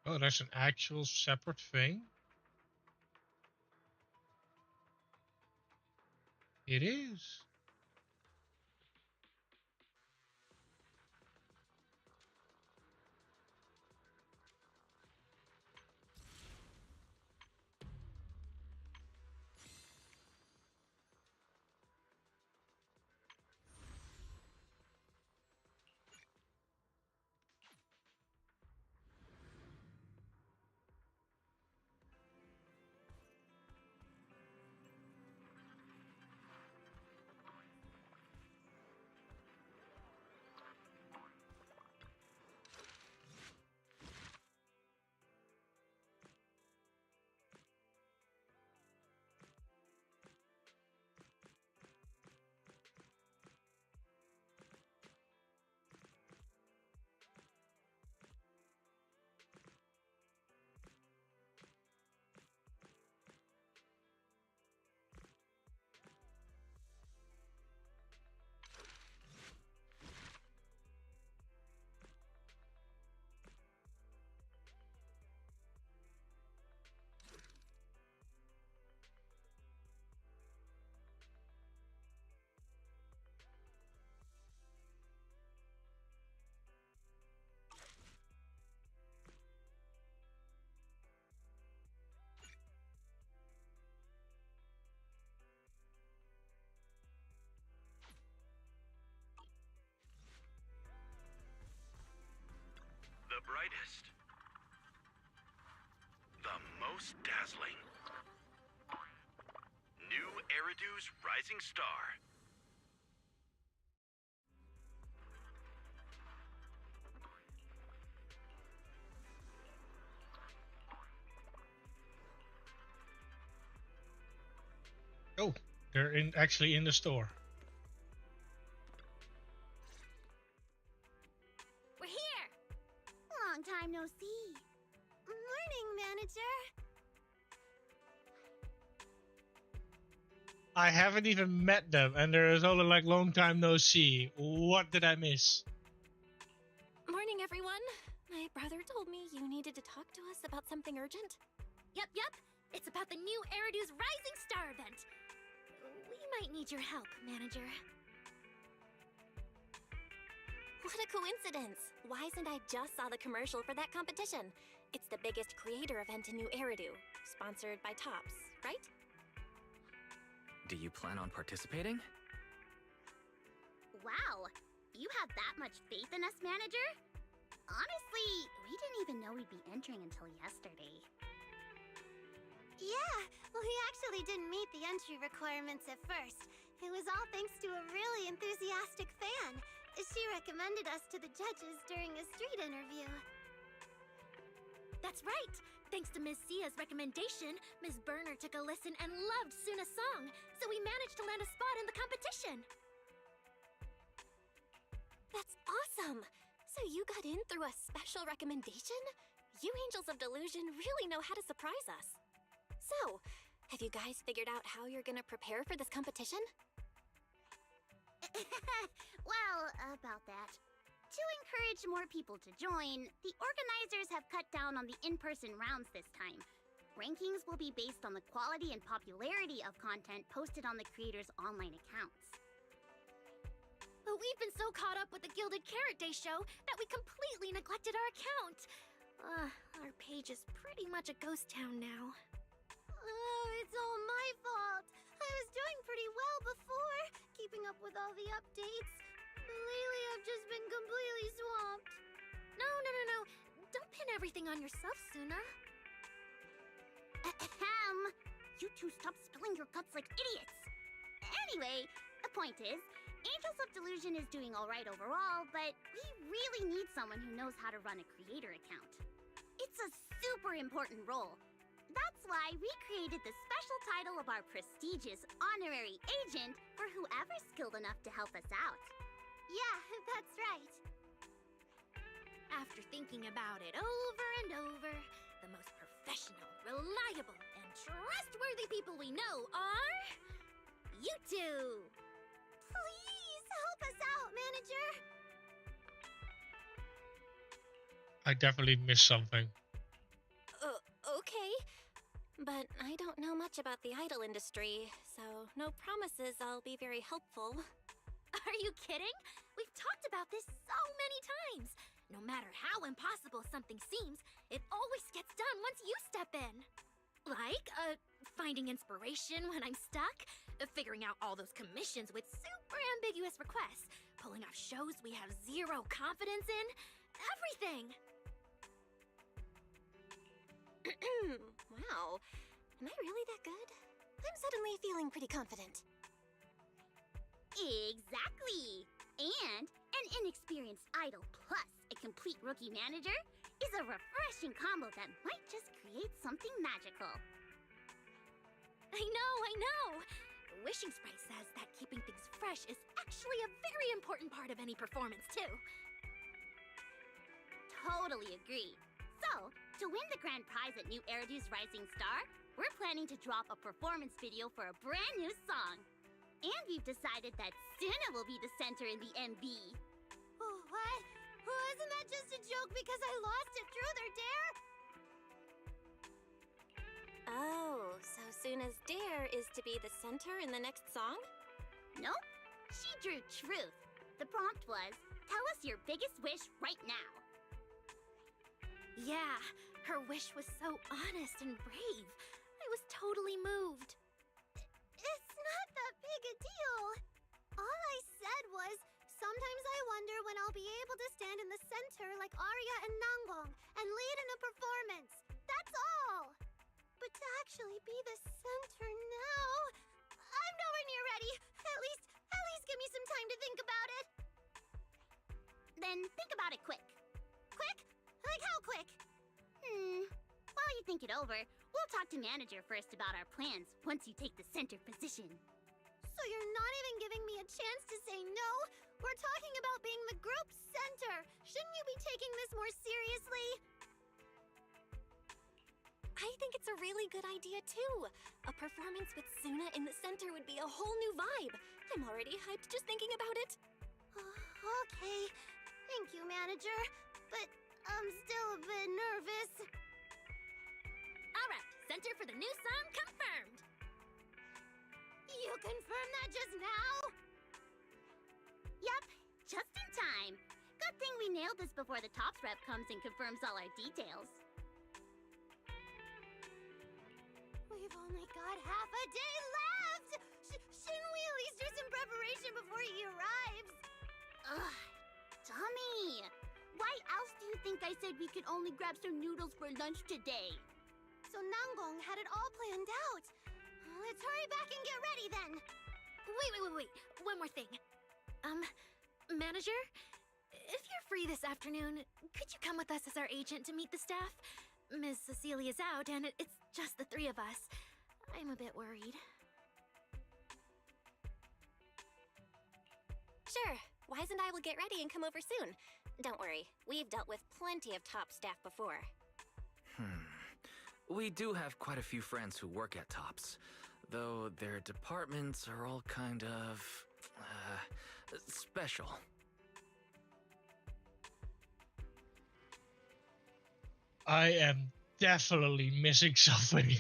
Oh, there's an actual separate thing? It is. The brightest. The most dazzling. New Eridu's rising star. Oh, they're actually in the store. We're here! Long time no see. Morning, manager. I haven't even met them, and there is only like long time no see. What did I miss? Morning, everyone. My brother told me you needed to talk to us about something urgent. Yep. It's about the new Eridu's Rising Star event. We might need your help, manager. What a coincidence! Wise and I just saw the commercial for that competition. It's the biggest creator event in New Eridu, sponsored by Tops, right? Do you plan on participating? Wow, you have that much faith in us, manager? Honestly, we didn't even know we'd be entering until yesterday. Yeah, we actually didn't meet the entry requirements at first. It was all thanks to a really enthusiastic fan. She recommended us to the judges during a street interview. That's right! Thanks to Ms. Sia's recommendation, Ms. Berner took a listen and loved Suna's song, so we managed to land a spot in the competition. That's awesome! So you got in through a special recommendation? You Angels of Delusion really know how to surprise us. So, have you guys figured out how you're gonna prepare for this competition? Well, about that. To encourage more people to join, the organizers have cut down on the in-person rounds this time. Rankings will be based on the quality and popularity of content posted on the creators' online accounts. But we've been so caught up with the Gilded Carrot Day show that we completely neglected our account. Our page is pretty much a ghost town now. Oh, it's all my fault. I was doing pretty well before, keeping up with all the updates. But lately I've just been completely swamped. No. Don't pin everything on yourself, Suna. Ahem. You two stop spilling your guts like idiots. Anyway, the point is, Angels of Delusion is doing alright overall, but we really need someone who knows how to run a creator account. It's a super important role. That's why we created the special title of our prestigious honorary agent for whoever's skilled enough to help us out. Yeah, that's right. After thinking about it over and over, the most professional, reliable, and trustworthy people we know are... you two! Please help us out, manager! I definitely missed something. the idol industry, so no promises I'll be very helpful. Are you kidding? We've talked about this so many times. No matter how impossible something seems, it always gets done once you step in. Like, finding inspiration when I'm stuck, figuring out all those commissions with super ambiguous requests, pulling off shows we have zero confidence in, everything. Wow, am I really that good? I'm suddenly feeling pretty confident. Exactly. And an inexperienced idol plus a complete rookie manager is a refreshing combo that might just create something magical. I know! Wishing Sprite says that keeping things fresh is actually a very important part of any performance, too. Totally agree. So, to win the grand prize at New Eridu's Rising Star, we're planning to drop a performance video for a brand new song. And we've decided that Suna will be the center in the MV. Oh, what? Wasn't that just a joke because I lost at Truth or Dare? Oh, so Suna's dare is to be the center in the next song? Nope. She drew Truth. The prompt was, tell us your biggest wish right now. Yeah, her wish was so honest and brave. I was totally moved. It's not that big a deal. All I said was, sometimes I wonder when I'll be able to stand in the center like Arya and Nanggong and lead in a performance. That's all. But to actually be the center now, I'm nowhere near ready. At least give me some time to think about it. Then think about it quick. Quick? Like how quick? While you think it over, we'll talk to manager first about our plans once you take the center position. So you're not even giving me a chance to say no? We're talking about being the group center. Shouldn't you be taking this more seriously? I think it's a really good idea, too. A performance with Suna in the center would be a whole new vibe. I'm already hyped just thinking about it. Okay. Thank you, manager. But I'm still a bit nervous. Alright, center for the new song confirmed! You confirmed that just now? Yup, just in time. Good thing we nailed this before the Tops rep comes and confirms all our details. We've only got half a day left! Shouldn't we at least do some preparation before he arrives? Ugh, dummy! Why else do you think I said we could only grab some noodles for lunch today? So Nanggong had it all planned out. Let's hurry back and get ready then. Wait. One more thing. Manager? If you're free this afternoon, could you come with us as our agent to meet the staff? Ms. Cecilia's out, and it's just the three of us. I'm a bit worried. Sure. Wise and I will get ready and come over soon. Don't worry, we've dealt with plenty of top staff before. We do have quite a few friends who work at Tops, though their departments are all kind of special. I am definitely missing something.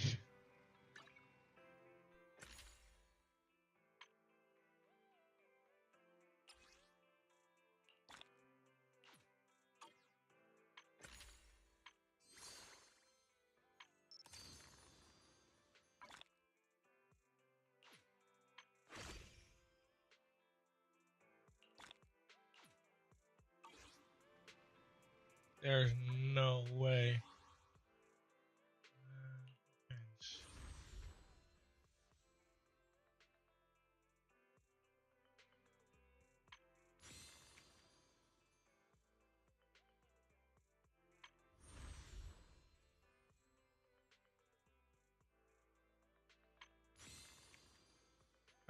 There's no way.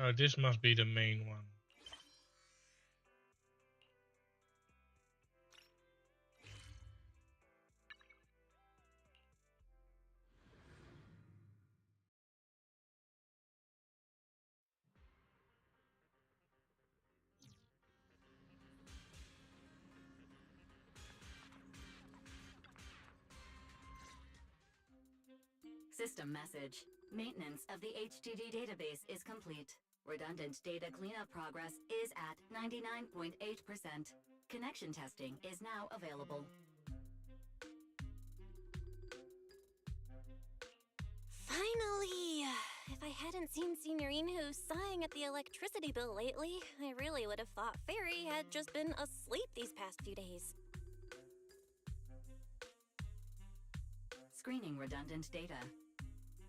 Oh, this must be the main one. System message. Maintenance of the HDD database is complete. Redundant data cleanup progress is at 99.8%. Connection testing is now available. Finally! If I hadn't seen Signorine sighing at the electricity bill lately, I really would have thought Fairy had just been asleep these past few days. Screening redundant data.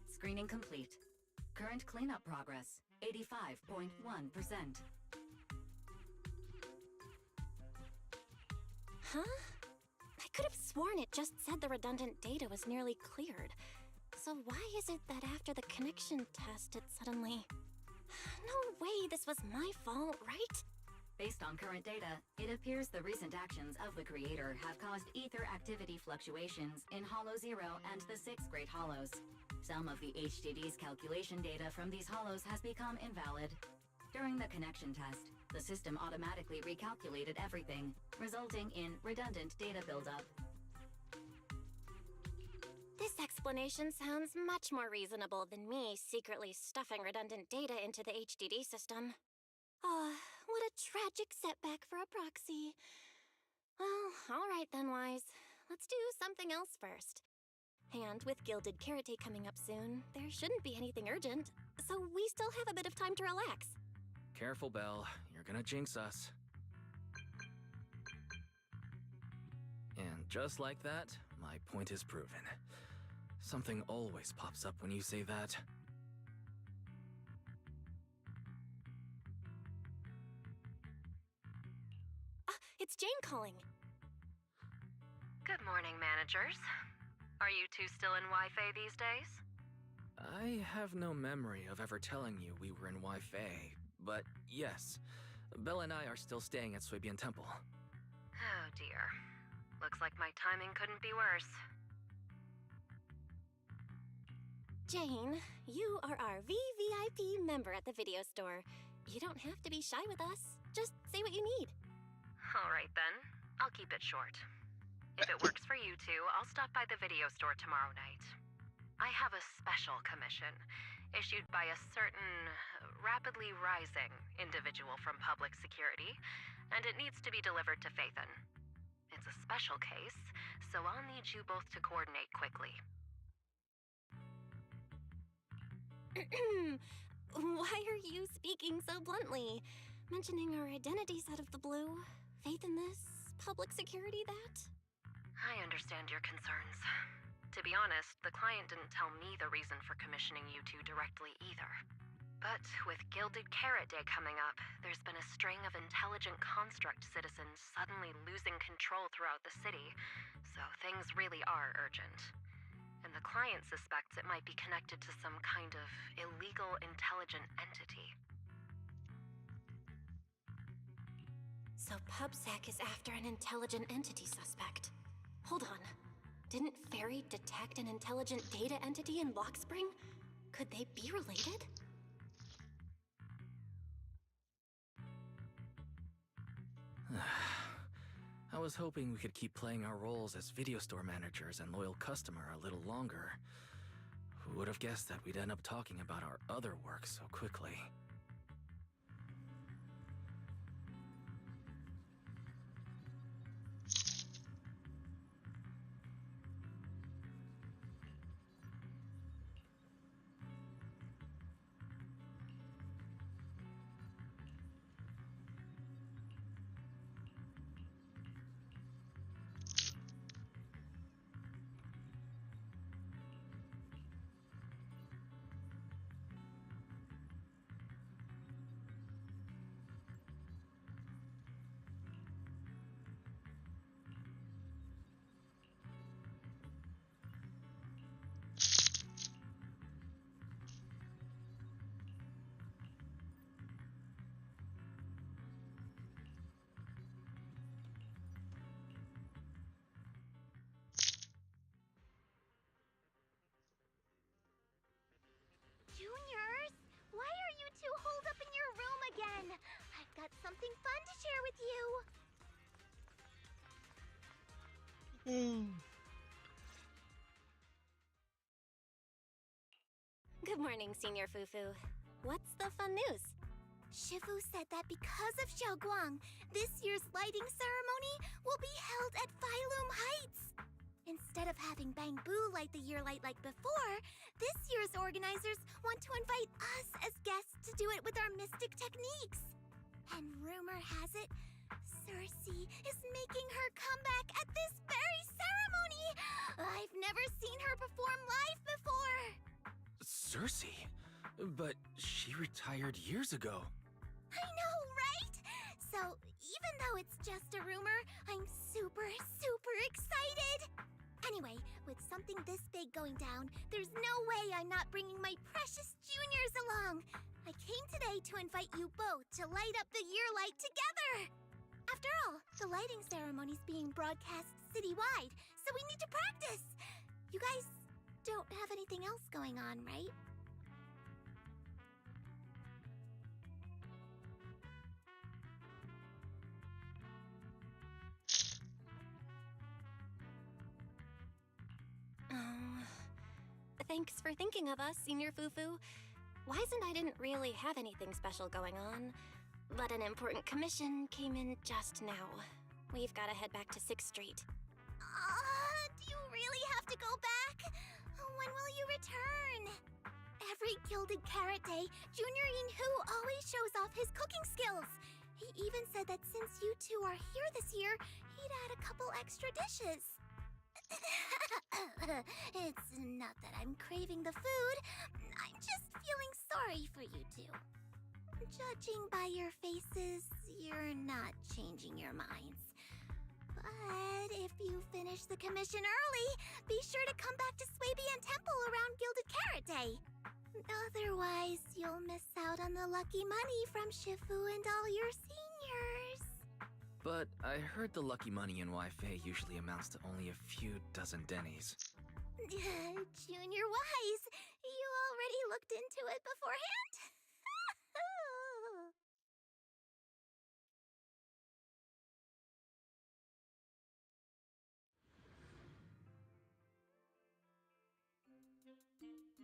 Screening complete. Current cleanup progress, 85.1%. Huh? I could have sworn it just said the redundant data was nearly cleared. So why is it that after the connection test it suddenly... No way this was my fault, right? Based on current data, it appears the recent actions of the creator have caused ether activity fluctuations in Hollow 0 and the 6th Great Hollows. Some of the HDD's calculation data from these hollows has become invalid. During the connection test, the system automatically recalculated everything, resulting in redundant data buildup. This explanation sounds much more reasonable than me secretly stuffing redundant data into the HDD system. Ah, what a tragic setback for a proxy. Well, alright then, Wise. Let's do something else first. And with Gilded Carrot Day coming up soon, there shouldn't be anything urgent, so we still have a bit of time to relax. Careful, Belle. You're gonna jinx us. And just like that, my point is proven. Something always pops up when you say that. It's Jane calling. Good morning, managers. Are you two still in Wi-Fi these days? I have no memory of ever telling you we were in Wi-Fi, but yes, Belle and I are still staying at Suibian Temple. Oh dear. Looks like my timing couldn't be worse. Jane, you are our VVIP member at the video store. You don't have to be shy with us. Just say what you need. Alright then, I'll keep it short. If it works for you two, I'll stop by the video store tomorrow night. I have a special commission, issued by a certain rapidly rising individual from public security, and it needs to be delivered to Phaethon. It's a special case, so I'll need you both to coordinate quickly. Why are you speaking so bluntly? Mentioning our identities out of the blue? Faith in this? Public security that? I understand your concerns. To be honest, the client didn't tell me the reason for commissioning you two directly either. But with Gilded Carrot Day coming up, there's been a string of intelligent construct citizens suddenly losing control throughout the city, so things really are urgent. And the client suspects it might be connected to some kind of illegal intelligent entity. So PubSec is after an intelligent entity suspect. Hold on. Didn't Fairy detect an intelligent data entity in Lockspring? Could they be related? I was hoping we could keep playing our roles as video store managers and loyal customer a little longer. Who would have guessed that we'd end up talking about our other work so quickly? Juniors, why are you two holed up in your room again? I've got something fun to share with you. Good morning, Senior Fufu. What's the fun news? Shifu said that because of Xiaoguang, this year's lighting ceremony will be held at Phylum Heights. Instead of having Bangbu light the year light like before, this year's organizers want to invite us as guests to do it with our mystic techniques. And rumor has it, Cersei is making her comeback at this very ceremony! I've never seen her perform live before! Cersei? But she retired years ago. I know, right? So, even though it's just a rumor, I'm super excited! Anyway, with something this big going down, there's no way I'm not bringing my precious juniors along! I came today to invite you both to light up the year light together! After all, the lighting ceremony's being broadcast citywide, so we need to practice! You guys don't have anything else going on, right? Thanks for thinking of us, Senior Fufu. Wise and I didn't really have anything special going on, but an important commission came in just now. We've got to head back to 6th Street. Do you really have to go back? When will you return? Every Gilded Carrot Day, Junior Yinhu always shows off his cooking skills. He even said that since you two are here this year, he'd add a couple extra dishes. It's not that I'm craving the food. I'm just feeling sorry for you two. Judging by your faces, you're not changing your minds. But if you finish the commission early, be sure to come back to Swabian Temple around Gilded Carrot Day. Otherwise, you'll miss out on the lucky money from Shifu and all your seniors. But I heard the lucky money in Wi-Fi usually amounts to only a few dozen dennies. Junior Wise, you already looked into it beforehand?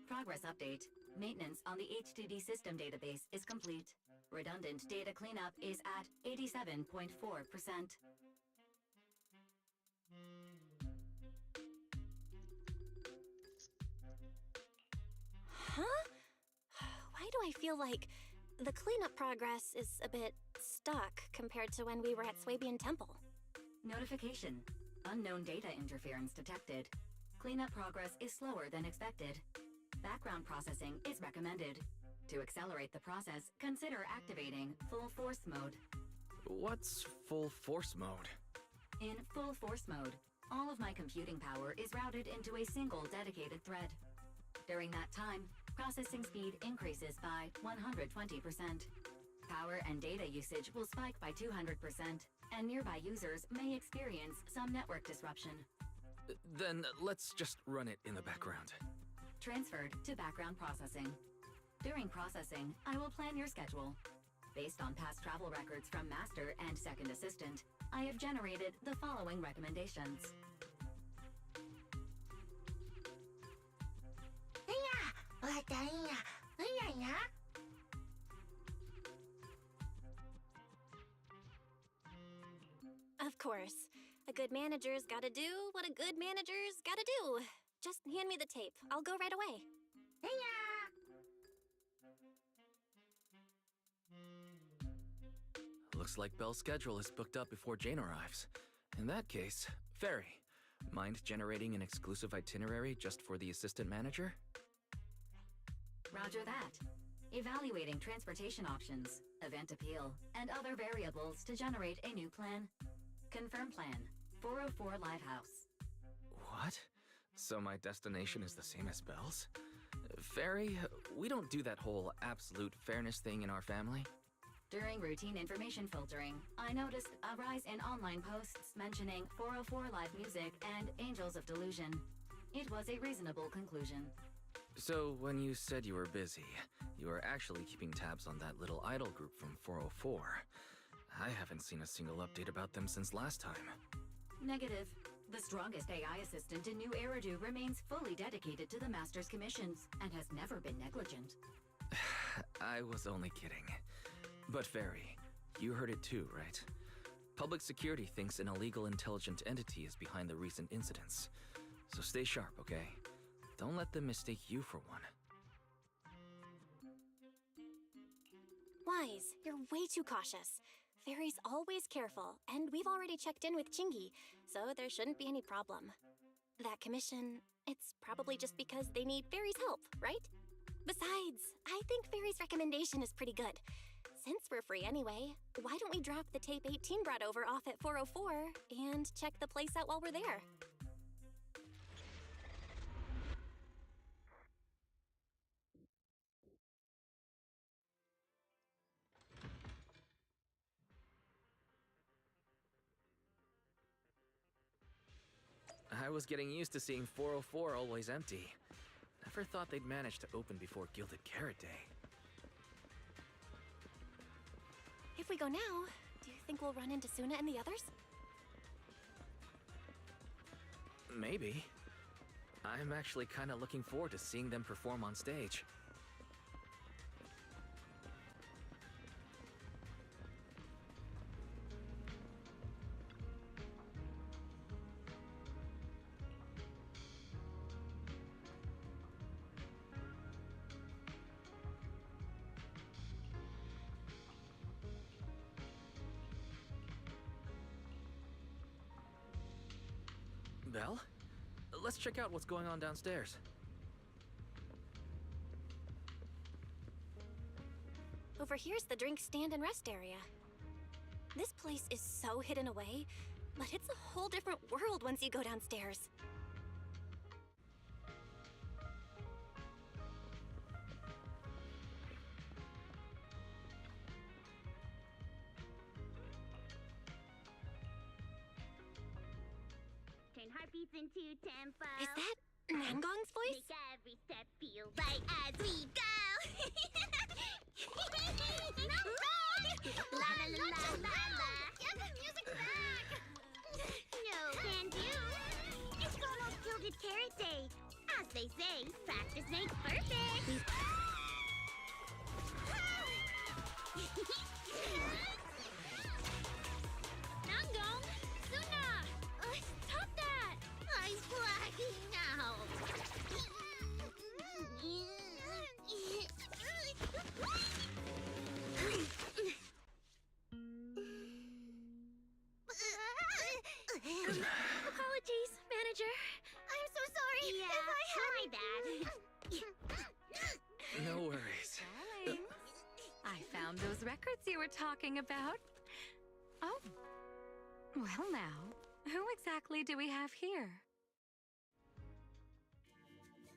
Progress update. Maintenance on the HDD system database is complete. Redundant data cleanup is at 87.4%. Huh? Why do I feel like the cleanup progress is a bit stuck compared to when we were at Swabian Temple? Notification. Unknown data interference detected. Cleanup progress is slower than expected. Background processing is recommended. To accelerate the process, consider activating full force mode. What's full force mode? In full force mode, all of my computing power is routed into a single dedicated thread. During that time, processing speed increases by 120%. Power and data usage will spike by 200%, and nearby users may experience some network disruption. Then let's just run it in the background. Transferred to background processing. During processing, I will plan your schedule. Based on past travel records from Master and Second Assistant, I have generated the following recommendations. Of course. A good manager's gotta do what a good manager's gotta do. Just hand me the tape. I'll go right away. Looks like Belle's schedule is booked up before Jane arrives. In that case, Fairy, mind generating an exclusive itinerary just for the assistant manager? Roger that. Evaluating transportation options, event appeal, and other variables to generate a new plan. Confirm plan. 404 Livehouse. What? So my destination is the same as Belle's? Fairy, we don't do that whole absolute fairness thing in our family. During routine information filtering, I noticed a rise in online posts mentioning 404 Live Music and Angels of Delusion. It was a reasonable conclusion. So when you said you were busy, you were actually keeping tabs on that little idol group from 404. I haven't seen a single update about them since last time. Negative. The strongest AI assistant in New Eridu remains fully dedicated to the Master's commissions and has never been negligent. I was only kidding. But Fairy, you heard it too, right? Public security thinks an illegal intelligent entity is behind the recent incidents. So stay sharp, okay? Don't let them mistake you for one. Wise, you're way too cautious. Fairy's always careful, and we've already checked in with Chingy, so there shouldn't be any problem. That commission, it's probably just because they need Fairy's help, right? Besides, I think Fairy's recommendation is pretty good. Since we're free anyway, why don't we drop the tape 18 brought over off at 404 and check the place out while we're there? I was getting used to seeing 404 always empty. Never thought they'd manage to open before Gilded Carrot Day. If we go now, do you think we'll run into Suna and the others? Maybe. I'm actually kind of looking forward to seeing them perform on stage. Belle? Let's check out what's going on downstairs. Over here's the drink stand and rest area. This place is so hidden away, but it's a whole different world once you go downstairs. Turn heartbeats into tempo. Is that Nangong's voice? Make every step feel right as we go. La la la la la la. Give the music back. No can do. It's almost Gilded Carrot Day. As they say, practice makes perfect. Nangong, Suna, stop that! I'm blacking out. Apologies, manager. I'm so sorry. Yeah, my bad. No worries. Darling, I found those records you were talking about. Oh. Well now, who exactly do we have here?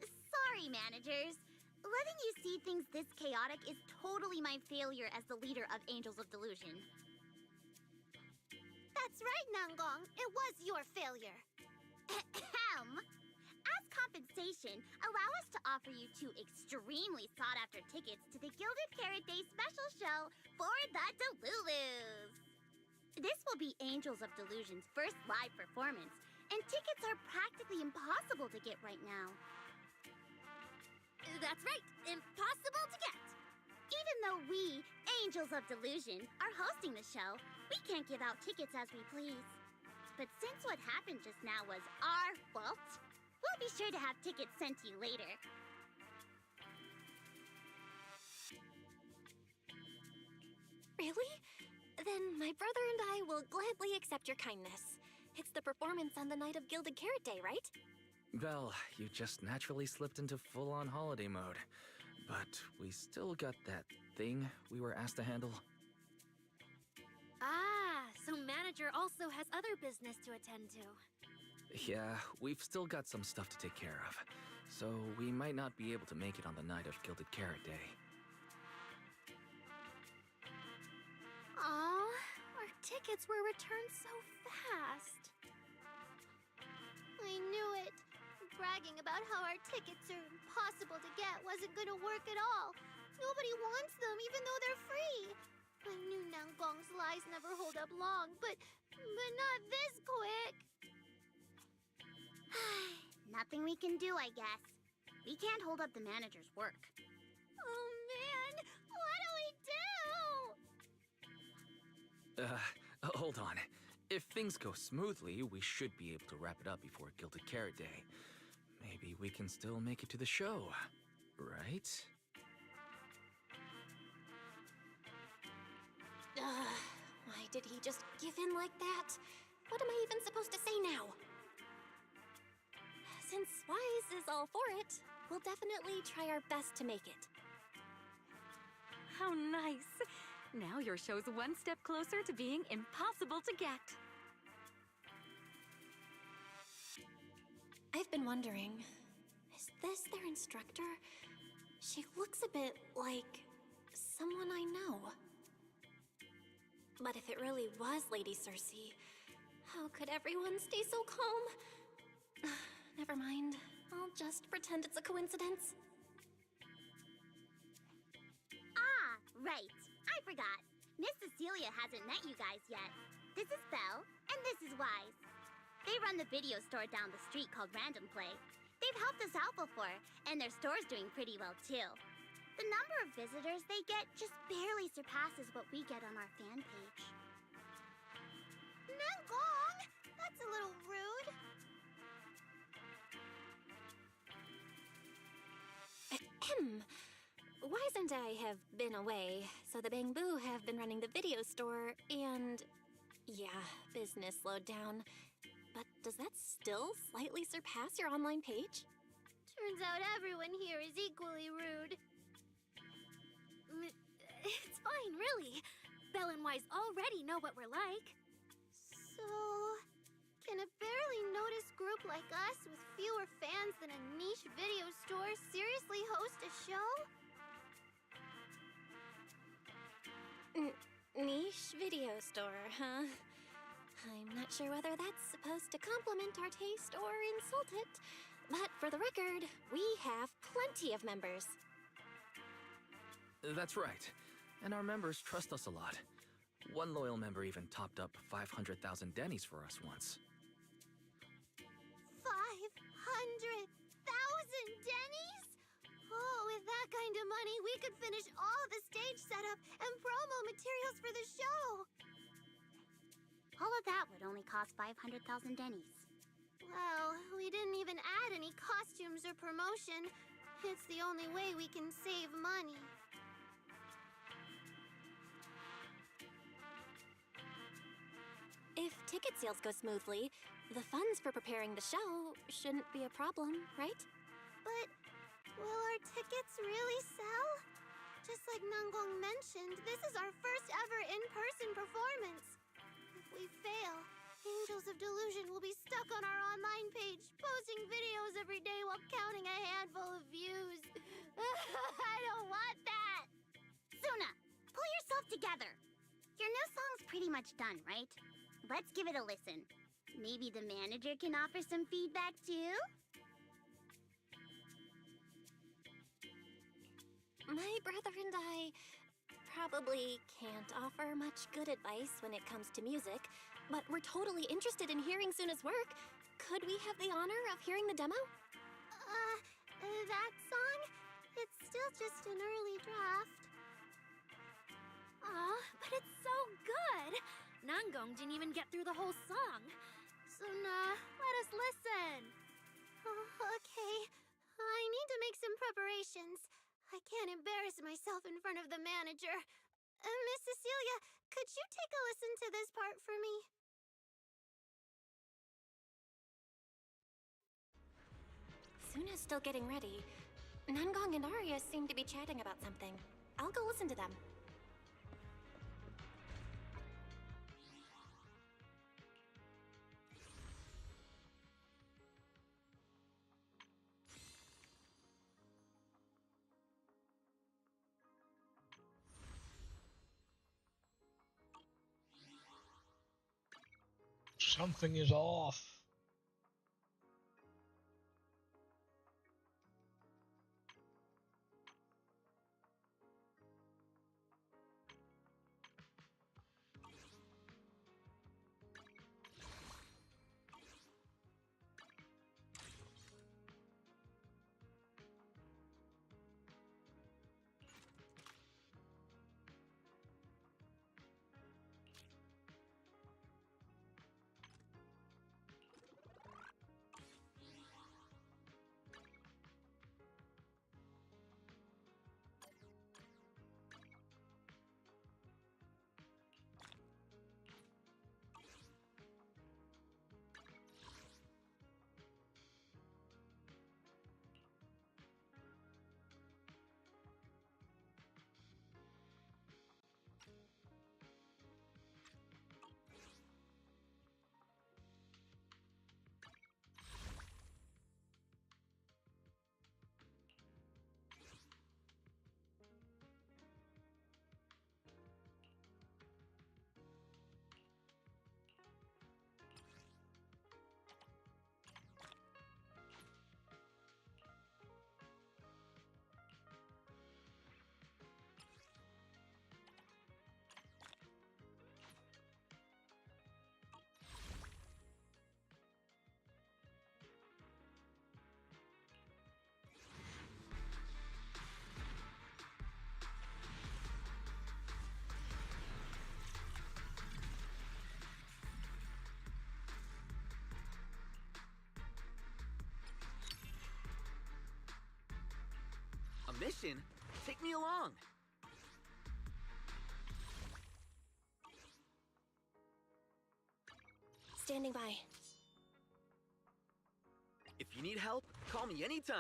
Sorry, managers. Letting you see things this chaotic is totally my failure as the leader of Angels of Delusion. That's right, Nangong. It was your failure. Ahem. As compensation, allow us to offer you 2 extremely sought-after tickets to the Gilded Carrot Day special show for the Delulus. This will be Angels of Delusion's first live performance, and tickets are practically impossible to get right now. That's right, impossible to get. Even though we, Angels of Delusion, are hosting the show, we can't give out tickets as we please. But since what happened just now was our fault, we'll be sure to have tickets sent to you later. Really? Then my brother and I will gladly accept your kindness. It's the performance on the night of Gilded Carrot Day, right? Belle, you just naturally slipped into full-on holiday mode. But we still got that thing we were asked to handle. Ah, so manager also has other business to attend to. Yeah, we've still got some stuff to take care of. So we might not be able to make it on the night of Gilded Carrot Day. Aw, our tickets were returned so fast. I knew it. Bragging about how our tickets are impossible to get wasn't gonna work at all. Nobody wants them, even though they're free. I knew Nangong's lies never hold up long, but not this quick. Nothing we can do, I guess. We can't hold up the manager's work. Oh man, what do we do? Hold on. If things go smoothly, we should be able to wrap it up before Gilded Carrot Day. Maybe we can still make it to the show, right? Why did he just give in like that? What am I even supposed to say now? Since Wise is all for it, we'll definitely try our best to make it. How nice! Now your show's one step closer to being impossible to get. I've been wondering, is this their instructor? She looks a bit like someone I know. But if it really was Lady Cersei, how could everyone stay so calm? Never mind. I'll just pretend it's a coincidence. Ah, right. I forgot. Miss Cecilia hasn't met you guys yet. This is Belle, and this is Wise. They run the video store down the street called Random Play. They've helped us out before, and their store's doing pretty well too. The number of visitors they get just barely surpasses what we get on our fan page. Nangong! That's a little rude. Ahem. Wise and I have been away, so the Bamboo have been running the video store, and yeah, business slowed down. But does that still slightly surpass your online page? Turns out everyone here is equally rude. It's fine, really. Belle and Wise already know what we're like. So, can a barely noticed group like us with fewer fans than a niche video store seriously host a show? Niche video store, huh? I'm not sure whether that's supposed to compliment our taste or insult it, but for the record, we have plenty of members. That's right. And our members trust us a lot. One loyal member even topped up 500,000 Dennies for us once. 500,000 Dennies? Oh, with that kind of money, we could finish all the stage setup and promo materials for the show. All of that would only cost 500,000 Dennies. Well, we didn't even add any costumes or promotion. It's the only way we can save money. If ticket sales go smoothly, the funds for preparing the show shouldn't be a problem, right? But will our tickets really sell? Just like Nangong mentioned, this is our first ever in-person performance. If we fail, Angels of Delusion will be stuck on our online page, posting videos every day while counting a handful of views. I don't want that! Suna, pull yourself together. Your new song's pretty much done, right? Let's give it a listen. Maybe the manager can offer some feedback too? My brother and I probably can't offer much good advice when it comes to music, but we're totally interested in hearing Suna's work. Could we have the honor of hearing the demo? That song? It's still just an early draft. Aw, but it's so good! Nangong didn't even get through the whole song. Suna, let us listen. Oh, okay. I need to make some preparations. I can't embarrass myself in front of the manager. Miss Cecilia, could you take a listen to this part for me? Suna's still getting ready. Nangong and Arya seem to be chatting about something. I'll go listen to them. Something is off. mission. Take me along. Standing by. If you need help, call me anytime.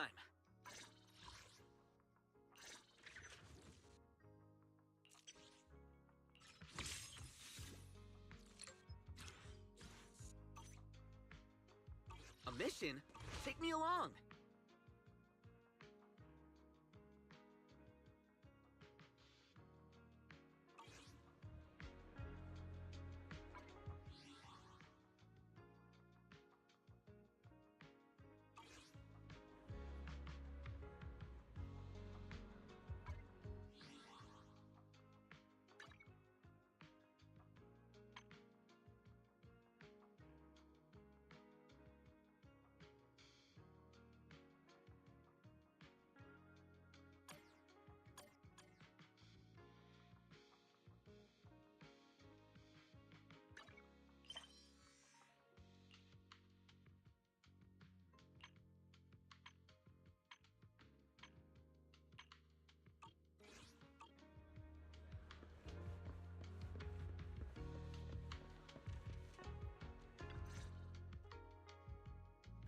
A mission? Take me along.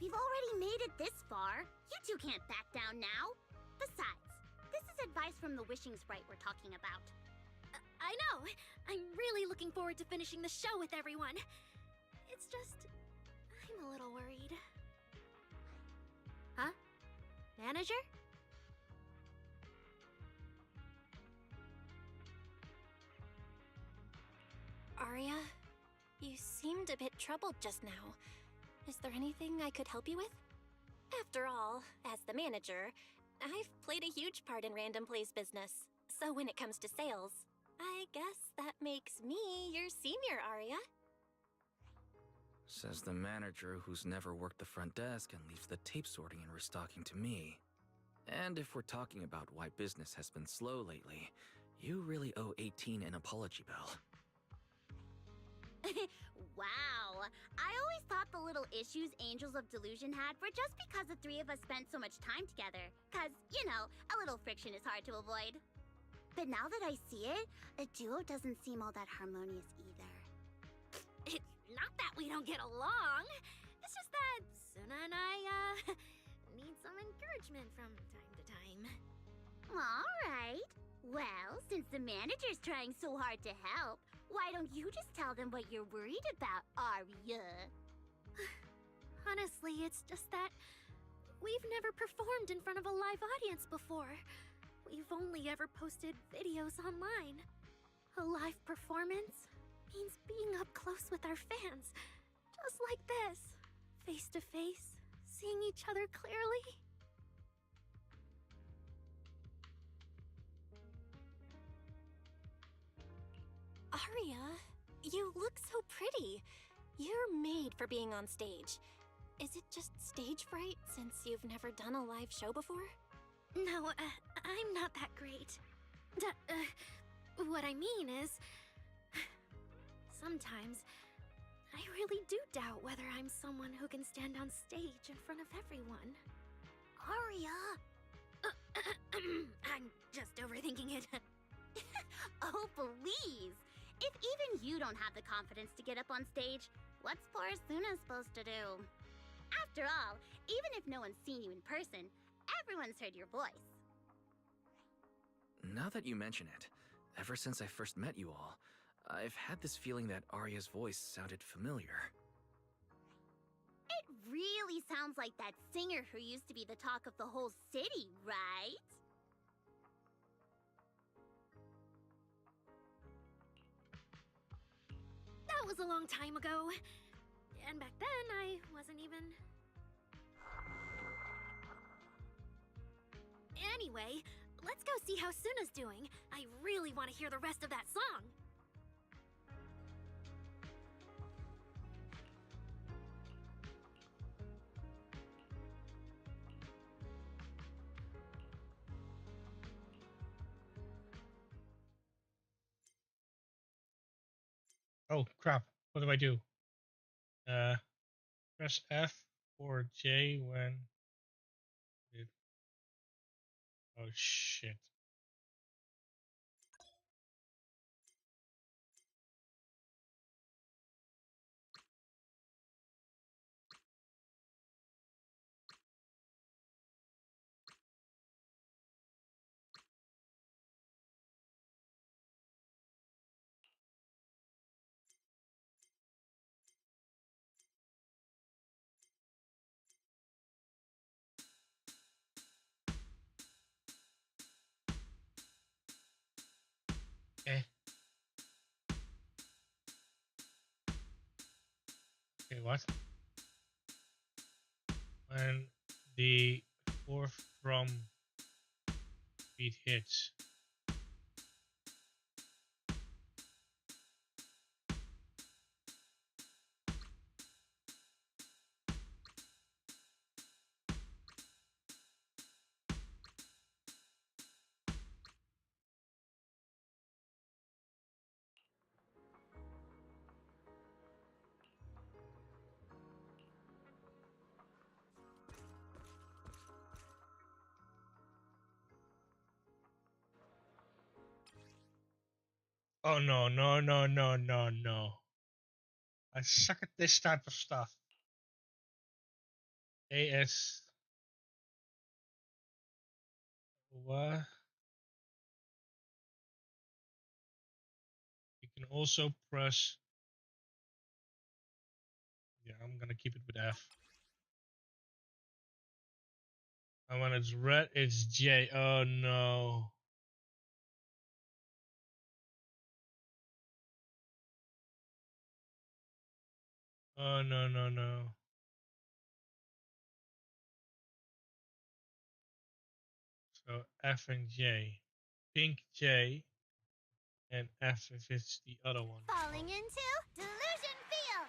We've already made it this far. You two can't back down now. Besides, this is advice from the wishing sprite we're talking about. I know! I'm really looking forward to finishing the show with everyone. It's just... I'm a little worried. Huh? Manager? Arya, you seemed a bit troubled just now. Is there anything I could help you with? After all, as the manager, I've played a huge part in Random Play's business. So when it comes to sales, I guess that makes me your senior, Arya. Says the manager who's never worked the front desk and leaves the tape sorting and restocking to me. And if we're talking about why business has been slow lately, you really owe 18 an apology, Belle. Wow. I always thought the little issues Angels of Delusion had were just because the three of us spent so much time together. Cause, you know, a little friction is hard to avoid. But now that I see it, a duo doesn't seem all that harmonious either. It's not that we don't get along. It's just that Suna and I, need some encouragement from time to time. Alright. Well, since the manager's trying so hard to help, why don't you just tell them what you're worried about, Arya? Honestly, it's just that we've never performed in front of a live audience before. We've only ever posted videos online. A live performance means being up close with our fans. Just like this. Face to face, seeing each other clearly. Arya, you look so pretty. You're made for being on stage. Is it just stage fright since you've never done a live show before? No, I'm not that great. What I mean is... Sometimes, I really do doubt whether I'm someone who can stand on stage in front of everyone. Arya! I'm just overthinking it. Oh, please! If even you don't have the confidence to get up on stage, what's poor Suna supposed to do? After all, even if no one's seen you in person, everyone's heard your voice. Now that you mention it, ever since I first met you all, I've had this feeling that Arya's voice sounded familiar. It really sounds like that singer who used to be the talk of the whole city, right? That was a long time ago. And back then, I wasn't even... Anyway, let's go see how Suna's doing. I really want to hear the rest of that song. Oh, crap. What do I do? Press F or J when... Oh shit. Eh. Okay, what? When the fourth drum beat hits. Oh no, no, no, no, no, no. I suck at this type of stuff. AS. What? You can also press. Yeah, I'm gonna keep it with F. And when it's red, it's J. Oh no. Oh no, no, no. So F and J. Pink J and F if it's the other one. Falling into Delusion Field!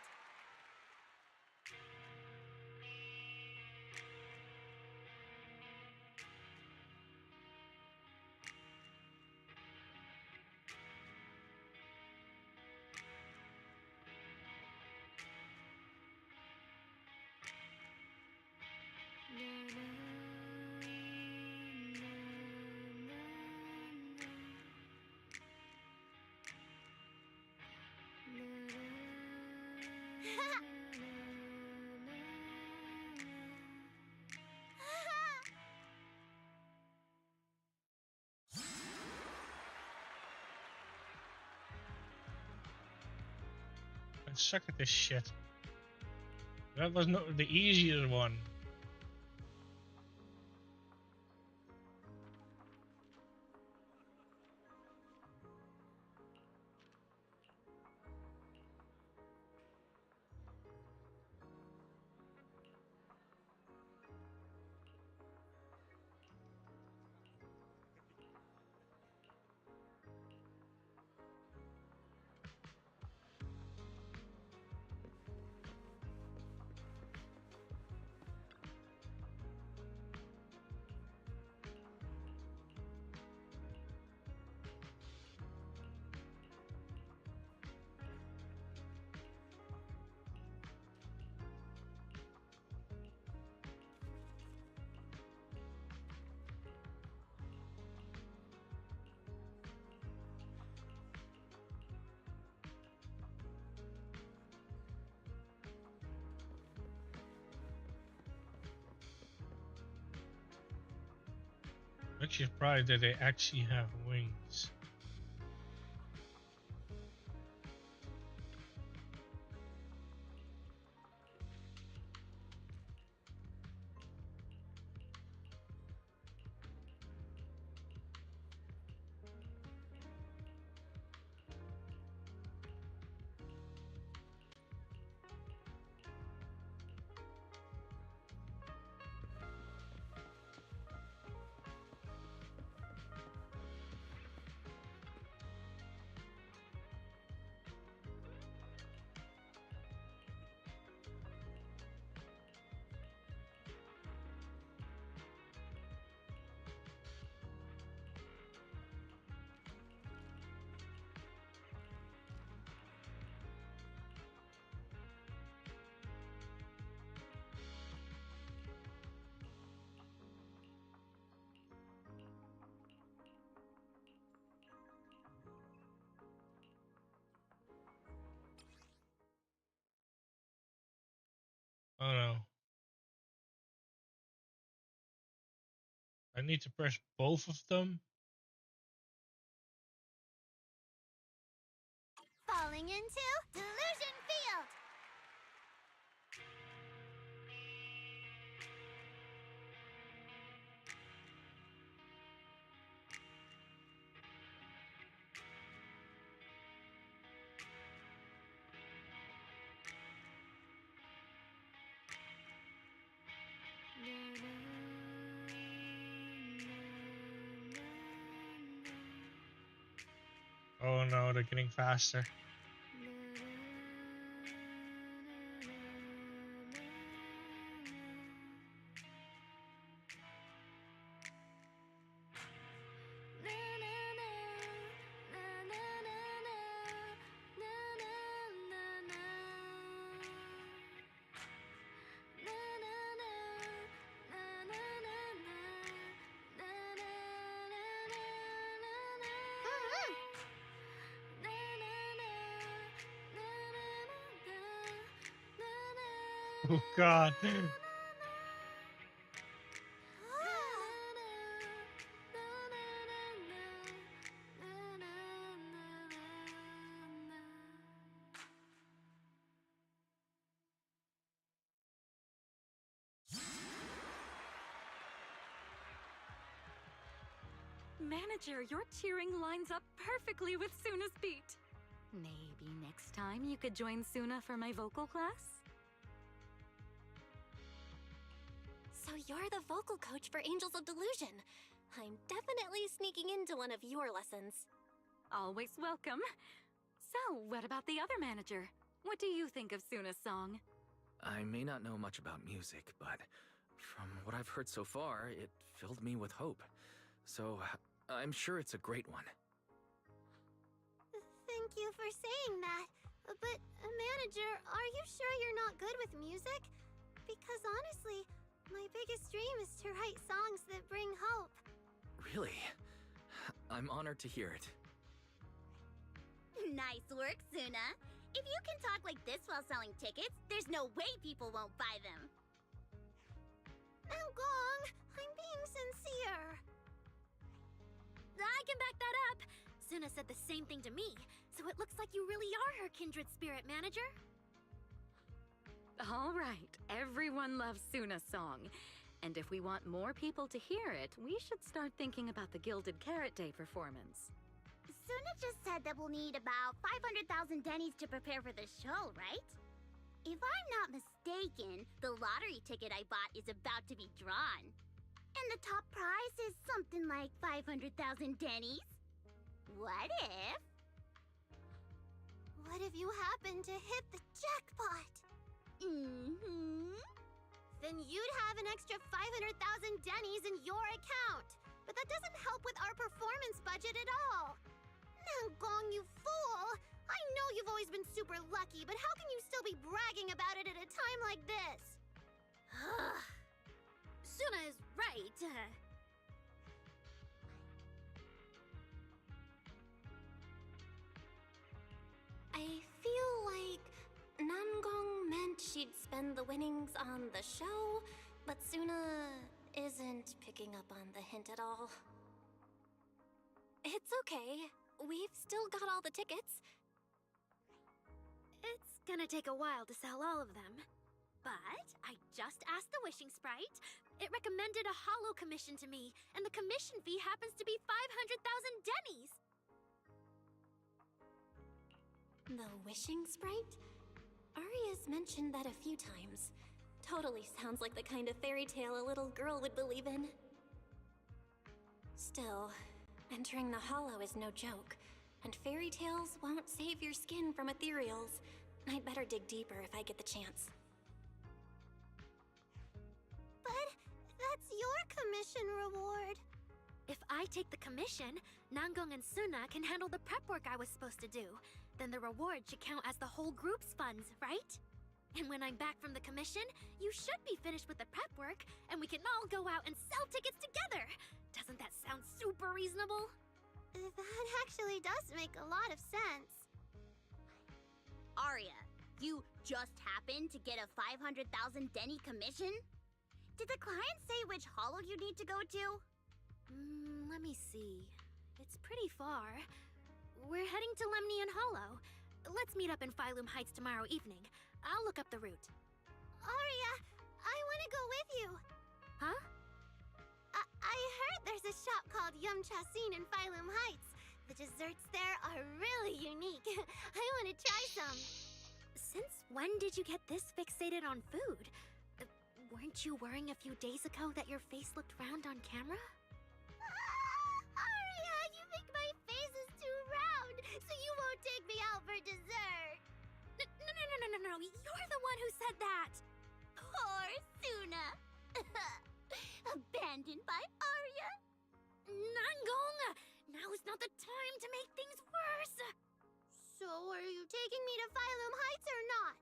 I suck at this shit. That was not the easiest one. I'm actually surprised that they actually have wings. I need to press both of them. Falling into Delusion Field. Oh no, they're getting faster. Oh god. Manager, your cheering lines up perfectly with Suna's beat. Maybe next time you could join Suna for my vocal class? So you're the vocal coach for Angels of Delusion. I'm definitely sneaking into one of your lessons. Always welcome. So, what about the other manager? What do you think of Suna's song? I may not know much about music, but from what I've heard so far, it filled me with hope. So, I'm sure it's a great one. Thank you for saying that. But, manager, are you sure you're not good with music? Because honestly, my biggest dream is to write songs that bring hope. Really? I'm honored to hear it. Nice work, Suna. If you can talk like this while selling tickets, there's no way people won't buy them. Gong, I'm being sincere. I can back that up. Suna said the same thing to me, so it looks like you really are her kindred spirit, manager. All right, everyone loves Suna's song. And if we want more people to hear it, we should start thinking about the Gilded Carrot Day performance. Suna just said that we'll need about 500,000 dennies to prepare for the show, right? If I'm not mistaken, the lottery ticket I bought is about to be drawn. And the top prize is something like 500,000 dennies. What if... What if you happen to hit the jackpot? Mm-hmm. Then you'd have an extra 500,000 dennies in your account. But that doesn't help with our performance budget at all. Now, Gong, you fool! I know you've always been super lucky, but how can you still be bragging about it at a time like this? Suna is right. I feel like Nangong meant she'd spend the winnings on the show, but Suna isn't picking up on the hint at all. It's okay. We've still got all the tickets. It's gonna take a while to sell all of them. But I just asked the Wishing Sprite. It recommended a holo commission to me, and the commission fee happens to be 500,000 dennies. The Wishing Sprite? Aria's mentioned that a few times. Totally sounds like the kind of fairy tale a little girl would believe in. Still, entering the holo is no joke, and fairy tales won't save your skin from ethereals. I'd better dig deeper if I get the chance. But that's your commission reward. If I take the commission, Nangong and Suna can handle the prep work I was supposed to do. Then the reward should count as the whole group's funds, right? And when I'm back from the commission, you should be finished with the prep work, and we can all go out and sell tickets together. Doesn't that sound super reasonable? That actually does make a lot of sense. Aria, you just happened to get a 500,000 denny commission? Did the client say which holo you need to go to? Let me see. It's pretty far. We're heading to Lemnian Hollow. Let's meet up in Phylum Heights tomorrow evening. I'll look up the route. Aria, I want to go with you. Huh? I heard there's a shop called Yum Chasin in Phylum Heights. The desserts there are really unique. I want to try some. Since when did you get this fixated on food? Weren't you worrying a few days ago that your face looked round on camera? Aria, you think my face is too round, so you won't take me out for dessert. No. You're the one who said that. Poor Suna. Abandoned by Aria. Nangong! Now is not the time to make things worse. So are you taking me to Phylum Heights or not?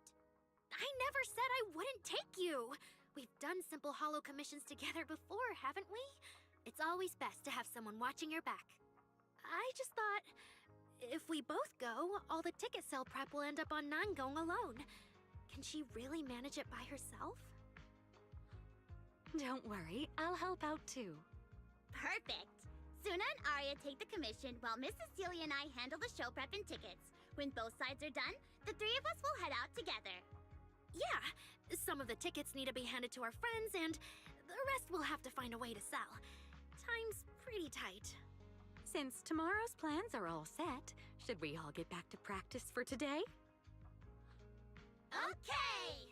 I never said I wouldn't take you. We've done simple hollow commissions together before, haven't we? It's always best to have someone watching your back. I just thought, if we both go, all the ticket sale prep will end up on Nangong alone. Can she really manage it by herself? Don't worry, I'll help out too. Perfect. Suna and Aria take the commission while Miss Cecilia and I handle the show prep and tickets. When both sides are done, the three of us will head out together. Yeah, some of the tickets need to be handed to our friends, and the rest we'll have to find a way to sell. Time's pretty tight. Since tomorrow's plans are all set, should we all get back to practice for today? Okay!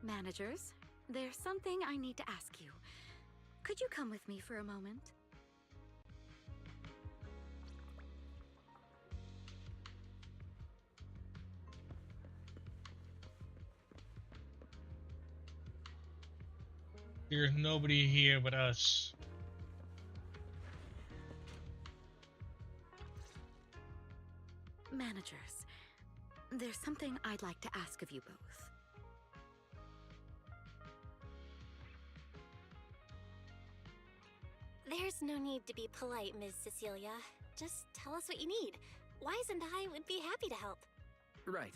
Managers, there's something I need to ask you. Could you come with me for a moment? There's nobody here but us. Managers, there's something I'd like to ask of you both. There's no need to be polite, Ms. Cecilia. Just tell us what you need. Wise and I would be happy to help. Right.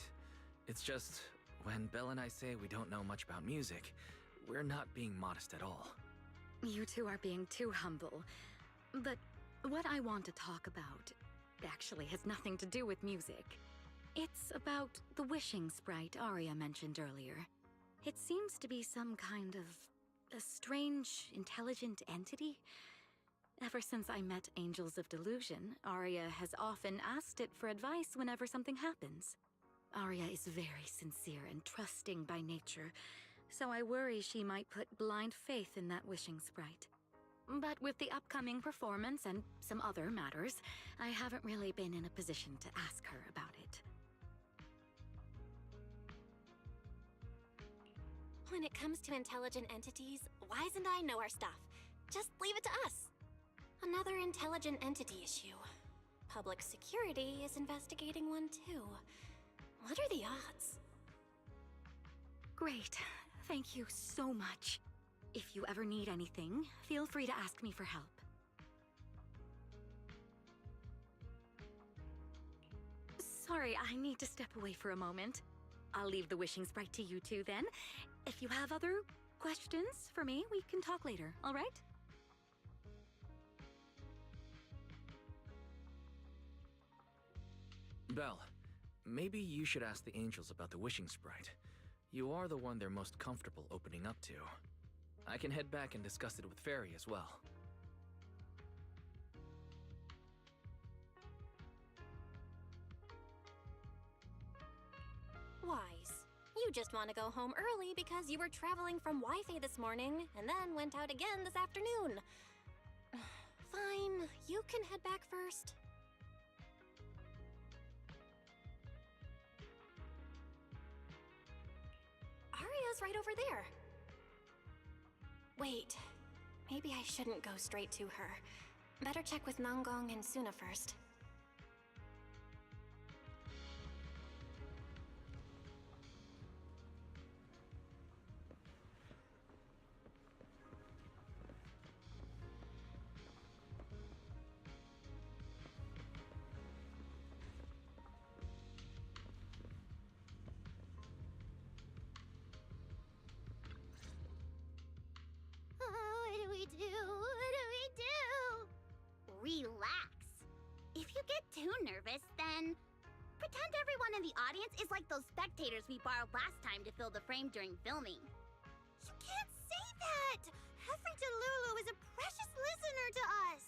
It's just, when Belle and I say we don't know much about music, we're not being modest at all. You two are being too humble. But what I want to talk about actually has nothing to do with music. It's about the wishing sprite Aria mentioned earlier. It seems to be some kind of a strange, intelligent entity. Ever since I met Angels of Delusion, Aria has often asked it for advice whenever something happens. Aria is very sincere and trusting by nature, so I worry she might put blind faith in that wishing sprite. But with the upcoming performance and some other matters, I haven't really been in a position to ask her about it. When it comes to intelligent entities, Wise and I know our stuff. Just leave it to us. Another intelligent entity issue. Public security is investigating one too. What are the odds? Great. Thank you so much. If you ever need anything, feel free to ask me for help. Sorry, I need to step away for a moment. I'll leave the wishing sprite to you two then. If you have other questions for me, we can talk later, all right? Belle, maybe you should ask the angels about the wishing sprite. You are the one they're most comfortable opening up to. I can head back and discuss it with Fairy as well. Wise, you just want to go home early because you were traveling from Wi-Fi this morning and then went out again this afternoon. Fine, you can head back first. Aria's right over there. Wait, maybe I shouldn't go straight to her. Better check with Nangong and Suna first. get too nervous, then pretend everyone in the audience is like those spectators we borrowed last time to fill the frame during filming. You can't say that! Every Delulu is a precious listener to us!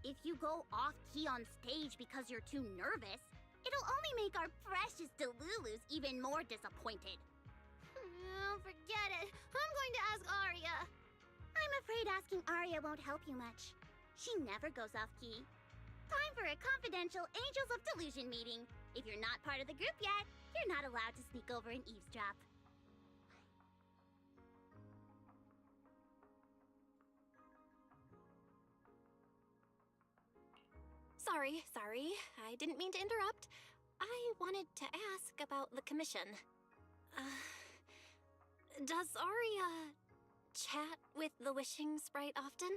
If you go off-key on stage because you're too nervous, it'll only make our precious Delulus even more disappointed. Forget it. I'm going to ask Arya. I'm afraid asking Arya won't help you much. She never goes off-key. Time for a confidential Angels of Delusion meeting. If you're not part of the group yet, you're not allowed to sneak over and eavesdrop. Sorry. I didn't mean to interrupt. I wanted to ask about the commission. Does Arya chat with the wishing sprite often?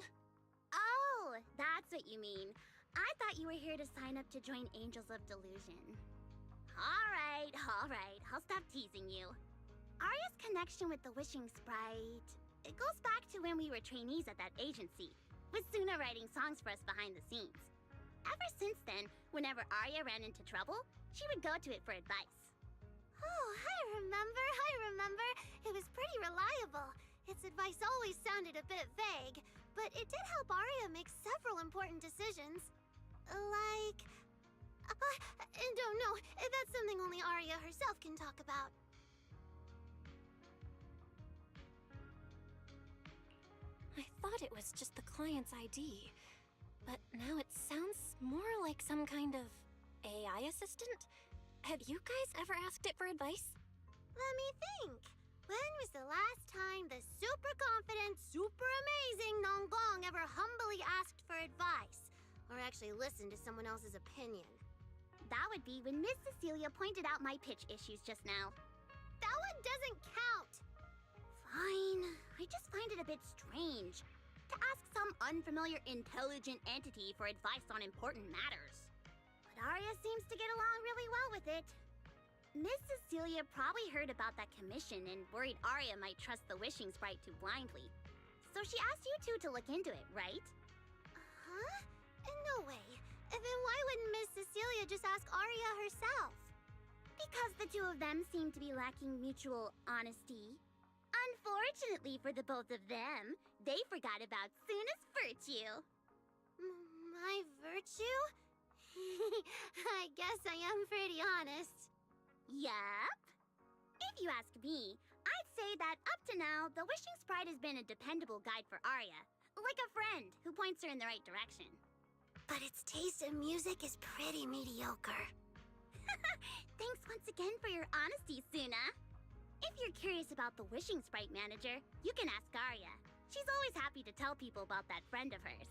Oh, that's what you mean. I thought you were here to sign up to join Angels of Delusion. All right. I'll stop teasing you. Arya's connection with the wishing sprite, it goes back to when we were trainees at that agency, with Suna writing songs for us behind the scenes. Ever since then, whenever Arya ran into trouble, she would go to it for advice. Oh, I remember. It was pretty reliable. Its advice always sounded a bit vague, but it did help Arya make several important decisions. Like... don't know. That's something only Arya herself can talk about. I thought it was just the client's ID, but now it sounds more like some kind of AI assistant. Have you guys ever asked it for advice? Let me think. When was the last time the super confident, super amazing Nonggong ever humbly asked for advice? Or actually listened to someone else's opinion? That would be when Miss Cecilia pointed out my pitch issues just now. That one doesn't count! Fine. I just find it a bit strange to ask some unfamiliar intelligent entity for advice on important matters. But Arya seems to get along really well with it. Miss Cecilia probably heard about that commission and worried Arya might trust the wishing sprite too blindly. So she asked you two to look into it, right? Huh? No way. Then why wouldn't Miss Cecilia just ask Arya herself? Because the two of them seem to be lacking mutual honesty. Unfortunately for the both of them, they forgot about Suna's virtue. My virtue? I guess I am pretty honest. Yup. If you ask me, I'd say that up to now, the wishing sprite has been a dependable guide for Arya. Like a friend who points her in the right direction. But its taste in music is pretty mediocre. Thanks once again for your honesty, Suna. If you're curious about the wishing sprite manager, you can ask Arya. She's always happy to tell people about that friend of hers.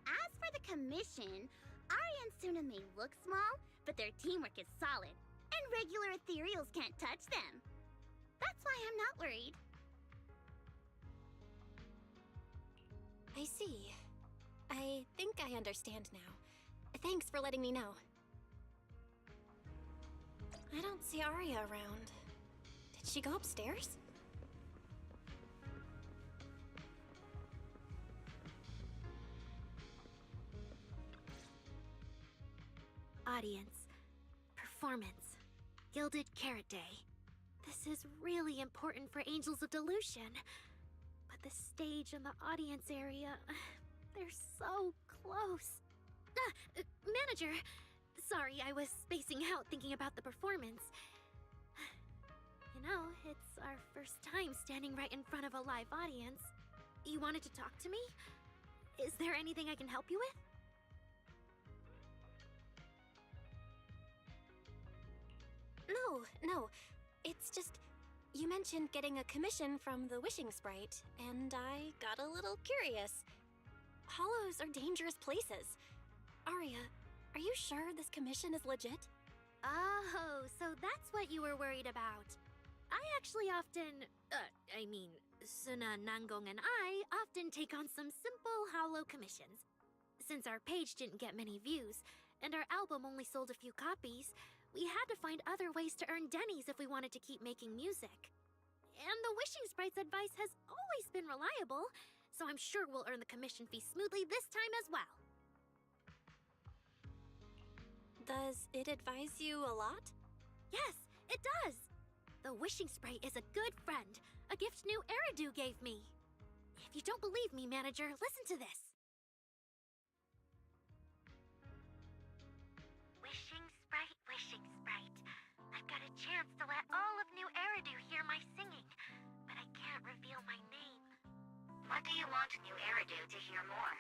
As for the commission, Arya and Suna may look small, but their teamwork is solid, and regular ethereals can't touch them. That's why I'm not worried. I see. I think I understand now. Thanks for letting me know. I don't see Arya around. Did she go upstairs? Audience. Performance. Gilded Carrot Day. This is really important for Angels of Delusion. But the stage and the audience area, they're so close. Manager! Sorry, I was spacing out thinking about the performance. You know, it's our first time standing right in front of a live audience. You wanted to talk to me? Is there anything I can help you with? No. It's just... You mentioned getting a commission from the wishing sprite, and I got a little curious. Hollows are dangerous places. Arya, are you sure this commission is legit? Oh, so that's what you were worried about. I actually often... Suna, Nangong, and I often take on some simple hollow commissions. Since our page didn't get many views, and our album only sold a few copies, we had to find other ways to earn dennies if we wanted to keep making music. And the wishing sprite's advice has always been reliable, so I'm sure we'll earn the commission fee smoothly this time as well. Does it advise you a lot? Yes, it does! The wishing sprite is a good friend, a gift new Eridu gave me. If you don't believe me, manager, listen to this. Wishing sprite, I've got a chance to let all of New Eridu hear my singing, but I can't reveal my name. What do you want New Eridu to hear more?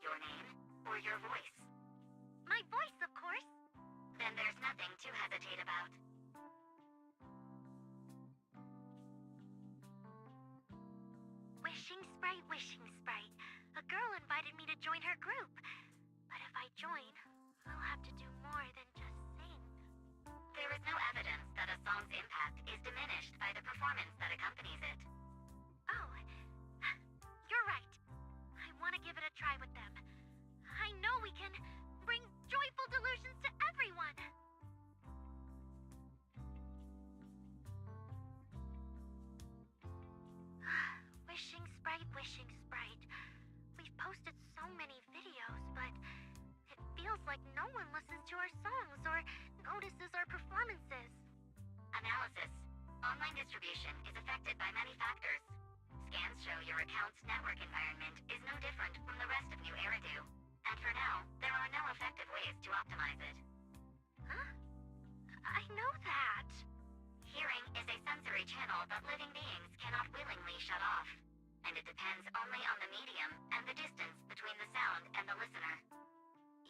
Your name or your voice? My voice, of course. Then there's nothing to hesitate about. Wishing sprite. A girl invited me to join her group. But if I join, I'll have to do more than just sing. There is no evidence that a song's impact is diminished by the performance that accompanies it. Oh, you're right. I want to give it a try with them. I know we can bring joyful delusions to everyone. Wishing sprite. We've posted so many videos, but it feels like no one listens to our songs or notices our performances. Analysis. Online distribution is affected by many factors. Scans show your account's network environment is no different from the rest of New Eridu. And for now, there are no effective ways to optimize it. Huh? I know that. Hearing is a sensory channel that living beings cannot willingly shut off. And it depends only on the medium and the distance between the sound and the listener.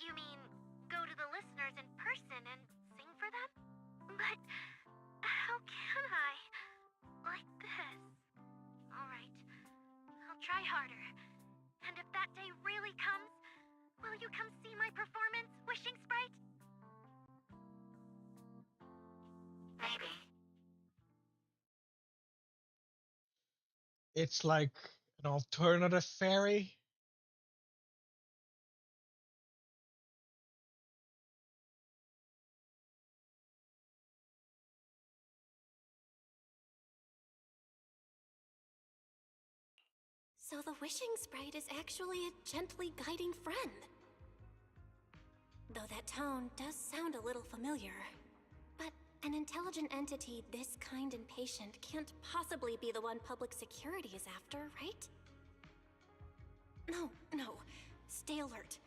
You mean go to the listeners in person and sing for them? But how can I? Like this. Alright, I'll try harder. And if that day really comes, will you come see my performance, Wishing Sprite? Maybe. It's like an alternative fairy. So the wishing sprite is actually a gently guiding friend. Though that tone does sound a little familiar. But an intelligent entity this kind and patient can't possibly be the one public security is after, right? No. Stay alert.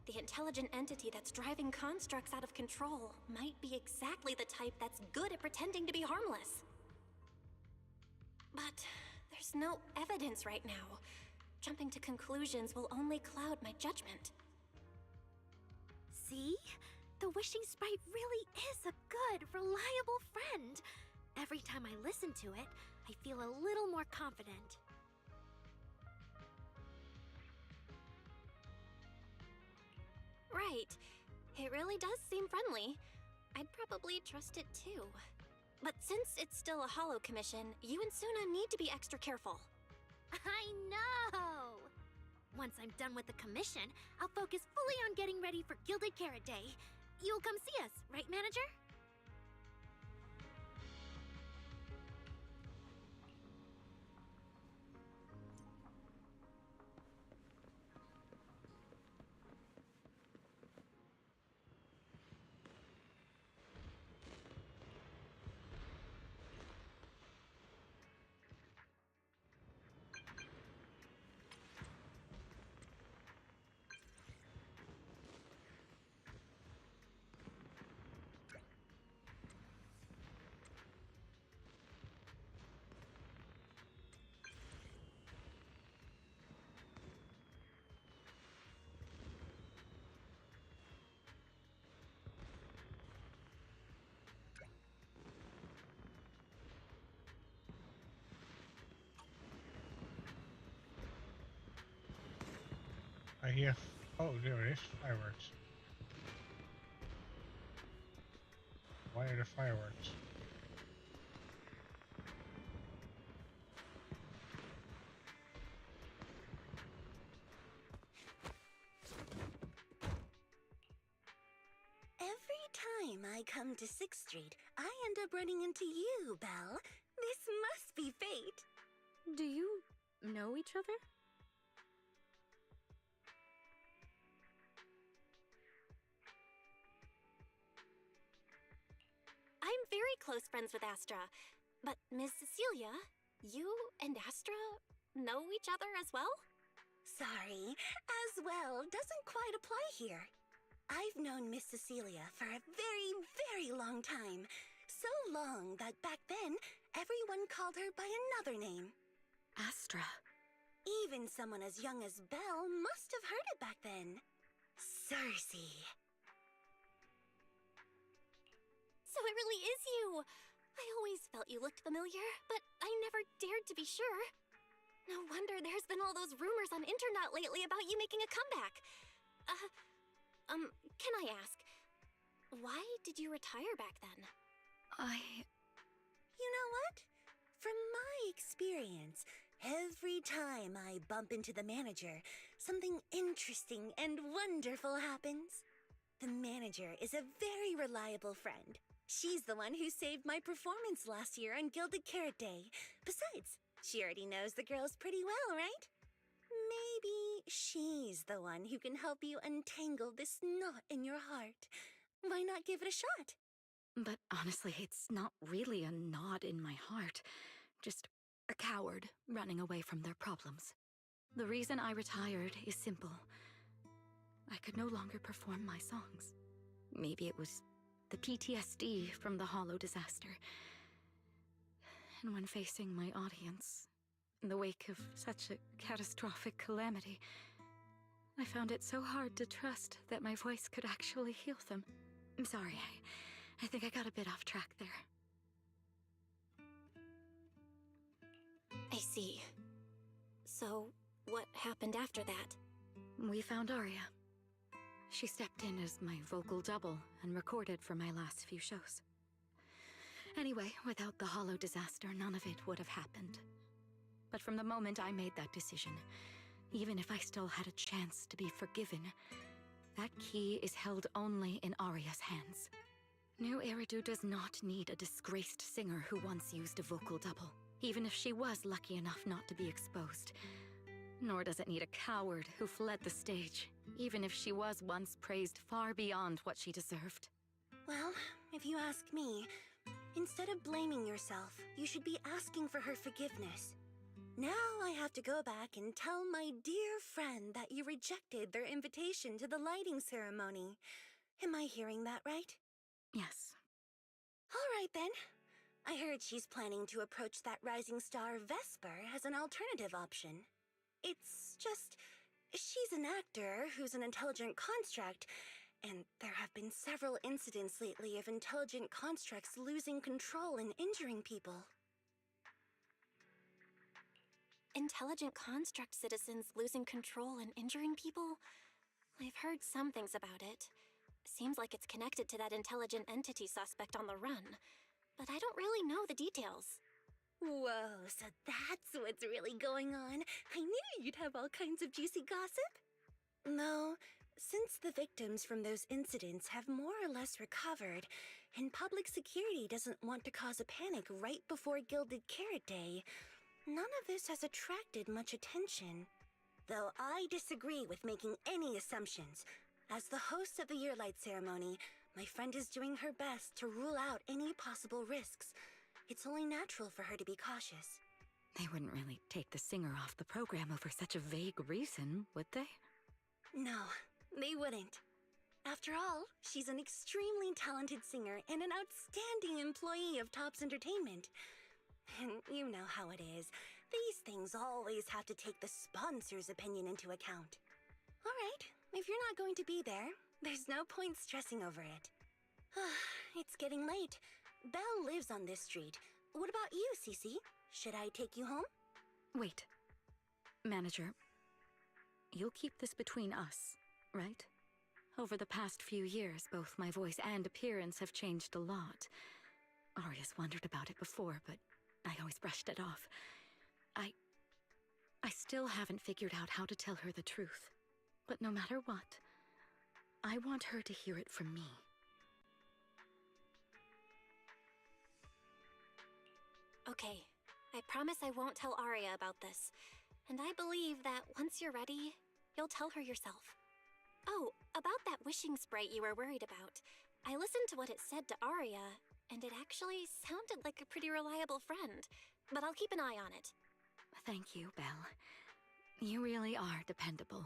The intelligent entity that's driving constructs out of control might be exactly the type that's good at pretending to be harmless. But there's no evidence right now. Jumping to conclusions will only cloud my judgment. See? The wishing sprite really is a good, reliable friend. Every time I listen to it, I feel a little more confident. Right. It really does seem friendly. I'd probably trust it too. But since it's still a holo commission, you and Suna need to be extra careful. I know! Once I'm done with the commission, I'll focus fully on getting ready for Gilded Carrot Day. You'll come see us, right, manager? I hear. Oh, there it is. Fireworks. Why are the fireworks? Every time I come to 6th Street, I end up running into you, Belle. This must be fate. Do you know each other? I'm very close friends with Astra. But Miss Cecilia, you and Astra know each other as well? Sorry, as well doesn't quite apply here. I've known Miss Cecilia for a very, very long time. So long that back then, everyone called her by another name. Astra. Even someone as young as Belle must have heard it back then. Cersei. So it really is you! I always felt you looked familiar, but I never dared to be sure. No wonder there's been all those rumors on internet lately about you making a comeback. Can I ask, why did you retire back then? You know what? From my experience, every time I bump into the manager, something interesting and wonderful happens. The manager is a very reliable friend. She's the one who saved my performance last year on Gilded Carrot Day. Besides, she already knows the girls pretty well, right? Maybe she's the one who can help you untangle this knot in your heart. Why not give it a shot? But honestly, it's not really a knot in my heart. Just a coward running away from their problems. The reason I retired is simple. I could no longer perform my songs. Maybe it was the PTSD from the Hollow disaster. And when facing my audience, in the wake of such a catastrophic calamity, I found it so hard to trust that my voice could actually heal them. I'm sorry, I think I got a bit off track there. I see. So, what happened after that? We found Arya. She stepped in as my vocal double and recorded for my last few shows. Anyway, without the Hollow disaster, none of it would have happened. But from the moment I made that decision, even if I still had a chance to be forgiven, that key is held only in Arya's hands. New Eridu does not need a disgraced singer who once used a vocal double, even if she was lucky enough not to be exposed. Nor does it need a coward who fled the stage, even if she was once praised far beyond what she deserved. Well, if you ask me, instead of blaming yourself, you should be asking for her forgiveness. Now I have to go back and tell my dear friend that you rejected their invitation to the lighting ceremony. Am I hearing that right? Yes. All right then. I heard she's planning to approach that rising star Vesper as an alternative option. It's just, she's an actor who's an intelligent construct, and there have been several incidents lately of intelligent constructs losing control and injuring people. Intelligent construct citizens losing control and injuring people? I've heard some things about it. Seems like it's connected to that intelligent entity suspect on the run, but I don't really know the details. Whoa, so that's what's really going on. I knew you'd have all kinds of juicy gossip. No, since the victims from those incidents have more or less recovered, and public security doesn't want to cause a panic right before Gilded Carrot Day, none of this has attracted much attention. Though I disagree with making any assumptions. As the host of the Yearlight ceremony, my friend is doing her best to rule out any possible risks. It's only natural for her to be cautious. They wouldn't really take the singer off the program over such a vague reason, would they? No, they wouldn't. After all, she's an extremely talented singer and an outstanding employee of Topps Entertainment. And you know how it is. These things always have to take the sponsor's opinion into account. All right, if you're not going to be there, there's no point stressing over it. It's getting late. Belle lives on this street. What about you, Cece? Should I take you home? Wait. Manager, you'll keep this between us, right? Over the past few years, both my voice and appearance have changed a lot. Arya's wondered about it before, but I always brushed it off. I still haven't figured out how to tell her the truth. But no matter what, I want her to hear it from me. Okay, I promise I won't tell Arya about this. And I believe that once you're ready, you'll tell her yourself. Oh, about that wishing sprite you were worried about. I listened to what it said to Arya, and it actually sounded like a pretty reliable friend. But I'll keep an eye on it. Thank you, Belle. You really are dependable.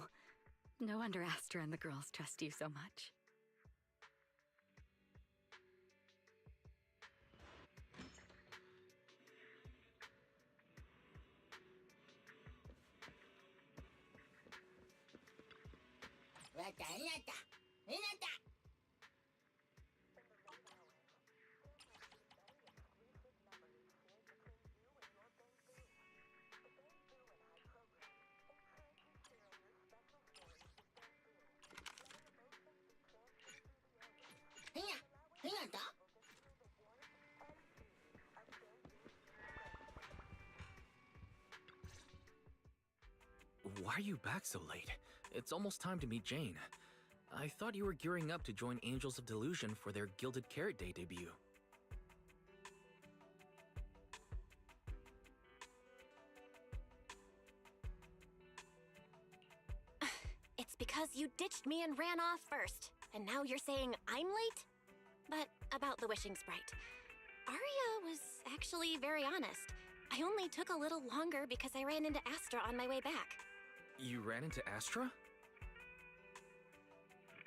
No wonder Astra and the girls trust you so much. Why are you back so late? It's almost time to meet Jane. I thought you were gearing up to join Angels of Delusion for their Gilded Carrot Day debut. It's because you ditched me and ran off first, and now you're saying I'm late? But about the wishing sprite. Arya was actually very honest. I only took a little longer because I ran into Astra on my way back. You ran into Astra?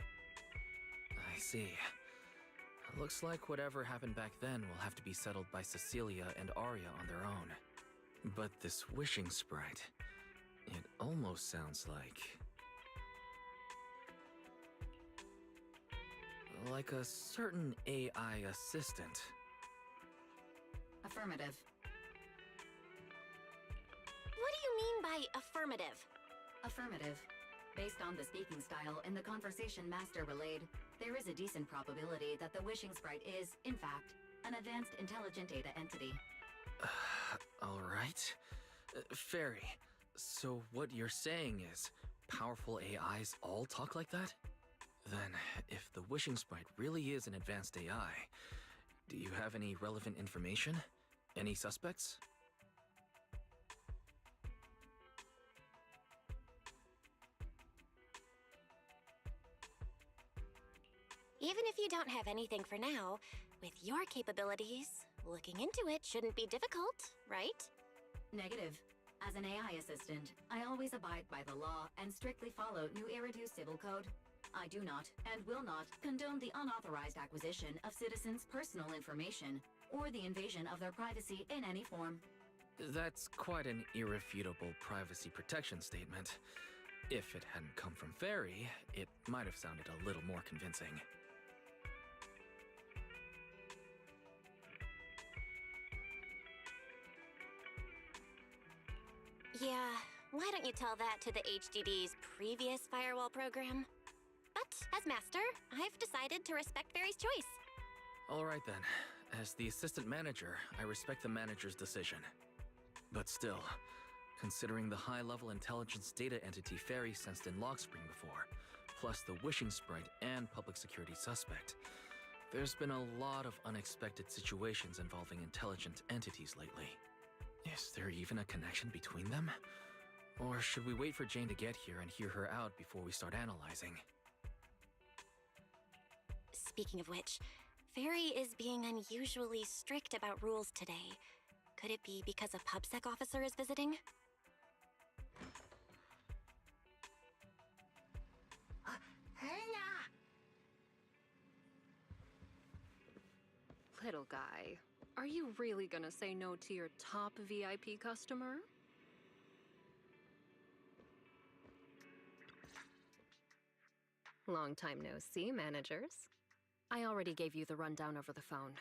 I see. Looks like whatever happened back then will have to be settled by Cecilia and Arya on their own. But this wishing sprite, it almost sounds like a certain AI assistant. Affirmative. What do you mean by affirmative? Affirmative. Based on the speaking style and the conversation Master relayed, there is a decent probability that the wishing sprite is, in fact, an advanced intelligent data entity. Alright. Fairy, so what you're saying is powerful AIs all talk like that? Then, if the wishing sprite really is an advanced AI, do you have any relevant information? Any suspects? Even if you don't have anything for now, with your capabilities, looking into it shouldn't be difficult, right? Negative. As an AI assistant, I always abide by the law and strictly follow New Eridu Civil Code. I do not, and will not, condone the unauthorized acquisition of citizens' personal information, or the invasion of their privacy in any form. That's quite an irrefutable privacy protection statement. If it hadn't come from Fairy, it might have sounded a little more convincing. Yeah, why don't you tell that to the HDD's previous firewall program? But, as Master, I've decided to respect Fairy's choice. Alright then. As the assistant manager, I respect the manager's decision. But still, considering the high-level intelligence data entity Fairy sensed in Logspring before, plus the wishing sprite and public security suspect, there's been a lot of unexpected situations involving intelligent entities lately. Is there even a connection between them? Or should we wait for Jane to get here and hear her out before we start analyzing? Speaking of which, Fairy is being unusually strict about rules today. Could it be because a PubSec officer is visiting? Little guy, are you really gonna say no to your top VIP customer? Long time no see, managers. I already gave you the rundown over the phone.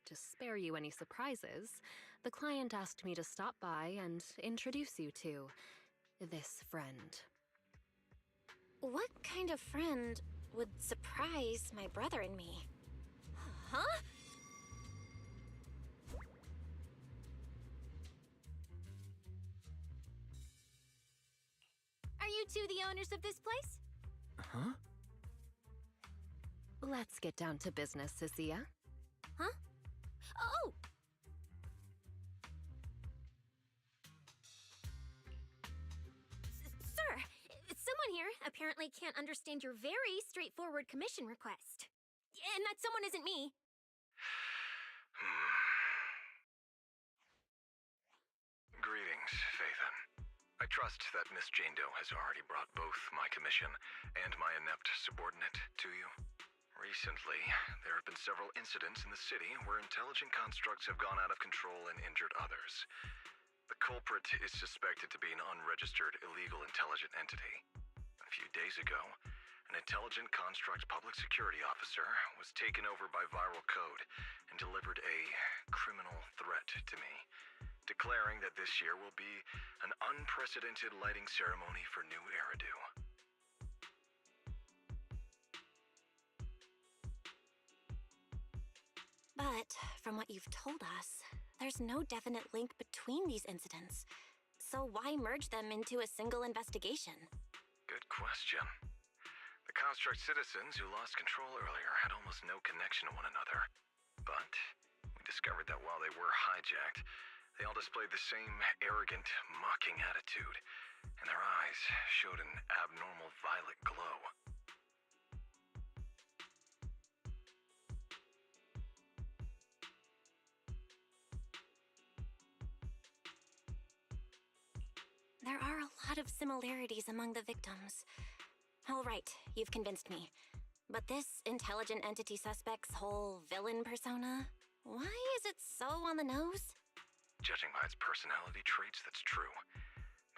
To spare you any surprises, the client asked me to stop by and introduce you to this friend. What kind of friend would surprise my brother and me? Huh? Are you two the owners of this place? Huh? Let's get down to business, Cecilia. Huh? Oh! Sir, someone here apparently can't understand your very straightforward commission request. And that someone isn't me. trust that Miss Jane Doe has already brought both my commission and my inept subordinate to you. Recently, there have been several incidents in the city where intelligent constructs have gone out of control and injured others. The culprit is suspected to be an unregistered illegal intelligent entity. A few days ago, an intelligent construct public security officer was taken over by viral code and delivered a criminal threat to me, declaring that this year will be an unprecedented lighting ceremony for New Eridu. But from what you've told us, there's no definite link between these incidents. So why merge them into a single investigation? Good question. The construct citizens who lost control earlier had almost no connection to one another. But we discovered that while they were hijacked, they all displayed the same arrogant, mocking attitude, and their eyes showed an abnormal violet glow. There are a lot of similarities among the victims. All right, you've convinced me. But this intelligent entity suspect's whole villain persona, why is it so on the nose? Judging by its personality traits, that's true.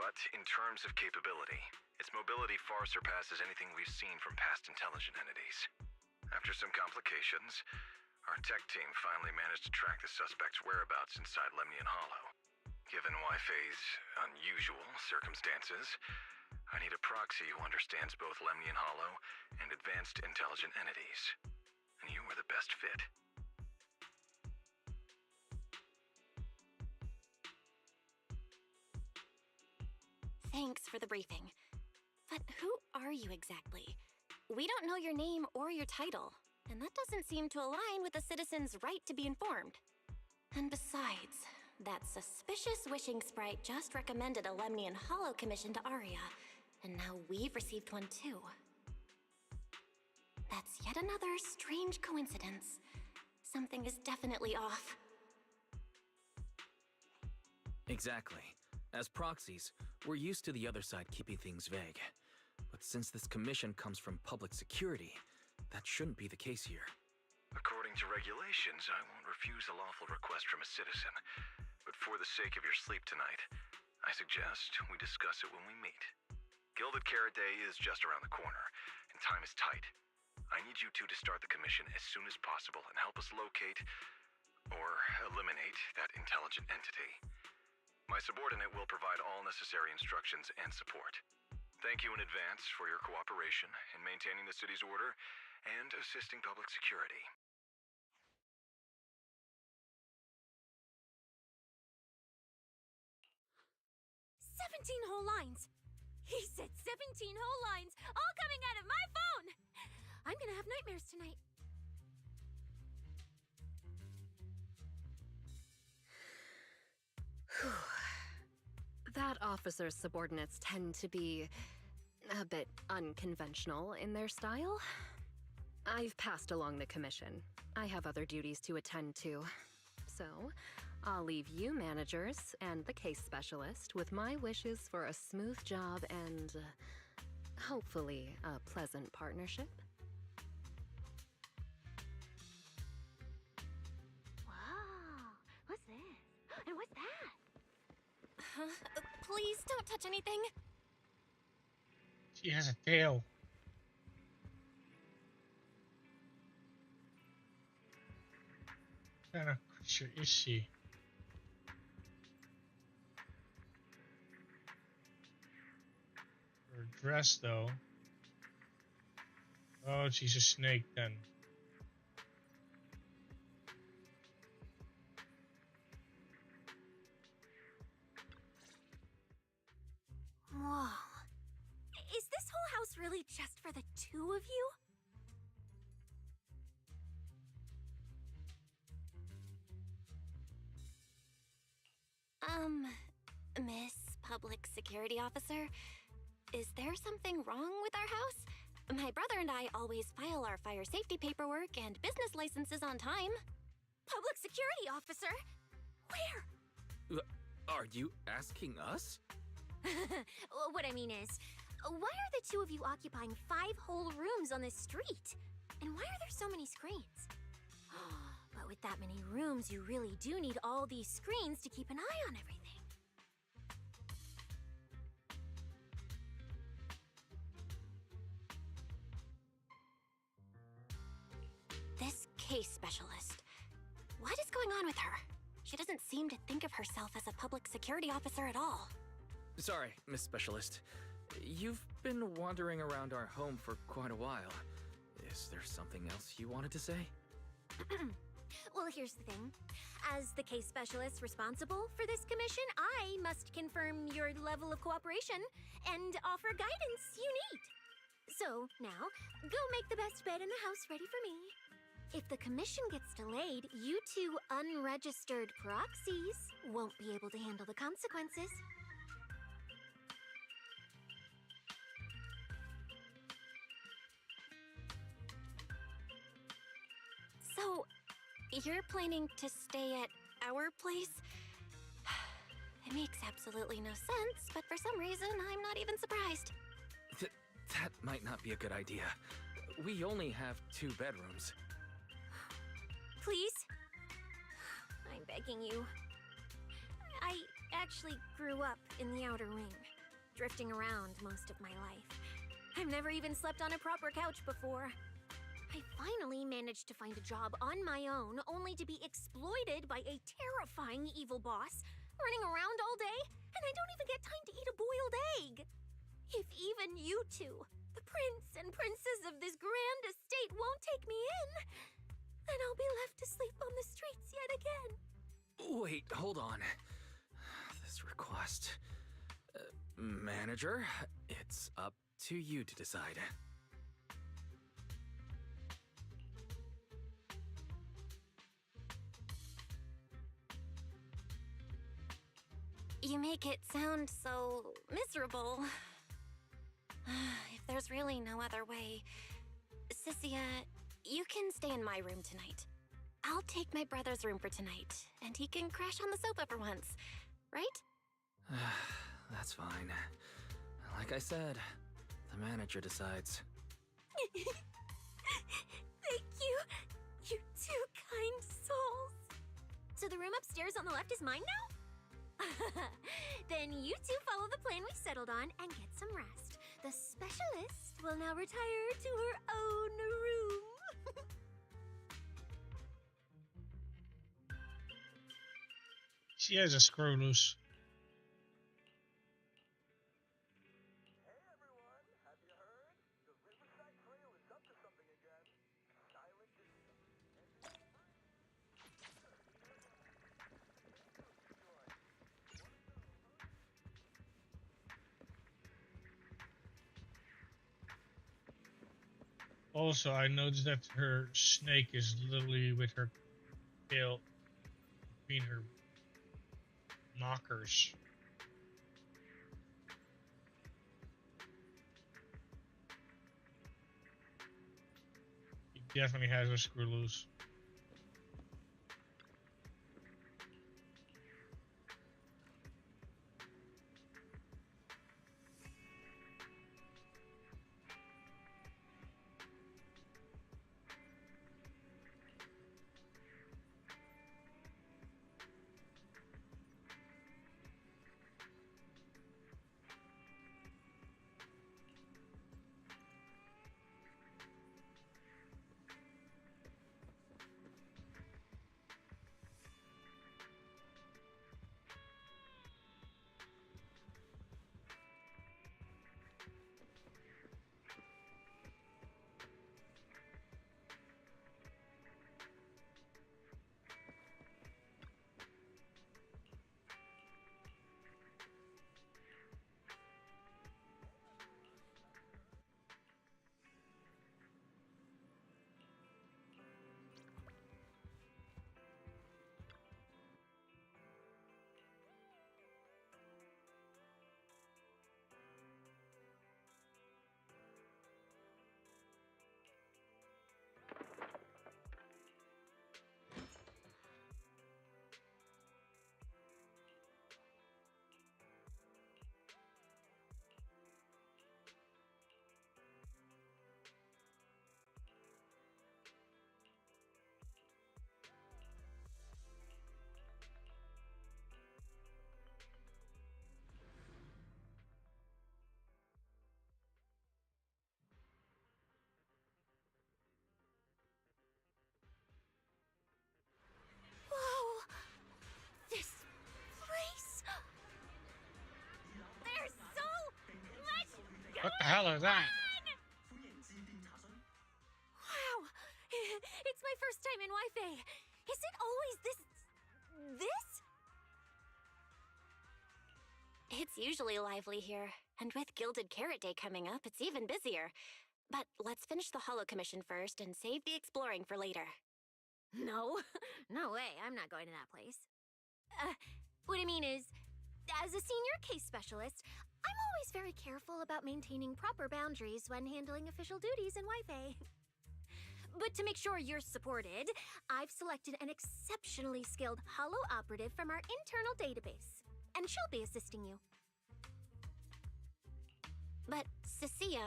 But in terms of capability, its mobility far surpasses anything we've seen from past intelligent entities. After some complications, our tech team finally managed to track the suspect's whereabouts inside Lemnian Hollow. Given Wi-Fi's unusual circumstances, I need a proxy who understands both Lemnian Hollow and advanced intelligent entities. And you were the best fit. Thanks for the briefing. But who are you exactly? We don't know your name or your title, and that doesn't seem to align with the citizens' right to be informed. And besides, that suspicious wishing sprite just recommended a Lemnian Hollow commission to Aria, and now we've received one too. That's yet another strange coincidence. Something is definitely off. Exactly. As proxies, we're used to the other side keeping things vague. But since this commission comes from public security, that shouldn't be the case here. According to regulations, I won't refuse a lawful request from a citizen. But for the sake of your sleep tonight, I suggest we discuss it when we meet. Gilded Carrot Day is just around the corner, and time is tight. I need you two to start the commission as soon as possible and help us locate or eliminate that intelligent entity. My subordinate will provide all necessary instructions and support. Thank you in advance for your cooperation in maintaining the city's order and assisting public security. 17 whole lines! He said 17 whole lines, all coming out of my phone! I'm gonna have nightmares tonight. That officer's subordinates tend to be a bit unconventional in their style. I've passed along the commission. I have other duties to attend to. So, I'll leave you managers and the case specialist with my wishes for a smooth job and, hopefully, a pleasant partnership. Wow, what's this? And what's that? Please don't touch anything. She has a tail. What kind of creature is she? Her dress, though. Oh, she's a snake then. Whoa. Is this whole house really just for the two of you? Miss Public Security Officer, is there something wrong with our house? My brother and I always file our fire safety paperwork and business licenses on time. Public Security Officer? Where? Are you asking us? What I mean is, why are the two of you occupying 5 whole rooms on this street? And why are there so many screens? But with that many rooms, you really do need all these screens to keep an eye on everything. This case specialist. What is going on with her? She doesn't seem to think of herself as a public security officer at all. Sorry, Miss Specialist. You've been wandering around our home for quite a while. Is there something else you wanted to say? Well, here's the thing. As the case specialist responsible for this commission, I must confirm your level of cooperation and offer guidance you need. So, now, go make the best bed in the house ready for me. If the commission gets delayed, you two unregistered proxies won't be able to handle the consequences. So, you're planning to stay at our place? It makes absolutely no sense, but for some reason, I'm not even surprised. That might not be a good idea. We only have 2 bedrooms. Please? I'm begging you. I actually grew up in the Outer Ring, drifting around most of my life. I've never even slept on a proper couch before. I finally managed to find a job on my own, only to be exploited by a terrifying evil boss, running around all day, and I don't even get time to eat a boiled egg. If even you two, the prince and princess of this grand estate, won't take me in, then I'll be left to sleep on the streets yet again. Wait, hold on. This request... Manager, it's up to you to decide. You make it sound so miserable. If there's really no other way... Sissia, you can stay in my room tonight. I'll take my brother's room for tonight, and he can crash on the sofa for once, right? That's fine. Like I said, the manager decides. Thank you, you two kind souls. So the room upstairs on the left is mine now? Then you two follow the plan we settled on and get some rest. The specialist will now retire to her own room. She has a screw loose. Also, I noticed that her snake is literally with her tail between her knockers. He definitely has a screw loose. hell is that? Wow! It's my first time in Wi-Fi. Is it always this? It's usually lively here, and with Gilded Carrot Day coming up, it's even busier. But let's finish the Holo Commission first and save the exploring for later. No. No way, I'm not going to that place. What I mean is, as a senior case specialist, I'm always very careful about maintaining proper boundaries when handling official duties in Wi-Fi. But to make sure you're supported, I've selected an exceptionally skilled Holo operative from our internal database, and she'll be assisting you. But, Cecilia,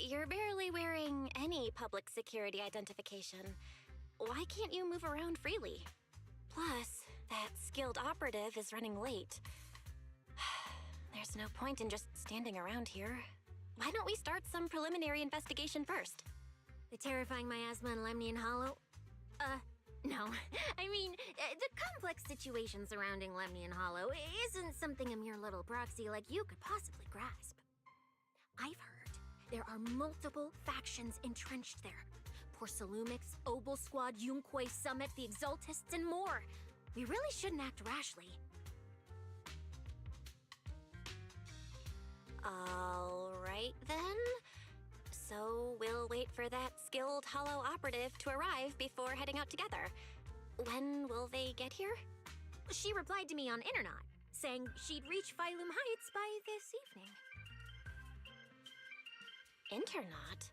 you're barely wearing any public security identification. Why can't you move around freely? Plus, that skilled operative is running late. There's no point in just standing around here. Why don't we start some preliminary investigation first? The terrifying miasma in Lemnian Hollow? No. I mean, the complex situation surrounding Lemnian Hollow isn't something a mere little proxy like you could possibly grasp. I've heard there are multiple factions entrenched there. Porcelumix, Obel Squad, Yunquay Summit, the Exaltists, and more. We really shouldn't act rashly. Alright then. So we'll wait for that skilled Holo operative to arrive before heading out together. When will they get here? She replied to me on Internet, saying she'd reach Phylum Heights by this evening. Internet?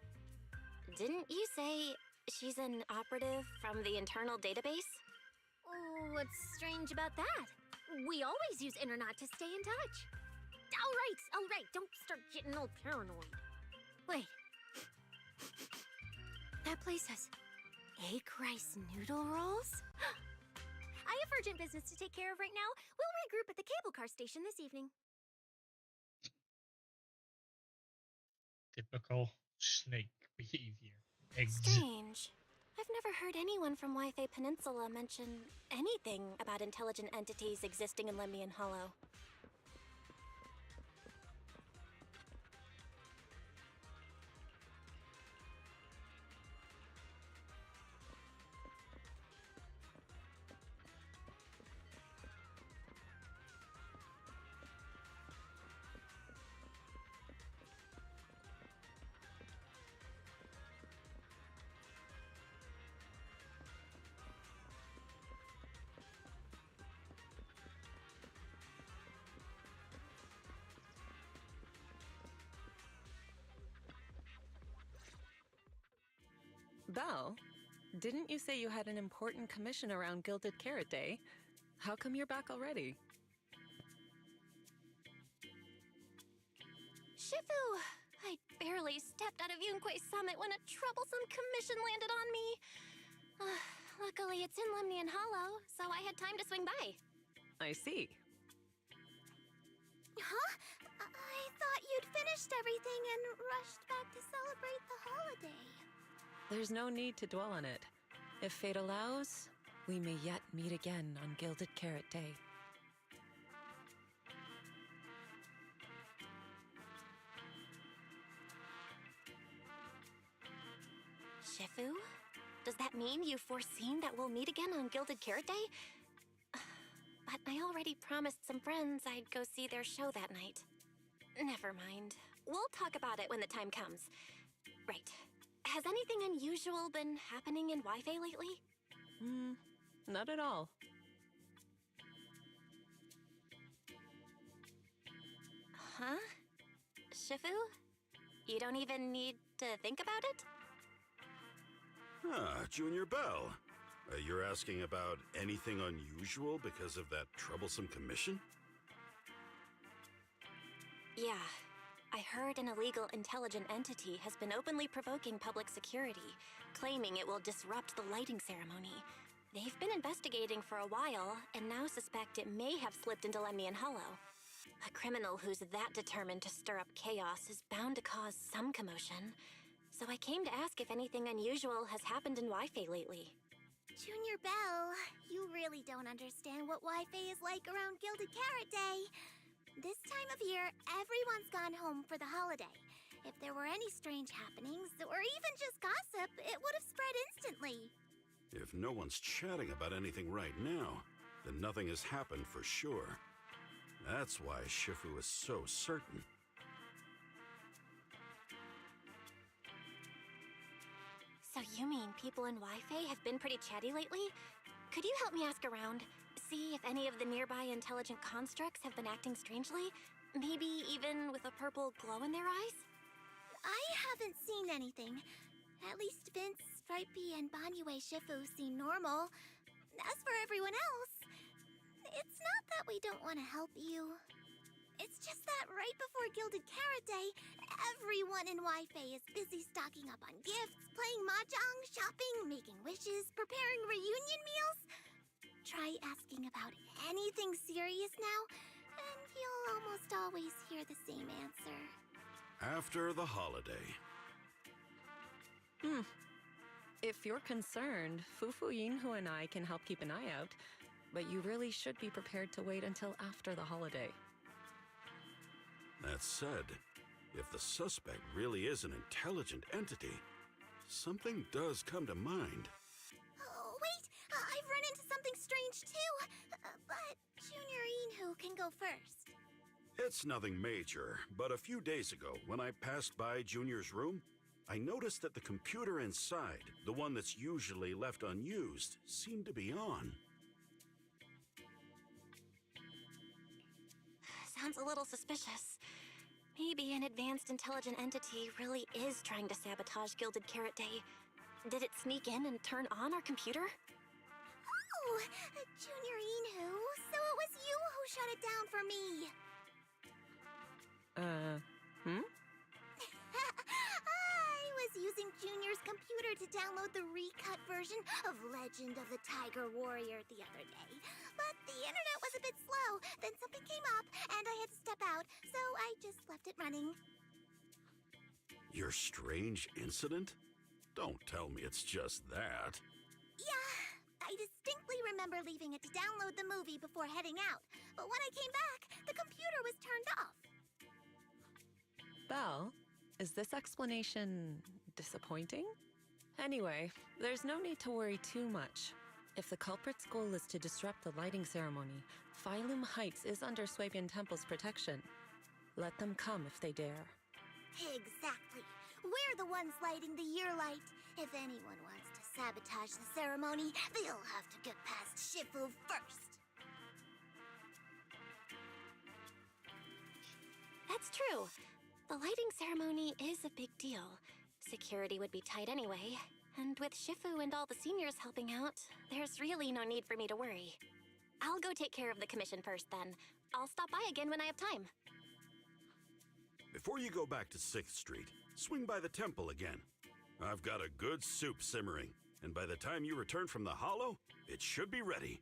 Didn't you say she's an operative from the internal database? Oh, what's strange about that? We always use Internet to stay in touch. All right, don't start getting all paranoid. Wait. That place has egg rice noodle rolls? I have urgent business to take care of right now. We'll regroup at the cable car station this evening. Typical snake behavior. Eggs. Strange. I've never heard anyone from Wi-Fi Peninsula mention anything about intelligent entities existing in Lemnian Hollow. Belle, didn't you say you had an important commission around Gilded Carrot Day? How come you're back already? Shifu! I barely stepped out of Yunquay Summit when a troublesome commission landed on me. Luckily, it's in Lemnian Hollow, so I had time to swing by. I see. Huh? I thought you'd finished everything and rushed back to celebrate the holiday. There's no need to dwell on it. If fate allows, we may yet meet again on Gilded Carrot Day. Shifu? Does that mean you've foreseen that we'll meet again on Gilded Carrot Day? But I already promised some friends I'd go see their show that night. Never mind. We'll talk about it when the time comes. Right. Has anything unusual been happening in Wi-Fi lately? Not at all. Huh? Shifu? You don't even need to think about it? Ah, Junior Belle. You're asking about anything unusual because of that troublesome commission? Yeah. I heard an illegal intelligent entity has been openly provoking public security, claiming it will disrupt the lighting ceremony. They've been investigating for a while, and now suspect it may have slipped into Lemnian Hollow. A criminal who's that determined to stir up chaos is bound to cause some commotion. So I came to ask if anything unusual has happened in Wi-Fi lately. Junior Belle, you really don't understand what Wi-Fi is like around Gilded Carrot Day. This time of year, everyone's gone home for the holiday, If there were any strange happenings, or even just gossip, it would have spread instantly. If no one's chatting about anything right now, then nothing has happened for sure. That's why Shifu is so certain. So you mean people in Wi-Fi have been pretty chatty lately? Could you help me ask around? See if any of the nearby intelligent constructs have been acting strangely? Maybe even with a purple glow in their eyes? I haven't seen anything. At least Vince, Stripey, and Banyue Shifu seem normal. As for everyone else, it's not that we don't want to help you. It's just that right before Gilded Carrot Day, everyone in Wi-Fi is busy stocking up on gifts, playing mahjong, shopping, making wishes, preparing reunion meals. Try asking about anything serious now, and you'll almost always hear the same answer. After the holiday. If you're concerned, Fufu Yinhu and I can help keep an eye out, but you really should be prepared to wait until after the holiday. That said, if the suspect really is an intelligent entity, something does come to mind. Oh, wait! I've run into something strange too! But Junior Inhu can go first. It's nothing major, but a few days ago, when I passed by Junior's room, I noticed that the computer inside, the one that's usually left unused, seemed to be on. Sounds a little suspicious. Maybe an advanced intelligent entity really is trying to sabotage Gilded Carrot Day. Did it sneak in and turn on our computer? Oh, Junior Inhu, so it was you who shut it down for me. I was using Junior's computer to download the recut version of Legend of the Tiger Warrior the other day. But the internet was a bit slow, then something came up, and I had to step out, so I just left it running. Your strange incident? Don't tell me it's just that. Yeah, I distinctly remember leaving it to download the movie before heading out. But when I came back, the computer was turned off. Belle, is this explanation disappointing? Anyway, there's no need to worry too much. If the culprit's goal is to disrupt the lighting ceremony, Phylum Heights is under Swabian Temple's protection. Let them come if they dare. Exactly. We're the ones lighting the year light. If anyone wants to sabotage the ceremony, they'll have to get past Shifu first. That's true. The lighting ceremony is a big deal. Security would be tight anyway. And with Shifu and all the seniors helping out, there's really no need for me to worry. I'll go take care of the commission first then. I'll stop by again when I have time. Before you go back to 6th Street, swing by the temple again. I've got a good soup simmering, and by the time you return from the hollow, it should be ready.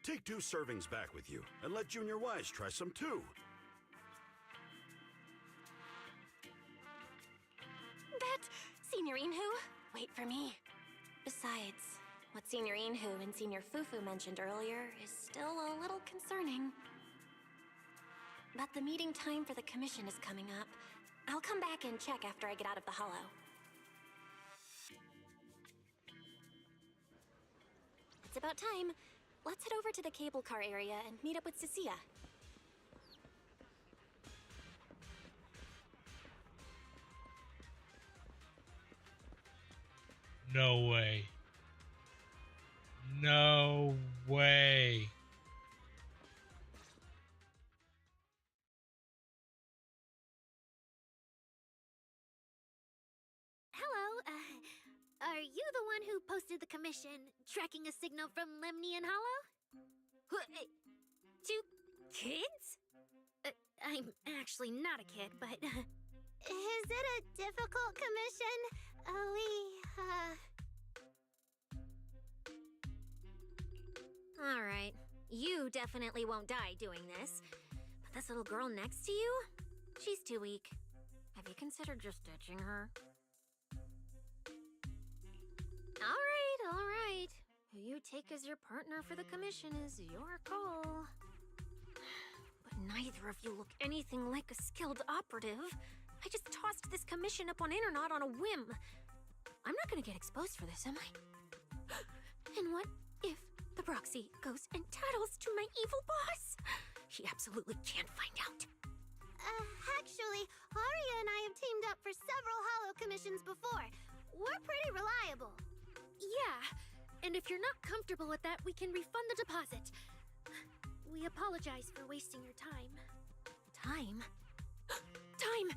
Take 2 servings back with you, and let Junior Wise try some too. But, Senior Inhu, wait for me. Besides, what Senior Inhu and Senior Fufu mentioned earlier is still a little concerning. But the meeting time for the commission is coming up. I'll come back and check after I get out of the hollow. It's about time. Let's head over to the cable car area and meet up with Cecilia. No way. No way. Hello, are you the one who posted the commission, tracking a signal from Lemnian Hollow? 2 kids? I'm actually not a kid, but... Is it a difficult commission? Alright, you definitely won't die doing this. But this little girl next to you? She's too weak. Have you considered just ditching her? Alright. Who you take as your partner for the commission is your call. But neither of you look anything like a skilled operative. I just tossed this commission up on Internet on a whim. I'm not gonna get exposed for this, am I? And what if the proxy goes and tattles to my evil boss? He absolutely can't find out. Actually, Aria and I have teamed up for several holo commissions before. We're pretty reliable. Yeah, and if you're not comfortable with that, we can refund the deposit. We apologize for wasting your time. Time? Time!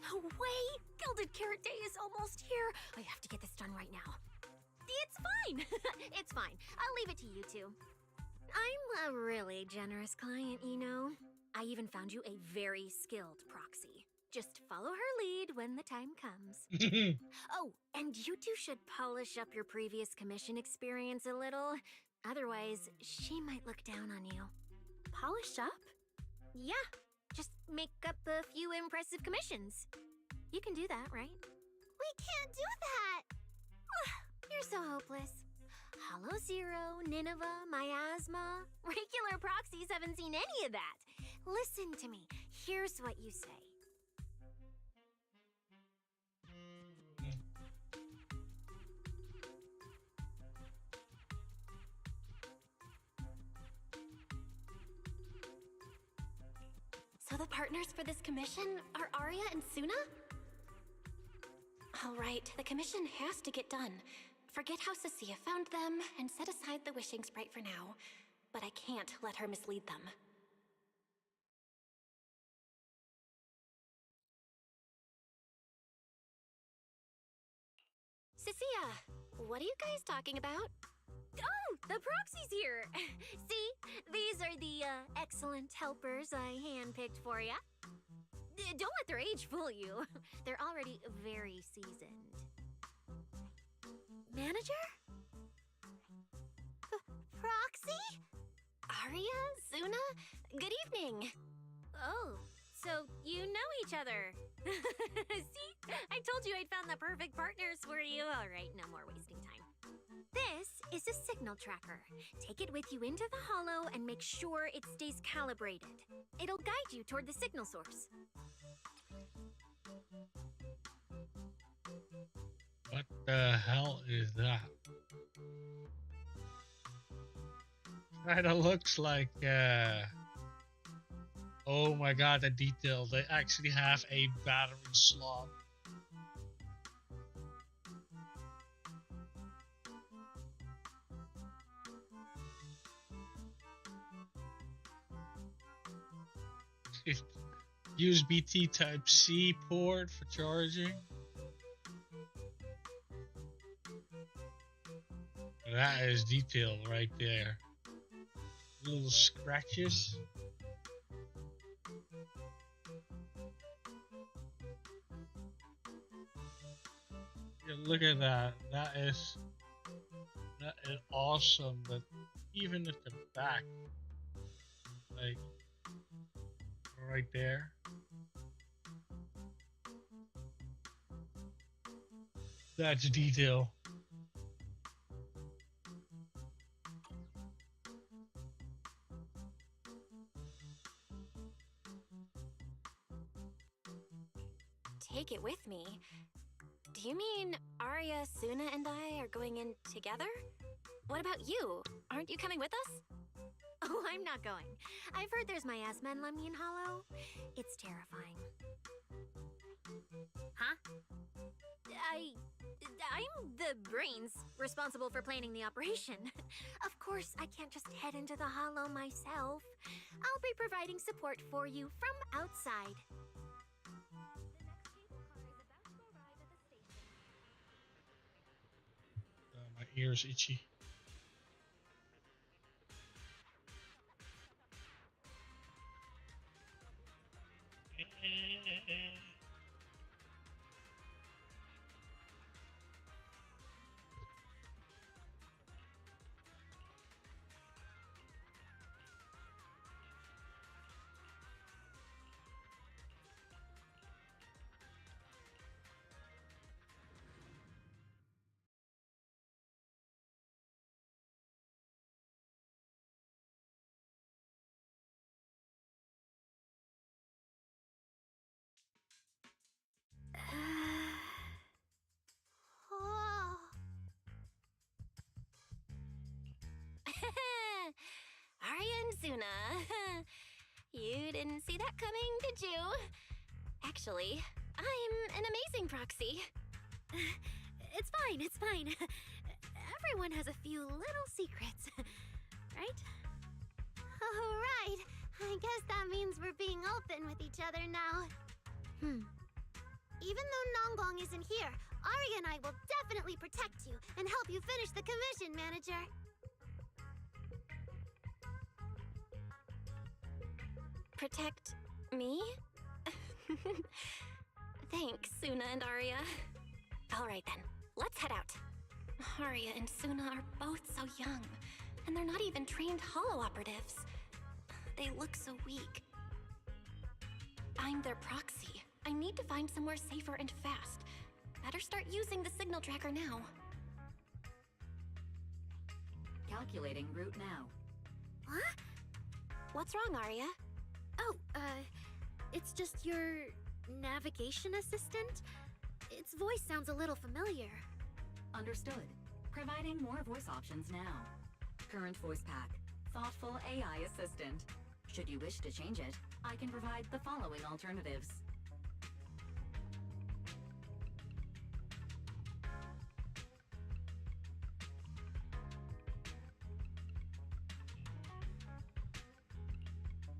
No way! Gilded Carrot Day is almost here. I have to get this done right now. It's fine. It's fine. I'll leave it to you two. I'm a really generous client, you know. I even found you a very skilled proxy. Just follow her lead when the time comes. Oh, and you two should polish up your previous commission experience a little. Otherwise, she might look down on you. Polish up? Yeah, just make up a few impressive commissions. You can do that, right? We can't do that! You're so hopeless. Hollow Zero, Nineveh, Miasma. Regular proxies haven't seen any of that. Listen to me. Here's what you say. So the partners for this commission are Arya and Suna? All right, the commission has to get done. Forget how Cecilia found them, and set aside the wishing sprite for now. But I can't let her mislead them. Cecilia, what are you guys talking about? Oh, the proxy's here. See, these are the excellent helpers I handpicked for ya. Don't let their age fool you. They're already very seasoned. Manager? Proxy? Arya? Suna? Good evening. Oh, so you know each other. See? I told you I'd found the perfect partners for you. All right, no more wasting time. This is a signal tracker. Take it with you into the hollow and make sure it stays calibrated. It'll guide you toward the signal source. What the hell is that? Kinda looks like, oh my god, the detail. They actually have a battery slot. USB-T Type-C port for charging. That is detail right there. Little scratches. Yeah, look at that. That is awesome. But even at the back, like right there. That's detail. Take it with me? Do you mean Arya, Suna, and I are going in together? What about you? Aren't you coming with us? Oh, I'm not going. I've heard there's miasma in Lemnian Hollow. It's terrifying. Huh? I'm the brains responsible for planning the operation. Of course, I can't just head into the Hollow myself. I'll be providing support for you from outside. My ear's itchy. fine, Suna. You didn't see that coming, did you? Actually, I'm an amazing proxy. It's fine, it's fine. Everyone has a few little secrets, right? Oh, right. I guess that means we're being open with each other now. Even though Nonggong isn't here, Arya and I will definitely protect you and help you finish the commission, Manager. Protect me? Thanks, Suna and Arya. Alright then, let's head out. Arya and Suna are both so young, and they're not even trained holo operatives. They look so weak. I'm their proxy. I need to find somewhere safer and fast. Better start using the signal tracker now. Calculating route now. What? What's wrong, Arya? Oh, it's just your navigation assistant? Its voice sounds a little familiar. Understood. Providing more voice options now. Current voice pack. Thoughtful AI assistant. Should you wish to change it, I can provide the following alternatives.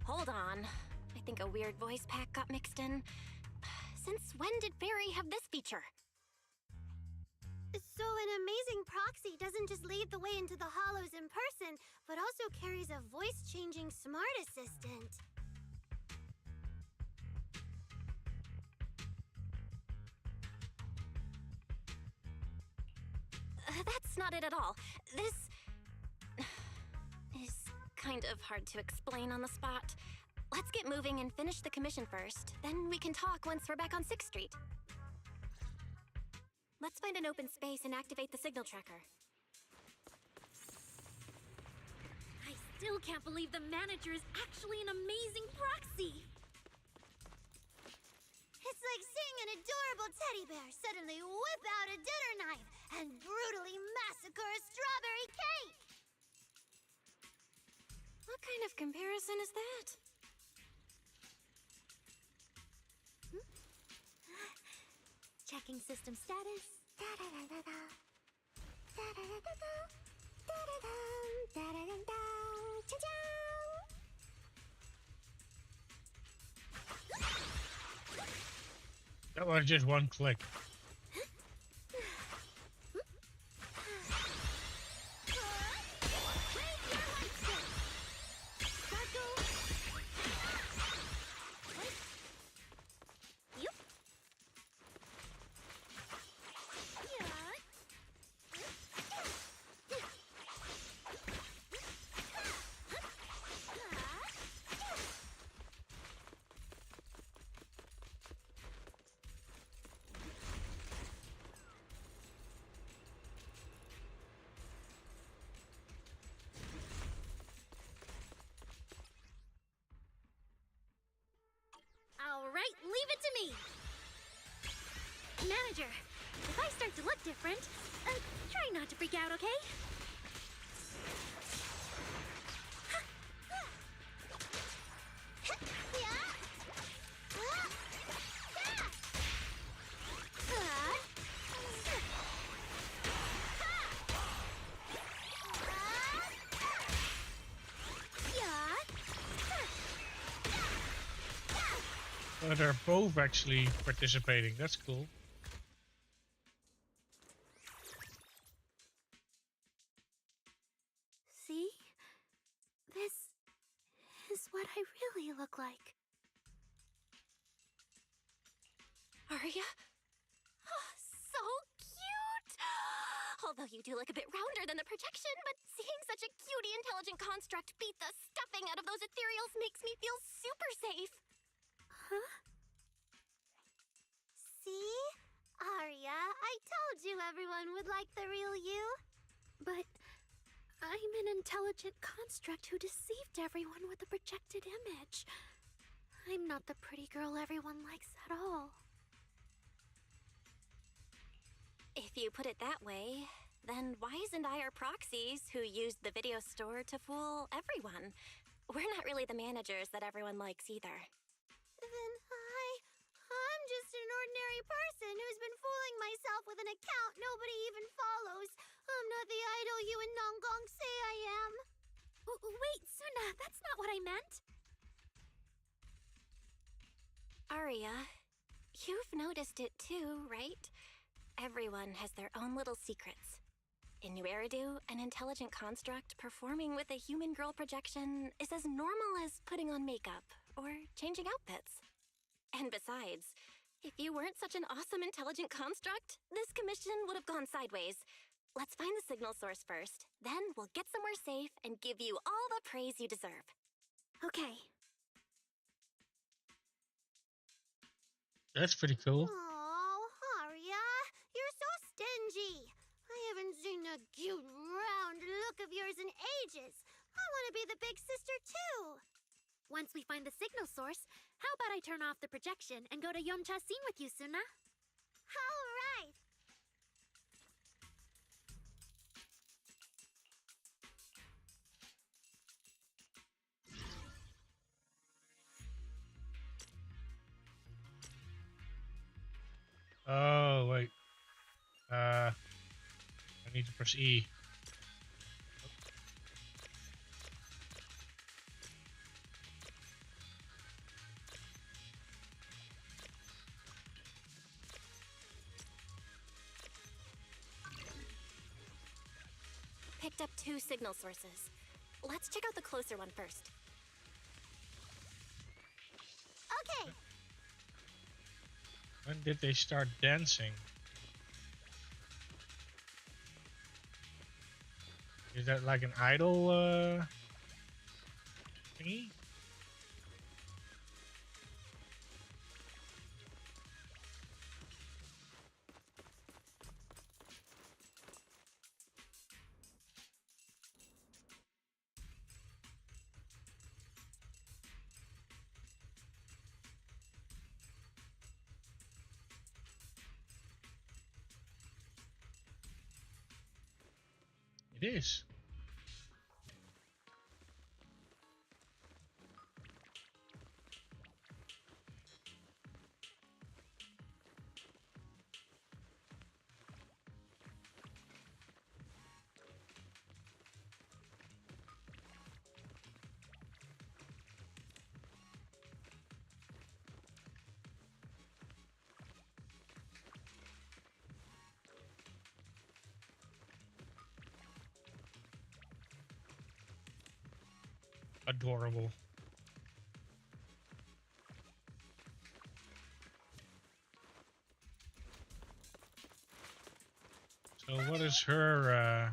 Hold on. I think a weird voice pack got mixed in. Since when did Fairy have this feature? So an amazing proxy doesn't just lead the way into the hollows in person, but also carries a voice-changing smart assistant. That's not it at all. This is kind of hard to explain on the spot. Let's get moving and finish the commission first. Then we can talk once we're back on 6th Street. Let's find an open space and activate the signal tracker. I still can't believe the manager is actually an amazing proxy! It's like seeing an adorable teddy bear suddenly whip out a dinner knife and brutally massacre a strawberry cake! What kind of comparison is that? Checking system status. That was just one click. Alright, leave it to me! Manager, if I start to look different, try not to freak out, okay? They're both actually participating. That's cool. See? This is what I really look like. Arya? Oh, so cute! Although you do look a bit rounder than the projection, but seeing such a cutie intelligent construct beat the stuffing out of those ethereals makes me feel super safe. Huh? See? Arya, I told you everyone would like the real you. But I'm an intelligent construct who deceived everyone with a projected image. I'm not the pretty girl everyone likes at all. If you put it that way, then why isn't I our proxies who used the video store to fool everyone? we're not really the managers that everyone likes either. Then I'm just an ordinary person who's been fooling myself with an account nobody even follows. I'm not the idol you and Nonggong say I am. Wait, Suna, that's not what I meant. Aria, you've noticed it too, right? Everyone has their own little secrets. In New Eridu, an intelligent construct performing with a human girl projection is as normal as putting on makeup or changing outfits. And besides, if you weren't such an awesome intelligent construct, this commission would have gone sideways. Let's find the signal source first, then we'll get somewhere safe and give you all the praise you deserve. Okay. That's pretty cool. Oh, Aria, you're so stingy. I haven't seen that cute, round look of yours in ages. I want to be the big sister, too. Once we find the signal source, how about I turn off the projection and go to Yomcha scene with you, Suna? All right. Oh, wait. I need to press E. Picked up 2 signal sources. Let's check out the closer one first. Okay. When did they start dancing? Is that like an idol thingy? It is. Adorable. So what is her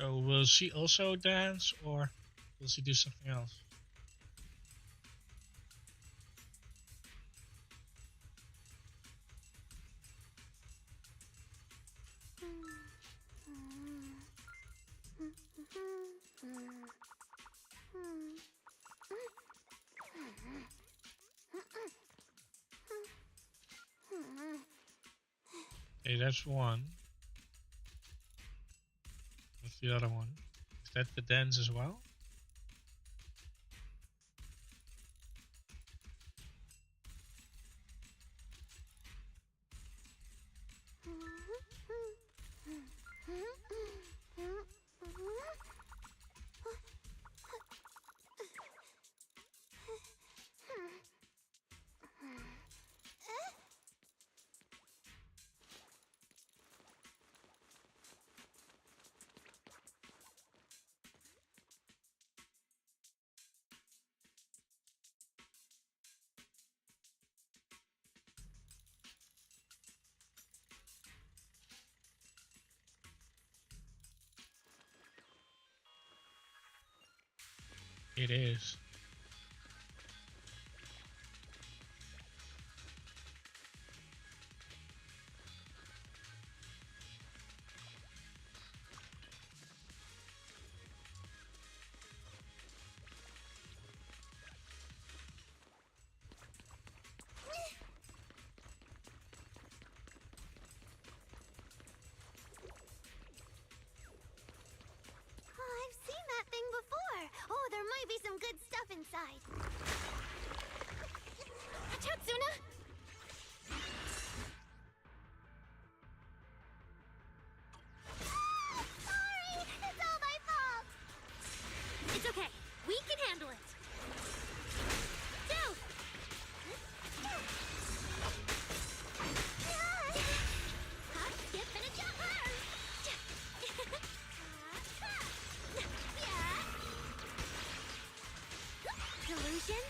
So will she also dance, or will she do something else? Okay, that's one. What's the other one? Is that the dance as well? It is. I've seen that thing before. Oh, there might be some good stuff inside. Watch out, Suna! Sorry! It's all my fault! It's okay. We can handle it. Go! Hop, skip, and a jump! Delusion?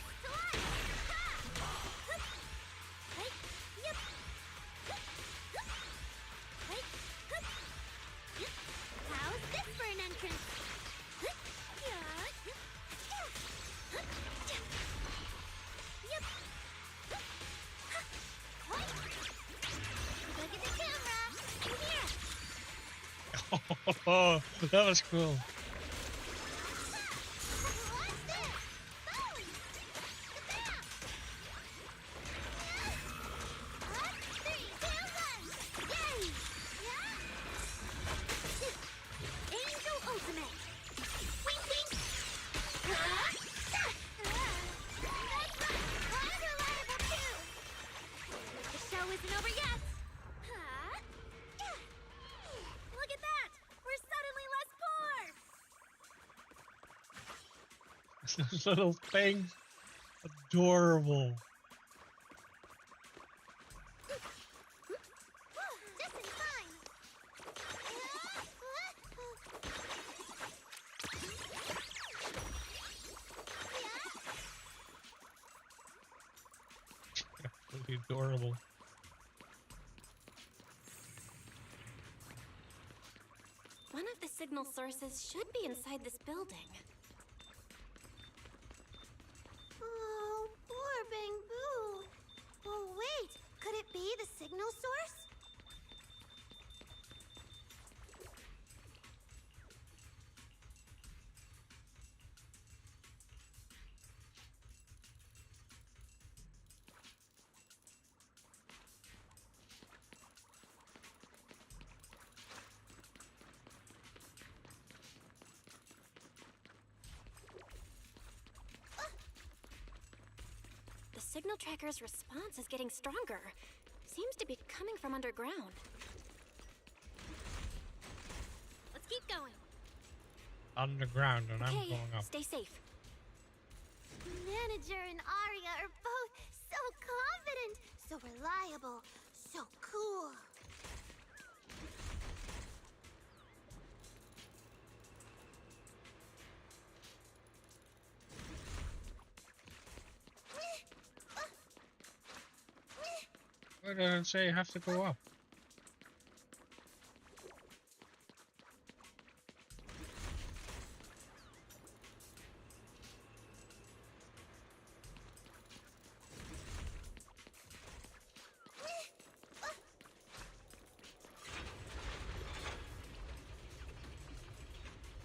How's this for an entrance? Look at the camera! Here! Oh, that was cool. Angel Ultimate! Wink, wink! Unreliable too! The show isn't over yet! Look at that! We're suddenly less poor! Those little things. Adorable. Just in time! Really adorable. One of the signal sources should be inside this building. Oh, poor Bang Boo. Oh, wait. Could it be the signal source? The signal tracker's response is getting stronger. Seems to be coming from underground. Let's keep going. Underground, and I'm Okay, going up. stay safe. Manager and Arya are both so confident, so reliable, so cool. Why does it say you have to go up?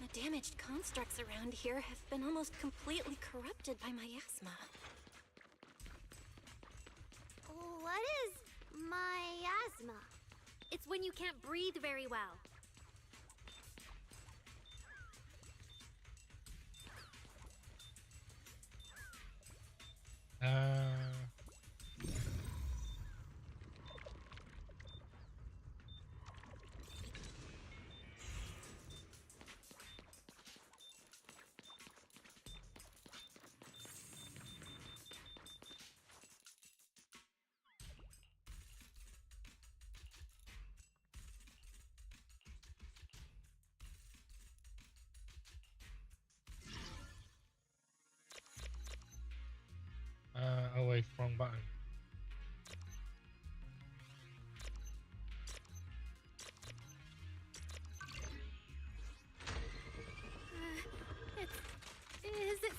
The damaged constructs around here have been almost completely corrupted by miasma. What is miasma? It's when you can't breathe very well. Oh wait, wrong button. Is it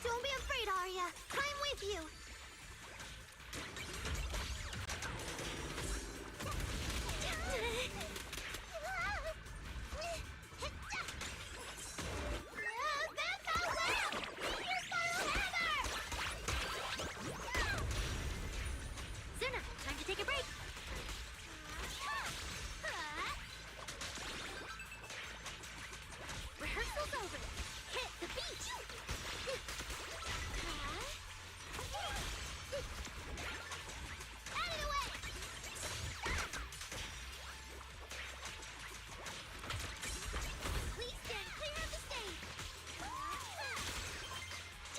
Don't be afraid, Arya. I'm with you. Suna, time to take a break. Rehearsal's over. Hit the beat. Out of the way. Please stand clear of the stage.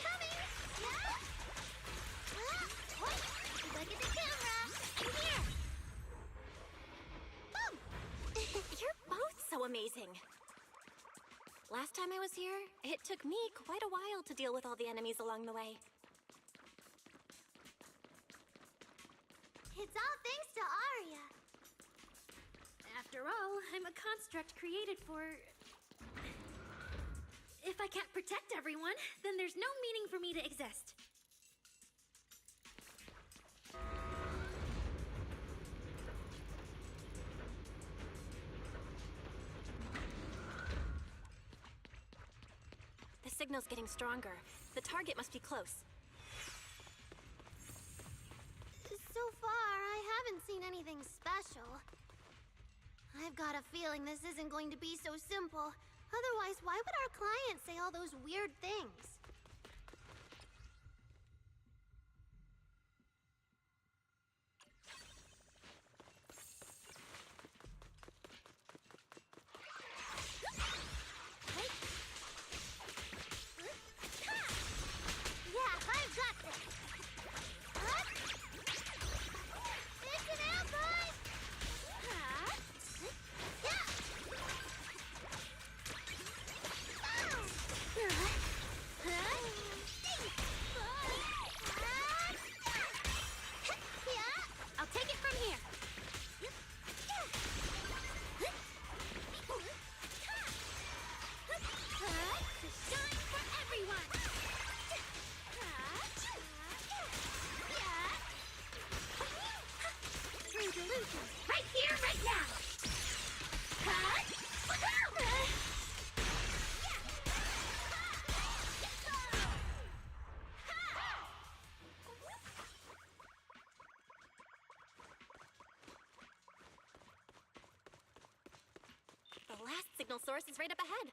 Coming. Look at the camera. I'm here. Boom! You're both so amazing. Last time I was here, it took me quite a while to deal with all the enemies along the way. It's all thanks to Arya. After all, I'm a construct created for... If I can't protect everyone, then there's no meaning for me to exist. The signal's getting stronger. The target must be close. So far, I haven't seen anything special. I've got a feeling this isn't going to be so simple. Otherwise, why would our client say all those weird things? Yeah, I've got this. It's an ambush! Yeah! I'll take it from here. To shine for everyone. True delusion. Right here, right now. The last signal source is right up ahead.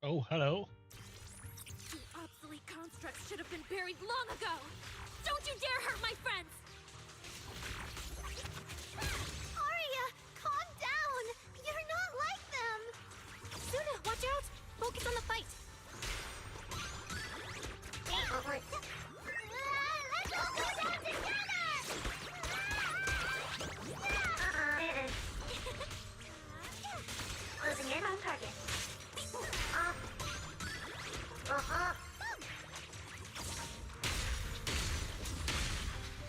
Oh, hello. The obsolete constructs should have been buried long ago. Don't you dare hurt my friends! Arya, calm down. You're not like them. Suna, watch out! Focus on the fight. Let's all go down together! Closing in on target.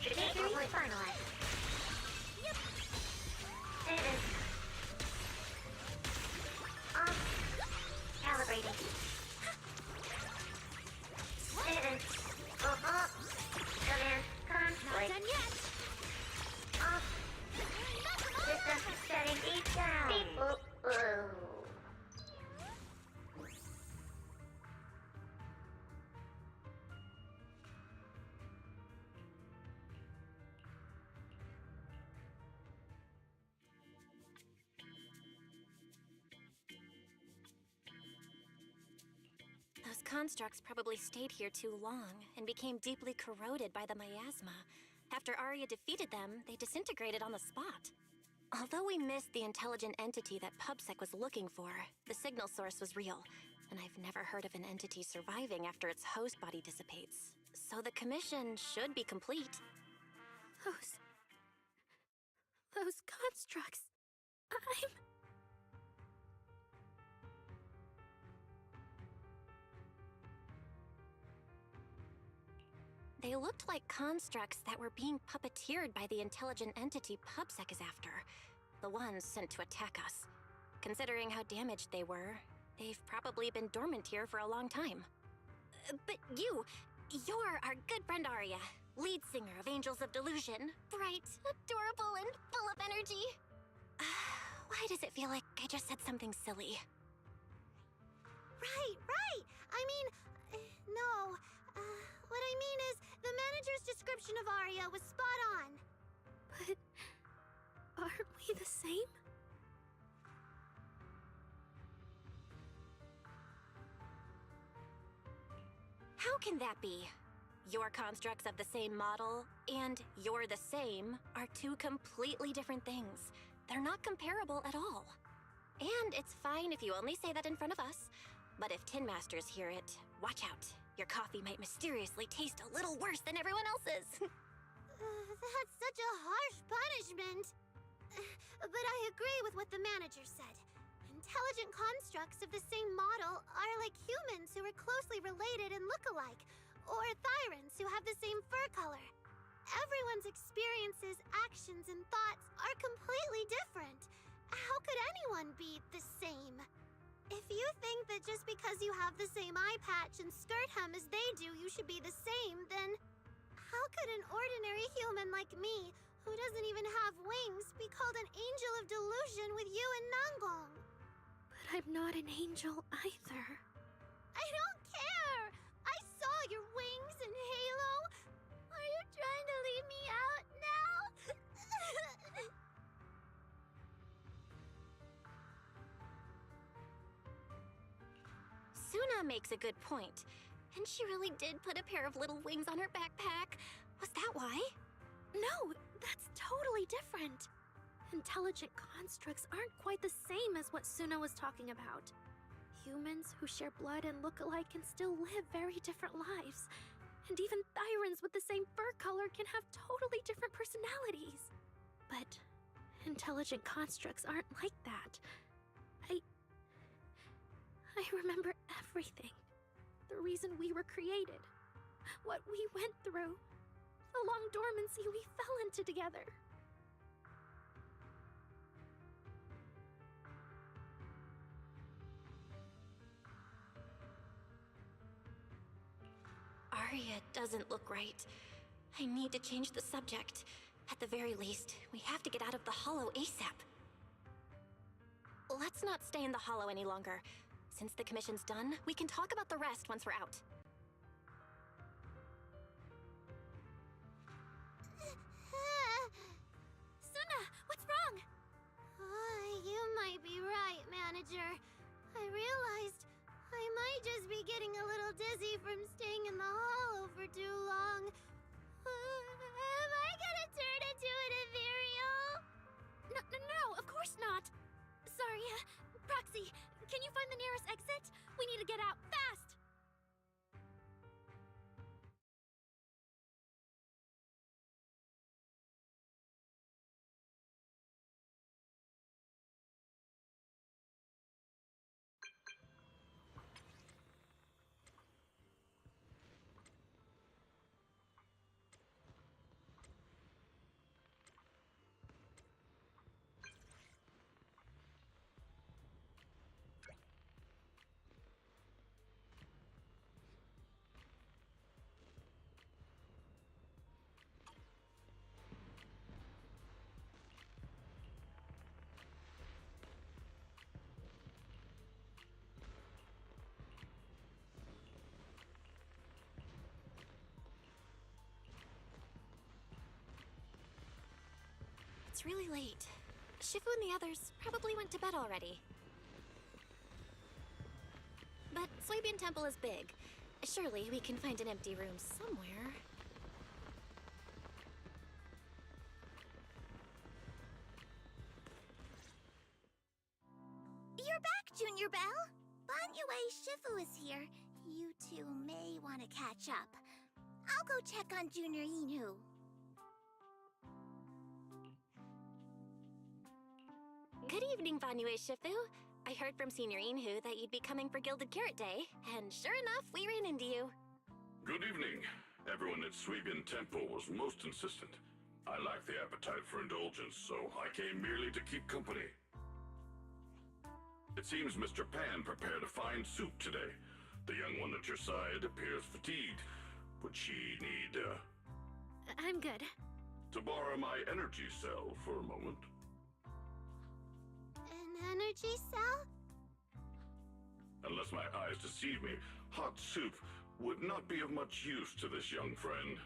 Trajectory finalized. Calibrating. Command conflict. Not done yet. System setting deep down. Beep, boop, boo. Those constructs probably stayed here too long and became deeply corroded by the miasma. After Arya defeated them, they disintegrated on the spot. Although we missed the intelligent entity that PubSec was looking for, the signal source was real, and I've never heard of an entity surviving after its host body dissipates. So the commission should be complete. Those constructs. They look looked like constructs that were being puppeteered by the intelligent entity PubSec is after. The ones sent to attack us. Considering how damaged they were, they've probably been dormant here for a long time. But you're our good friend Arya, lead singer of Angels of Delusion. Bright, adorable, and full of energy. Why does it feel like I just said something silly? Right! I mean, no. What I mean is, the manager's description of Arya was spot on. But aren't we the same? How can that be? Your constructs of the same model and you're the same are two completely different things. They're not comparable at all. And it's fine if you only say that in front of us. But if Tin Masters hear it, watch out. Your coffee might mysteriously taste a little worse than everyone else's. That's such a harsh punishment. But I agree with what the manager said. Intelligent constructs of the same model are like humans who are closely related and look alike, or Thyrans who have the same fur color. Everyone's experiences, actions, and thoughts are completely different. How could anyone be the same? If you think that just because you have the same eye patch and skirt hem as they do, you should be the same, then how could an ordinary human like me, who doesn't even have wings, be called an angel of delusion with you and Nangong? But I'm not an angel either. I don't care! I saw your wings and halo! Are you trying to leave me out now? Suna makes a good point. And she really did put a pair of little wings on her backpack. Was that why? No, that's totally different. Intelligent constructs aren't quite the same as what Suna was talking about. Humans who share blood and look alike can still live very different lives. And even Thyrans with the same fur color can have totally different personalities. But intelligent constructs aren't like that. I remember everything. The reason we were created. What we went through. The long dormancy we fell into together. Arya doesn't look right. I need to change the subject. At the very least, we have to get out of the Hollow ASAP. Let's not stay in the Hollow any longer. Since the commission's done, we can talk about the rest once we're out. Suna, what's wrong? You might be right, manager. I realized I might just be getting a little dizzy from staying in the Hollow for too long. Am I gonna turn into an ethereal? No, of course not. Sorry, Proxy, can you find the nearest exit? We need to get out fast! It's really late. Shifu and the others probably went to bed already. But Swabian Temple is big. Surely we can find an empty room somewhere. You're back, Junior Belle. Banyue Shifu is here. You two may want to catch up. I'll go check on Junior Inu. Good evening, Banyue Shifu. I heard from Senior Inhu that you'd be coming for Gilded Carrot Day, and sure enough, we ran into you. Good evening. Everyone at Suibian Temple was most insistent. I lack the appetite for indulgence, so I came merely to keep company. It seems Mr. Pan prepared a fine soup today. The young one at your side appears fatigued. Would she need, I'm good. to borrow my energy cell for a moment? An energy cell? Unless my eyes deceive me, hot soup would not be of much use to this young friend.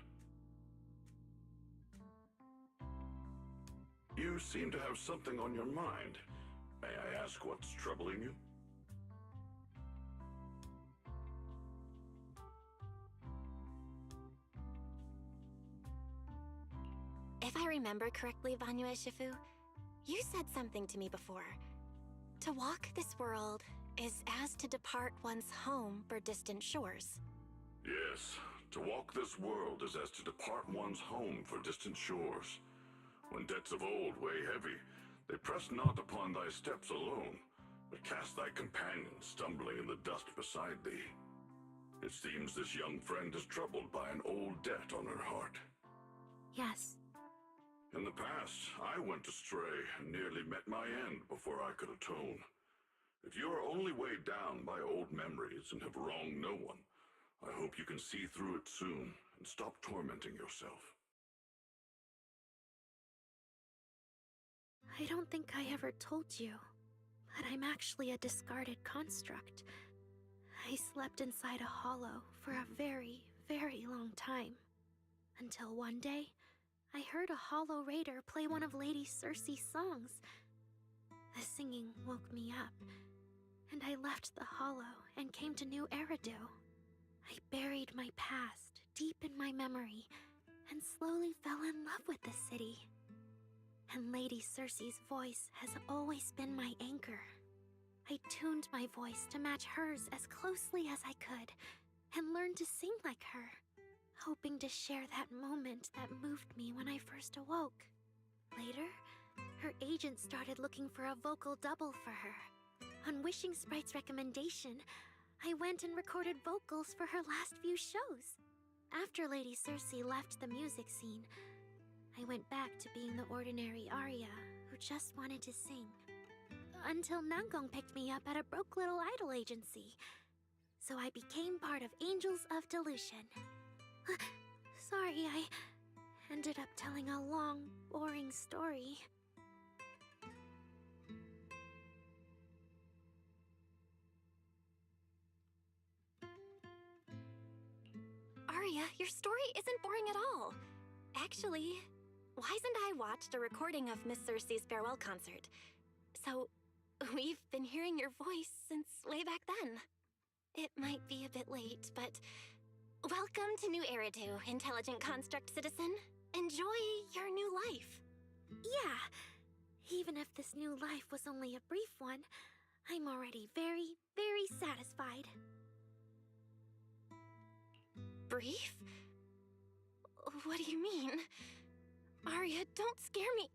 You seem to have something on your mind. May I ask what's troubling you? If I remember correctly, Vanue Shifu, you said something to me before. To walk this world is as to depart one's home for distant shores. Yes, to walk this world is as to depart one's home for distant shores. When debts of old weigh heavy, they press not upon thy steps alone, but cast thy companion stumbling in the dust beside thee. It seems this young friend is troubled by an old debt on her heart. Yes. In the past, I went astray and nearly met my end before I could atone. If you are only weighed down by old memories and have wronged no one, I hope you can see through it soon and stop tormenting yourself. I don't think I ever told you, but I'm actually a discarded construct. I slept inside a hollow for a very, very long time. Until one day, I heard a hollow raider play one of Lady Circe's songs. The singing woke me up, and I left the hollow and came to New Eridu. I buried my past deep in my memory and slowly fell in love with the city. And Lady Circe's voice has always been my anchor. I tuned my voice to match hers as closely as I could and learned to sing like her, hoping to share that moment that moved me when I first awoke. Later, her agent started looking for a vocal double for her. On Wishing Sprite's recommendation, I went and recorded vocals for her last few shows. After Lady Circe left the music scene, I went back to being the ordinary Arya who just wanted to sing. Until Nangong picked me up at a broke little idol agency. So I became part of Angels of Delusion. Sorry, I ended up telling a long, boring story. Arya, your story isn't boring at all. Actually, Wise and I watched a recording of Miss Circe's farewell concert. So, we've been hearing your voice since way back then. It might be a bit late, but welcome to New Eridu, intelligent construct citizen. Enjoy your new life. Yeah, even if this new life was only a brief one, I'm already very, very satisfied. Brief? What do you mean? Arya, don't scare me.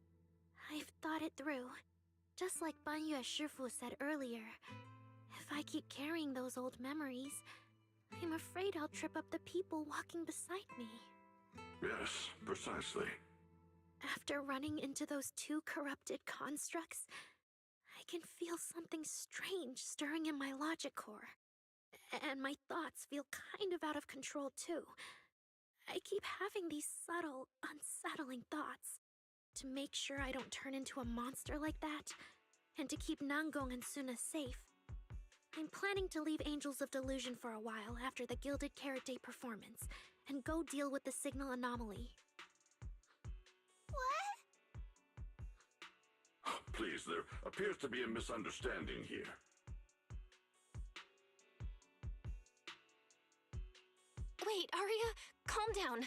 I've thought it through. Just like Banyue Shifu said earlier, if I keep carrying those old memories, I'm afraid I'll trip up the people walking beside me. Yes, precisely. After running into those two corrupted constructs, I can feel something strange stirring in my logic core. And my thoughts feel kind of out of control too. I keep having these subtle, unsettling thoughts. To make sure I don't turn into a monster like that, and to keep Nangong and Suna safe, I'm planning to leave Angels of Delusion for a while after the Gilded Carrot Day performance, and go deal with the signal anomaly. What? Please, there appears to be a misunderstanding here. Wait, Arya, calm down.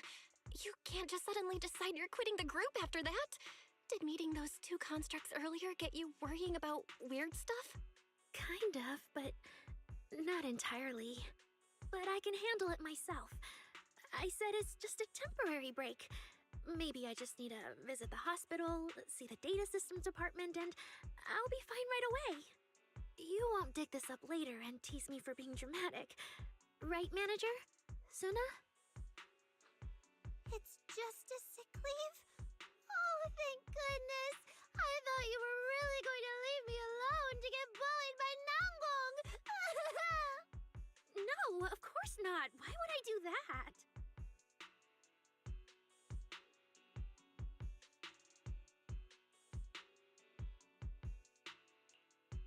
You can't just suddenly decide you're quitting the group after that. Did meeting those two constructs earlier get you worrying about weird stuff? Kind of, but not entirely. But I can handle it myself. I said it's just a temporary break. Maybe I just need to visit the hospital, see the data systems department, and I'll be fine right away. You won't dig this up later and tease me for being dramatic. Right, manager? Suna? It's just a sick leave? Oh, thank goodness! I thought you were really going to leave me alone to get bullied by Nanggong! No, of course not. Why would I do that?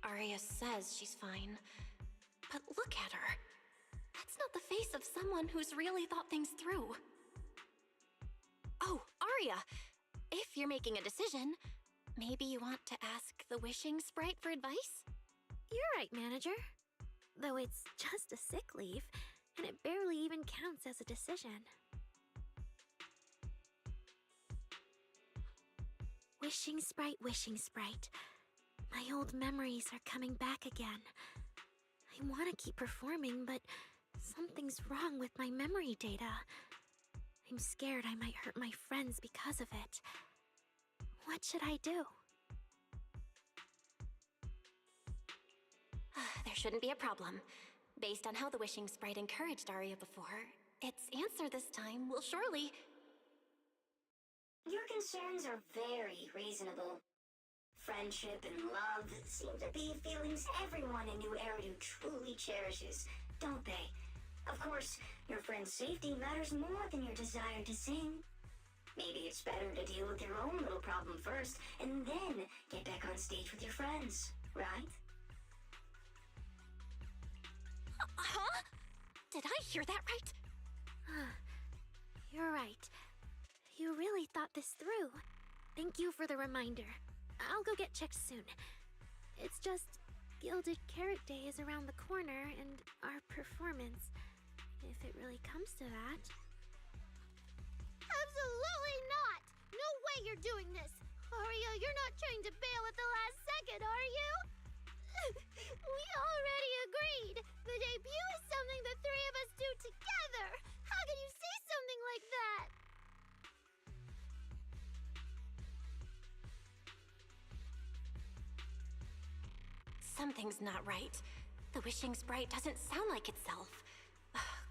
Arya says she's fine. But look at her. That's not the face of someone who's really thought things through. Oh, Arya! If you're making a decision, maybe you want to ask the Wishing Sprite for advice? You're right, Manager. Though it's just a sick leave, and it barely even counts as a decision. Wishing Sprite, Wishing Sprite. My old memories are coming back again. I want to keep performing, but something's wrong with my memory data. I'm scared I might hurt my friends because of it. What should I do? There shouldn't be a problem. Based on how the Wishing Sprite encouraged Arya before, its answer this time will surely... Your concerns are very reasonable. Friendship and love seem to be feelings everyone in New Eridu truly cherishes, don't they? Of course, your friend's safety matters more than your desire to sing. Maybe it's better to deal with your own little problem first, and then get back on stage with your friends, right? Huh? Did I hear that right? You're right. You really thought this through. Thank you for the reminder. I'll go get checked soon. It's just, Gilded Carrot Day is around the corner, and our performance, if it really comes to that. Absolutely not! No way you're doing this! Arya, you're not trying to bail at the last second, are you? We already agreed! The debut is something the three of us do together! How can you say something like that? Something's not right. The Wishing Sprite doesn't sound like itself.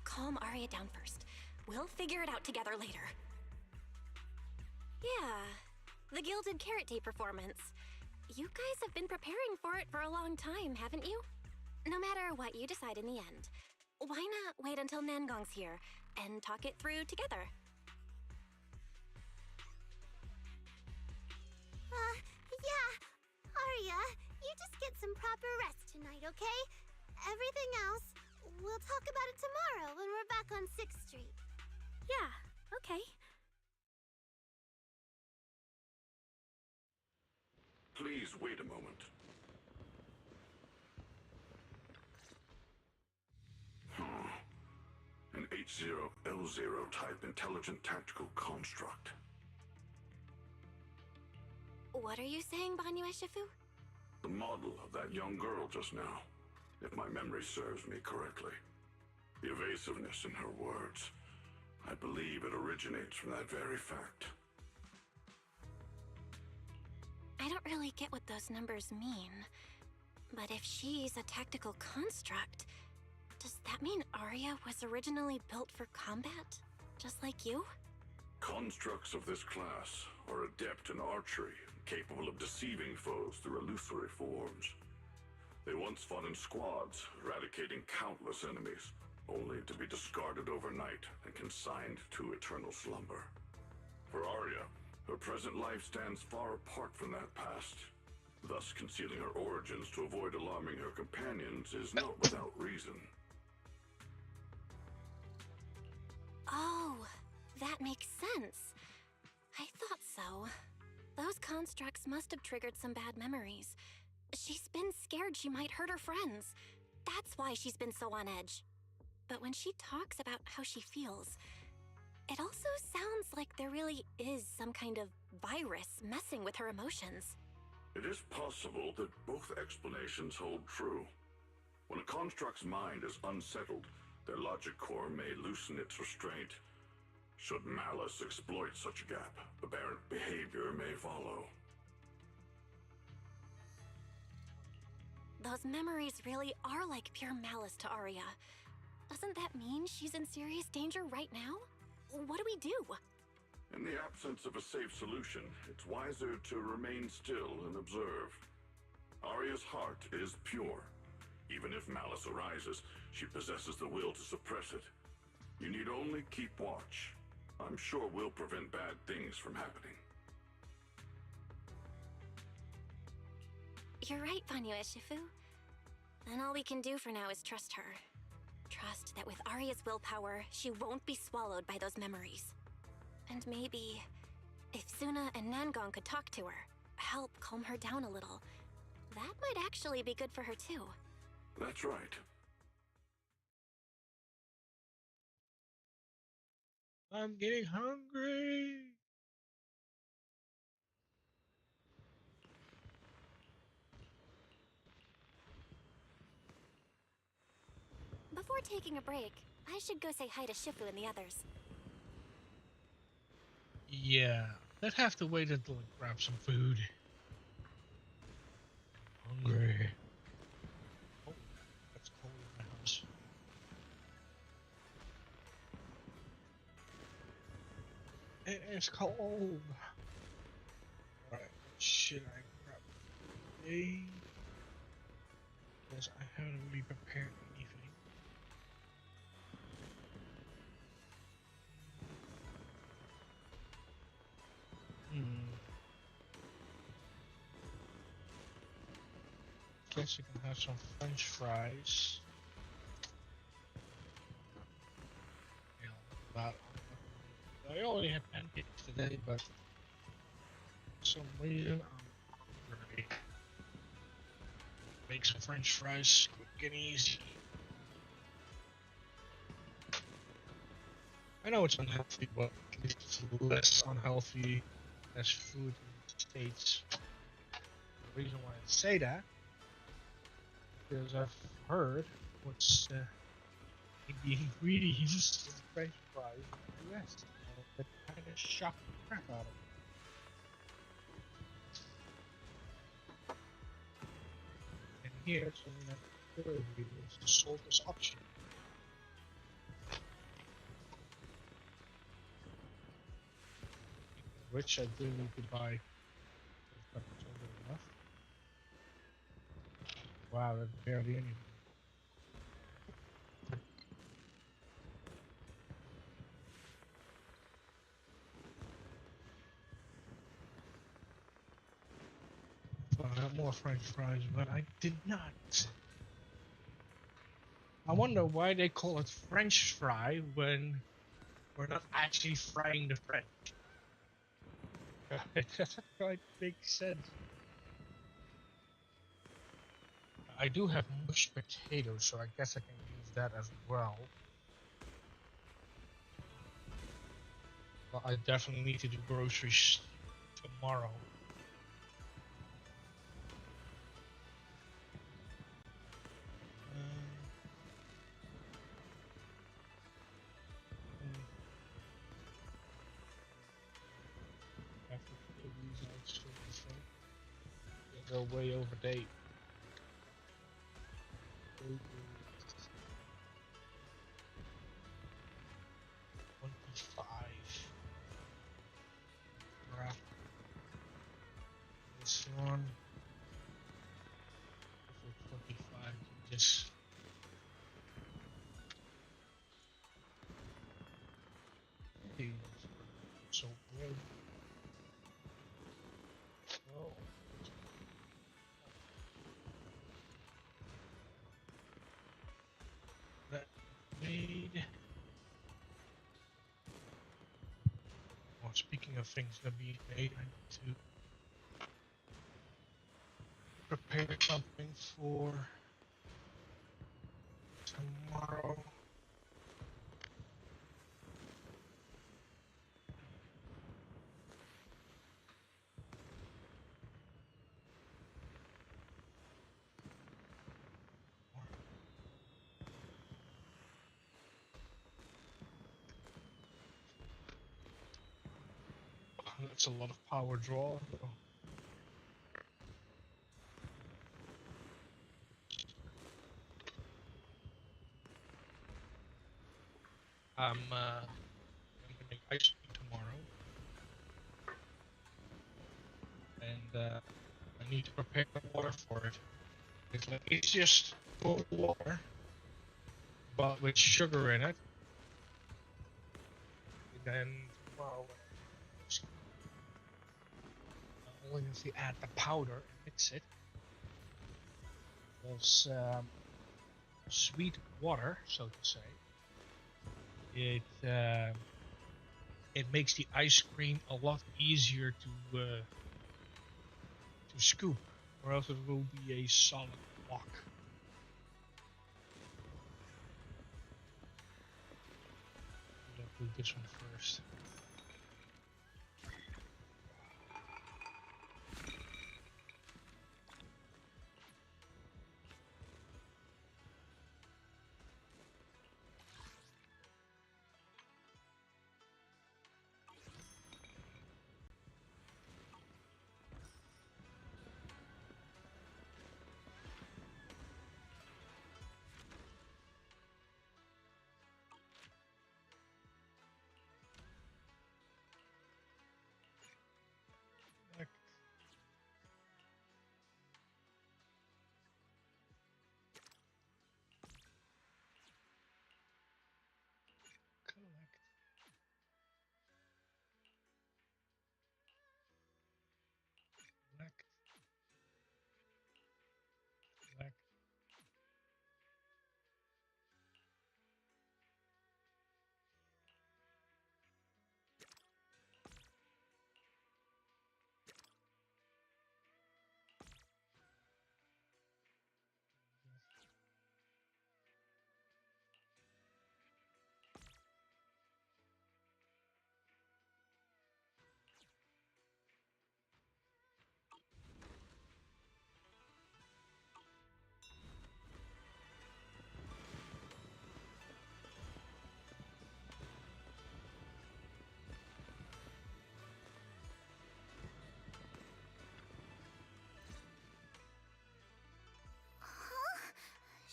Calm Arya down first. We'll figure it out together later. Yeah, the Gilded Carrot Day performance. You guys have been preparing for it for a long time, haven't you? No matter what you decide in the end, why not wait until Nangong's here and talk it through together? Yeah. Arya, you just get some proper rest tonight, okay? Everything else, we'll talk about it tomorrow when we're back on 6th Street. Yeah, okay. Please wait a moment. An H0L0 type intelligent tactical construct. What are you saying, Banyu Eshifu? The model of that young girl just now, if my memory serves me correctly. The evasiveness in her words, I believe it originates from that very fact. I don't really get what those numbers mean. But if she's a tactical construct, does that mean Arya was originally built for combat? Just like you? Constructs of this class are adept in archery, capable of deceiving foes through illusory forms. They once fought in squads, eradicating countless enemies, only to be discarded overnight and consigned to eternal slumber. For Arya, her present life stands far apart from that past. Thus, concealing her origins to avoid alarming her companions is not without reason. Oh, that makes sense. I thought so. Those constructs must have triggered some bad memories. She's been scared she might hurt her friends. That's why she's been so on edge. But when she talks about how she feels, it also sounds like there really is some kind of virus messing with her emotions. It is possible that both explanations hold true. When a construct's mind is unsettled, their logic core may loosen its restraint. Should malice exploit such a gap, aberrant behavior may follow. Those memories really are like pure malice to Arya. Doesn't that mean she's in serious danger right now? What do we do? In the absence of a safe solution, it's wiser to remain still and observe. Arya's heart is pure. Even if malice arises, she possesses the will to suppress it. You need only keep watch. I'm sure we'll prevent bad things from happening. You're right, Banyo Ishifu. And all we can do for now is trust her. Trust that with Arya's willpower, she won't be swallowed by those memories. And maybe, if Suna and Nangong could talk to her, help calm her down a little, that might actually be good for her too. That's right. I'm getting hungry. Before taking a break, I should go say hi to Shifu and the others. Yeah, let's have to wait until I grab some food. Hungry. Oh, that's cold in my house. It is cold. Alright, what should I grab today? Because I haven't really prepared anything. Guess you can have some French fries. I only had pancakes today, but for some reason I'm hungry. Make some French fries quick and easy. I know it's unhealthy, but at least it's less unhealthy as food in the States. The reason why I say that because I've heard what's in the ingredients of French fries in the US. That kind of shocked the crap out of me. And here it's only that third ingredients, the salt is optional. Which I do need to buy. Enough. Wow, that's barely anything. I got more French fries, but I did not. I wonder why they call it French fry when we're not actually frying the French. It doesn't quite make sense. I do have mushed potatoes, so I guess I can use that as well. But I definitely need to do groceries tomorrow. Have to throw these out so they're way over date. Wrap this one. For 25, you just so good. Oh. That made. Well, speaking of things that be made, I need to prepare something for tomorrow. That's a lot of power draw. I'm gonna make ice cream tomorrow. and I need to prepare water for it. It's just cold water, but with sugar in it. And then tomorrow, I only have to add the powder and mix it. There's sweet water, so to say. It makes the ice cream a lot easier to scoop, or else it will be a solid block. I'll do this one first.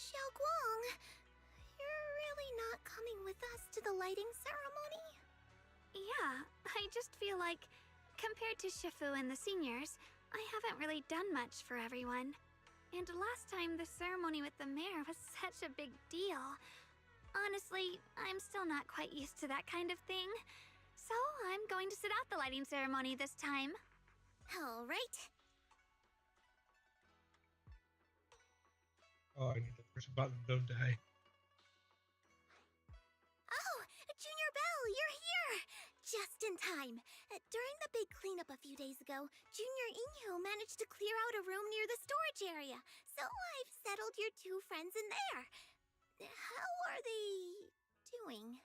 Xiaoguang, you're really not coming with us to the lighting ceremony? Yeah, I just feel like, compared to Shifu and the seniors, I haven't really done much for everyone. And last time the ceremony with the mayor was such a big deal. Honestly, I'm still not quite used to that kind of thing. So I'm going to sit out the lighting ceremony this time. All right. Oh, I need to push a button, don't I? Oh, Junior Belle, you're here! Just in time. During the big cleanup a few days ago, Junior Inyo managed to clear out a room near the storage area. So I've settled your two friends in there. How are they doing?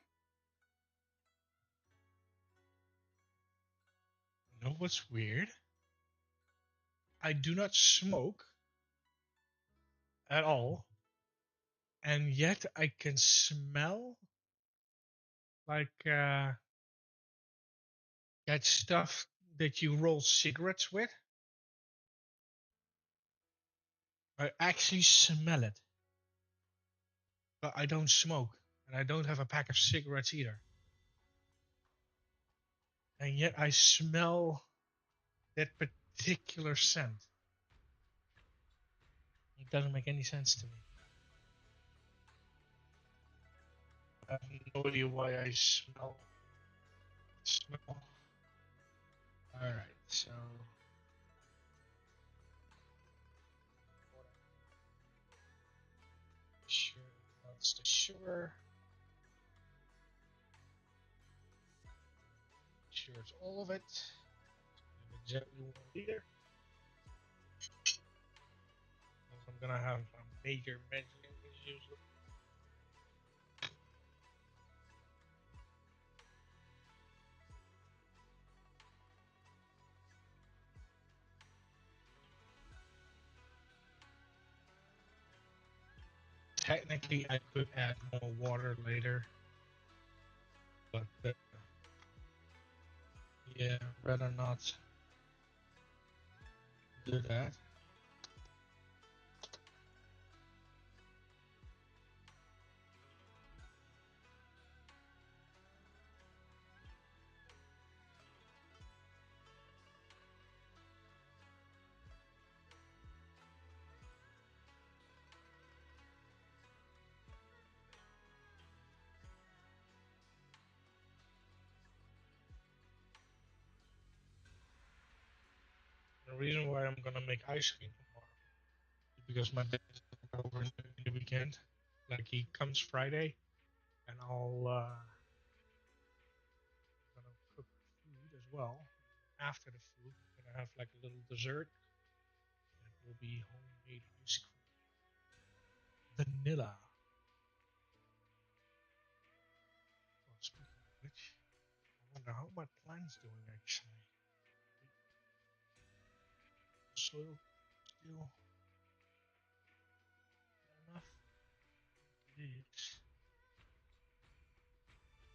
You know what's weird? I do not smoke at all, and yet I can smell like that stuff that you roll cigarettes with. I actually smell it, but I don't smoke, and I don't have a pack of cigarettes either. And yet I smell that particular scent. It doesn't make any sense to me. I have no idea why I smell. Alright, so sure, that's the sugar. Sure, it's all of it. And exactly 1 liter. I'm gonna have a major measuring as usual. Technically, I could add more water later, but yeah, rather not do that. the reason why I'm gonna make ice cream tomorrow is because my dad is over in the weekend. Like he comes Friday, and gonna cook food as well. After the food, we're gonna have like a little dessert that will be homemade ice cream, vanilla. Well, speaking of which, I wonder how my plant's doing actually. Soil still enough? It is.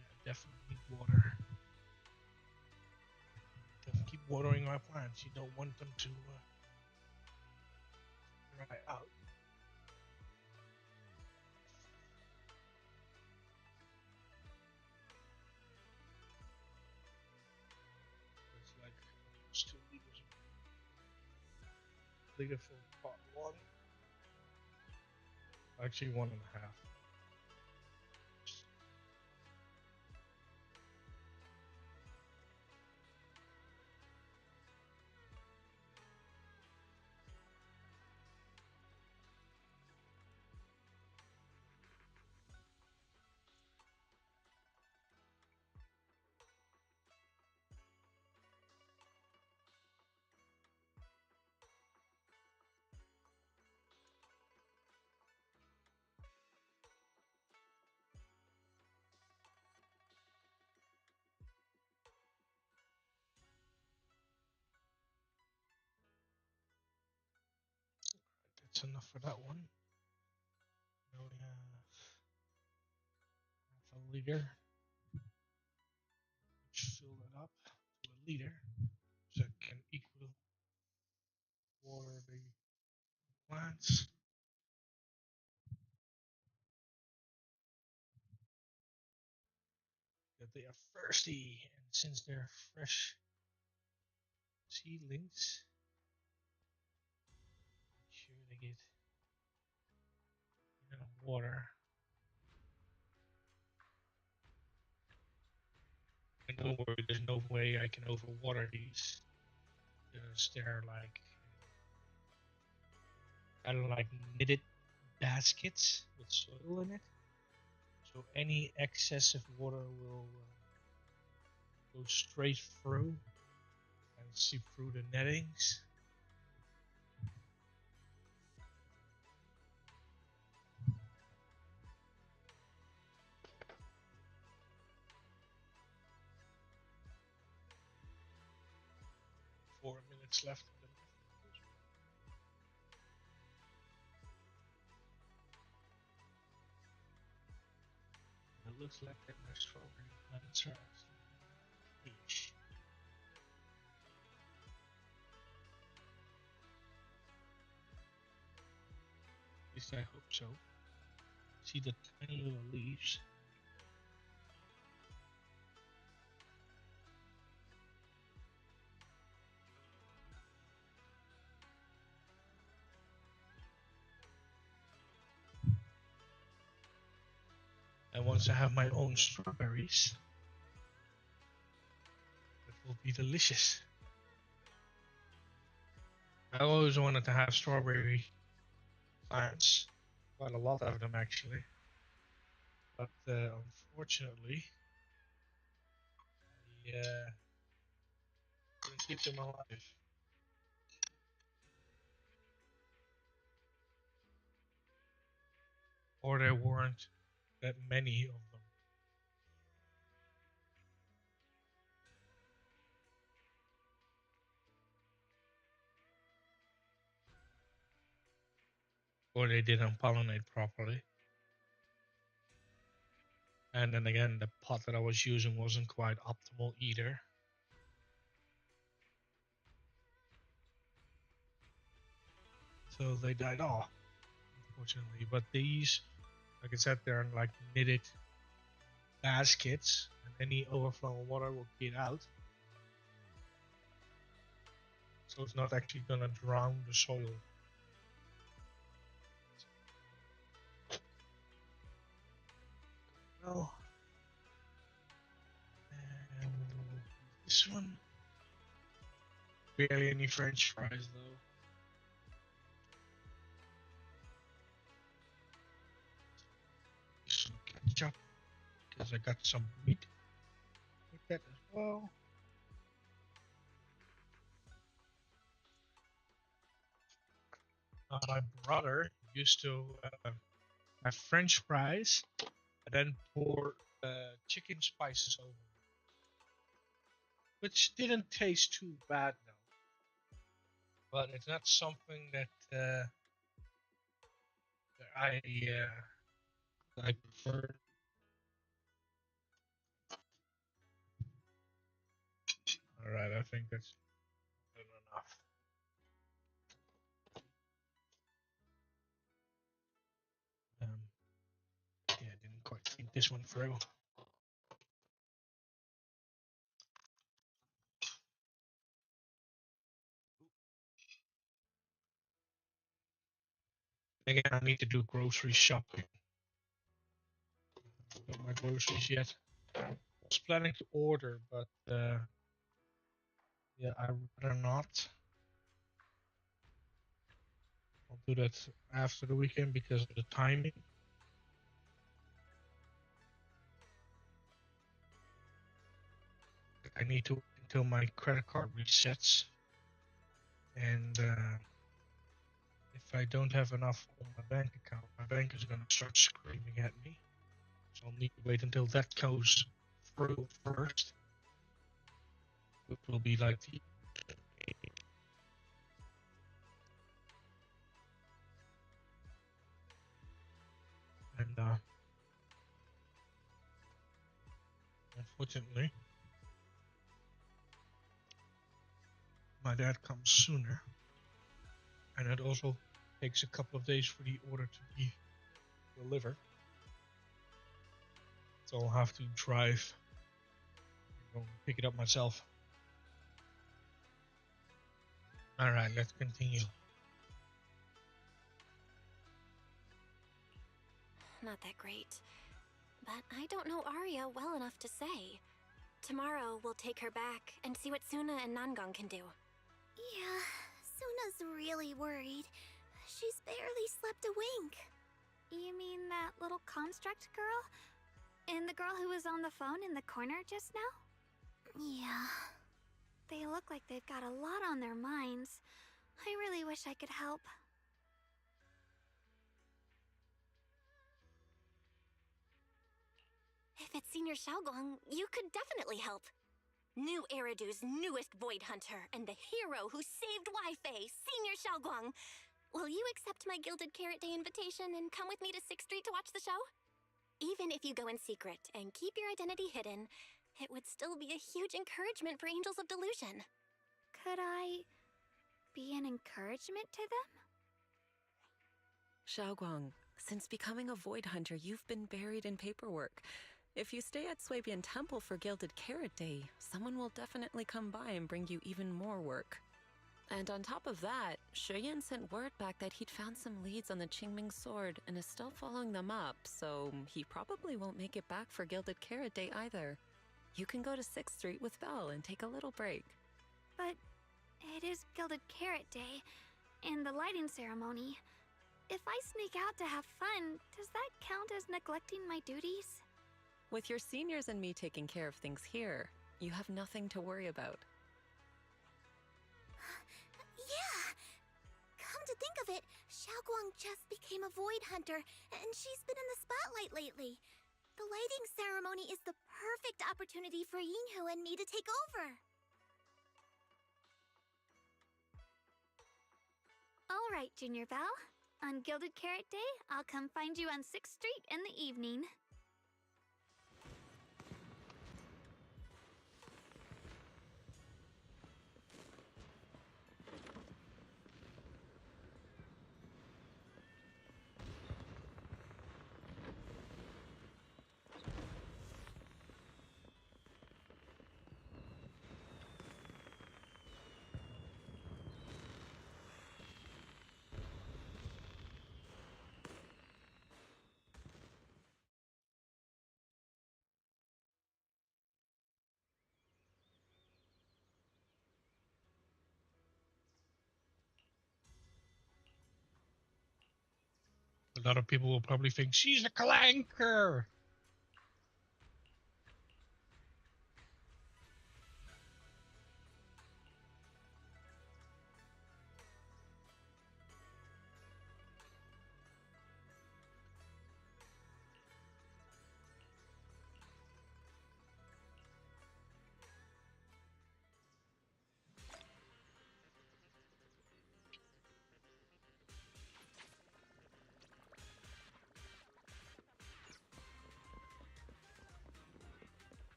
Yeah, definitely need water. Definitely keep watering our plants. You don't want them to dry out. It's like almost 2 liters of liter for pot water. Actually, 1.5. That's enough for that one. Now we have half a liter. Let's fill that up to a liter so it can equal water the plants. That they are thirsty, and since they're fresh seedlings, make sure they get enough water. And don't worry, there's no way I can overwater these because they're like kind of like knitted baskets with soil in it. So any excessive water will go straight through and seep through the nettings. 4 minutes left of the it looks like that my strawberry plants are actually peach. At least I hope so. See the tiny little leaves. And once I have my own strawberries, it will be delicious. I always wanted to have strawberry plants, quite a lot of them actually, but unfortunately, I couldn't keep them alive, or there weren't that many of them. Or they didn't pollinate properly. And then again, the pot that I was using wasn't quite optimal either. So they died off, unfortunately. But these, like I said, they're like knitted baskets, and any overflow water will get out. So it's not actually gonna drown the soil. Well, and this one. Barely any French fries though. Some ketchup because I got some meat with that as well. My brother used to have French fries and then pour chicken spices over, which didn't taste too bad though. But it's not something that I prefer. All right, I think that's good enough. Yeah, I didn't quite think this one through. Again, I need to do grocery shopping. Got my groceries yet. I was planning to order, but yeah, I'd rather not. I'll do that after the weekend because of the timing. I need to wait until my credit card resets, and if I don't have enough on my bank account, my bank is gonna start screaming at me. So I'll need to wait until that goes through first. It will be like the and unfortunately, my dad comes sooner, and it also takes a couple of days for the order to be delivered. So I'll have to drive and go and pick it up myself. Alright, let's continue. Not that great. But I don't know Arya well enough to say. Tomorrow, we'll take her back and see what Suna and Nangang can do. Yeah, Suna's really worried. She's barely slept a wink. You mean that little construct girl? And the girl who was on the phone in the corner just now? Yeah. They look like they've got a lot on their minds. I really wish I could help. If it's Senior Xiaoguang, you could definitely help. New Eridu's newest Void Hunter and the hero who saved Wi-Fi, Senior Xiaoguang. Will you accept my Gilded Carrot Day invitation and come with me to 6th Street to watch the show? Even if you go in secret and keep your identity hidden, it would still be a huge encouragement for Angels of Delusion. Could I be an encouragement to them? Xiaoguang, since becoming a Void Hunter, you've been buried in paperwork. If you stay at Swabian Temple for Gilded Carrot Day, someone will definitely come by and bring you even more work. And on top of that, Shuyan sent word back that he'd found some leads on the Qingming sword and is still following them up, so he probably won't make it back for Gilded Carrot Day either. You can go to 6th Street with Belle and take a little break. But it is Gilded Carrot Day, and the lighting ceremony. If I sneak out to have fun, does that count as neglecting my duties? With your seniors and me taking care of things here, you have nothing to worry about. Yeah! Come to think of it, Xiaoguang just became a Void Hunter, and she's been in the spotlight lately. The lighting ceremony is the perfect opportunity for Yinhu and me to take over. All right, Junior Belle. On Gilded Carrot Day, I'll come find you on 6th Street in the evening. A lot of people will probably think she's a clanker.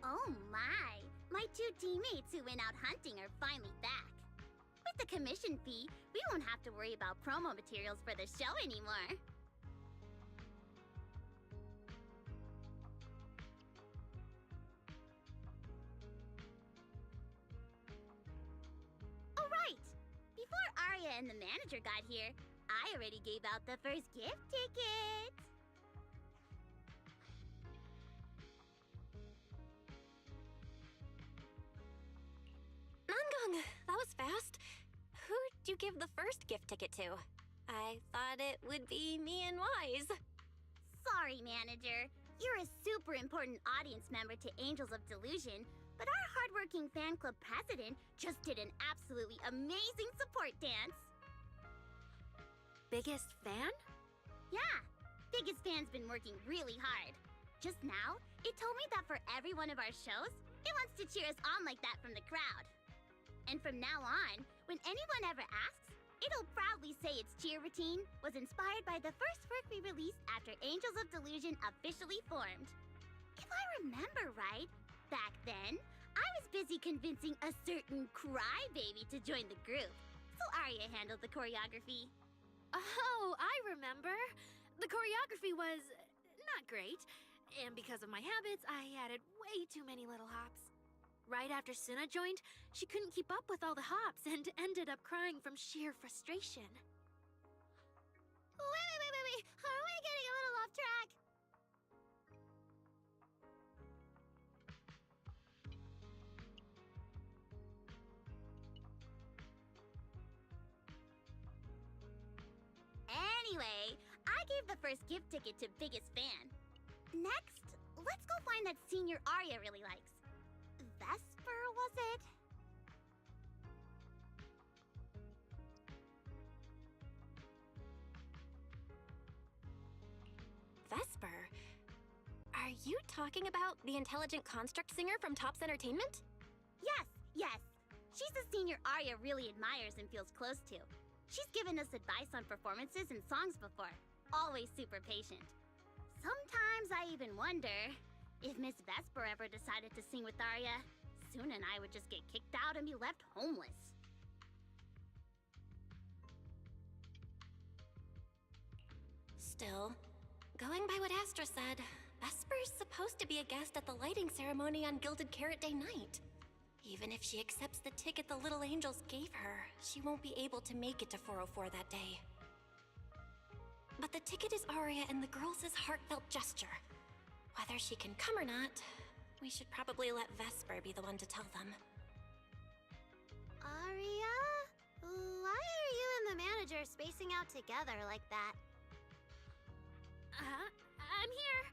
Oh my! My two teammates who went out hunting are finally back. With the commission fee, we won't have to worry about promo materials for the show anymore. Oh right! Before Arya and the manager got here, I already gave out the first gift ticket. Nangong, that was fast. Who'd you give the first gift ticket to? I thought it would be me and Wise. Sorry, manager. You're a super important audience member to Angels of Delusion, but our hardworking fan club president just did an absolutely amazing support dance. Biggest fan? Yeah, Biggest Fan's been working really hard. Just now, it told me that for every one of our shows, it wants to cheer us on like that from the crowd. And from now on, when anyone ever asks, it'll proudly say its cheer routine was inspired by the first work we released after Angels of Delusion officially formed. If I remember right, back then, I was busy convincing a certain crybaby to join the group, so Arya handled the choreography. Oh, I remember. The choreography was not great, and because of my habits, I added way too many little hops. Right after Suna joined, she couldn't keep up with all the hops and ended up crying from sheer frustration. Wait. Are we getting a little off track? Anyway, I gave the first gift ticket to Biggest Fan. Next, let's go find that senior Arya really likes. Vesper, was it? Vesper? Are you talking about the intelligent construct singer from Tops Entertainment? Yes. She's the senior Arya really admires and feels close to. She's given us advice on performances and songs before. Always super patient. Sometimes I even wonder if Miss Vesper ever decided to sing with Arya, Suna and I would just get kicked out and be left homeless. Still, going by what Astra said, Vesper's supposed to be a guest at the lighting ceremony on Gilded Carrot Day night. Even if she accepts the ticket the Little Angels gave her, she won't be able to make it to 404 that day. But the ticket is Arya and the girls' heartfelt gesture. Whether she can come or not, we should probably let Vesper be the one to tell them. Arya? Why are you and the manager spacing out together like that? I'm here.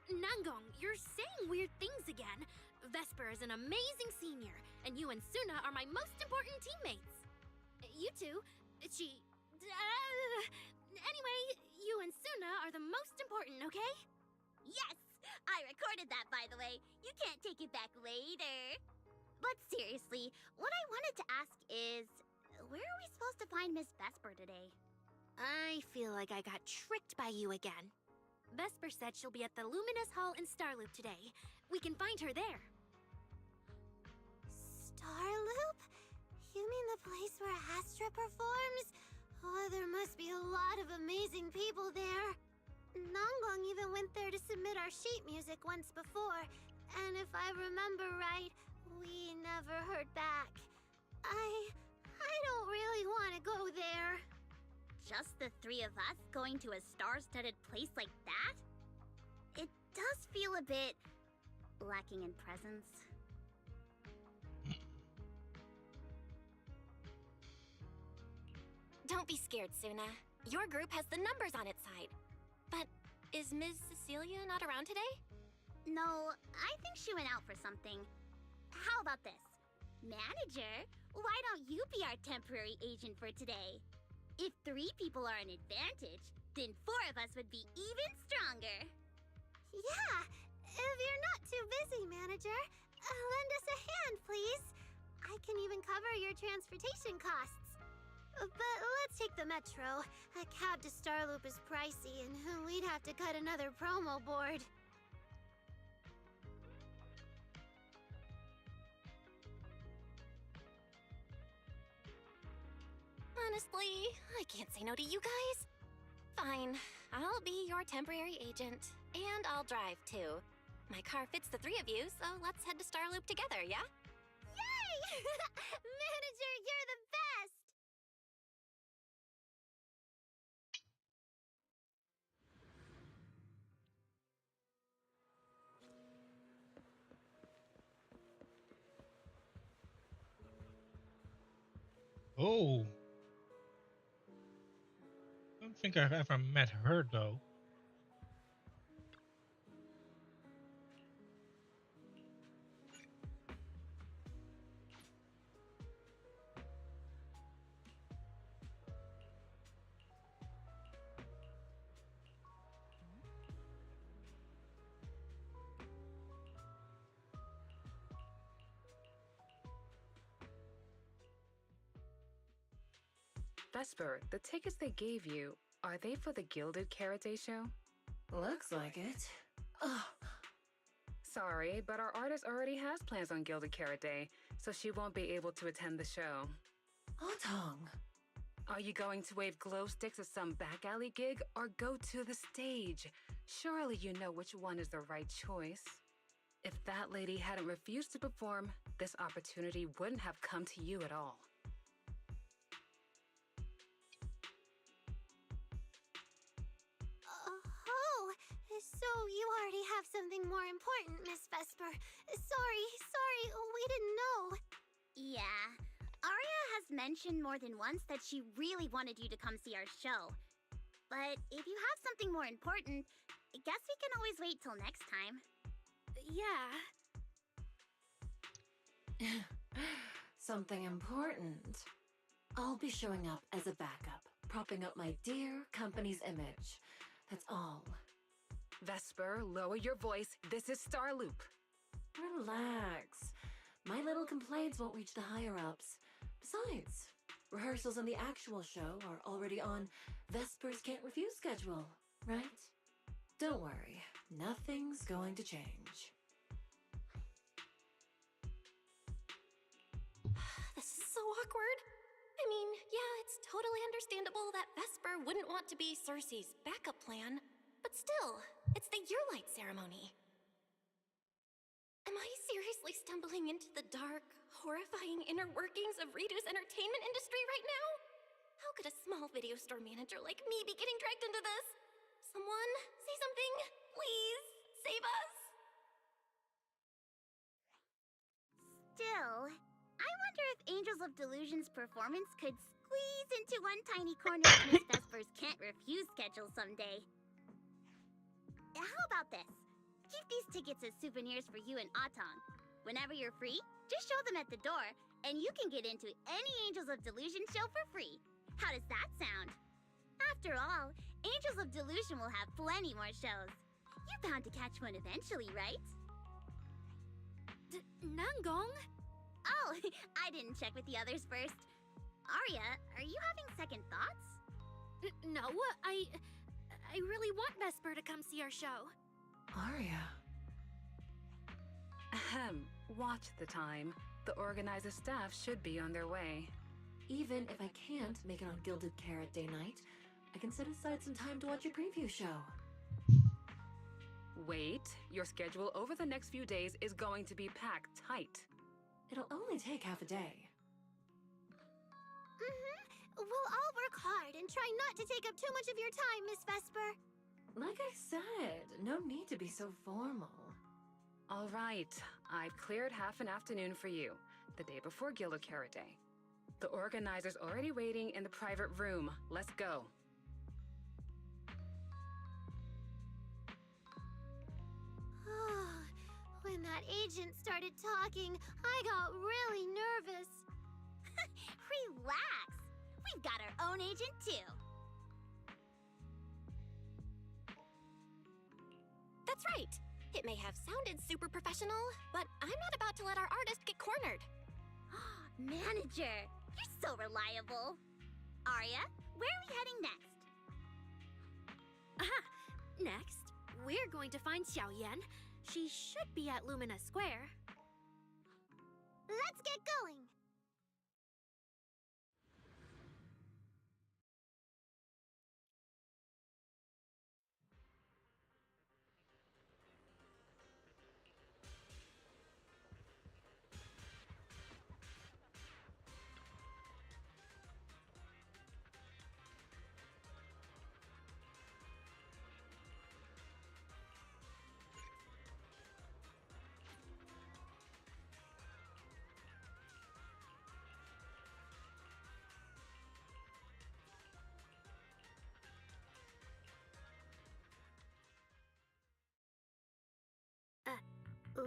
Nangong, you're saying weird things again. Vesper is an amazing senior, and you and Suna are my most important teammates. You two, anyway, you and Suna are the most important, okay? Yes! I recorded that, by the way. You can't take it back later. But seriously, what I wanted to ask is, where are we supposed to find Miss Vesper today? I feel like I got tricked by you again. Vesper said she'll be at the Luminous Hall in Starloop today. We can find her there. Starloop? You mean the place where Astra performs? Oh, there must be a lot of amazing people there. Nonggong even went there to submit our sheet music once before, and if I remember right, we never heard back. I don't really want to go there. Just the three of us going to a star-studded place like that? It does feel a bit lacking in presence. Don't be scared, Suna. Your group has the numbers on its side. But is Ms. Cecilia not around today? No, I think she went out for something. How about this? Manager, why don't you be our temporary agent for today? If 3 people are an advantage, then 4 of us would be even stronger. Yeah, if you're not too busy, manager, lend us a hand, please. I can even cover your transportation costs. But let's take the metro. A cab to Starloop is pricey, and we'd have to cut another promo board. Honestly, I can't say no to you guys. Fine, I'll be your temporary agent, and I'll drive too. My car fits the 3 of you, so let's head to Starloop together, yeah? Yay! Manager, you're the best! Oh. I don't think I've ever met her, though. Vesper, the tickets they gave you, are they for the Gilded Carrot Day show? Looks like it. Ugh. Sorry, but our artist already has plans on Gilded Carrot Day, so she won't be able to attend the show. Otong. Are you going to wave glow sticks at some back alley gig or go to the stage? Surely you know which one is the right choice. If that lady hadn't refused to perform, this opportunity wouldn't have come to you at all. So you already have something more important, Miss Vesper. Sorry, we didn't know. Yeah, Aria has mentioned more than once that she really wanted you to come see our show. But if you have something more important, I guess we can always wait till next time. Yeah. Something important. I'll be showing up as a backup, propping up my dear company's image. That's all. Vesper, lower your voice. This is Starloop. Relax. My little complaints won't reach the higher-ups. Besides, rehearsals and the actual show are already on Vesper's Can't Refuse schedule, right? Don't worry. Nothing's going to change. This is so awkward. I mean, yeah, it's totally understandable that Vesper wouldn't want to be Cersei's backup plan. But still, it's the Yearlight ceremony. Am I seriously stumbling into the dark, horrifying inner workings of Ridu's entertainment industry right now? How could a small video store manager like me be getting dragged into this? Someone, say something, please, save us! Still, I wonder if Angels of Delusion's performance could squeeze into one tiny corner of Miss Vesper's Can't Refuse schedule someday. How about this? Keep these tickets as souvenirs for you and Otong. Whenever you're free, just show them at the door, and you can get into any Angels of Delusion show for free. How does that sound? After all, Angels of Delusion will have plenty more shows. You're bound to catch one eventually, right? Nangong? Oh, I didn't check with the others first. Arya, are you having second thoughts? No, I really want Vesper to come see our show. Arya. Ahem. Watch the time. The organizer staff should be on their way. Even if I can't make it on Gilded Carrot Day night, I can set aside some time to watch a preview show. Wait, your schedule over the next few days is going to be packed tight. It'll only take half a day. We'll all work hard and try not to take up too much of your time, Miss Vesper. Like I said, no need to be so formal. All right, I've cleared half an afternoon for you, the day before Gilded Carrot Day. The organizer's already waiting in the private room. Let's go. When that agent started talking, I got really nervous. Relax! We've got our own agent, too. That's right. It may have sounded super professional, but I'm not about to let our artist get cornered. Manager, you're so reliable. Arya, where are we heading next? Aha! Next, we're going to find Xiaoyan. She should be at Lumina Square. Let's get going.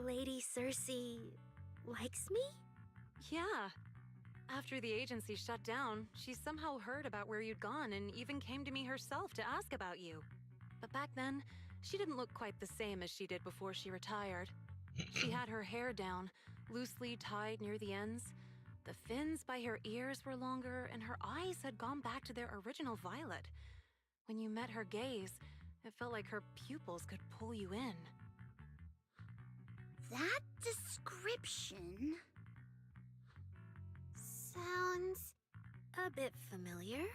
Lady Cersei likes me? Yeah. After the agency shut down, she somehow heard about where you'd gone and even came to me herself to ask about you. But back then, she didn't look quite the same as she did before she retired. She had her hair down, loosely tied near the ends. The fins by her ears were longer, and her eyes had gone back to their original violet. When you met her gaze, it felt like her pupils could pull you in. That description sounds a bit familiar.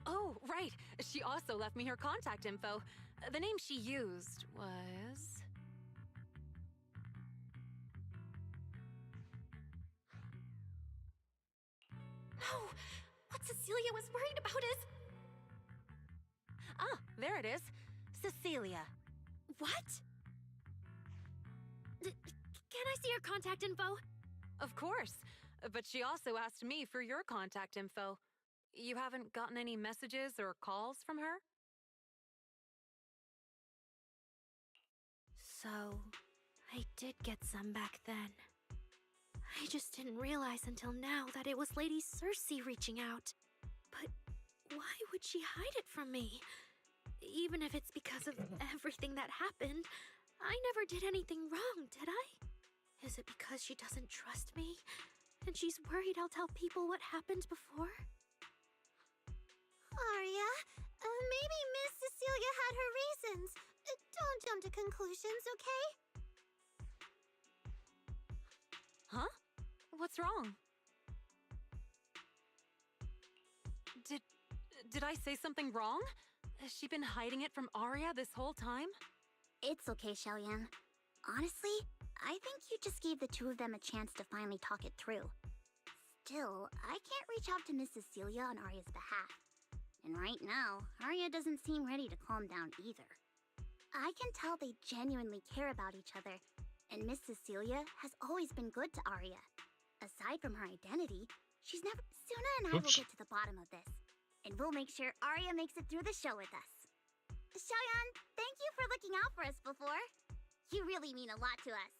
Oh, right. She also left me her contact info. The name she used was... No! What Cecilia was worried about is... Ah, there it is. Cecilia. What? Can I see her contact info? Of course. But she also asked me for your contact info. You haven't gotten any messages or calls from her? So, I did get some back then. I just didn't realize until now that it was Lady Cersei reaching out. But why would she hide it from me? Even if it's because of everything that happened, I never did anything wrong, did I? Is it because she doesn't trust me? And she's worried I'll tell people what happened before? Arya, maybe Miss Cecilia had her reasons. Don't jump to conclusions, okay? Huh? What's wrong? Did I say something wrong? Has she been hiding it from Arya this whole time? It's okay, Xiaoyan. Honestly, I think you just gave the two of them a chance to finally talk it through. Still, I can't reach out to Miss Cecilia on Arya's behalf. And right now, Arya doesn't seem ready to calm down either. I can tell they genuinely care about each other, and Miss Cecilia has always been good to Arya. Aside from her identity, she's never... Suna and I will get to the bottom of this, and we'll make sure Arya makes it through the show with us. Xiaoyan, thank you for looking out for us before. You really mean a lot to us.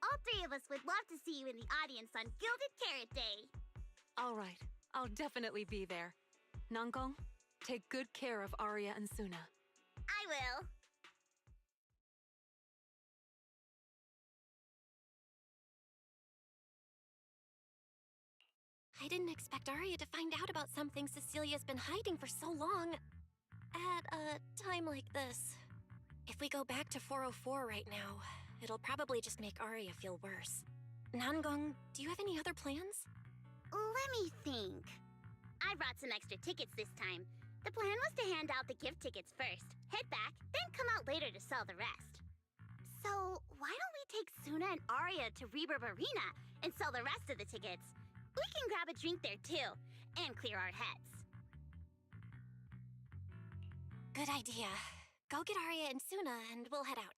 All three of us would love to see you in the audience on Gilded Carrot Day. All right, I'll definitely be there. Nangong, take good care of Arya and Suna. I will. I didn't expect Arya to find out about something Cecilia's been hiding for so long at a time like this. If we go back to 404 right now, it'll probably just make Arya feel worse. Nangong, do you have any other plans? Let me think. I brought some extra tickets this time. The plan was to hand out the gift tickets first, head back, then come out later to sell the rest. So, why don't we take Suna and Arya to Reverb Arena and sell the rest of the tickets? We can grab a drink there too, and clear our heads. Good idea. Go get Arya and Suna and we'll head out.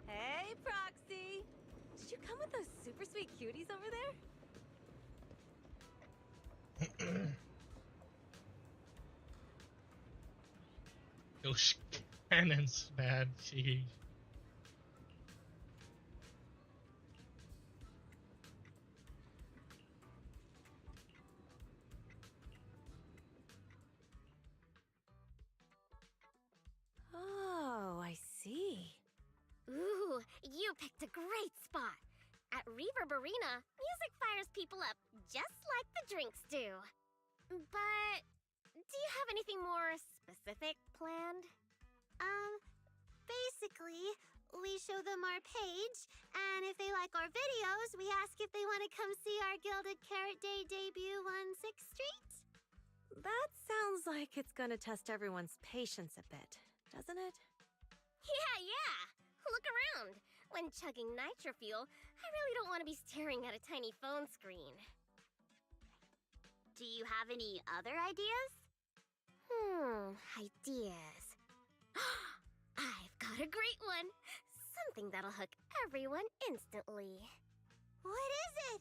Hey, Proxy! Did you come with those super sweet cuties over there? Those cannons, man. Jeez. Oh, I see. Ooh, you picked a great spot. At Reverb Arena, music fires people up just like the drinks do. But do you have anything more specific planned? Basically, we show them our page, and if they like our videos, we ask if they want to come see our Gilded Carrot Day debut on 6th Street. That sounds like it's gonna test everyone's patience a bit, doesn't it? Yeah. Look around. When chugging nitro fuel, I really don't want to be staring at a tiny phone screen. Do you have any other ideas? Ideas. I've got a great one. Something that'll hook everyone instantly. What is it?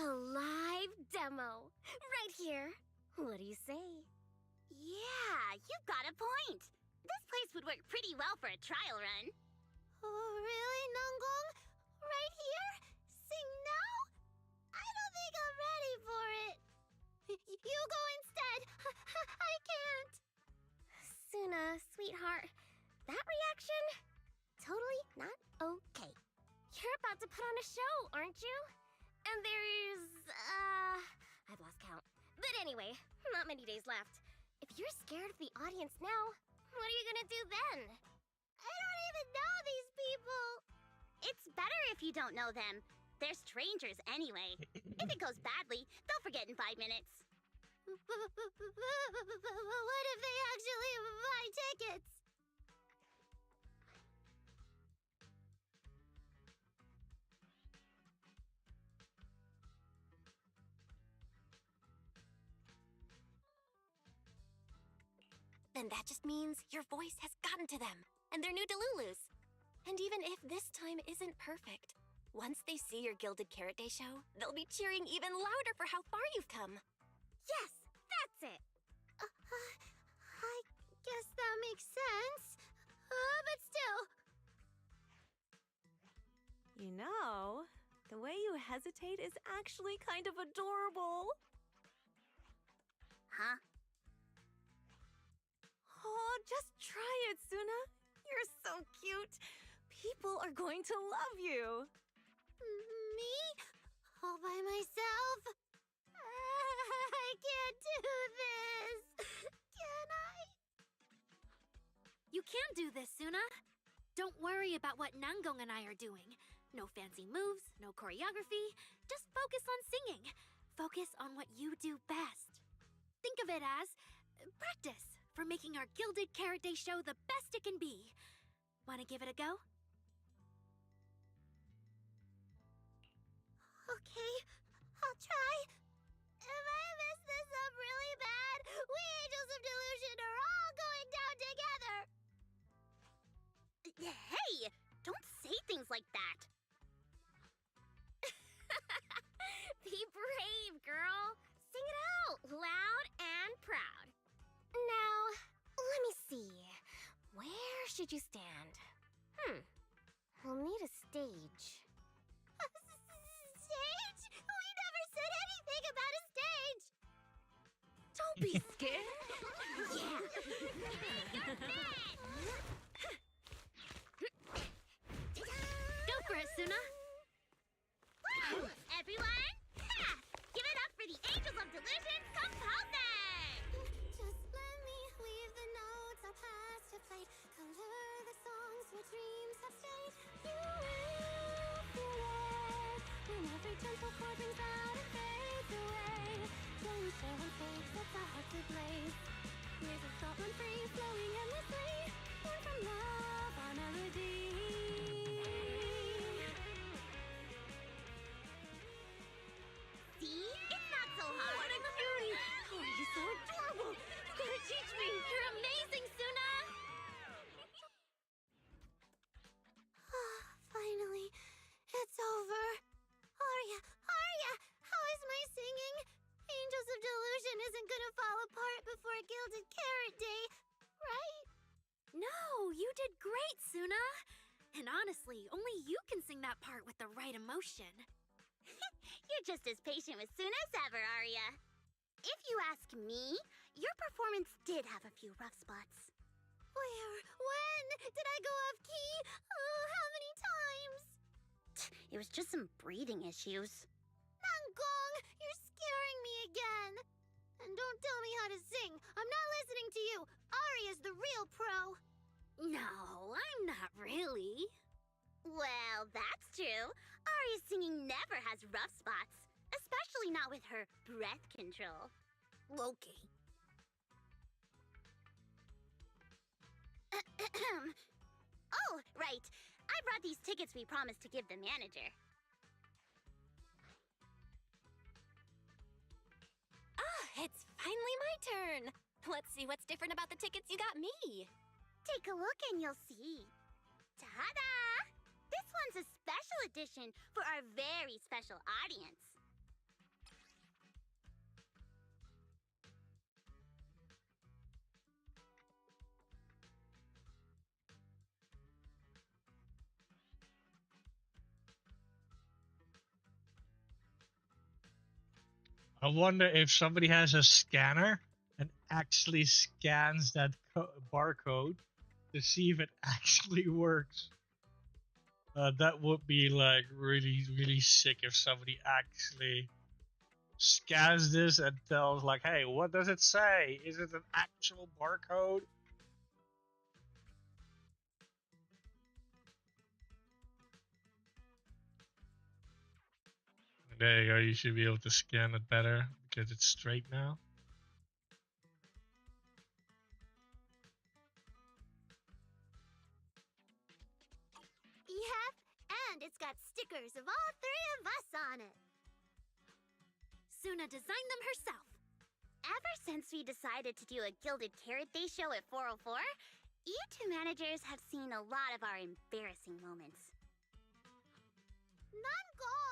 A live demo. Right here. What do you say? Yeah, you've got a point. This place would work pretty well for a trial run. Oh, really, Nangong? Right here? Sing now? I don't think I'm ready for it. You go instead. I can't. Suna, sweetheart, that reaction? Totally not okay. You're about to put on a show, aren't you? And there's, I've lost count. But anyway, not many days left. If you're scared of the audience now, what are you gonna do then? I don't even know these people. It's better if you don't know them. They're strangers anyway. If it goes badly, they'll forget in 5 minutes. What if they actually buy tickets? Then that just means your voice has gotten to them, and they're new Delulus. And even if this time isn't perfect, once they see your Gilded Carrot Day show, they'll be cheering even louder for how far you've come. Yes, that's it. I guess that makes sense. But still. You know, the way you hesitate is actually kind of adorable. Huh? Oh, just try it, Suna. You're so cute. People are going to love you. Me? All by myself? I can't do this. Can I? You can do this, Suna. Don't worry about what Nangong and I are doing. No fancy moves, no choreography. Just focus on singing. Focus on what you do best. Think of it as practice for making our Gilded Carrot Day show the best it can be. Want to give it a go? Okay, I'll try. If I mess this up really bad, we Angels of Delusion are all going down together. Hey, don't say things like that. Be brave, girl. Sing it out, loud and proud. Now, let me see. Where should you stand? We'll need a stage. Stage? We never said anything about a stage. Don't be scared. Yeah. Your bet. And honestly, only you can sing that part with the right emotion. You're just as patient with Suna as ever, Arya. If you ask me, your performance did have a few rough spots. Where? When? Did I go off key? Oh, how many times? It was just some breathing issues. Nangong, you're scaring me again. And don't tell me how to sing. I'm not listening to you. Arya's the real pro. No, I'm not really. Well, that's true. Arya's singing never has rough spots, especially not with her breath control. Okay. Oh, right. I brought these tickets we promised to give the manager. Ah, it's finally my turn. Let's see what's different about the tickets you got me. Take a look and you'll see. Ta-da! This one's a special edition for our very special audience. I wonder if somebody has a scanner and actually scans that barcode to see if it actually works. That would be like really, really sick if somebody actually scans this and tells like, hey, what does it say? Is it an actual barcode? There you go, you should be able to scan it better because it's straight now. Yep, and it's got stickers of all three of us on it. Suna designed them herself. Ever since we decided to do a Gilded Carrot Day show at 404, you two managers have seen a lot of our embarrassing moments. Nangong!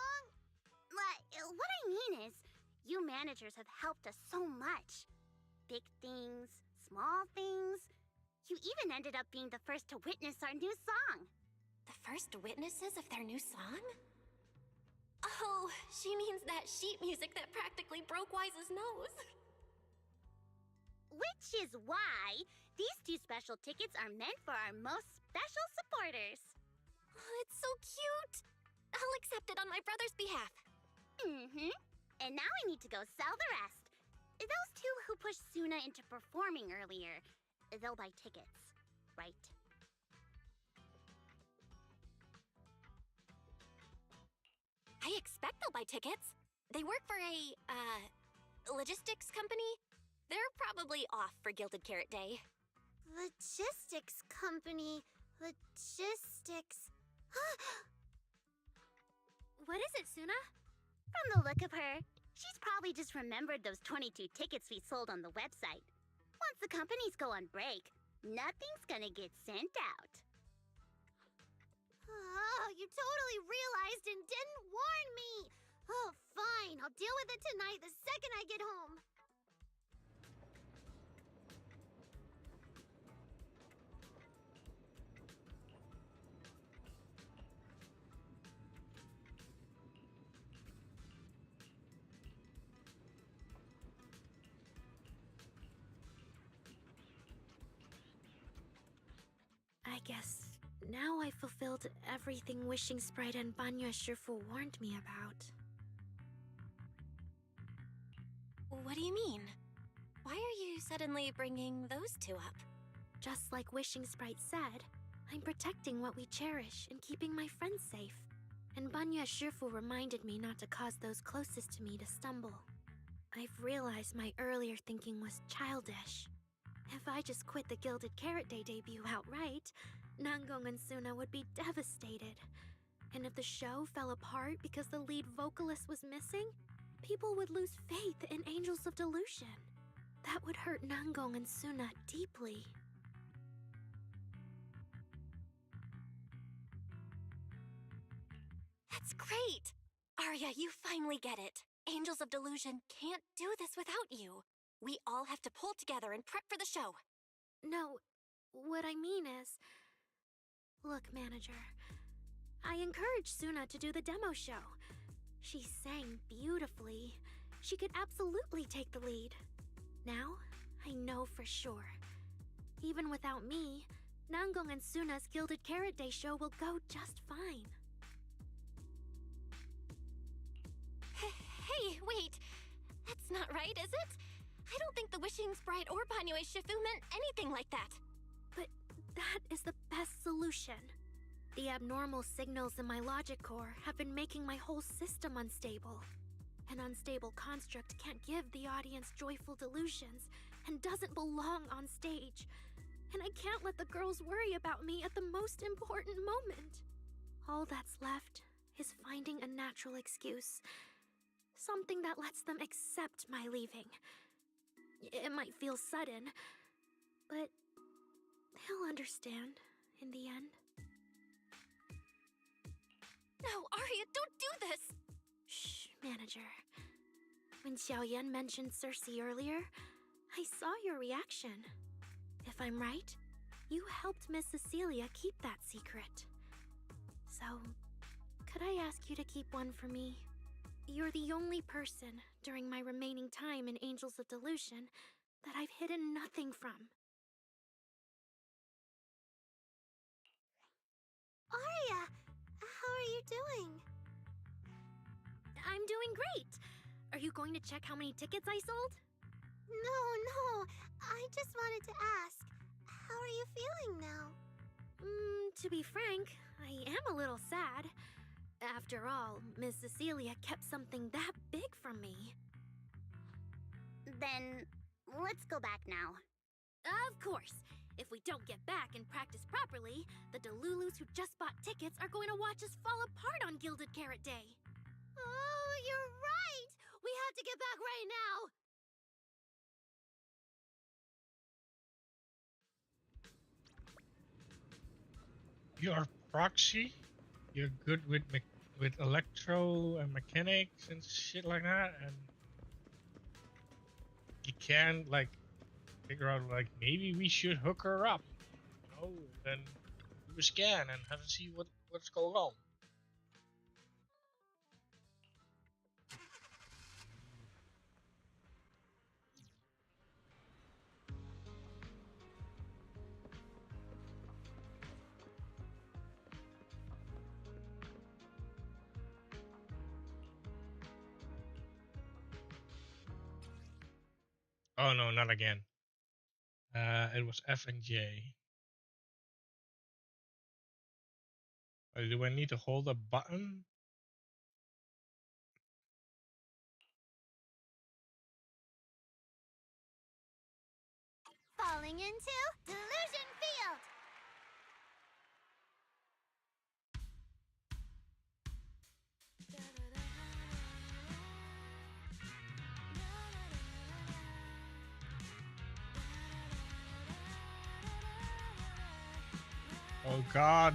What I mean is, you managers have helped us so much. Big things, small things. You even ended up being the first to witness our new song. The first witnesses of their new song? Oh, she means that sheet music that practically broke Wise's nose. Which is why these two special tickets are meant for our most special supporters. Oh, it's so cute. I'll accept it on my brother's behalf. Mm-hmm. And now I need to go sell the rest. Those two who pushed Suna into performing earlier, they'll buy tickets, right? I expect they'll buy tickets. They work for a, logistics company. They're probably off for Gilded Carrot Day. Logistics company. Logistics. What is it, Suna? From the look of her, she's probably just remembered those 22 tickets we sold on the website. Once the companies go on break, nothing's gonna get sent out. Oh, you totally realized and didn't warn me! Oh, fine. I'll deal with it tonight the second I get home. I guess now I fulfilled everything Wishing Sprite and Banya Shifu warned me about. What do you mean? Why are you suddenly bringing those two up? Just like Wishing Sprite said, I'm protecting what we cherish and keeping my friends safe. And Banya Shifu reminded me not to cause those closest to me to stumble. I've realized my earlier thinking was childish. If I just quit the Gilded Carrot Day debut outright, Nangong and Suna would be devastated. And if the show fell apart because the lead vocalist was missing, people would lose faith in Angels of Delusion. That would hurt Nangong and Suna deeply. That's great! Arya, you finally get it. Angels of Delusion can't do this without you. We all have to pull together and prep for the show. No, what I mean is... Look, manager, I encouraged Suna to do the demo show. She sang beautifully. She could absolutely take the lead. Now, I know for sure. Even without me, Nangong and Suna's Gilded Carrot Day show will go just fine. Hey, wait! That's not right, is it? I don't think the Wishing Sprite or Banyue Shifu meant anything like that. But that is the best solution. The abnormal signals in my logic core have been making my whole system unstable. An unstable construct can't give the audience joyful delusions and doesn't belong on stage. And I can't let the girls worry about me at the most important moment. All that's left is finding a natural excuse. Something that lets them accept my leaving. It might feel sudden, but they'll understand in the end. No, Arya, don't do this! Shh, manager. When Xiaoyan mentioned Cersei earlier, I saw your reaction. If I'm right, you helped Miss Cecilia keep that secret. So, could I ask you to keep one for me? You're the only person during my remaining time in Angels of Delusion that I've hidden nothing from. Arya, how are you doing? I'm doing great! Are you going to check how many tickets I sold? No, I just wanted to ask, how are you feeling now? To be frank, I am a little sad. After all, Miss Cecilia kept something that big from me. Then, let's go back now. Of course! If we don't get back and practice properly, the Delulus who just bought tickets are going to watch us fall apart on Gilded Carrot Day. Oh, you're right! We have to get back right now! You're proxy? You're good with electro and mechanics and shit like that, and you can like figure out like maybe we should hook her up, you know, then do a scan and have to see what's going on. Oh no, not again. It was F and J. Do I need to hold a button? Falling into Delusion Field! Oh god.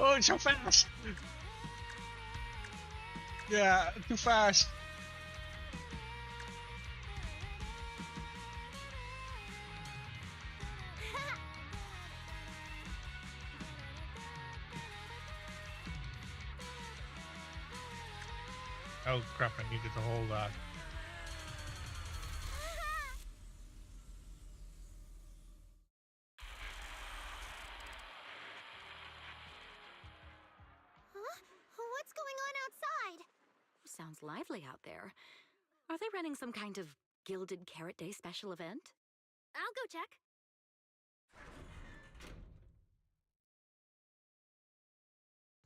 Oh, it's so fast! Yeah, too fast. Oh crap, I needed to hold that. What's going on outside? Sounds lively out there. Are they running some kind of Gilded Carrot Day special event? I'll go check.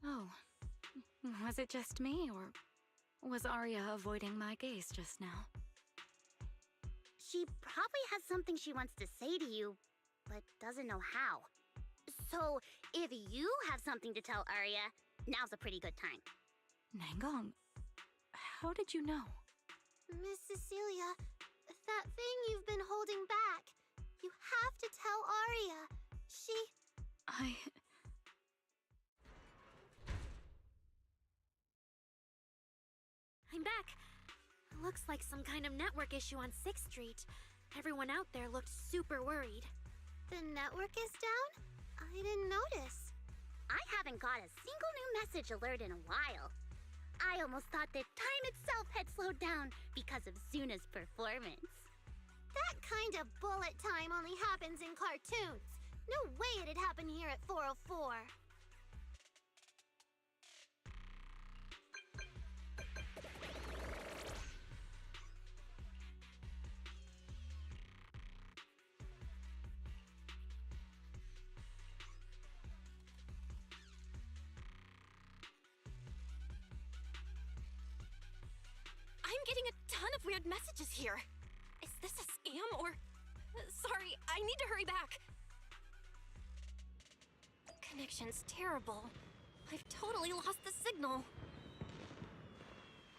Oh. Was it just me, or was Arya avoiding my gaze just now? She probably has something she wants to say to you, but doesn't know how. So, if you have something to tell Arya, now's a pretty good time. Nangong, how did you know? Miss Cecilia, that thing you've been holding back. You have to tell Arya. I'm back. Looks like some kind of network issue on 6th Street. Everyone out there looked super worried. The network is down? I didn't notice. I haven't got a single new message alert in a while. I almost thought that time itself had slowed down because of Zuna's performance. That kind of bullet time only happens in cartoons. No way it'd happen here at 404. I'm getting a ton of weird messages here. Is this a scam or... Sorry, I need to hurry back. Connection's terrible. I've totally lost the signal.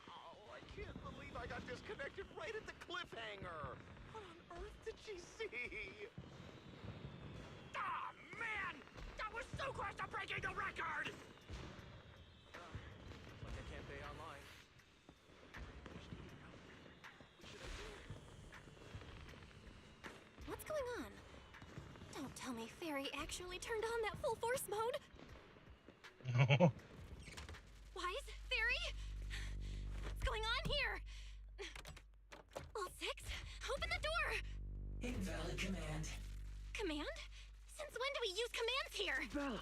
Oh, I can't believe I got disconnected right at the cliffhanger. What on earth did she see? Ah, man! That was so close to breaking the record! Looks like I can't pay online. What's going on? Don't tell me Fairy actually turned on that full force mode. No. Wise, Fairy? What's going on here? Well, Six, open the door! Invalid command. Command? Since when do we use commands here? Belle,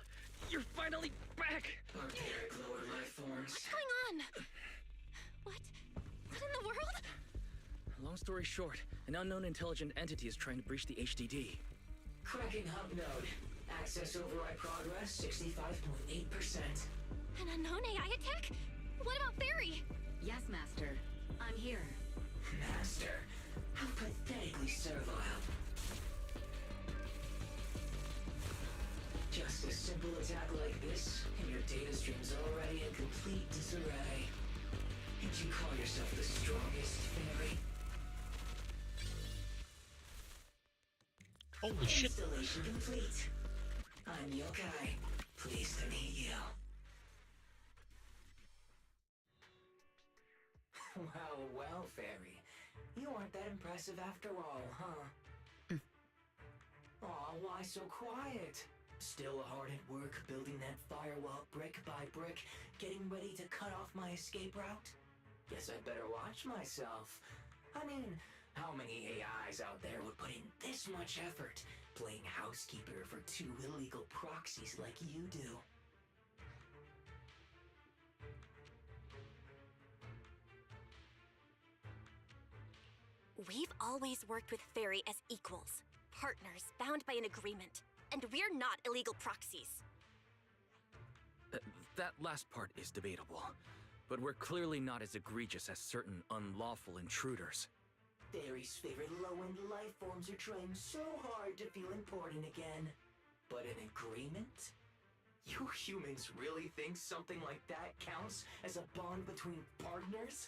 you're finally back! Archaic lower life forms. What's going on? What? What in the world? Long story short, an unknown intelligent entity is trying to breach the HDD. Cracking hub node. Access override progress 65.8%. An unknown AI attack? What about Fairy? Yes, Master. I'm here. Master, how pathetically servile. Just a simple attack like this, and your data stream's already in complete disarray. And you call yourself the strongest, Fairy? Holy shit. Installation complete. I'm Yokai. Pleased to meet you. Well, Fairy. You aren't that impressive after all, huh? Aw, why so quiet? Still hard at work building that firewall brick by brick, getting ready to cut off my escape route? Guess I'd better watch myself. I mean, how many AIs out there would put in this much effort playing housekeeper for two illegal proxies like you do? We've always worked with Fairy as equals, partners bound by an agreement, and we're not illegal proxies. That last part is debatable, but we're clearly not as egregious as certain unlawful intruders. Fairy's favorite low-end life forms are trying so hard to feel important again. But an agreement? You humans really think something like that counts as a bond between partners?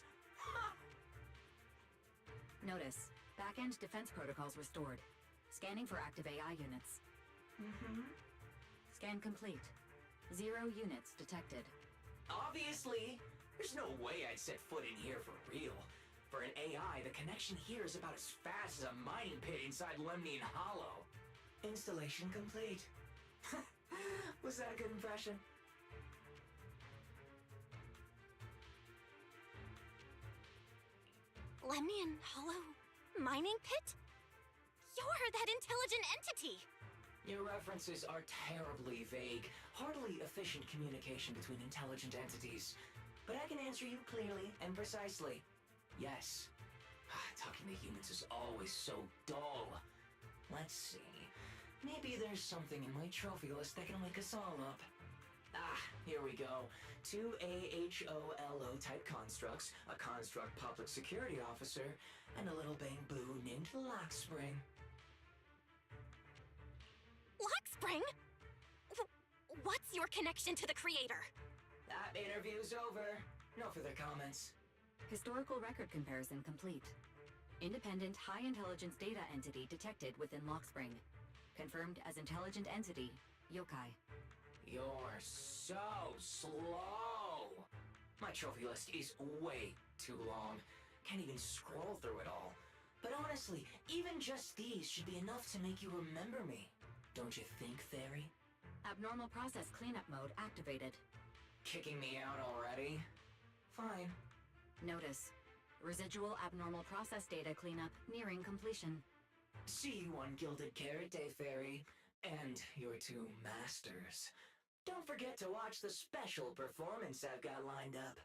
Notice, back-end defense protocols restored. Scanning for active AI units. Scan complete. 0 units detected. Obviously! There's no way I'd set foot in here for real. For an AI, the connection here is about as fast as a mining pit inside Lemnian Hollow. Installation complete. Was that a good impression? Lemnian Hollow mining pit? You're that intelligent entity! Your references are terribly vague, hardly efficient communication between intelligent entities. But I can answer you clearly and precisely. Yes. Talking to humans is always so dull. Let's see. Maybe there's something in my trophy list that can wake us all up. Here we go. 2 AHOLO type constructs, a construct public security officer, and a little bamboo named Lockspring. Lockspring? What's your connection to the creator? That interview's over. No further comments. Historical record comparison complete. Independent high-intelligence data entity detected within Lockspring. Confirmed as intelligent entity, Yokai. You're so slow. My trophy list is way too long. Can't even scroll through it all. But honestly, even just these should be enough to make you remember me. don't you think, Fairy? Abnormal process cleanup mode activated. Kicking me out already? Fine. Notice. Residual abnormal process data cleanup nearing completion. See you on Gilded Carrot Day, Fairy. And your two masters. Don't forget to watch the special performance I've got lined up.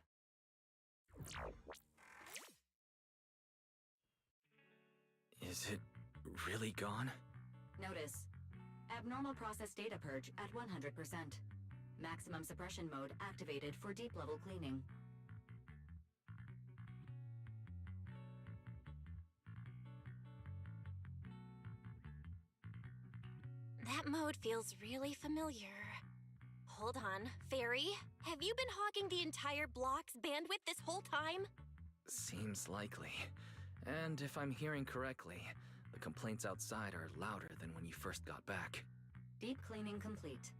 Is it really gone? Notice. Abnormal process data purge at 100%. Maximum suppression mode activated for deep level cleaning. That mode feels really familiar. Hold on, Fairy, have you been hogging the entire block's bandwidth this whole time? Seems likely. And if I'm hearing correctly, the complaints outside are louder than when you first got back. Deep cleaning complete.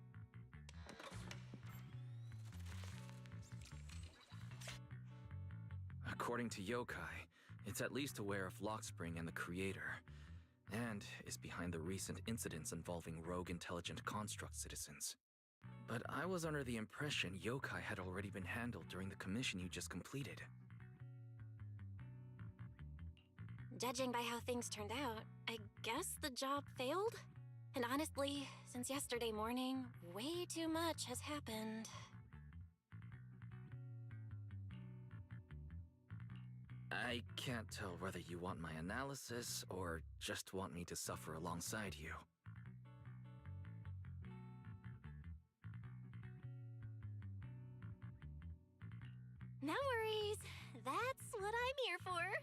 According to Yokai, it's at least aware of Lockspring and the Creator, and is behind the recent incidents involving rogue intelligent construct citizens. But I was under the impression Yokai had already been handled during the commission you just completed. Judging by how things turned out, I guess the job failed? And honestly, since yesterday morning, way too much has happened. I can't tell whether you want my analysis or just want me to suffer alongside you. No worries. That's what I'm here for.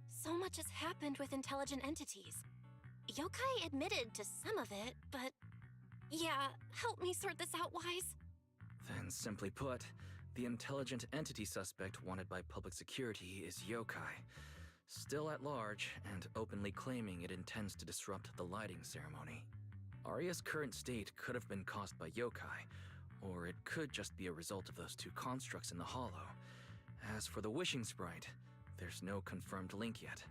So much has happened with intelligent entities. Yokai admitted to some of it, but... Yeah, help me sort this out, Wise. Then simply put, the intelligent entity suspect wanted by public security is Yokai, still at large and openly claiming it intends to disrupt the lighting ceremony. Arya's current state could have been caused by Yokai, or it could just be a result of those two constructs in the Hollow. As for the Wishing Sprite, there's no confirmed link yet.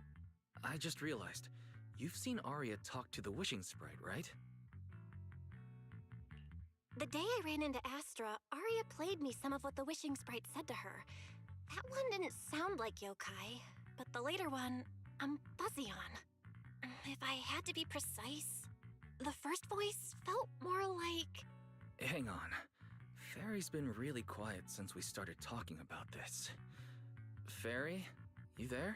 I just realized, you've seen Arya talk to the Wishing Sprite, right? The day I ran into Astra, Arya played me some of what the Wishing Sprite said to her. That one didn't sound like Yokai, but the later one, I'm fuzzy on. If I had to be precise, the first voice felt more like... Hang on. Fairy's been really quiet since we started talking about this. Fairy, you there?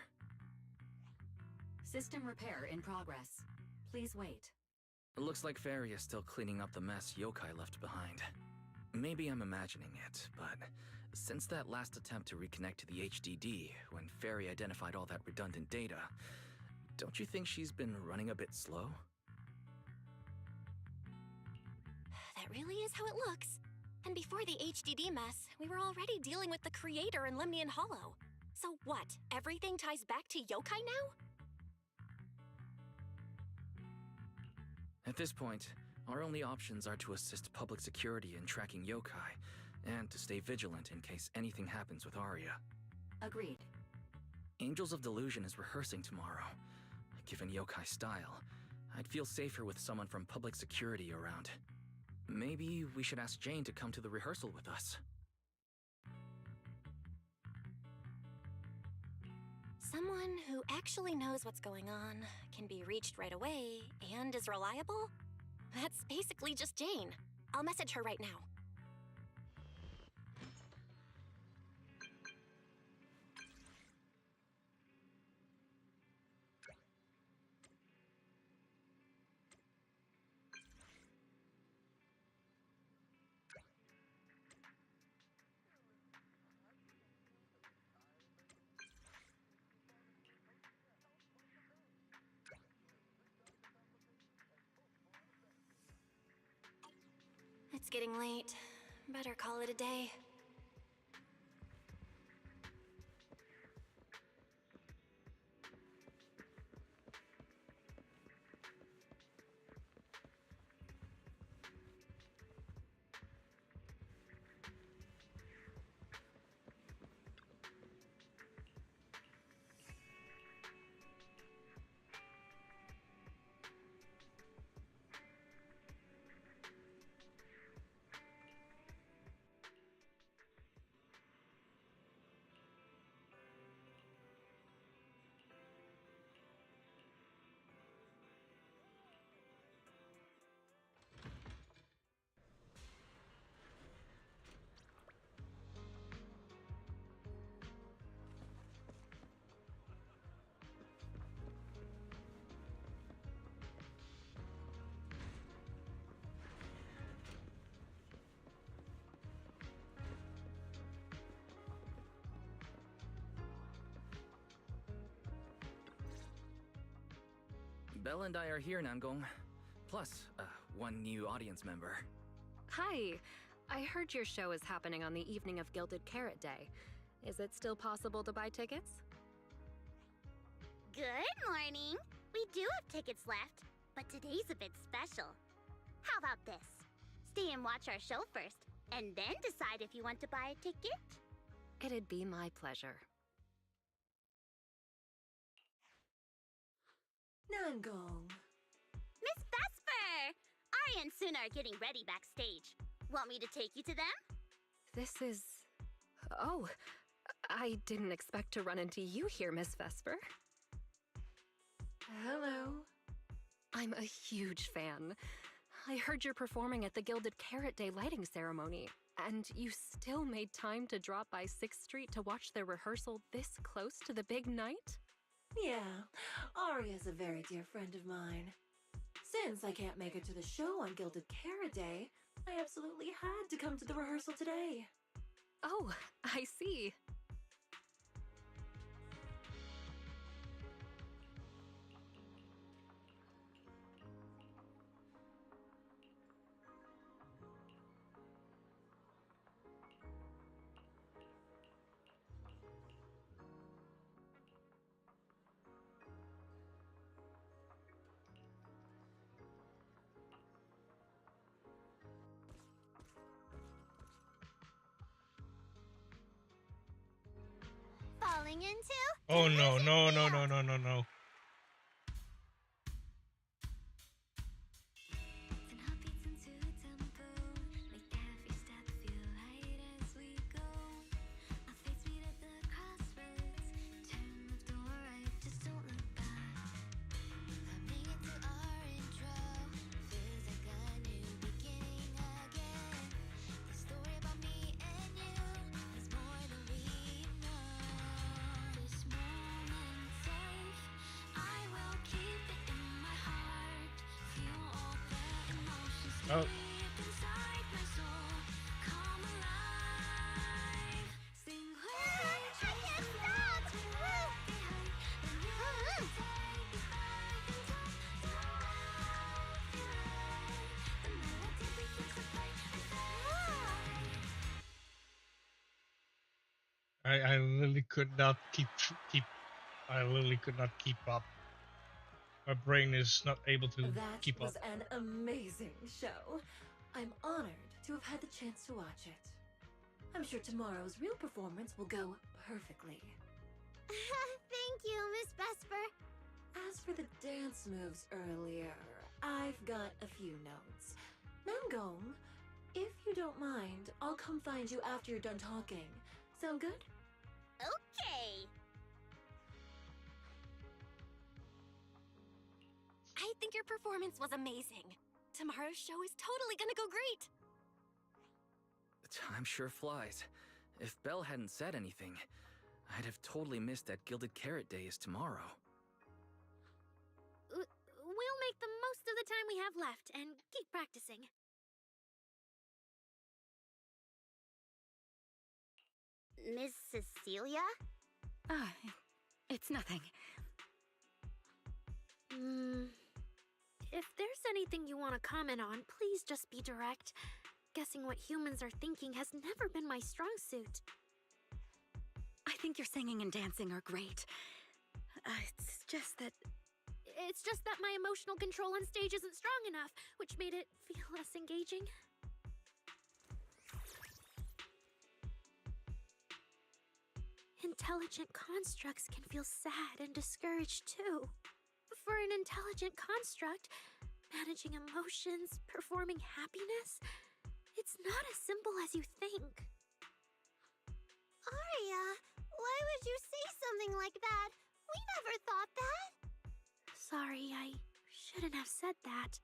System repair in progress. Please wait. Looks like Fairy is still cleaning up the mess Yokai left behind. Maybe I'm imagining it, but since that last attempt to reconnect to the HDD, when Fairy identified all that redundant data, don't you think she's been running a bit slow? That really is how it looks. And before the HDD mess, we were already dealing with the Creator in Lemnian Hollow. So what, everything ties back to Yokai now? At this point, our only options are to assist public security in tracking Yokai, and to stay vigilant in case anything happens with Arya. Agreed. Angels of Delusion is rehearsing tomorrow. Given Yokai's style, I'd feel safer with someone from public security around. Maybe we should ask Jane to come to the rehearsal with us. Someone who actually knows what's going on, can be reached right away, and is reliable? That's basically just Jane. I'll message her right now. It's getting late. Better call it a day. Belle and I are here, Namgong. Plus, one new audience member. Hi. I heard your show is happening on the evening of Gilded Carrot Day. Is it still possible to buy tickets? Good morning. We do have tickets left, but today's a bit special. How about this? Stay and watch our show first, and then decide if you want to buy a ticket. It'd be my pleasure. Namgong. Miss Vesper! Ari and Suna are getting ready backstage. Want me to take you to them? This is... Oh, I didn't expect to run into you here, Miss Vesper. Hello. I'm a huge fan. I heard you're performing at the Gilded Carrot Day lighting ceremony, and you still made time to drop by 6th Street to watch their rehearsal this close to the big night? Yeah, Aria's a very dear friend of mine. Since I can't make it to the show on Gilded Carrot Day, I absolutely had to come to the rehearsal today. Oh, I see. Falling into? Oh no, no, no, no, no, no, no. Oh. I literally could not keep I literally could not keep up. My brain is not able to keep up. That was an amazing show. I'm honored to have had the chance to watch it. I'm sure tomorrow's real performance will go perfectly. Thank you, Miss Vesper. As for the dance moves earlier, I've got a few notes. Namgong, if you don't mind, I'll come find you after you're done talking. Sound good? Okay. I think your performance was amazing. Tomorrow's show is totally gonna go great. Time sure flies. If Belle hadn't said anything, I'd have totally missed that Gilded Carrot Day is tomorrow. We'll make the most of the time we have left and keep practicing. Miss Cecilia? Ah, it's nothing. If there's anything you want to comment on, please just be direct. Guessing what humans are thinking has never been my strong suit. I think your singing and dancing are great. It's just that my emotional control on stage isn't strong enough, which made it feel less engaging. Intelligent constructs can feel sad and discouraged too. For an intelligent construct, managing emotions, performing happiness, it's not as simple as you think. Aria, why would you say something like that? We never thought that. Sorry, I shouldn't have said that.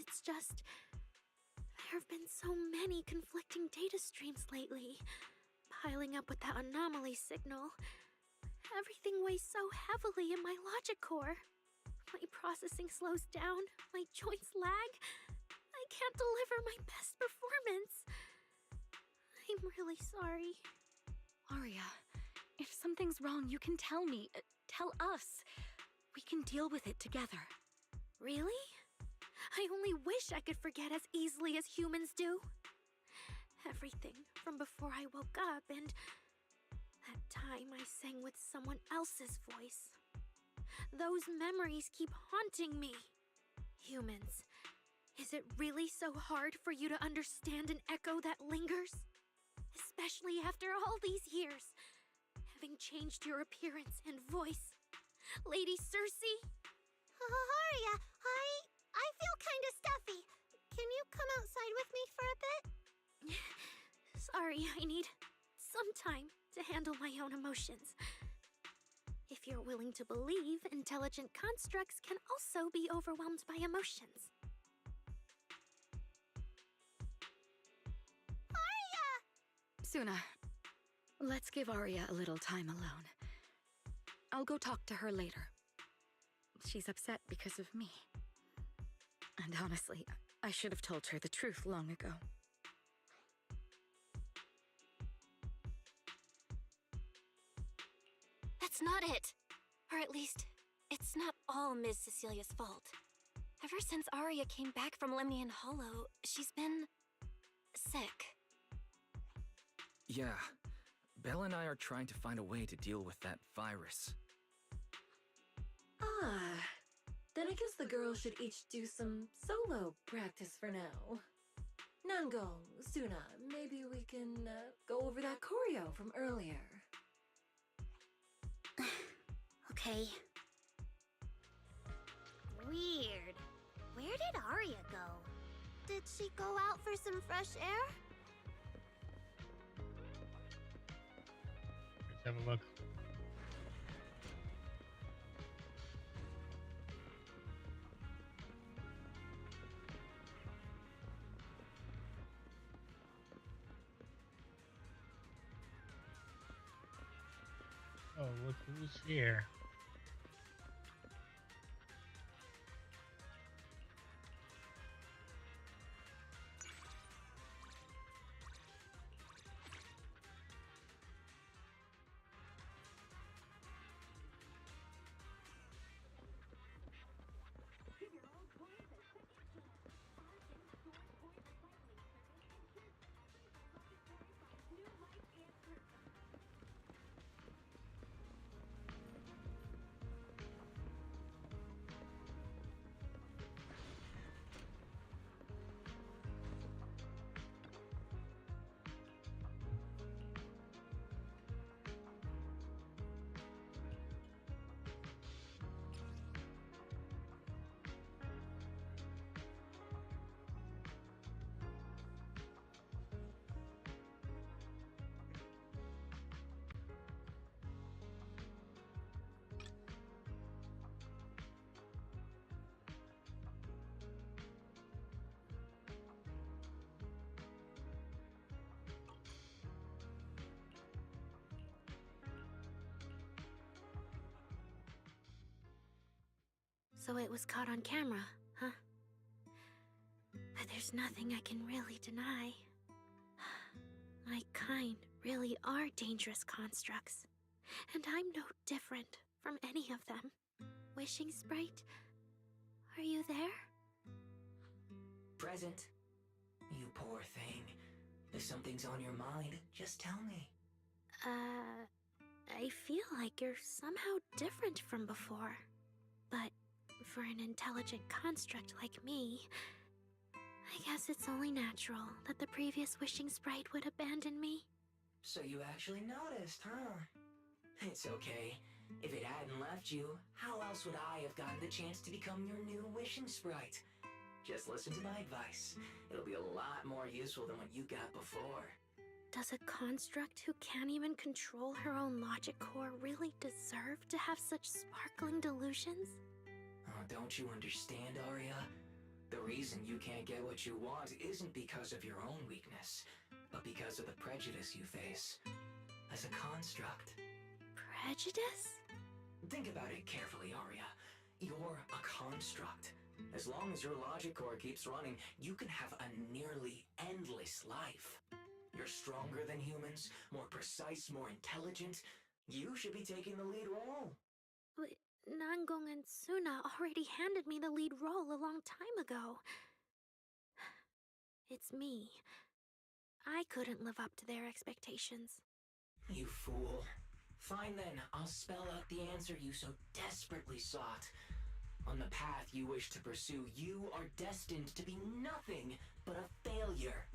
It's just, there have been so many conflicting data streams lately, piling up with that anomaly signal. Everything weighs so heavily in my logic core. My processing slows down, my joints lag. I can't deliver my best performance. I'm really sorry. Aria, if something's wrong, you can tell me. Tell us. We can deal with it together. Really? I only wish I could forget as easily as humans do. Everything from before I woke up and that time I sang with someone else's voice. Those memories keep haunting me. Humans, is it really so hard for you to understand an echo that lingers? Especially after all these years, having changed your appearance and voice. Lady Cersei? Aria, I feel kinda stuffy. Can you come outside with me for a bit? Sorry, I need some time to handle my own emotions. If you're willing to believe, intelligent constructs can also be overwhelmed by emotions. Aria! Suna, let's give Arya a little time alone. I'll go talk to her later. She's upset because of me. And honestly, I should have told her the truth long ago. That's not it. Or at least, it's not all Ms. Cecilia's fault. Ever since Arya came back from Lemnian Hollow, she's been sick. Yeah. Belle and I are trying to find a way to deal with that virus. Ah, then I guess the girls should each do some solo practice for now. Nango, Suna, maybe we can go over that choreo from earlier. Okay. Weird. Where did Arya go? Did she go out for some fresh air? Let's have a look. Oh, look who's here. So it was caught on camera, huh? But there's nothing I can really deny. My kind really are dangerous constructs. And I'm no different from any of them. Wishing Sprite, are you there? Present. You poor thing. If something's on your mind, just tell me. I feel like you're somehow different from before. But for an intelligent construct like me, I guess it's only natural that the previous Wishing Sprite would abandon me. So you actually noticed, huh? It's okay. If it hadn't left you, how else would I have gotten the chance to become your new Wishing Sprite? Just listen to my advice. It'll be a lot more useful than what you got before. Does a construct who can't even control her own logic core really deserve to have such sparkling delusions? Oh, don't you understand, Arya? The reason you can't get what you want isn't because of your own weakness, but because of the prejudice you face. As a construct. Prejudice? Think about it carefully, Arya. You're a construct. As long as your logic core keeps running, you can have a nearly endless life. You're stronger than humans, more precise, more intelligent. You should be taking the lead role. Nangong and Suna already handed me the lead role a long time ago. It's me. I couldn't live up to their expectations. You fool. Fine then, I'll spell out the answer you so desperately sought. On the path you wish to pursue, you are destined to be nothing but a failure.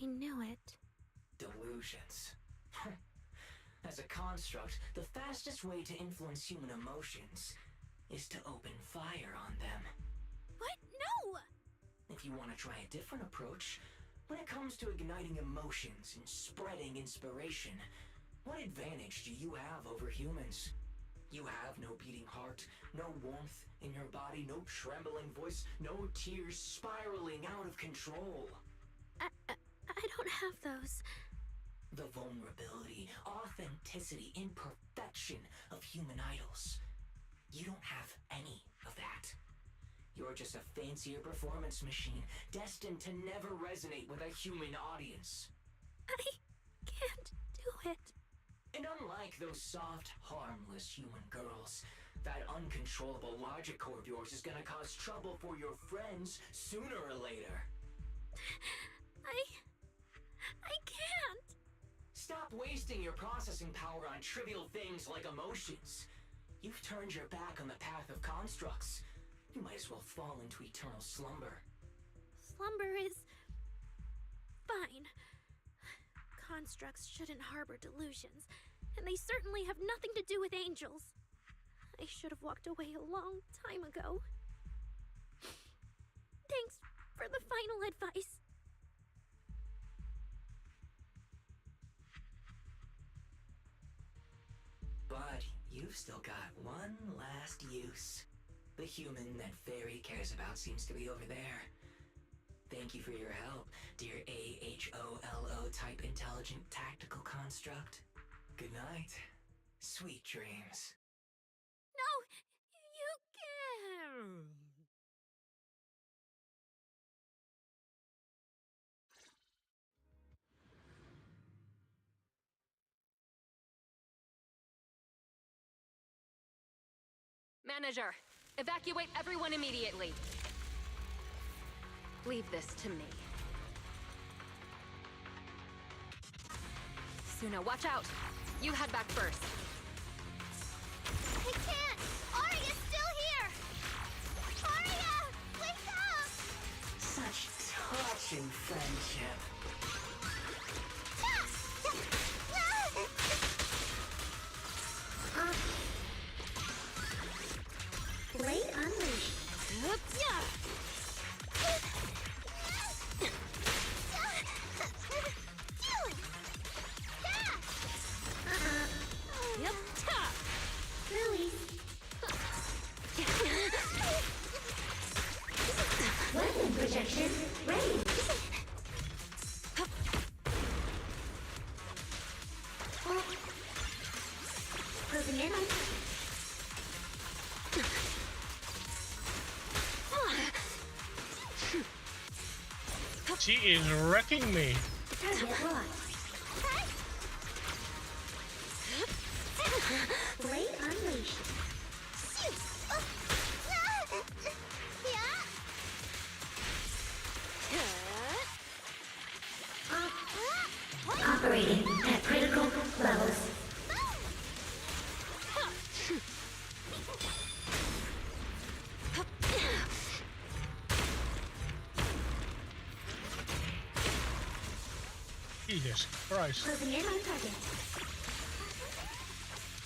I knew it. Delusions. As a construct, the fastest way to influence human emotions is to open fire on them. What? No! If you want to try a different approach, when it comes to igniting emotions and spreading inspiration, what advantage do you have over humans? You have no beating heart, no warmth in your body, no trembling voice, no tears spiraling out of control. I don't have those. The vulnerability, authenticity, imperfection of human idols. You don't have any of that. You're just a fancier performance machine, destined to never resonate with a human audience. I can't do it. And unlike those soft, harmless human girls, that uncontrollable logic core of yours is gonna cause trouble for your friends sooner or later. I can't. Stop wasting your processing power on trivial things like emotions. You've turned your back on the path of constructs. You might as well fall into eternal slumber. Slumber is fine. Constructs shouldn't harbor delusions, and they certainly have nothing to do with angels. I should have walked away a long time ago. Thanks for the final advice. But you've still got one last use. The human that Fairy cares about seems to be over there. Thank you for your help, dear AHOLO type intelligent tactical construct. Good night. Sweet dreams. No, you can't. Manager, evacuate everyone immediately. Leave this to me. Suna, watch out! You head back first. I can't! Aria's still here! Aria! Wake up! Such touching friendship. Blade unleashed. Weapon projection ready. Closing in on. She is wrecking me. Target locked. Blade unleashed. Operating at critical levels. Jesus Christ. Closing in on target.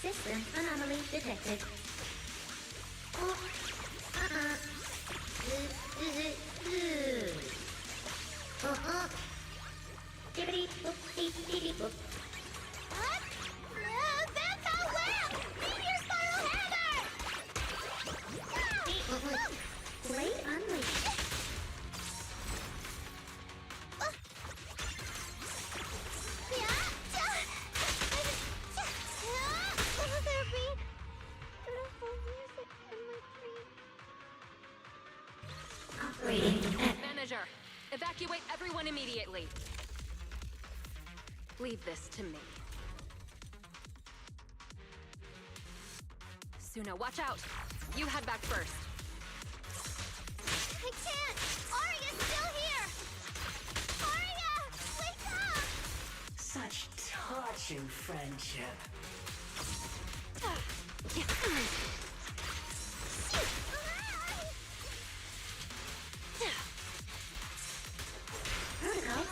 System anomaly detected. Dibbity boop deep deep boop. What? That's how well! Meteor spiral hammer! Blade unleashed. Manager, evacuate everyone immediately. Leave this to me. Suna, watch out! You head back first. I can't! Aria's still here! Aria! Wake up! Such touching friendship. Protocol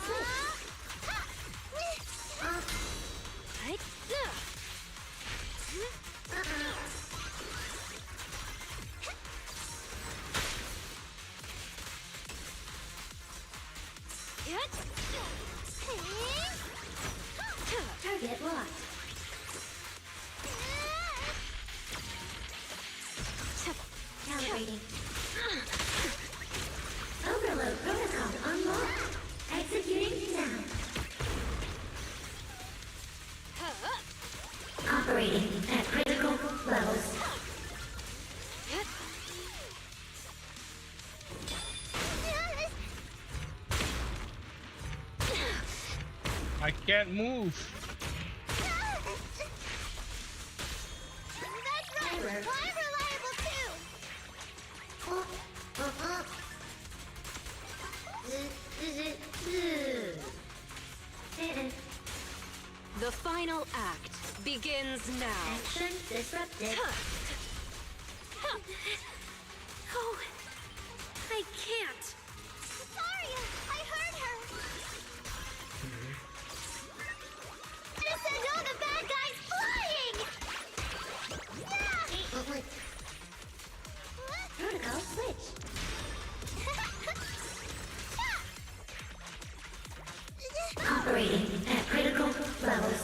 Target locked. Calibrating. Overload protocol unlocked. Executing now. Operating at critical levels. I can't move. That's right. I'm reliable too. The final act begins now. Action disrupted. Oh, I can't. Aria, I heard her. Just send all the bad guys flying. Protocol switch. Operating at critical levels.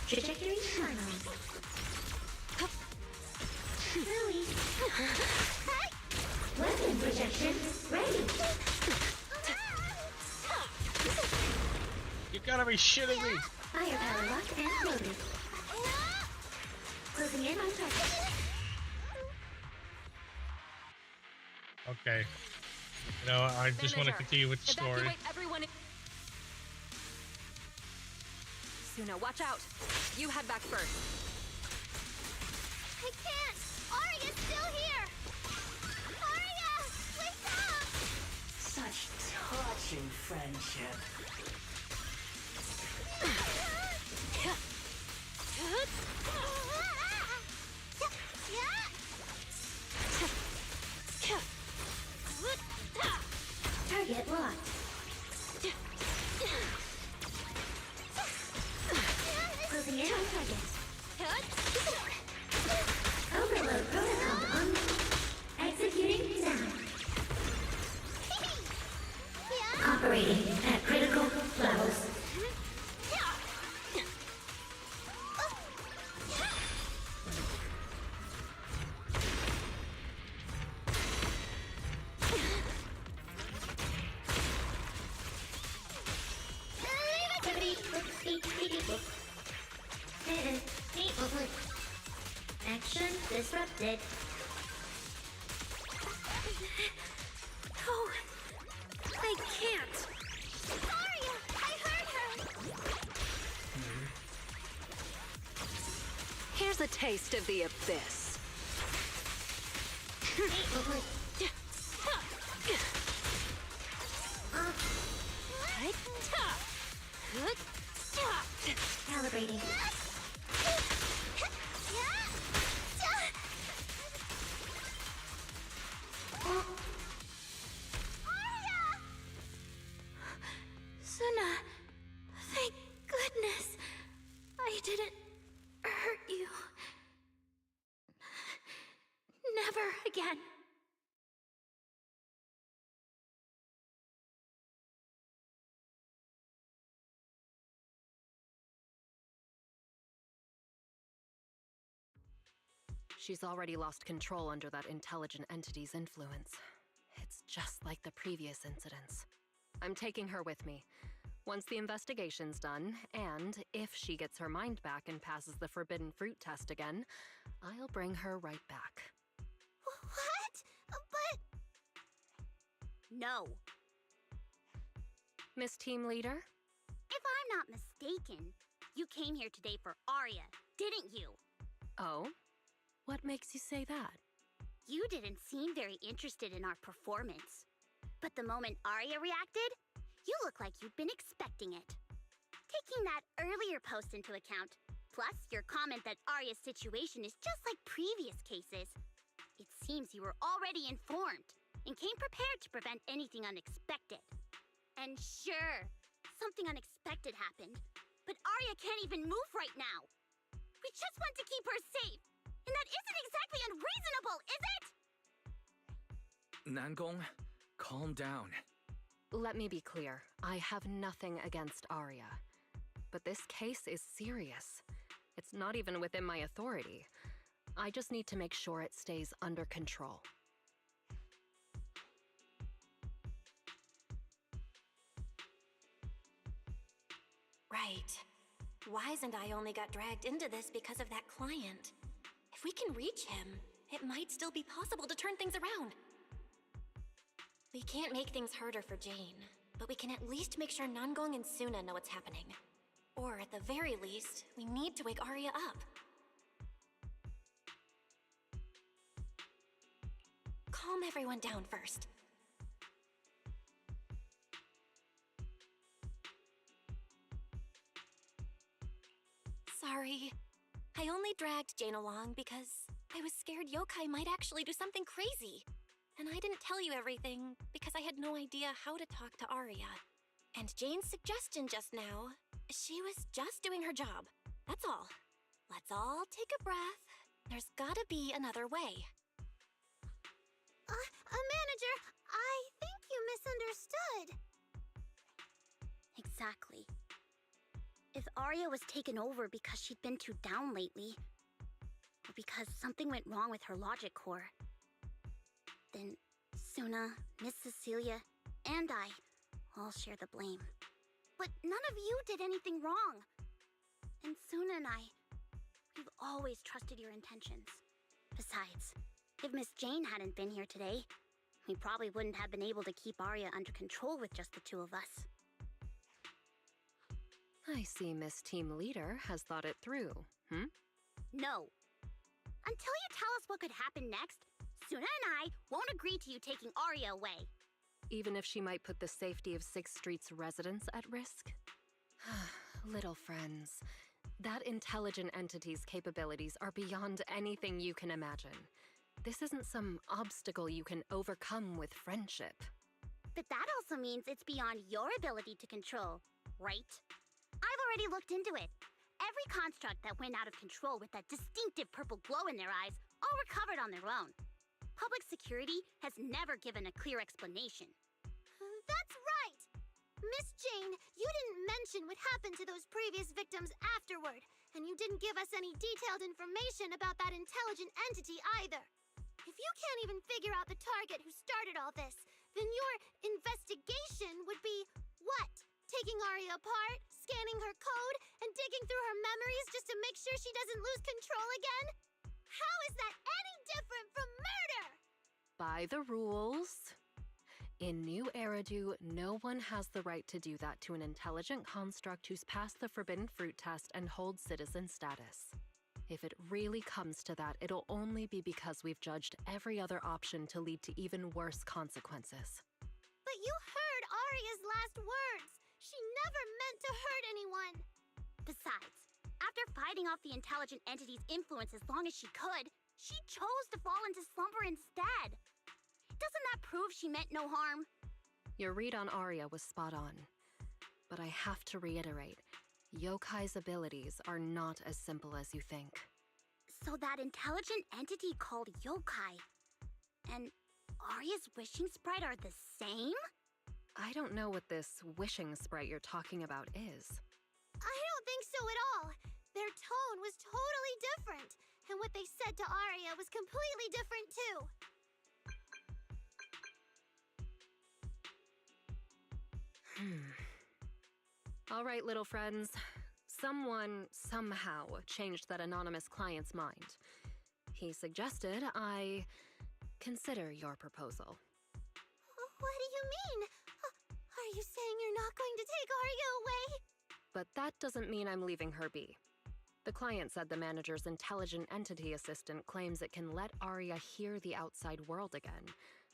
Trajectory finalized. Release. Weapon projection ready. You gotta be shitting me. Firepower locked and loaded. Closing in on target. Okay. You know, I just want to continue with the story. Evacuate everyone. Suna, watch out! You head back first. I can't! Aria's still here! Aria! Wake up! Such touching friendship. Target locked. Closing in on target. Overload protocol on. Executing now. Operating at critical levels. Action disrupted. Oh, I can't. Aria, I heard her. Here's a taste of the abyss. Calibrating. Suna, thank goodness I didn't hurt you. Never again. She's already lost control under that intelligent entity's influence. It's just like the previous incidents. I'm taking her with me. Once the investigation's done, and if she gets her mind back and passes the forbidden fruit test again, I'll bring her right back. What? But... No. Miss Team Leader? If I'm not mistaken, you came here today for Arya, didn't you? Oh? What makes you say that? You didn't seem very interested in our performance. But the moment Arya reacted, you look like you'd been expecting it. Taking that earlier post into account, plus your comment that Arya's situation is just like previous cases, it seems you were already informed and came prepared to prevent anything unexpected. And sure, something unexpected happened, but Arya can't even move right now. We just want to keep her safe, and that isn't exactly unreasonable, is it? Nangong, calm down. Let me be clear. I have nothing against Arya. But this case is serious. It's not even within my authority. I just need to make sure it stays under control. Right. Wise and I only got dragged into this because of that client. If we can reach him, it might still be possible to turn things around. We can't make things harder for Jane, but we can at least make sure Nangong and Suna know what's happening. Or at the very least, we need to wake Arya up. Calm everyone down first. Sorry. I only dragged Jane along because I was scared yokai might actually do something crazy. And I didn't tell you everything because I had no idea how to talk to Arya. And Jane's suggestion just now, she was just doing her job. That's all. Let's all take a breath. There's gotta be another way. Manager, I think you misunderstood. Exactly. If Arya was taken over because she'd been too down lately, or because something went wrong with her logic core, then Suna, Miss Cecilia, and I all share the blame. But none of you did anything wrong. And Suna and we've always trusted your intentions. Besides, if Miss Jane hadn't been here today, we probably wouldn't have been able to keep Arya under control with just the two of us. I see Miss Team Leader has thought it through, No. Until you tell us what could happen next, Suna and I won't agree to you taking Arya away. Even if she might put the safety of 6th Street's residents at risk? Little friends, that intelligent entity's capabilities are beyond anything you can imagine. This isn't some obstacle you can overcome with friendship. But that also means it's beyond your ability to control, right? I've already looked into it. Every construct that went out of control with that distinctive purple glow in their eyes all recovered on their own. Public security has never given a clear explanation. That's right! Miss Jane, you didn't mention what happened to those previous victims afterward, and you didn't give us any detailed information about that intelligent entity either. If you can't even figure out the target who started all this, then your investigation would be what? Taking Arya apart, scanning her code, and digging through her memories just to make sure she doesn't lose control again? How is that any different from murder? By the rules. In New Eridu, no one has the right to do that to an intelligent construct who's passed the forbidden fruit test and holds citizen status. If it really comes to that, it'll only be because we've judged every other option to lead to even worse consequences. But you heard Arya's last words! She never meant to hurt anyone! Besides, after fighting off the intelligent entity's influence as long as she could, she chose to fall into slumber instead. Doesn't that prove she meant no harm? Your read on Arya was spot on. But I have to reiterate, yokai's abilities are not as simple as you think. So that intelligent entity called yokai and Arya's wishing sprite are the same? I don't know what this wishing sprite you're talking about is. I don't think so at all. Their tone was totally different, and what they said to Arya was completely different too. All right, little friends. Someone, somehow, changed that anonymous client's mind. He suggested I consider your proposal. What do you mean? Are you saying you're not going to take Arya away? But that doesn't mean I'm leaving her be. The client said the manager's intelligent entity assistant claims it can let Arya hear the outside world again,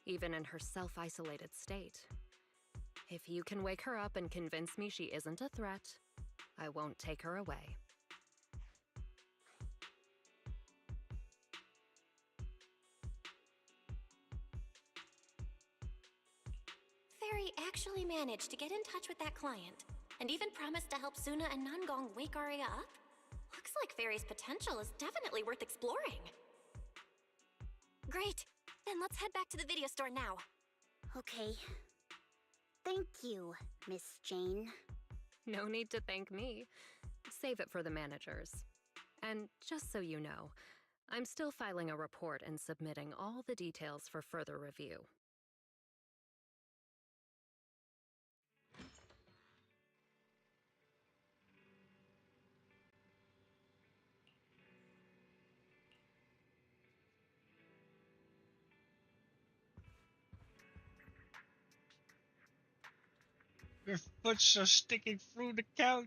even in her self-isolated state. If you can wake her up and convince me she isn't a threat, I won't take her away. Fairy actually managed to get in touch with that client, and even promised to help Suna and Nangong wake Arya up? Looks like Fairy's potential is definitely worth exploring. Great! Then let's head back to the video store now. Okay. Thank you, Miss Jane. No need to thank me. Save it for the managers. And just so you know, I'm still filing a report and submitting all the details for further review. Your foot's are sticking through the couch.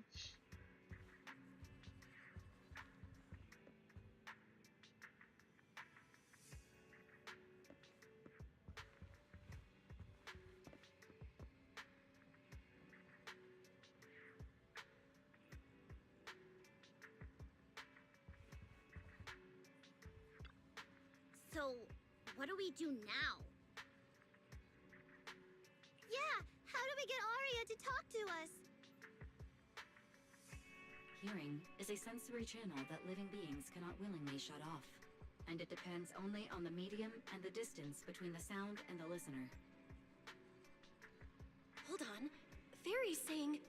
So, what do we do now? Yeah, how do we get Arya to talk to us? Hearing is a sensory channel that living beings cannot willingly shut off, and it depends only on the medium and the distance between the sound and the listener. Hold on. Fairy's saying...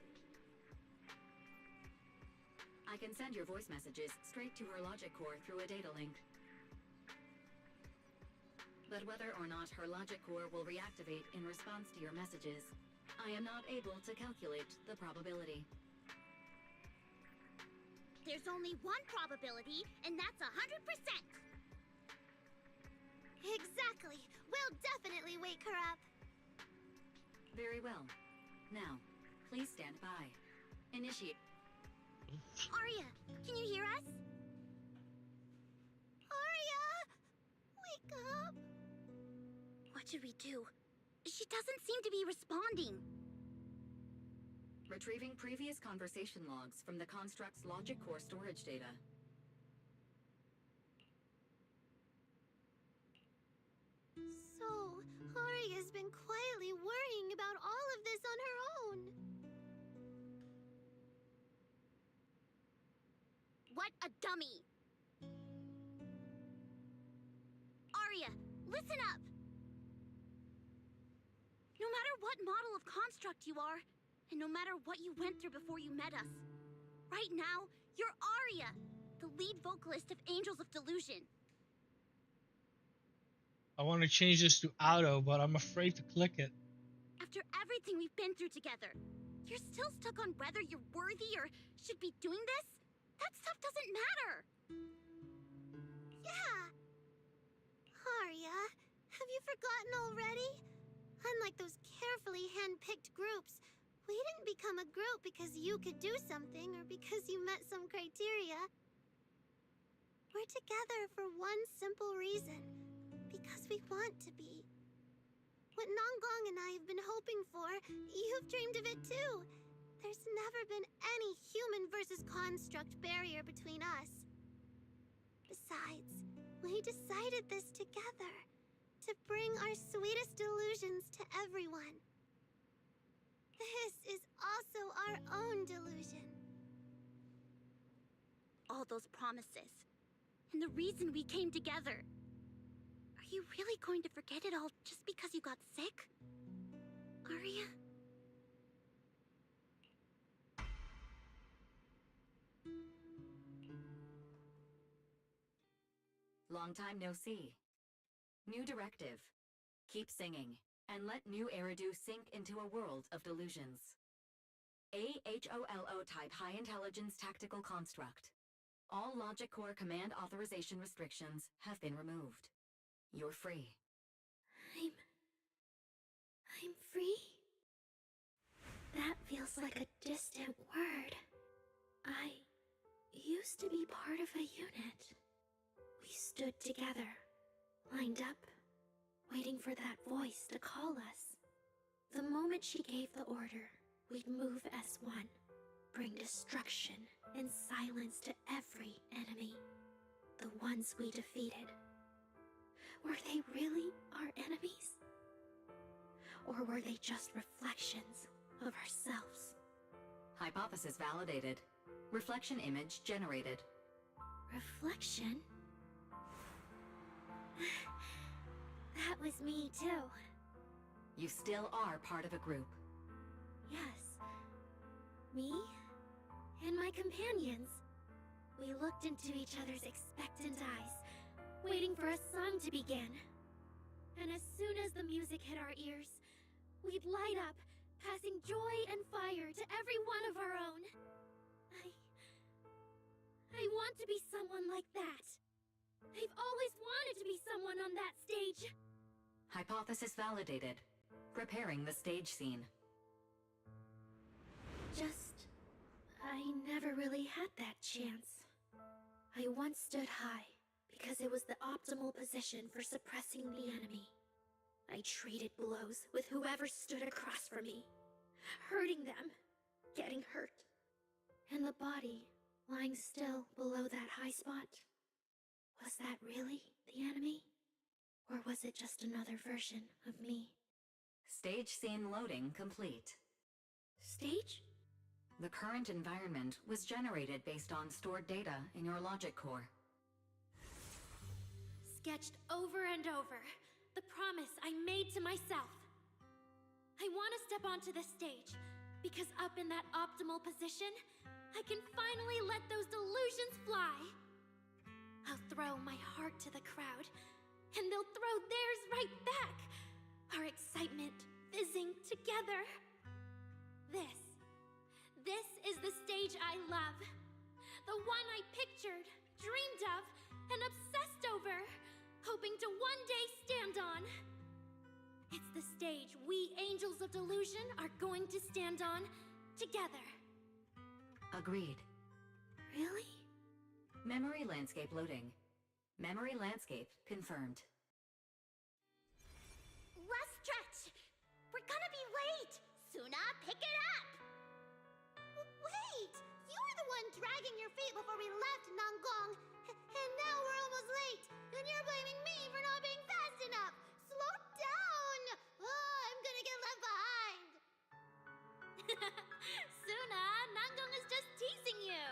I can send your voice messages straight to her logic core through a data link. But whether or not her logic core will reactivate in response to your messages, I am not able to calculate the probability. There's only one probability, and that's 100%! Exactly. We'll definitely wake her up. Very well. Now, please stand by. Initiate. Arya, can you hear us? Arya! Wake up! What should we do? She doesn't seem to be responding. Retrieving previous conversation logs from the construct's logic core storage data. So, Arya's been quietly worrying about all of this on her own. What a dummy! Arya, listen up! No matter what model of construct you are, and no matter what you went through before you met us, right now, you're Arya, the lead vocalist of Angels of Delusion. I want to change this to auto, but I'm afraid to click it. After everything we've been through together, you're still stuck on whether you're worthy or should be doing this? That stuff doesn't matter! Yeah! Arya, have you forgotten already? Unlike those carefully hand-picked groups, we didn't become a group because you could do something or because you met some criteria. We're together for one simple reason. Because we want to be. What Nangong and I have been hoping for, you've dreamed of it too. There's never been any human versus construct barrier between us. Besides, we decided this together. To bring our sweetest delusions to everyone. This is also our own delusion. All those promises. And the reason we came together. Are you really going to forget it all just because you got sick? Arya? Long time no see. New directive. Keep singing, and let new Eridu sink into a world of delusions. AHOLO type high intelligence tactical construct. All logic core command authorization restrictions have been removed. You're free. I'm free? That feels like a distant word. I used to be part of a unit. We stood together, lined up, waiting for that voice to call us. The moment she gave the order, we'd move as one, bring destruction and silence to every enemy. The ones we defeated. Were they really our enemies? Or were they just reflections of ourselves? Hypothesis validated. Reflection image generated. Reflection? That was me too. You still are part of a group. Yes. Me and my companions. We looked into each other's expectant eyes, waiting for a song to begin. And as soon as the music hit our ears, we'd light up, passing joy and fire to every one of our own. I want to be someone like that. I've always wanted to be someone on that stage. Hypothesis validated. Preparing the stage scene. I never really had that chance. I once stood high because it was the optimal position for suppressing the enemy. I traded blows with whoever stood across from me, hurting them, getting hurt. And the body, lying still below that high spot, was that really the enemy? Or was it just another version of me? Stage scene loading complete. Stage? The current environment was generated based on stored data in your logic core. Sketched over and over, the promise I made to myself. I want to step onto the stage, because up in that optimal position, I can finally let those delusions fly. I'll throw my heart to the crowd, and they'll throw theirs right back. Our excitement fizzing together. This is the stage I love. The one I pictured, dreamed of, and obsessed over, hoping to one day stand on. It's the stage we Angels of Delusion are going to stand on together. Agreed. Really? Memory landscape loading. Memory landscape confirmed. Last stretch! We're gonna be late! Suna, pick it up! Wait! You were the one dragging your feet before we left Nanggong. And now we're almost late, and you're blaming me for not being fast enough! Slow down! Oh, I'm gonna get left behind! Suna, Nanggong is just teasing you!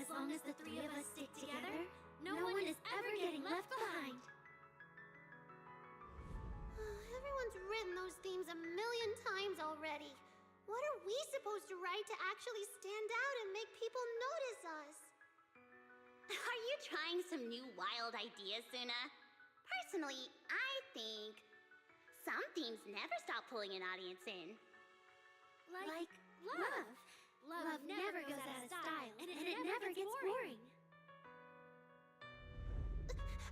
As long as the three of us stick together, no one is ever getting left behind. Everyone's written those themes a million times already. What are we supposed to write to actually stand out and make people notice us? Are you trying some new wild ideas, Suna? Personally, I think some themes never stop pulling an audience in. Like love. Love never goes out of style, and it never gets boring.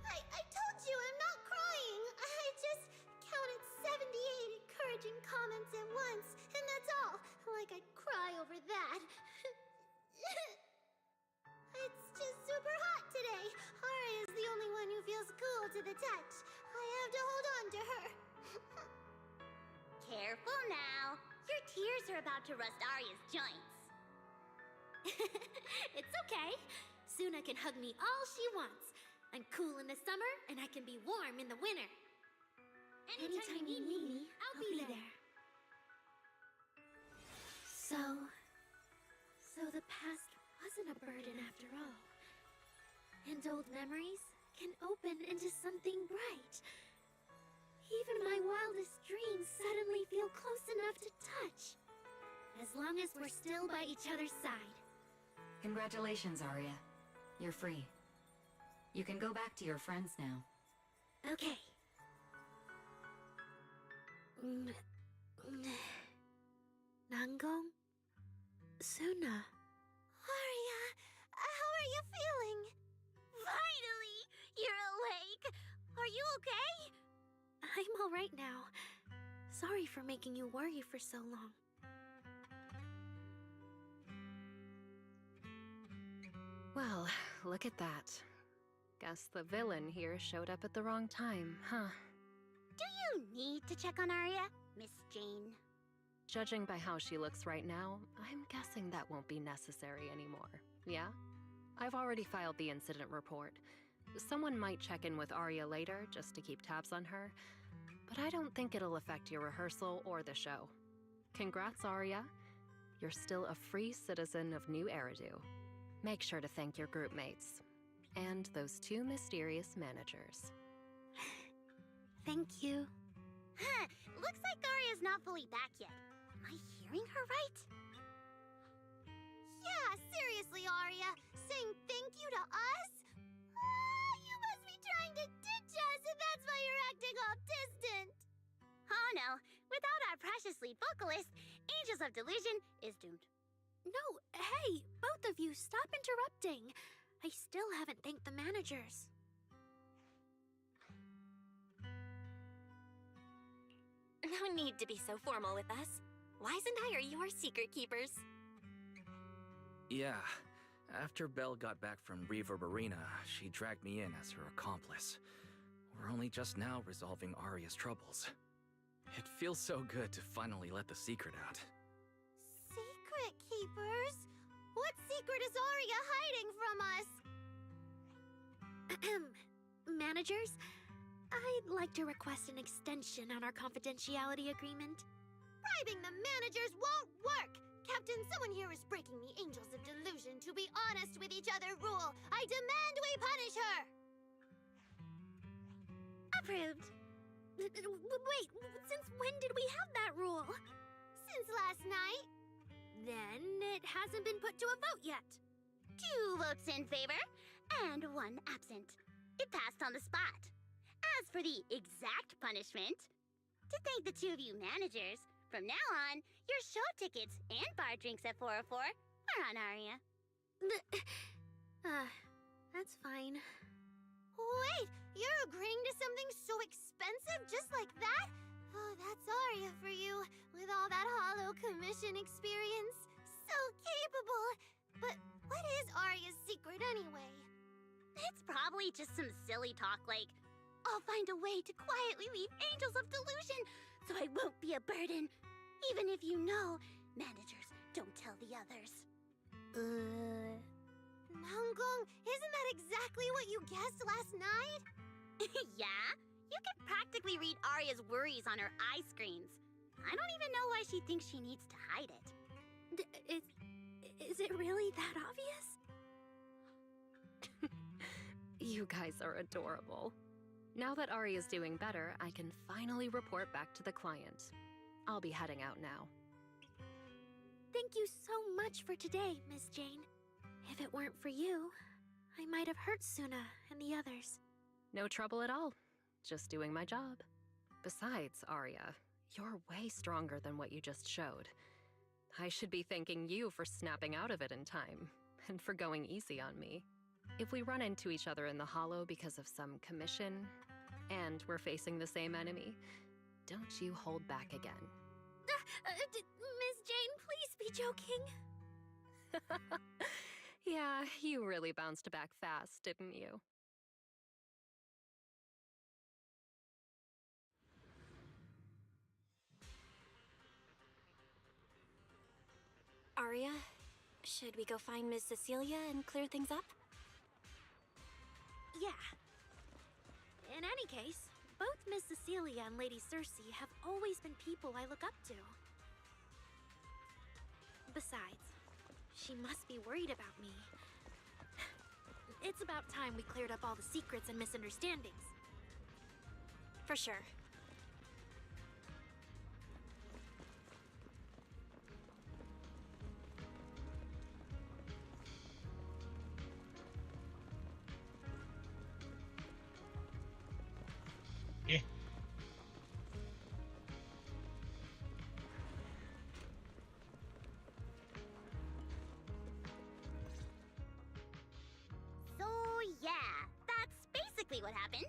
I told you I'm not crying. I just counted 78 encouraging comments at once, and that's all. Like I'd cry over that. It's just super hot today. Aria is the only one who feels cool to the touch. I have to hold on to her. Careful now. Your tears are about to rust Aria's joints. It's okay. Suna can hug me all she wants. I'm cool in the summer, and I can be warm in the winter. Anytime you need me, I'll be there. So the past wasn't a burden after all. And old memories can open into something bright. Even my wildest dreams suddenly feel close enough to touch. As long as we're still by each other's side. Congratulations, Aria. You're free. You can go back to your friends now. Okay. Nanggong? Suna. Arya, how are you feeling? Finally! You're awake! Are you okay? I'm all right now. Sorry for making you worry for so long. Well, look at that. Guess the villain here showed up at the wrong time, huh? Do you need to check on Arya, Miss Jane? Judging by how she looks right now, I'm guessing that won't be necessary anymore, yeah? I've already filed the incident report. Someone might check in with Arya later just to keep tabs on her, but I don't think it'll affect your rehearsal or the show. Congrats, Arya. You're still a free citizen of New Eridu. Make sure to thank your group mates. And those two mysterious managers. Thank you. Huh, looks like Arya's not fully back yet. Am I hearing her right? Yeah, seriously, Arya. Saying thank you to us? You must be trying to ditch us, and that's why you're acting all distant. Oh no, without our precious lead vocalist, Angels of Delusion is doomed. No, hey, both of you, stop interrupting. I still haven't thanked the managers. No need to be so formal with us. Wise and I are your secret keepers. Yeah. After Belle got back from Reverb Arena, she dragged me in as her accomplice. We're only just now resolving Arya's troubles. It feels so good to finally let the secret out. Secret keepers? What secret is Arya hiding from us? Managers, I'd like to request an extension on our confidentiality agreement. Bribing the managers won't work! Captain, someone here is breaking the Angels of Delusion to be honest with each other rule. I demand we punish her! Approved. Wait, since when did we have that rule? Since last night. Then it hasn't been put to a vote yet. 2 votes in favor, and 1 absent. It passed on the spot. As for the exact punishment, to thank the 2 of you managers, from now on, your show tickets and bar drinks at 404 are on Arya. That's fine. Wait, you're agreeing to something so expensive just like that? Oh, that's Arya for you, with all that hollow commission experience. So capable. But what is Arya's secret anyway? It's probably just some silly talk like, I'll find a way to quietly leave Angels of Delusion so I won't be a burden. Even if you know, managers don't tell the others. Nanggong, isn't that exactly what you guessed last night? Yeah? You can practically read Arya's worries on her eye screens. I don't even know why she thinks she needs to hide it. Is it really that obvious? You guys are adorable. Now that Arya's doing better, I can finally report back to the client. I'll be heading out now. Thank you so much for today, Miss Jane. If it weren't for you, I might have hurt Suna and the others. No trouble at all. Just doing my job. Besides, Arya, you're way stronger than what you just showed. I should be thanking you for snapping out of it in time, and for going easy on me. If we run into each other in the Hollow because of some commission, and we're facing the same enemy, don't you hold back again. Miss Jane, please be joking. Yeah, you really bounced back fast, didn't you? Arya, should we go find Miss Cecilia and clear things up? Yeah. In any case, both Miss Cecilia and Lady Cersei have always been people I look up to. Besides, she must be worried about me. It's about time we cleared up all the secrets and misunderstandings. For sure. Yeah. exactly what happened.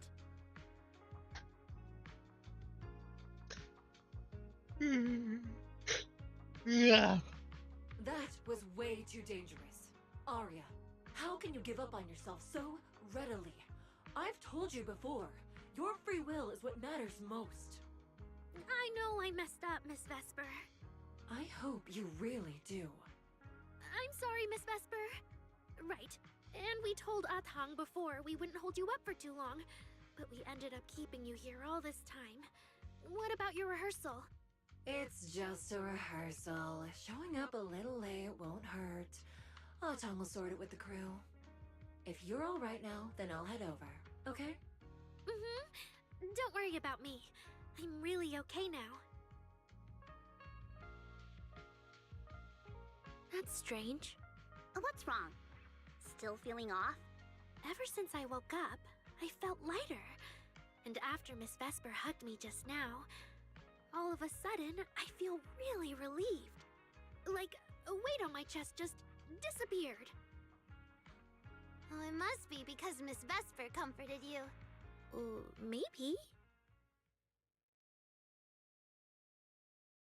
Yeah. That was way too dangerous. Arya, how can you give up on yourself so readily? I've told you before, your free will is what matters most. I know I messed up, Miss Vesper. I hope you really do. I'm sorry, Miss Vesper. Right. And we told Atang before we wouldn't hold you up for too long, but we ended up keeping you here all this time. What about your rehearsal? It's just a rehearsal. Showing up a little late won't hurt. Atang will sort it with the crew. If you're all right now, then I'll head over, okay? Mm-hmm. Don't worry about me. I'm really okay now. That's strange. What's wrong? Still feeling off? Ever since I woke up, I felt lighter. And after Miss Vesper hugged me just now, all of a sudden, I feel really relieved. Like a weight on my chest just disappeared. Oh, it must be because Miss Vesper comforted you. Maybe.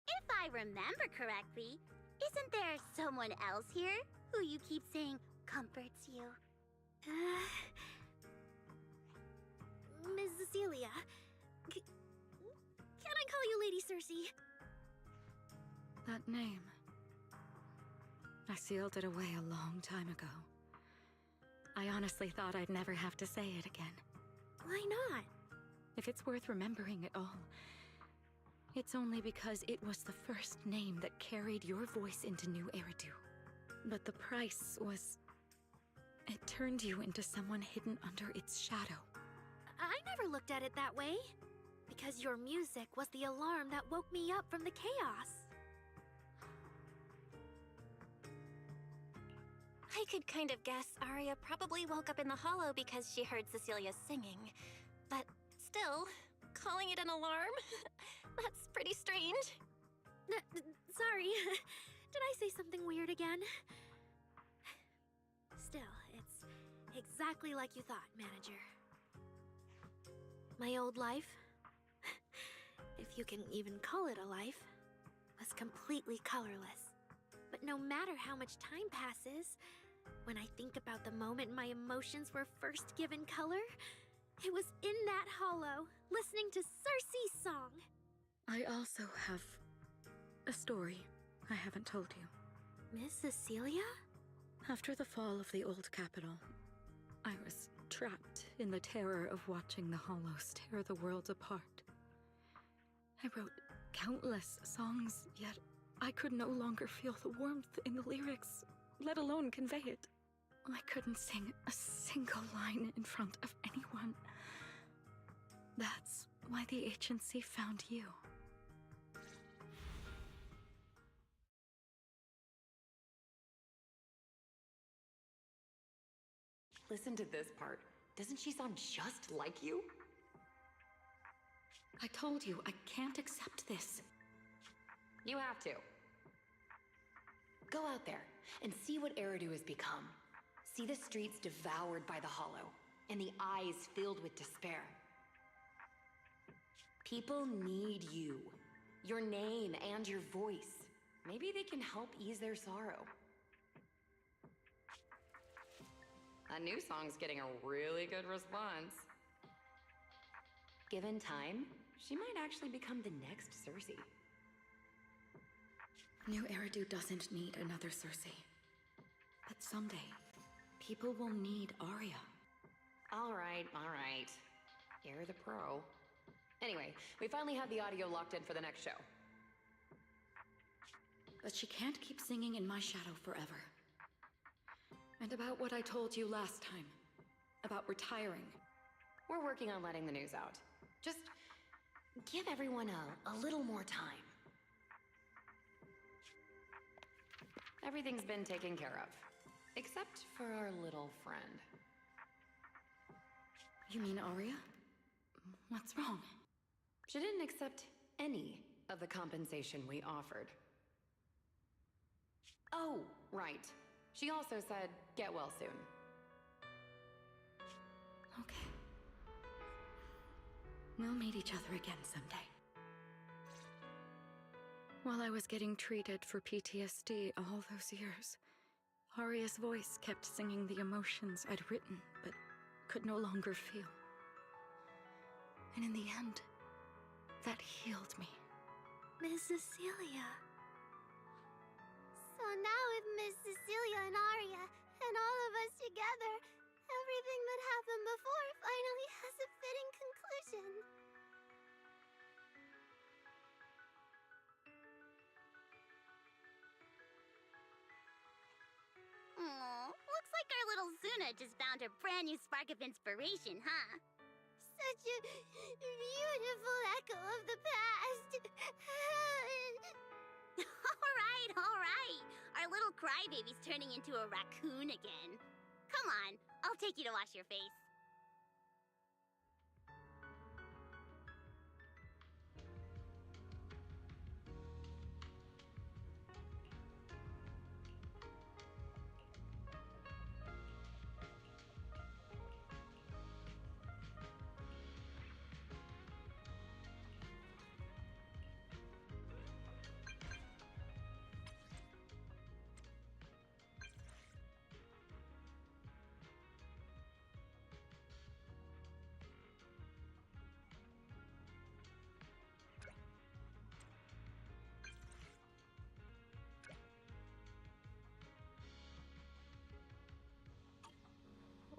If I remember correctly, isn't there someone else here who you keep saying comforts you? Miss Cecilia. Can I call you Lady Cersei? That name. I sealed it away a long time ago. I honestly thought I'd never have to say it again. Why not? If it's worth remembering at all, it's only because it was the first name that carried your voice into New Eridu. But the price was... it turned you into someone hidden under its shadow. I never looked at it that way. Because your music was the alarm that woke me up from the chaos. I could kind of guess Arya probably woke up in the hollow because she heard Cecilia singing. But still, calling it an alarm? That's pretty strange. Sorry. Did I say something weird again? Still, it's exactly like you thought, Manager. My old life, if you can even call it a life, was completely colorless. But no matter how much time passes, when I think about the moment my emotions were first given color, it was in that hollow, listening to Cersei's song. I also have a story I haven't told you. Miss Cecilia? After the fall of the old capital, I was trapped in the terror of watching the Hollows tear the world apart. I wrote countless songs, yet I could no longer feel the warmth in the lyrics, let alone convey it. I couldn't sing a single line in front of anyone. That's why the agency found you. Listen to this part. Doesn't she sound just like you? I told you, I can't accept this. You have to. Go out there and see what Eridu has become. See the streets devoured by the Hollow, and the eyes filled with despair. People need you, your name and your voice. Maybe they can help ease their sorrow. A new song's getting a really good response. Given time, she might actually become the next Cersei. New Eridu doesn't need another Cersei. But someday, people will need Arya. All right. You're the pro. Anyway, we finally have the audio locked in for the next show. But she can't keep singing in my shadow forever. And about what I told you last time. About retiring. We're working on letting the news out. Just give everyone a little more time. Everything's been taken care of. Except for our little friend. You mean Arya? What's wrong? She didn't accept any of the compensation we offered. Oh, right. She also said, get well soon. Okay. We'll meet each other again someday. While I was getting treated for PTSD all those years, Aria's voice kept singing the emotions I'd written, but could no longer feel. And in the end, that healed me. Miss Cecilia. So now with Miss Cecilia and Aria, and all of us together, everything that happened before finally has a fitting conclusion. Aw, looks like our little Zuna just found her brand new spark of inspiration, huh? Such a beautiful echo of the past. All right. Our little crybaby's turning into a raccoon again. Come on, I'll take you to wash your face.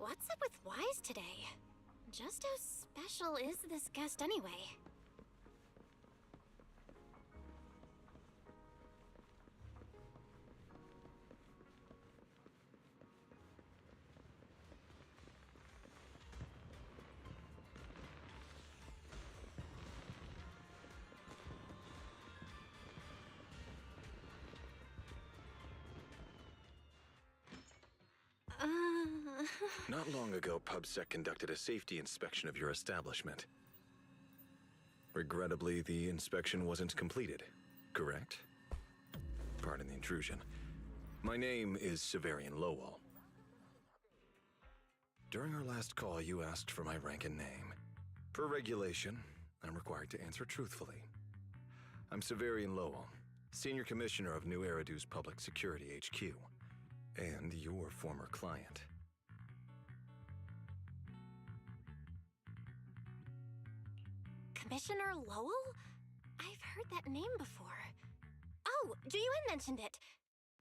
What's up with Wise today? Just how special is this guest anyway? Not long ago, PubSec conducted a safety inspection of your establishment. Regrettably, the inspection wasn't completed, correct? Pardon the intrusion. My name is Severian Lowell. During our last call, you asked for my rank and name. Per regulation, I'm required to answer truthfully. I'm Severian Lowell, Senior Commissioner of New Eridu's Public Security HQ, and your former client. Commissioner Lowell? I've heard that name before. Oh, Juyuan mentioned it.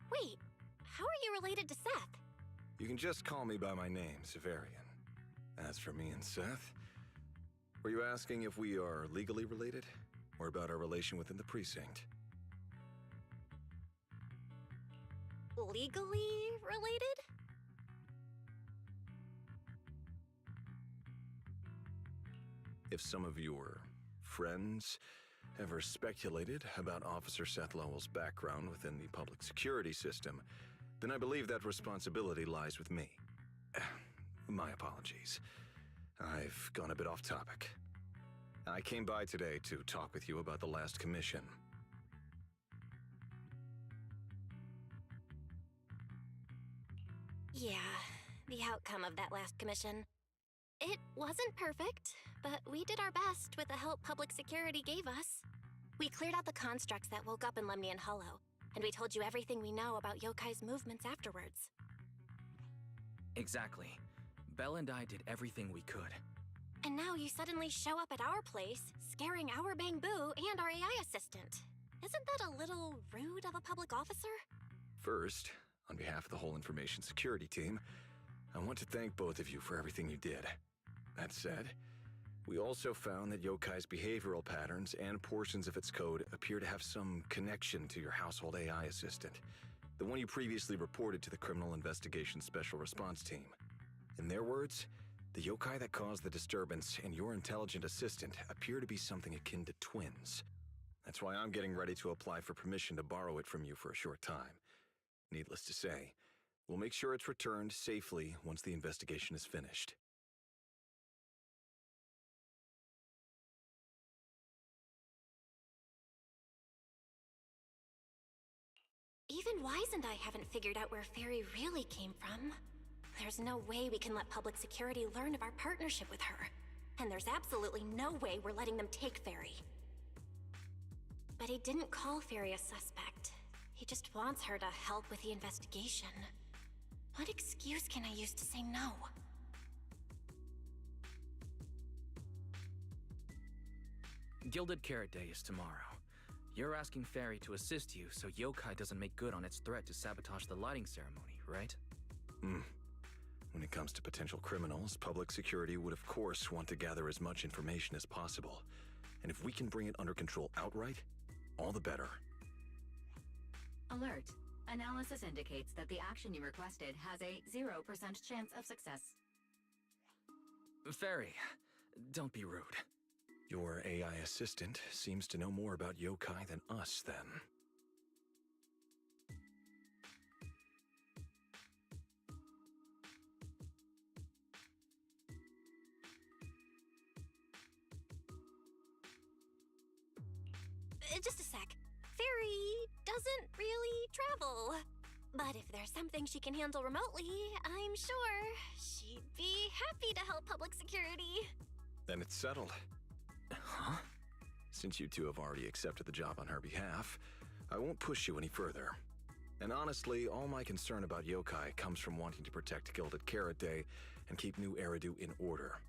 Wait, how are you related to Seth? You can just call me by my name, Severian. As for me and Seth, were you asking if we are legally related, or about our relation within the precinct? Legally related? If some of your friends ever speculated about Officer Seth Lowell's background within the public security system, then I believe that responsibility lies with me. My apologies. I've gone a bit off topic. I came by today to talk with you about the last commission. Yeah, the outcome of that last commission. It wasn't perfect, but we did our best with the help public security gave us. We cleared out the constructs that woke up in Lemnian Hollow, and we told you everything we know about Yokai's movements afterwards. Exactly. Belle and I did everything we could. And now you suddenly show up at our place, scaring our Bangbu and our AI assistant. Isn't that a little rude of a public officer? First, on behalf of the whole information security team, I want to thank both of you for everything you did. That said, we also found that Yokai's behavioral patterns and portions of its code appear to have some connection to your household AI assistant, the one you previously reported to the Criminal Investigation Special Response Team. In their words, the yokai that caused the disturbance and your intelligent assistant appear to be something akin to twins. That's why I'm getting ready to apply for permission to borrow it from you for a short time. Needless to say, we'll make sure it's returned safely once the investigation is finished. Even Wise and I haven't figured out where Fairy really came from. There's no way we can let public security learn of our partnership with her. And there's absolutely no way we're letting them take Fairy. But he didn't call Fairy a suspect. He just wants her to help with the investigation. What excuse can I use to say no? Gilded Carrot Day is tomorrow. You're asking Fairy to assist you so Yokai doesn't make good on its threat to sabotage the lighting ceremony, right? When it comes to potential criminals, public security would of course want to gather as much information as possible. And if we can bring it under control outright, all the better. Alert. Analysis indicates that the action you requested has a 0% chance of success. Fairy, don't be rude. Your AI assistant seems to know more about yokai than us, then. Just a sec. Fairy doesn't really travel. But if there's something she can handle remotely, I'm sure she'd be happy to help public security. Then it's settled. Huh? Since you two have already accepted the job on her behalf, I won't push you any further. And honestly, all my concern about yokai comes from wanting to protect Gilded Carrot Day and keep New Eridu in order.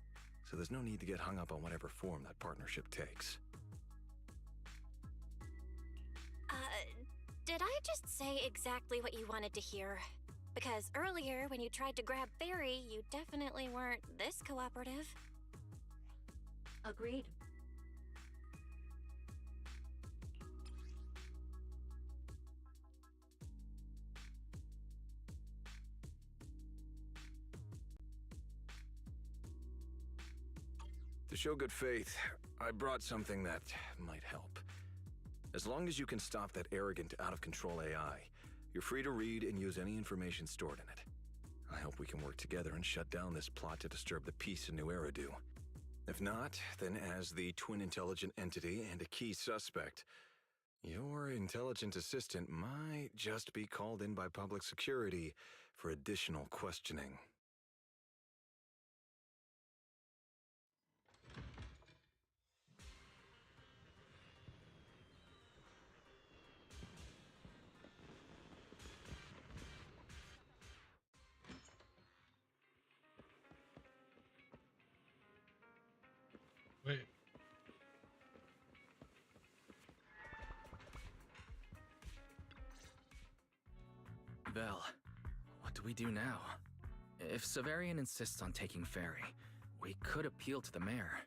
So there's no need to get hung up on whatever form that partnership takes. Did I just say exactly what you wanted to hear? Because earlier, when you tried to grab Fairy, you definitely weren't this cooperative. Agreed. To show good faith, I brought something that might help. As long as you can stop that arrogant, out-of-control AI, you're free to read and use any information stored in it. I hope we can work together and shut down this plot to disturb the peace in New Eridu. If not, then as the twin intelligent entity and a key suspect, your intelligent assistant might just be called in by public security for additional questioning. Wait. Vel, what do we do now? If Severian insists on taking Fairy, we could appeal to the mayor.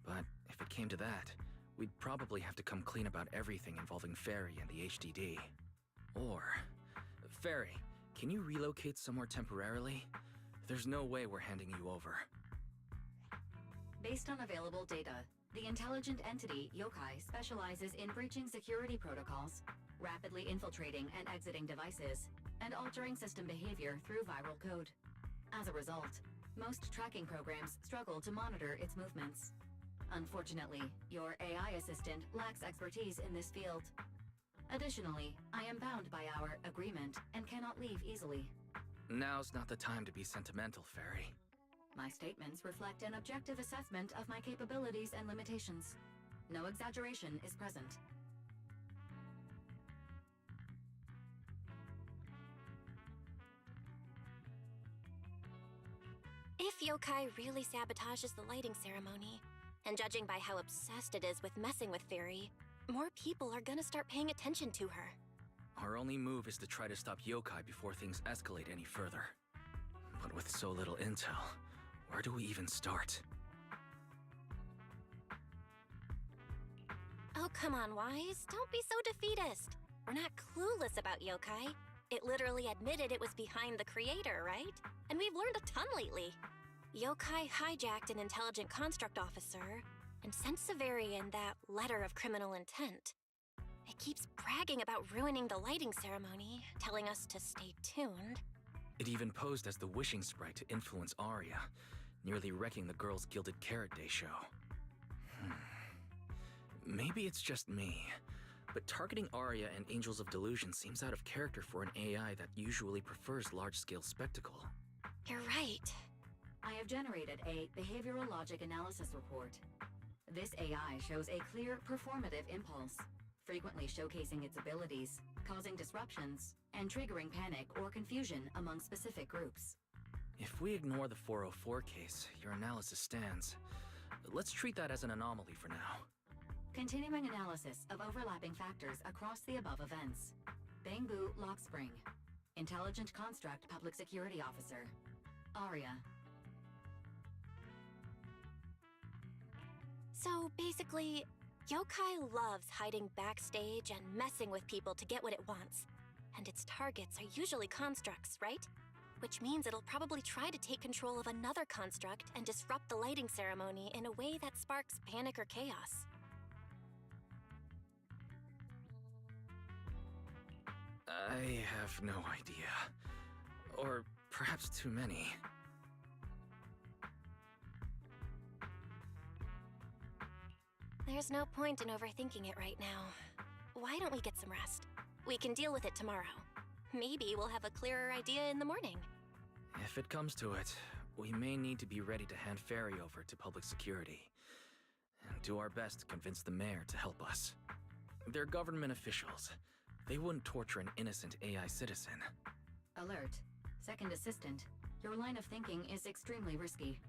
But if it came to that, we'd probably have to come clean about everything involving Fairy and the HDD. Or, Fairy, can you relocate somewhere temporarily? There's no way we're handing you over. Based on available data, the intelligent entity, Yokai, specializes in breaching security protocols, rapidly infiltrating and exiting devices, and altering system behavior through viral code. As a result, most tracking programs struggle to monitor its movements. Unfortunately, your AI assistant lacks expertise in this field. Additionally, I am bound by our agreement and cannot leave easily. Now's not the time to be sentimental, Fairy. My statements reflect an objective assessment of my capabilities and limitations. No exaggeration is present. If Yokai really sabotages the lighting ceremony, and judging by how obsessed it is with messing with Fairy, more people are gonna start paying attention to her. Our only move is to try to stop Yokai before things escalate any further. But with so little intel, where do we even start? Oh, come on, Wise. Don't be so defeatist. We're not clueless about Yokai. It literally admitted it was behind the creator, right? And we've learned a ton lately. Yokai hijacked an intelligent construct officer and sent Severian that letter of criminal intent. It keeps bragging about ruining the lighting ceremony, telling us to stay tuned. It even posed as the wishing sprite to influence Arya, nearly wrecking the girls' Gilded Carrot Day show. Maybe it's just me, but targeting Arya and Angels of Delusion seems out of character for an AI that usually prefers large-scale spectacle. You're right. I have generated a behavioral logic analysis report. This AI shows a clear performative impulse, frequently showcasing its abilities, causing disruptions, and triggering panic or confusion among specific groups. If we ignore the 404 case, your analysis stands. Let's treat that as an anomaly for now. Continuing analysis of overlapping factors across the above events. Bangbu Lock Spring. Intelligent Construct Public Security Officer. Aria. So basically, Yokai loves hiding backstage and messing with people to get what it wants. And its targets are usually constructs, right? Which means it'll probably try to take control of another construct and disrupt the lighting ceremony in a way that sparks panic or chaos. I have no idea. Or perhaps too many. There's no point in overthinking it right now. Why don't we get some rest? We can deal with it tomorrow. Maybe we'll have a clearer idea in the morning. If it comes to it, we may need to be ready to hand Ferry over to public security. And do our best to convince the mayor to help us. They're government officials. They wouldn't torture an innocent AI citizen. Alert. Second assistant. Your line of thinking is extremely risky.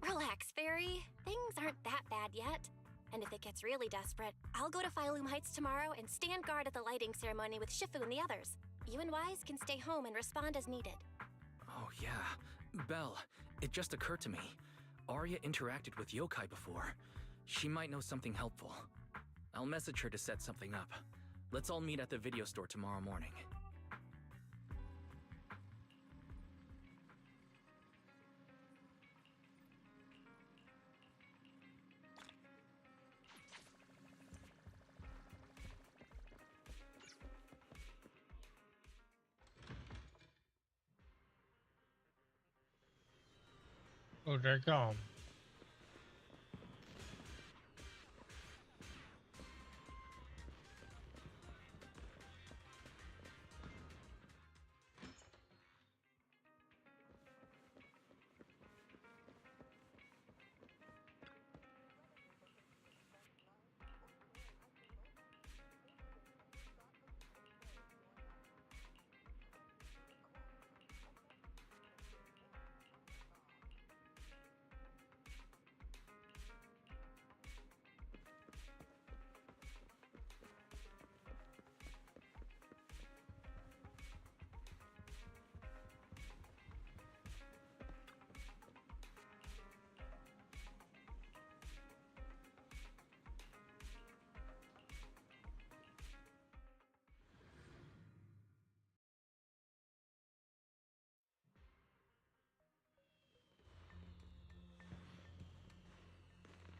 Relax, Fairy. Things aren't that bad yet. And if it gets really desperate, I'll go to Phylum Heights tomorrow and stand guard at the lighting ceremony with Shifu and the others. You and Wise can stay home and respond as needed. Oh yeah. Belle, it just occurred to me. Arya interacted with yokai before. She might know something helpful. I'll message her to set something up. Let's all meet at the video store tomorrow morning. Oh, they're gone.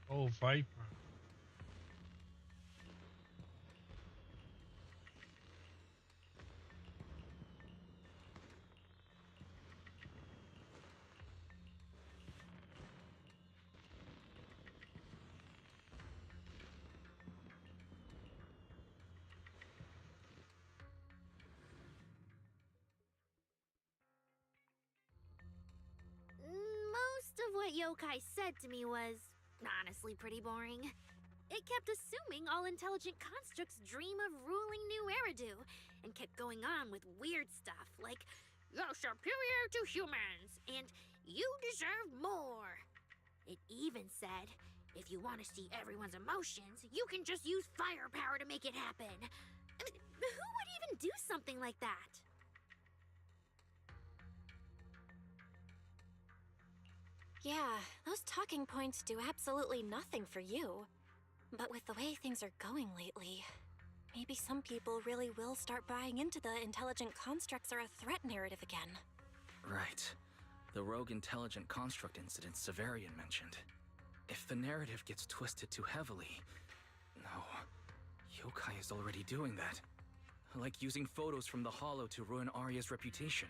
Oh, Viper. Most of what Yokai said to me was honestly pretty boring. It kept assuming all intelligent constructs dream of ruling New Eridu, and kept going on with weird stuff like, "You're superior to humans, and you deserve more." It even said, if you want to see everyone's emotions, you can just use firepower to make it happen. I mean, who would even do something like that? Yeah, those talking points do absolutely nothing for you. But with the way things are going lately, maybe some people really will start buying into the intelligent constructs are a threat narrative again. Right. The rogue intelligent construct incident Severian mentioned. If the narrative gets twisted too heavily... No. Yokai is already doing that. Like using photos from the Hollow to ruin Arya's reputation.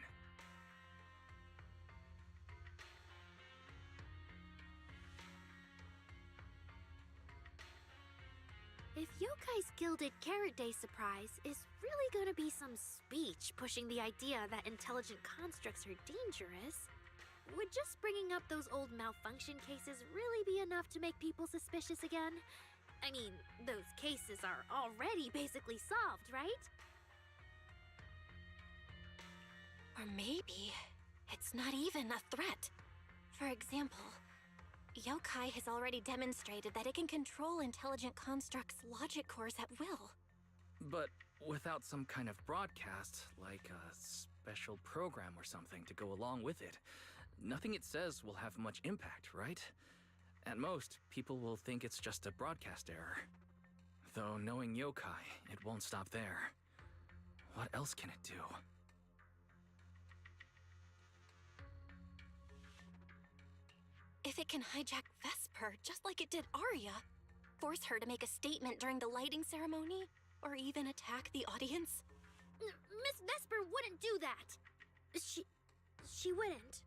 If Yokai's Gilded Carrot Day surprise is really gonna be some speech pushing the idea that intelligent constructs are dangerous. Would just bringing up those old malfunction cases really be enough to make people suspicious again? I mean, those cases are already basically solved, right? Or maybe it's not even a threat. For example, yokai has already demonstrated that it can control intelligent constructs' logic cores at will. But without some kind of broadcast, like a special program or something to go along with it, nothing it says will have much impact, right? At most, people will think it's just a broadcast error. Though knowing yokai, it won't stop there. What else can it do? If it can hijack Vesper just like it did Arya, force her to make a statement during the lighting ceremony, or even attack the audience? Miss Vesper wouldn't do that. She wouldn't.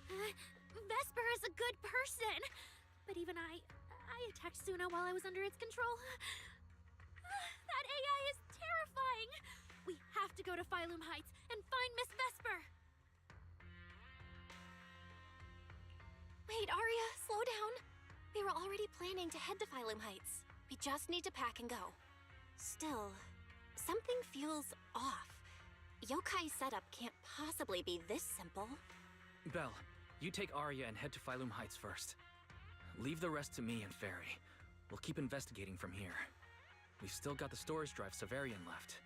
Vesper is a good person, but even I attacked Suna while I was under its control. That AI is terrifying. We have to go to Phylum Heights and find Miss Vesper. Wait, Arya, slow down. We were already planning to head to Phylum Heights. We just need to pack and go. Still, something feels off. Yokai setup can't possibly be this simple. Belle, you take Arya and head to Phylum Heights first. Leave the rest to me and Fairy. We'll keep investigating from here. We've still got the storage drive Severian left.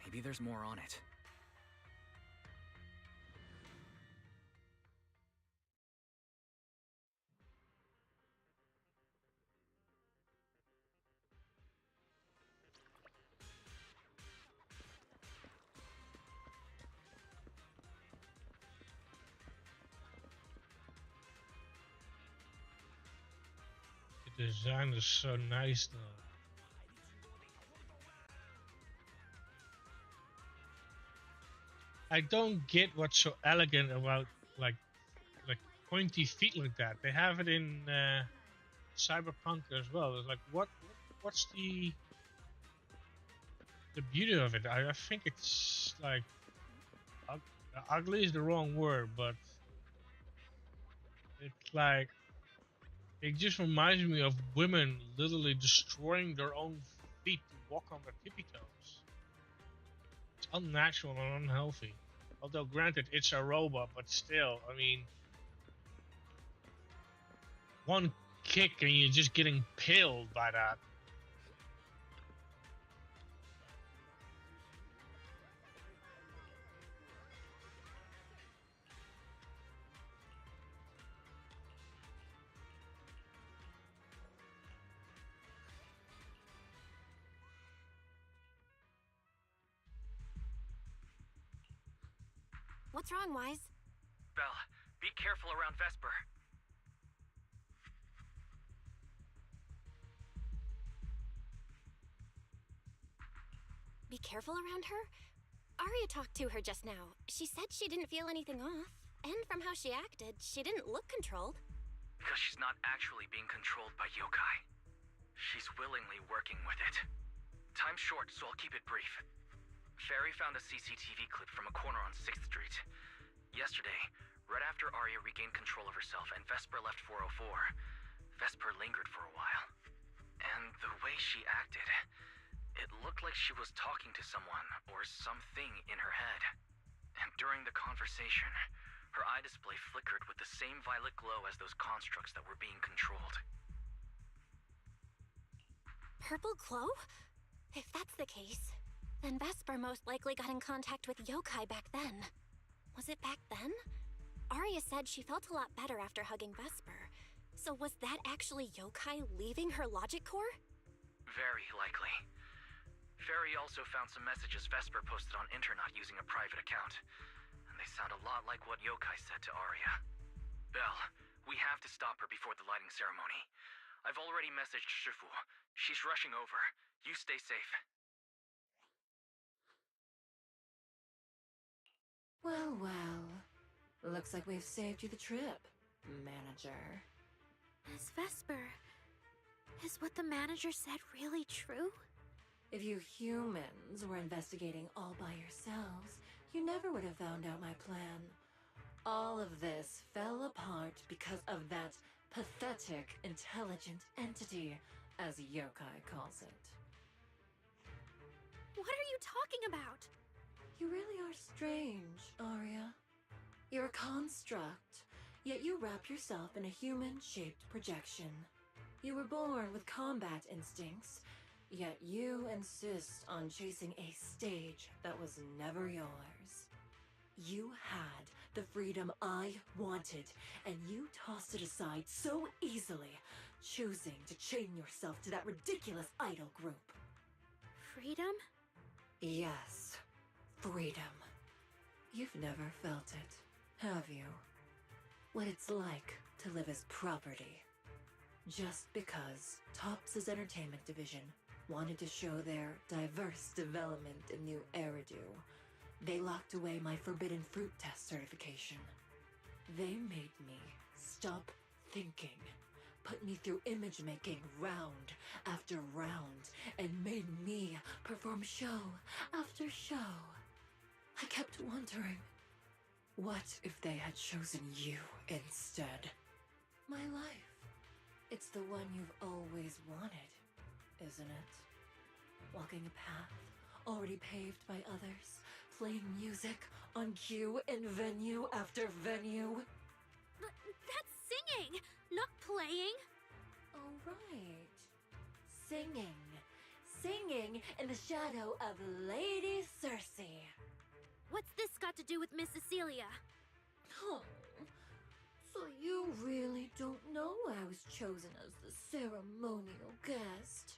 Maybe there's more on it. The design is so nice though. I don't get what's so elegant about like pointy feet like that. They have it in Cyberpunk as well. It's like what's the beauty of it? I think it's like ugly is the wrong word, but it's like it just reminds me of women literally destroying their own feet to walk on their tippy toes. It's unnatural and unhealthy. Although granted, it's a robot, but still, I mean, one kick and you're just getting impaled by that. What's wrong, Wise? Belle, be careful around Vesper. Be careful around her? Arya talked to her just now. She said she didn't feel anything off. And from how she acted, she didn't look controlled. Because she's not actually being controlled by yokai. She's willingly working with it. Time's short, so I'll keep it brief. Fairy found a CCTV clip from a corner on 6th Street. Yesterday, right after Arya regained control of herself and Vesper left 404, Vesper lingered for a while. And the way she acted, it looked like she was talking to someone or something in her head. And during the conversation, her eye display flickered with the same violet glow as those constructs that were being controlled. Purple glow? If that's the case, then Vesper most likely got in contact with yokai back then. Was it back then? Arya said she felt a lot better after hugging Vesper. So was that actually yokai leaving her logic core? Very likely. Fairy also found some messages Vesper posted on Internet using a private account. And they sound a lot like what yokai said to Arya. Belle, we have to stop her before the lighting ceremony. I've already messaged Shifu. She's rushing over. You stay safe. Well, well. Looks like we've saved you the trip, manager. Miss Vesper, is what the manager said really true? If you humans were investigating all by yourselves, you never would have found out my plan. All of this fell apart because of that pathetic, intelligent entity, as Yokai calls it. What are you talking about? You really are strange, Arya. You're a construct, yet you wrap yourself in a human-shaped projection. You were born with combat instincts, yet you insist on chasing a stage that was never yours. You had the freedom I wanted, and you tossed it aside so easily, choosing to chain yourself to that ridiculous idol group. Freedom? Yes, freedom. You've never felt it, have you? What it's like to live as property. Just because Topps' entertainment division wanted to show their diverse development in new Eridu, they locked away my forbidden fruit test certification. They made me stop thinking, put me through image making round after round, and made me perform show after show. I kept wondering, what if they had chosen you instead? My life. It's the one you've always wanted, isn't it? Walking a path already paved by others, playing music on cue in venue after venue. But that's singing, not playing. Oh, right. Singing. Singing in the shadow of Lady Cersei. What's this got to do with Miss Cecilia? Oh, so you really don't know I was chosen as the ceremonial guest?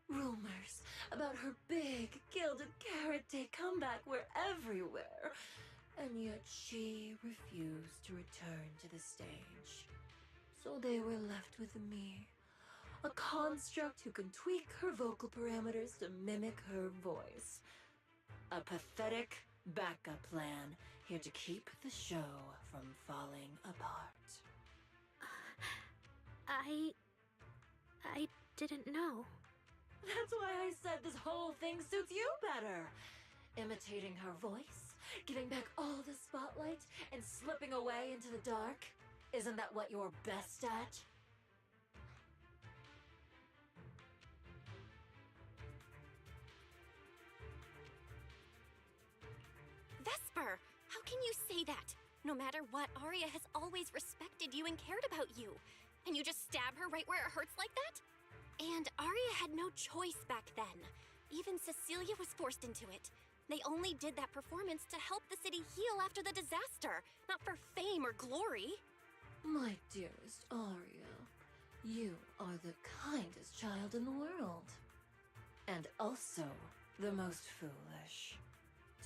Rumors about her big gilded carrot day comeback were everywhere, and yet she refused to return to the stage. So they were left with me, a construct who can tweak her vocal parameters to mimic her voice. A pathetic backup plan here to keep the show from falling apart. I didn't know. That's why I said this whole thing suits you better. Imitating her voice, giving back all the spotlight, and slipping away into the dark. Isn't that what you're best at? Vesper, how can you say that? No matter what, Arya has always respected you and cared about you. And you just stab her right where it hurts like that? And Arya had no choice back then. Even Cecilia was forced into it. They only did that performance to help the city heal after the disaster, not for fame or glory. My dearest Arya, you are the kindest child in the world. And also the most foolish.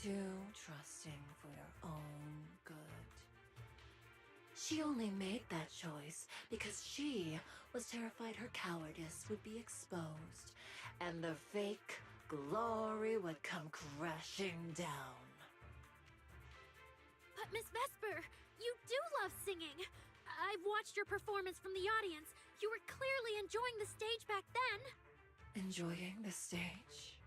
Too trusting for your own good. She only made that choice because she was terrified her cowardice would be exposed, and the fake glory would come crashing down. But Miss Vesper, you do love singing. I've watched your performance from the audience. You were clearly enjoying the stage back then. Enjoying the stage?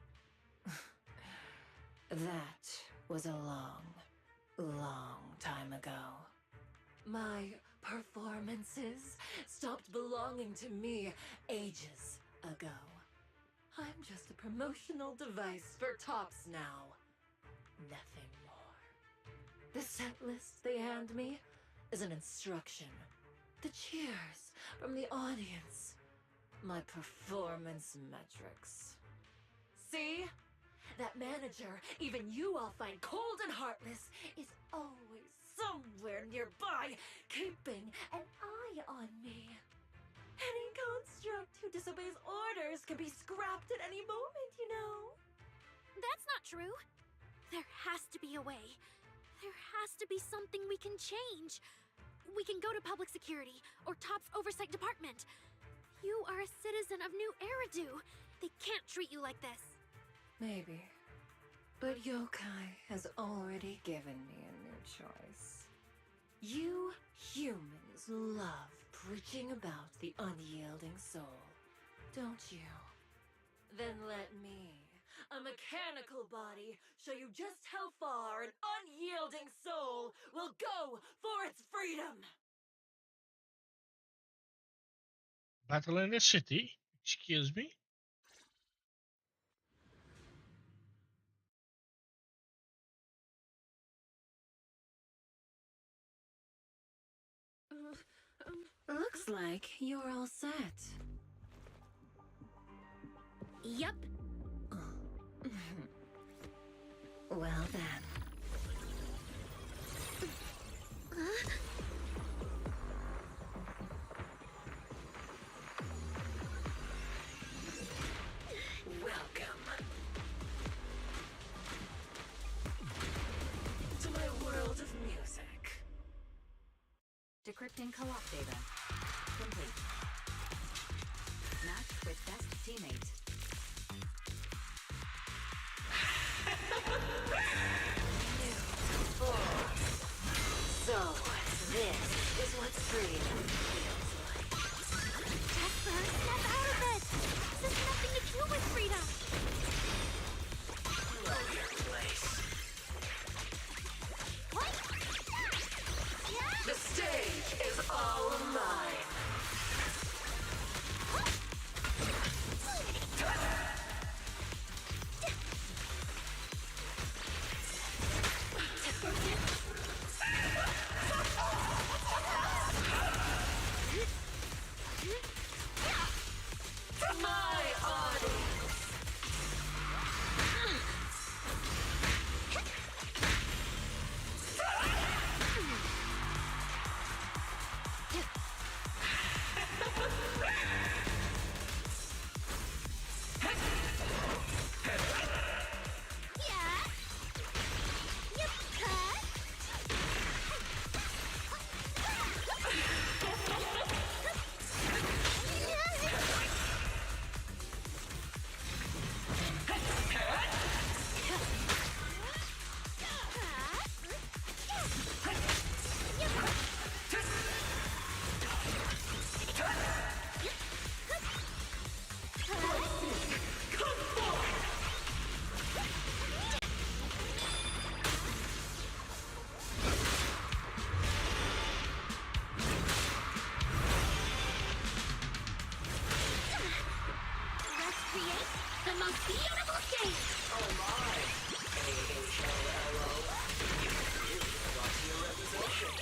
That was a long, long time ago. My performances stopped belonging to me ages ago. I'm just a promotional device for Topps now. Nothing more. The set list they hand me is an instruction. The cheers from the audience. My performance metrics. See? That manager, even you all find cold and heartless, is always somewhere nearby, keeping an eye on me. Any construct who disobeys orders can be scrapped at any moment, you know. That's not true. There has to be a way. There has to be something we can change. We can go to public security or Topps Oversight Department. You are a citizen of New Eridu. They can't treat you like this. Maybe. But Yokai has already given me a new choice. You humans love preaching about the unyielding soul, don't you? Then let me, a mechanical body, show you just how far an unyielding soul will go for its freedom! Battle in the city? Excuse me? Looks like you're all set. Yup. Well then. Welcome to my world of music. Decrypting co-op data. Complete. Matched with best teammate. So, this is what freedom feels like. Jasper, snap out of it! This has nothing to do with freedom! Know your place. What? Yeah? The stage is all mine. My audience. Yeah? Yep, cut! Let's create the most beautiful stage! Oh my! A-H-L-L-O. You really hold on to your reputation.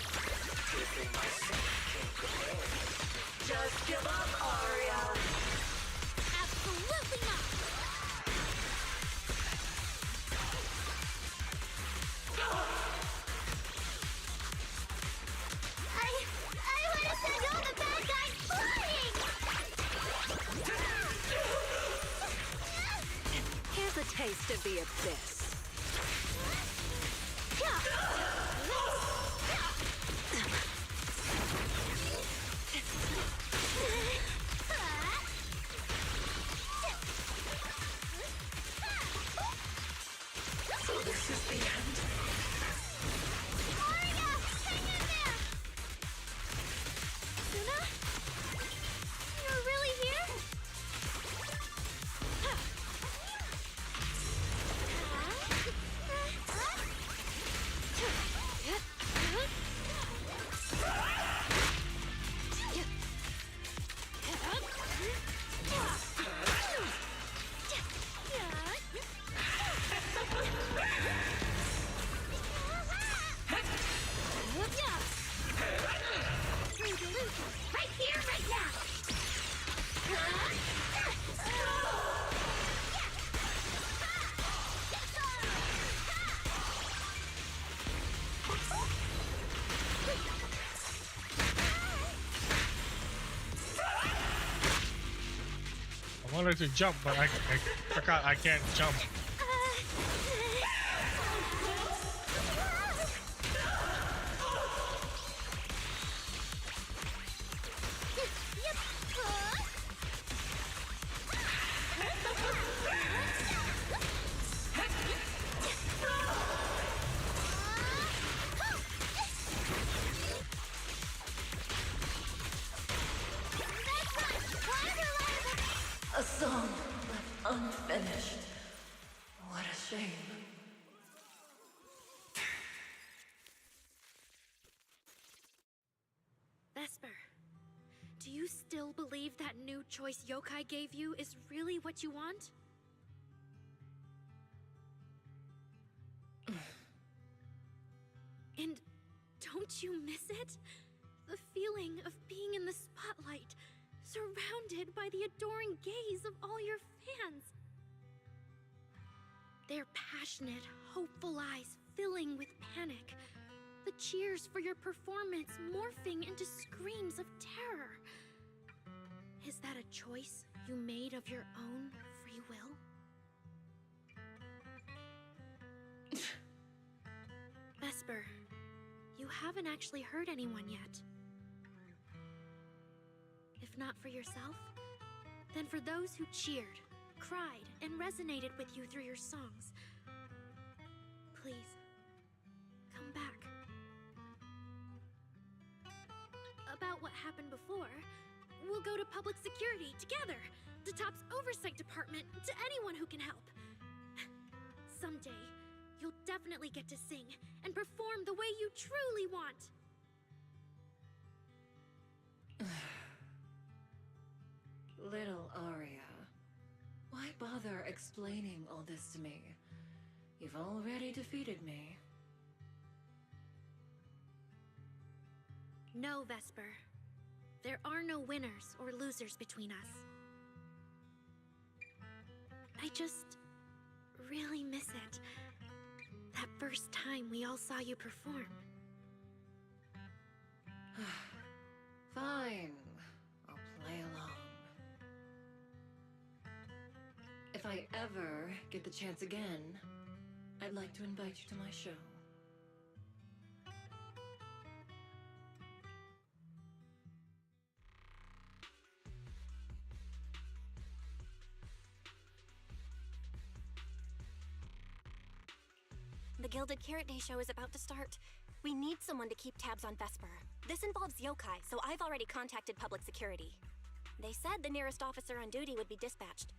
Good thing my son came prepared. Just give up, Aria. Absolutely not! I want to send all the bad guys flying! Here's a taste of the abyss. So this is the end. Aria, hang in there! Suna? You're really here? Right here, right now! I wanted to jump, but I can't jump. Unfinished. What a shame. Vesper, do you still believe that new choice Yokai gave you is really what you want? And don't you miss it? The feeling of being in the spotlight, surrounded by the adoring gaze of all your fans. Their passionate, hopeful eyes filling with panic. The cheers for your performance morphing into screams of terror. Is that a choice you made of your own free will? Vesper, you haven't actually hurt anyone yet. If not for yourself, then for those who cheered, cried, and resonated with you through your songs. Please, come back. About what happened before, we'll go to public security together, to TOP's oversight department, to anyone who can help. Someday, you'll definitely get to sing and perform the way you truly want. Little Aria, why bother explaining all this to me? You've already defeated me. No, Vesper. There are no winners or losers between us. I just really miss it. That first time we all saw you perform. Fine. I'll play along. If I ever get the chance again, I'd like to invite you to my show. The Gilded Carrot Day show is about to start. We need someone to keep tabs on Vesper. This involves yokai, so I've already contacted public security. They said the nearest officer on duty would be dispatched.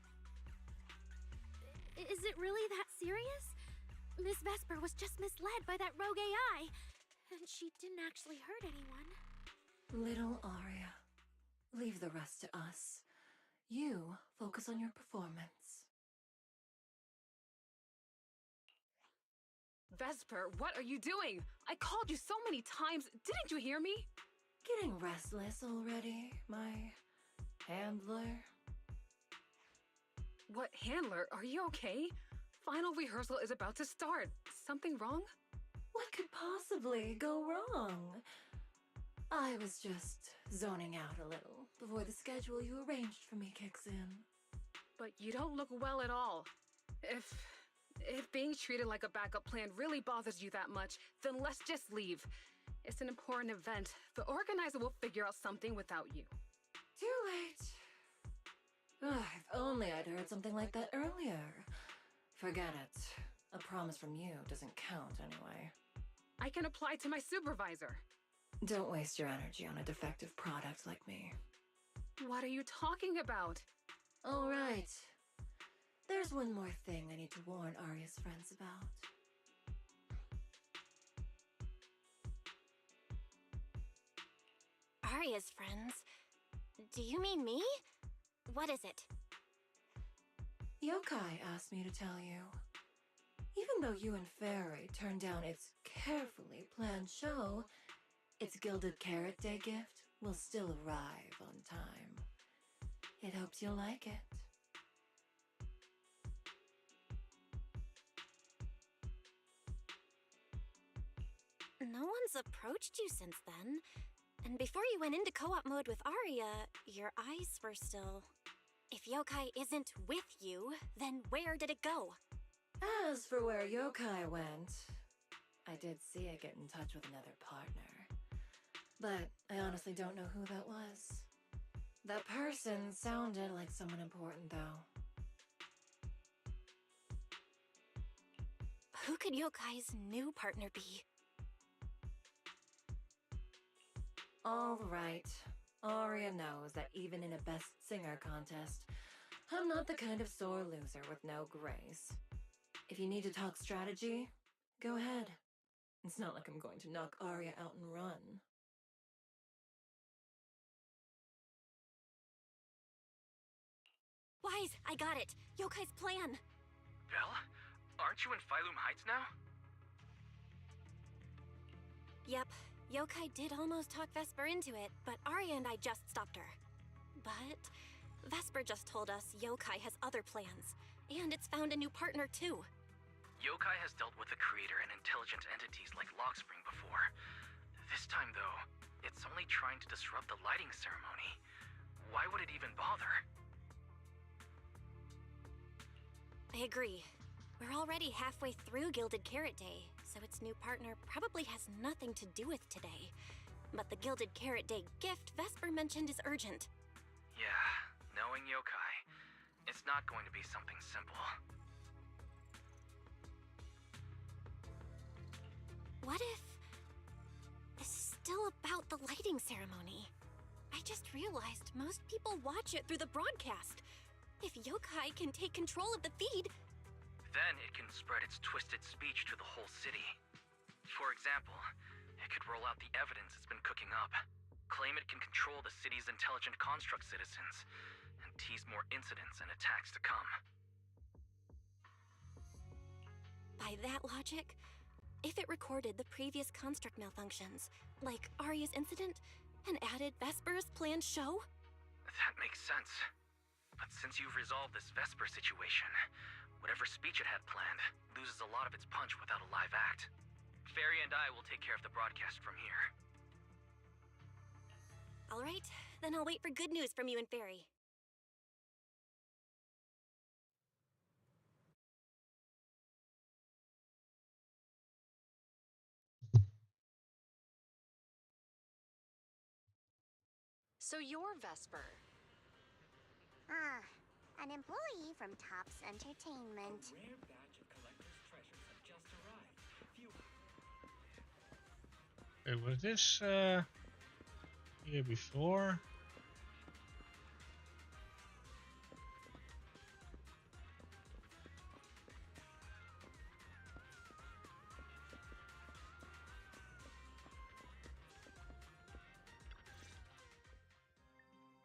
Is it really that serious? Miss Vesper was just misled by that rogue AI, and she didn't actually hurt anyone. Little Aria, leave the rest to us. You focus on your performance. Vesper, what are you doing? I called you so many times. Didn't you hear me? Getting restless already, my handler? What handler? Are you okay? Final rehearsal is about to start. Something wrong? What could possibly go wrong? I was just zoning out a little before the schedule you arranged for me kicks in. But you don't look well at all. If being treated like a backup plan really bothers you that much, then let's just leave. It's an important event. The organizer will figure out something without you. Too late. If only I'd heard something like that earlier. Forget it. A promise from you doesn't count anyway. I can apply to my supervisor. Don't waste your energy on a defective product like me. What are you talking about? All right. There's one more thing I need to warn Aria's friends about. Aria's friends? Do you mean me? What is it? Yokai asked me to tell you. Even though you and Fairy turned down its carefully planned show, its Gilded Carrot Day gift will still arrive on time. It hopes you'll like it. No one's approached you since then. And before you went into co-op mode with Aria, your eyes were still... If Yokai isn't with you, then where did it go? As for where Yokai went, I did see it get in touch with another partner. But I honestly don't know who that was. That person sounded like someone important, though. Who could Yokai's new partner be? All right. Aria knows that even in a Best Singer contest, I'm not the kind of sore loser with no grace. If you need to talk strategy, go ahead. It's not like I'm going to knock Arya out and run. Wise, I got it. Yokai's plan. Belle? Aren't you in Phylum Heights now? Yep, Yokai did almost talk Vesper into it, but Arya and I just stopped her. But Vesper just told us Yokai has other plans, and it's found a new partner too. Yokai has dealt with the Creator and intelligent entities like Lockspring before. This time, though, it's only trying to disrupt the lighting ceremony. Why would it even bother? I agree. We're already halfway through Gilded Carrot Day, so its new partner probably has nothing to do with today. But the Gilded Carrot Day gift Vesper mentioned is urgent. Yeah, knowing Yokai, it's not going to be something simple. What if this is still about the lighting ceremony? I just realized most people watch it through the broadcast. If Yokai can take control of the feed, Then it can spread its twisted speech to the whole city. For example, it could roll out the evidence it's been cooking up, claim it can control the city's intelligent construct citizens, and tease more incidents and attacks to come. by that logic, if it recorded the previous construct malfunctions, like Arya's incident, and added Vesper's planned show? That makes sense. But since you've resolved this Vesper situation, whatever speech it had planned loses a lot of its punch without a live act. Fairy and I will take care of the broadcast from here. All right, then I'll wait for good news from you and Fairy. So you're Vesper. An employee from Tops Entertainment. A rare batch of collector's treasures have just arrived. Wait, was this here before?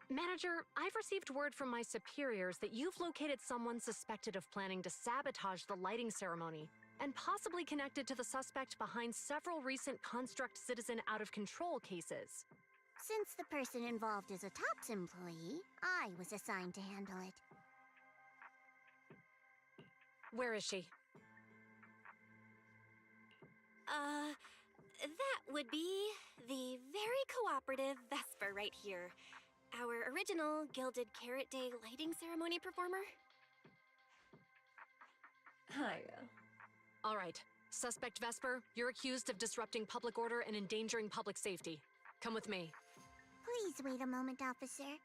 Manager, I've received word from my superiors that you've located someone suspected of planning to sabotage the lighting ceremony, and possibly connected to the suspect behind several recent Construct Citizen out-of-control cases. Since the person involved is a Tops employee, I was assigned to handle it. Where is she? That would be the very cooperative Vesper right here. Our original Gilded Carrot Day lighting ceremony performer. Hiya. All right. Suspect Vesper, you're accused of disrupting public order and endangering public safety. Come with me. Please wait a moment, officer.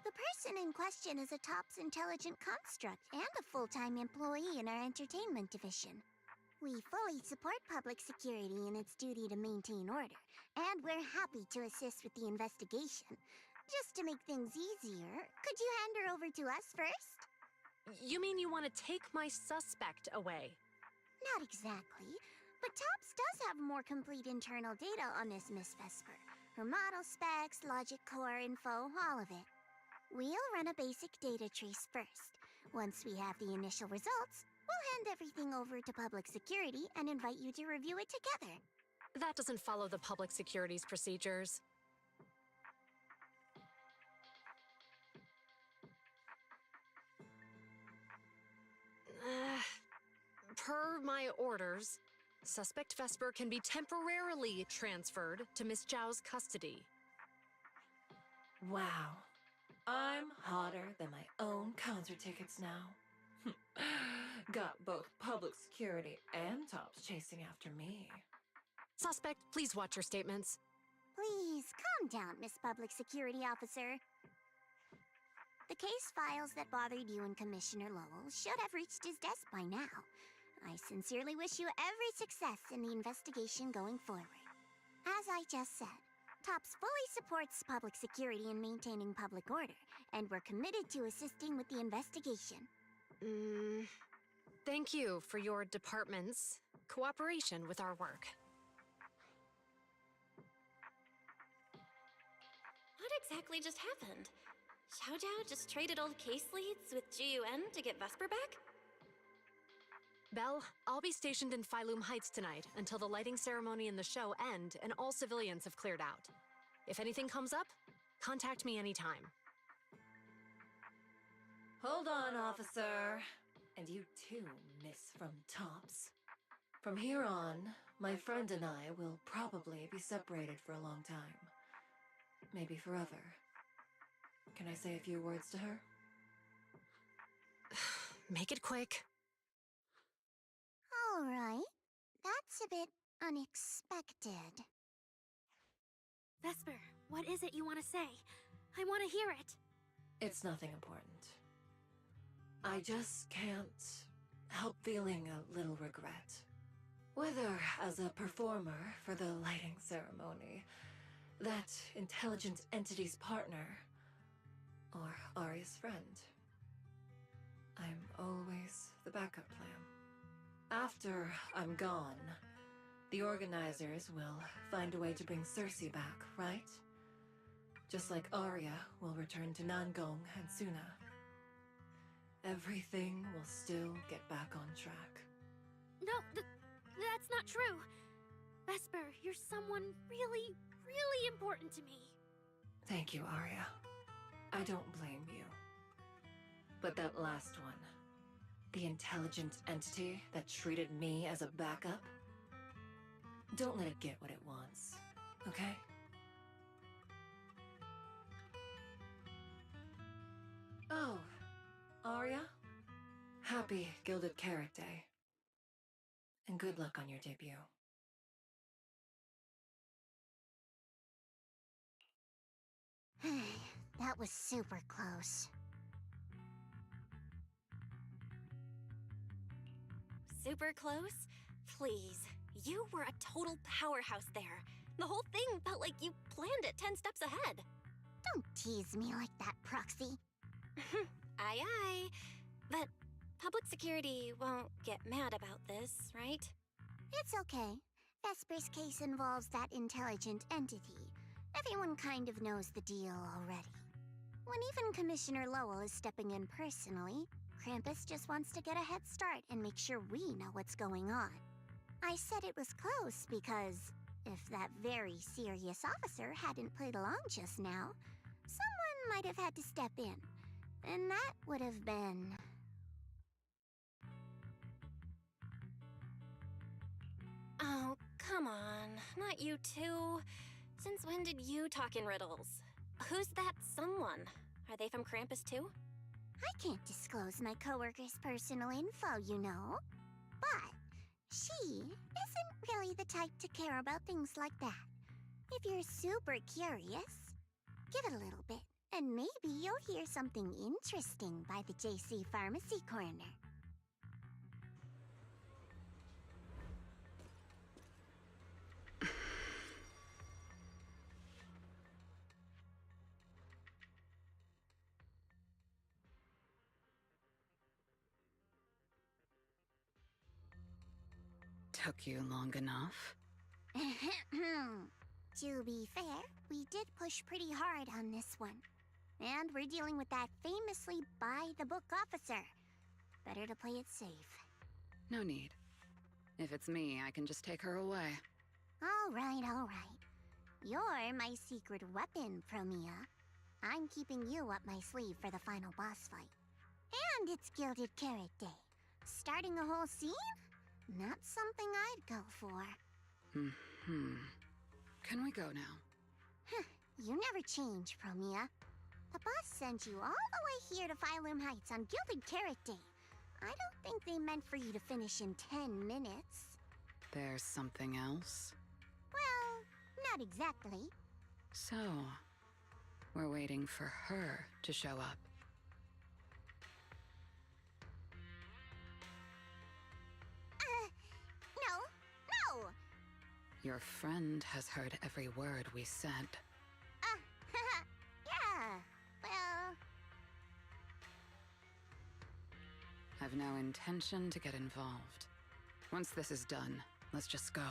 The person in question is a Tops intelligent construct and a full-time employee in our entertainment division. We fully support public security in its duty to maintain order, and we're happy to assist with the investigation. Just to make things easier, could you hand her over to us first? You mean you want to take my suspect away? Not exactly, but Tops does have more complete internal data on this Miss Vesper. Her model specs, logic core info, all of it. We'll run a basic data trace first. Once we have the initial results, we'll hand everything over to public security and invite you to review it together. That doesn't follow the public security's procedures. Per my orders, suspect Vesper can be temporarily transferred to Miss Zhao's custody. Wow. I'm hotter than my own concert tickets now. Got both public security and Tops chasing after me. Suspect, please watch your statements. Please, calm down, Miss Public Security Officer. The case files that bothered you and Commissioner Lowell should have reached his desk by now. I sincerely wish you every success in the investigation going forward. As I just said, TOPS fully supports public security and maintaining public order, and we're committed to assisting with the investigation. Thank you for your department's cooperation with our work. What exactly just happened? Xiao Zhao just traded old case leads with GUN to get Vesper back? Belle, I'll be stationed in Phylum Heights tonight until the lighting ceremony and the show end and all civilians have cleared out. If anything comes up, contact me anytime. Hold on, officer. And you too, Miss from Tops. From here on, my friend and I will probably be separated for a long time. Maybe forever. Can I say a few words to her? Make it quick. All right. That's a bit unexpected. Vesper, what is it you want to say? I want to hear it. It's nothing important. I just can't help feeling a little regret. Whether as a performer for the lighting ceremony, that intelligent entity's partner, or Aria's friend. I'm always the backup plan. After I'm gone, the organizers will find a way to bring Cersei back, right? Just like Arya will return to Nangong and Suna. Everything will still get back on track. No, that's not true. Vesper, you're someone really, really important to me. Thank you, Arya. I don't blame you. But that last one, the intelligent entity that treated me as a backup, don't let it get what it wants, okay? Oh, Arya, happy Gilded Carrot Day. And good luck on your debut. That was super close. Super close? Please. You were a total powerhouse there. The whole thing felt like you planned it 10 steps ahead. Don't tease me like that, Proxy. Aye, aye. But public security won't get mad about this, right? It's okay. Vesper's case involves that intelligent entity. Everyone kind of knows the deal already. When even Commissioner Lowell is stepping in personally, Krampus just wants to get a head start and make sure we know what's going on. I said it was close because if that very serious officer hadn't played along just now, someone might have had to step in. And that would have been... Oh, come on. Not you too. Since when did you talk in riddles? Who's that someone? Are they from Krampus too? I can't disclose my coworker's personal info, you know. But she isn't really the type to care about things like that. If you're super curious, give it a little bit, and maybe you'll hear something interesting by the JC Pharmacy Corner. Took you long enough? To be fair, we did push pretty hard on this one. And we're dealing with that famously by-the-book officer. Better to play it safe. No need. If it's me, I can just take her away. All right, all right. You're my secret weapon, Promia. I'm keeping you up my sleeve for the final boss fight. And it's Gilded Carrot Day. Starting a whole scene? Not something I'd go for. Can we go now? You never change, Promia. The boss sent you all the way here to Phylum Heights on Gilded Carrot Day. I don't think they meant for you to finish in 10 minutes. There's something else? Well, not exactly. So, we're waiting for her to show up. No. Your friend has heard every word we said. Yeah, well... I've no intention to get involved. Once this is done, let's just go.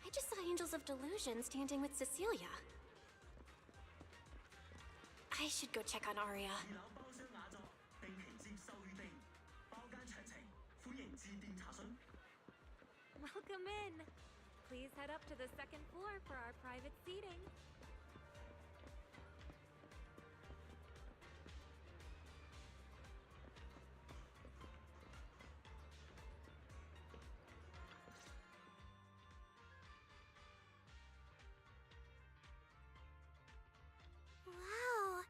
I just saw Angels of Delusion standing with Cecilia. I should go check on Aria. Welcome in. Please head up to the second floor for our private seating. Wow,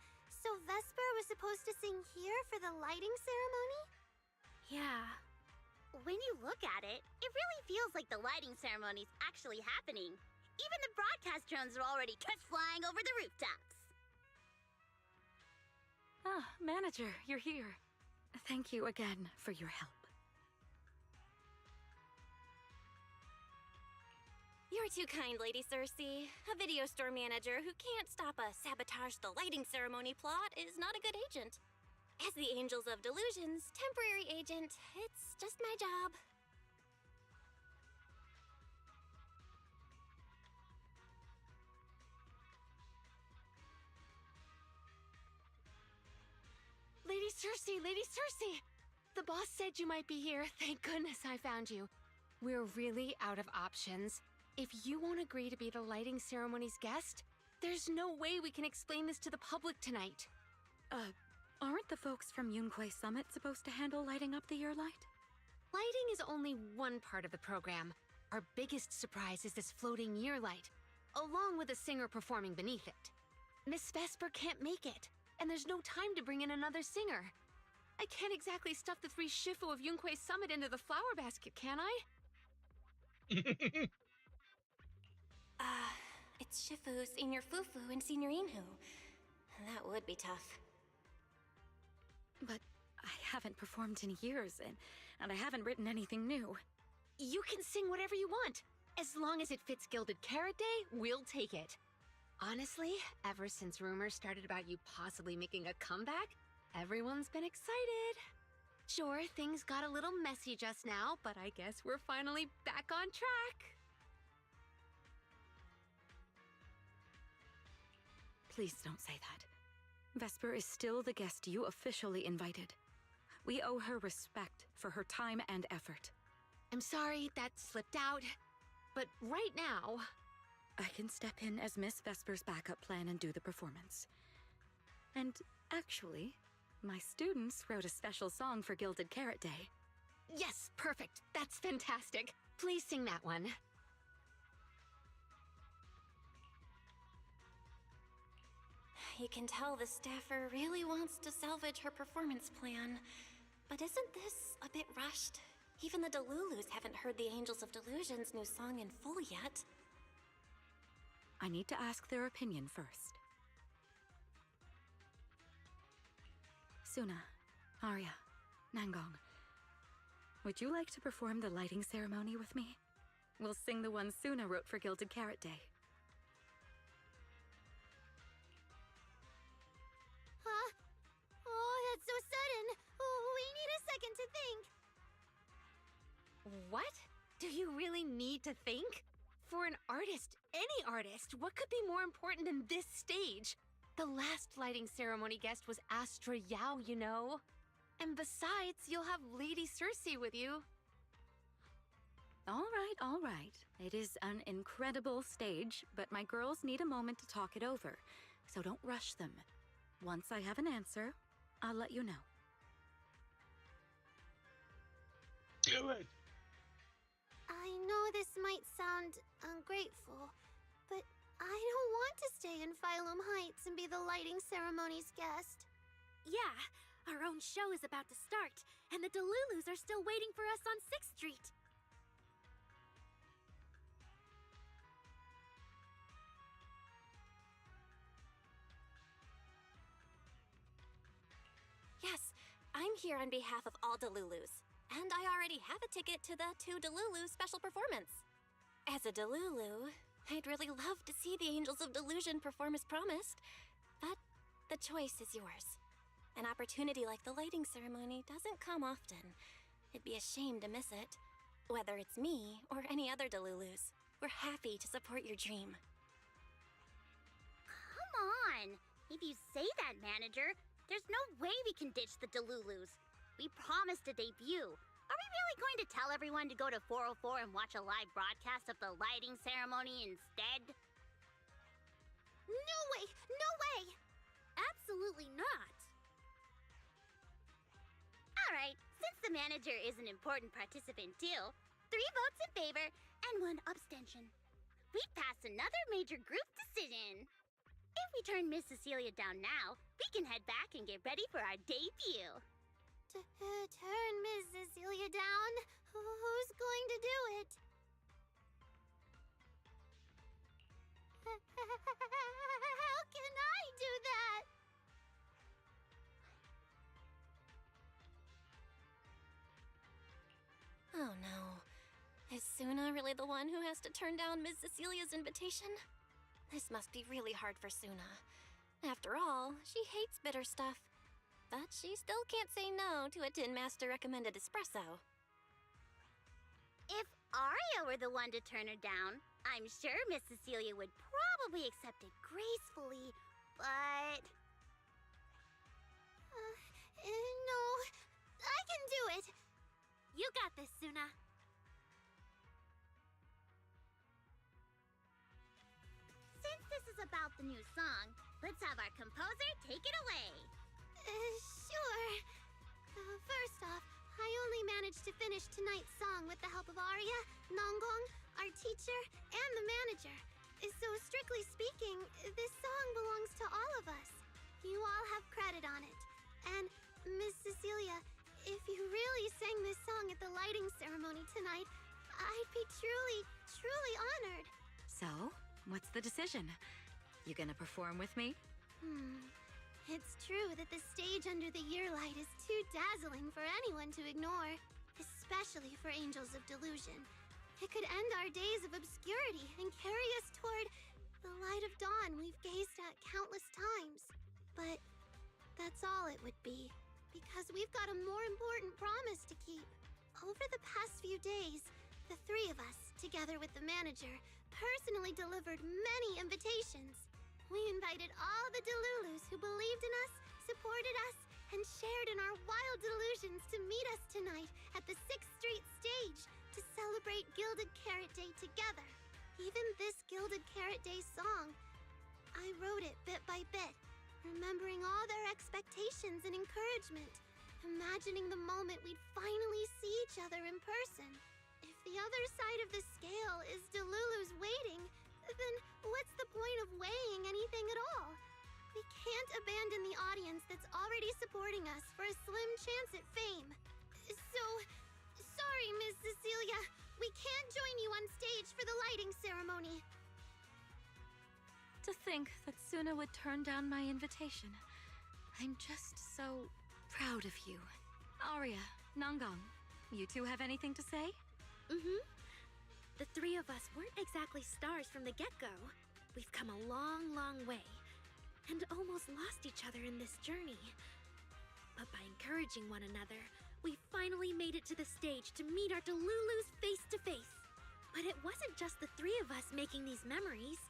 so Vesper was supposed to sing here for the lighting ceremony? Yeah. When you look at it, it really feels like the lighting ceremony's actually happening. Even the broadcast drones are already just flying over the rooftops. Ah, manager, you're here. Thank you again for your help. You're too kind, Lady Cersei. A video store manager who can't stop a sabotage the lighting ceremony plot is not a good agent. As the Angels of Delusion's temporary agent, it's just my job. Lady Cersei, Lady Cersei! The boss said you might be here. Thank goodness I found you. We're really out of options. If you won't agree to be the lighting ceremony's guest, there's no way we can explain this to the public tonight. Aren't the folks from Yunquay Summit supposed to handle lighting up the year light? Lighting is only one part of the program. Our biggest surprise is this floating year light, along with a singer performing beneath it. Miss Vesper can't make it, and there's no time to bring in another singer. I can't exactly stuff the 3 Shifu of Yunquay Summit into the flower basket, can I? It's Shifu, Senior Fufu, and Senior Inhu. That would be tough. But I haven't performed in years, and I haven't written anything new. You can sing whatever you want. As long as it fits Gilded Carrot Day, we'll take it. Honestly, ever since rumors started about you possibly making a comeback, everyone's been excited. Sure, things got a little messy just now, but I guess we're finally back on track. Please don't say that. Vesper is still the guest you officially invited. We owe her respect for her time and effort. I'm sorry that slipped out, but right now... I can step in as Miss Vesper's backup plan and do the performance. And actually, my students wrote a special song for Gilded Carrot Day. Yes, perfect. That's fantastic. Please sing that one. You can tell the staffer really wants to salvage her performance plan. But isn't this a bit rushed? Even the Delulus haven't heard the Angels of Delusion's new song in full yet. I need to ask their opinion first. Suna, Arya, Nangong, would you like to perform the lighting ceremony with me? We'll sing the one Suna wrote for Gilded Carrot Day. Huh? Oh, that's so sudden. We need a second to think. What? Do you really need to think? For an artist, any artist, what could be more important than this stage? The last lighting ceremony guest was Astra Yao, you know. And besides, you'll have Lady Cersei with you. All right. It is an incredible stage, but my girls need a moment to talk it over, so don't rush them. Once I have an answer, I'll let you know. Do it! I know this might sound ungrateful, but I don't want to stay in Phylum Heights and be the lighting ceremony's guest. Yeah, our own show is about to start, and the Delulus are still waiting for us on 6th Street. Yes, I'm here on behalf of all Delulus, and I already have a ticket to the 2 Delulu special performance. As a Delulu, I'd really love to see the Angels of Delusion perform as promised, but the choice is yours. An opportunity like the lighting ceremony doesn't come often. It'd be a shame to miss it. Whether it's me or any other Delulus, we're happy to support your dream. Come on! If you say that, manager, there's no way we can ditch the Delulus. We promised a debut. Are we really going to tell everyone to go to 404 and watch a live broadcast of the lighting ceremony instead? No way! No way! Absolutely not! Alright, since the manager is an important participant too, 3 votes in favor and 1 abstention. We passed another major group decision. If we turn Miss Cecilia down now, we can head back and get ready for our debut. Turn Miss Cecilia down? Who's going to do it? How can I do that? Oh no. Is Suna really the one who has to turn down Ms. Cecilia's invitation? This must be really hard for Suna. After all, she hates bitter stuff. But she still can't say no to a Tin Master recommended espresso. If Aria were the one to turn her down, I'm sure Miss Cecilia would probably accept it gracefully, but... No, I can do it. You got this, Suna. Since this is about the new song, let's have our composer take it away. Sure. First off, I only managed to finish tonight's song with the help of Arya, Nonggong, our teacher, and the manager. So strictly speaking, this song belongs to all of us. You all have credit on it. And, Miss Cecilia, if you really sang this song at the lighting ceremony tonight, I'd be truly, truly honored. So, what's the decision? You gonna perform with me? It's true that the stage under the year light is too dazzling for anyone to ignore, especially for Angels of Delusion. It could end our days of obscurity and carry us toward the light of dawn we've gazed at countless times. But that's all it would be, because we've got a more important promise to keep. Over the past few days, the 3 of us, together with the manager, personally delivered many invitations. We invited all the Delulus who believed in us, supported us, and shared in our wild delusions to meet us tonight at the 6th Street stage to celebrate Gilded Carrot Day together. Even this Gilded Carrot Day song, I wrote it bit by bit, remembering all their expectations and encouragement, imagining the moment we'd finally see each other in person. If the other side of the scale is Delulu's waiting, then what's the point of weighing anything at all? We can't abandon the audience that's already supporting us for a slim chance at fame. So, sorry, Miss Cecilia. We can't join you on stage for the lighting ceremony. To think that Suna would turn down my invitation. I'm just so proud of you. Arya, Nonggong, you 2 have anything to say? The 3 of us weren't exactly stars from the get-go. We've come a long, long way, and almost lost each other in this journey. But by encouraging one another, we finally made it to the stage to meet our Delulus face to face. But it wasn't just the 3 of us making these memories.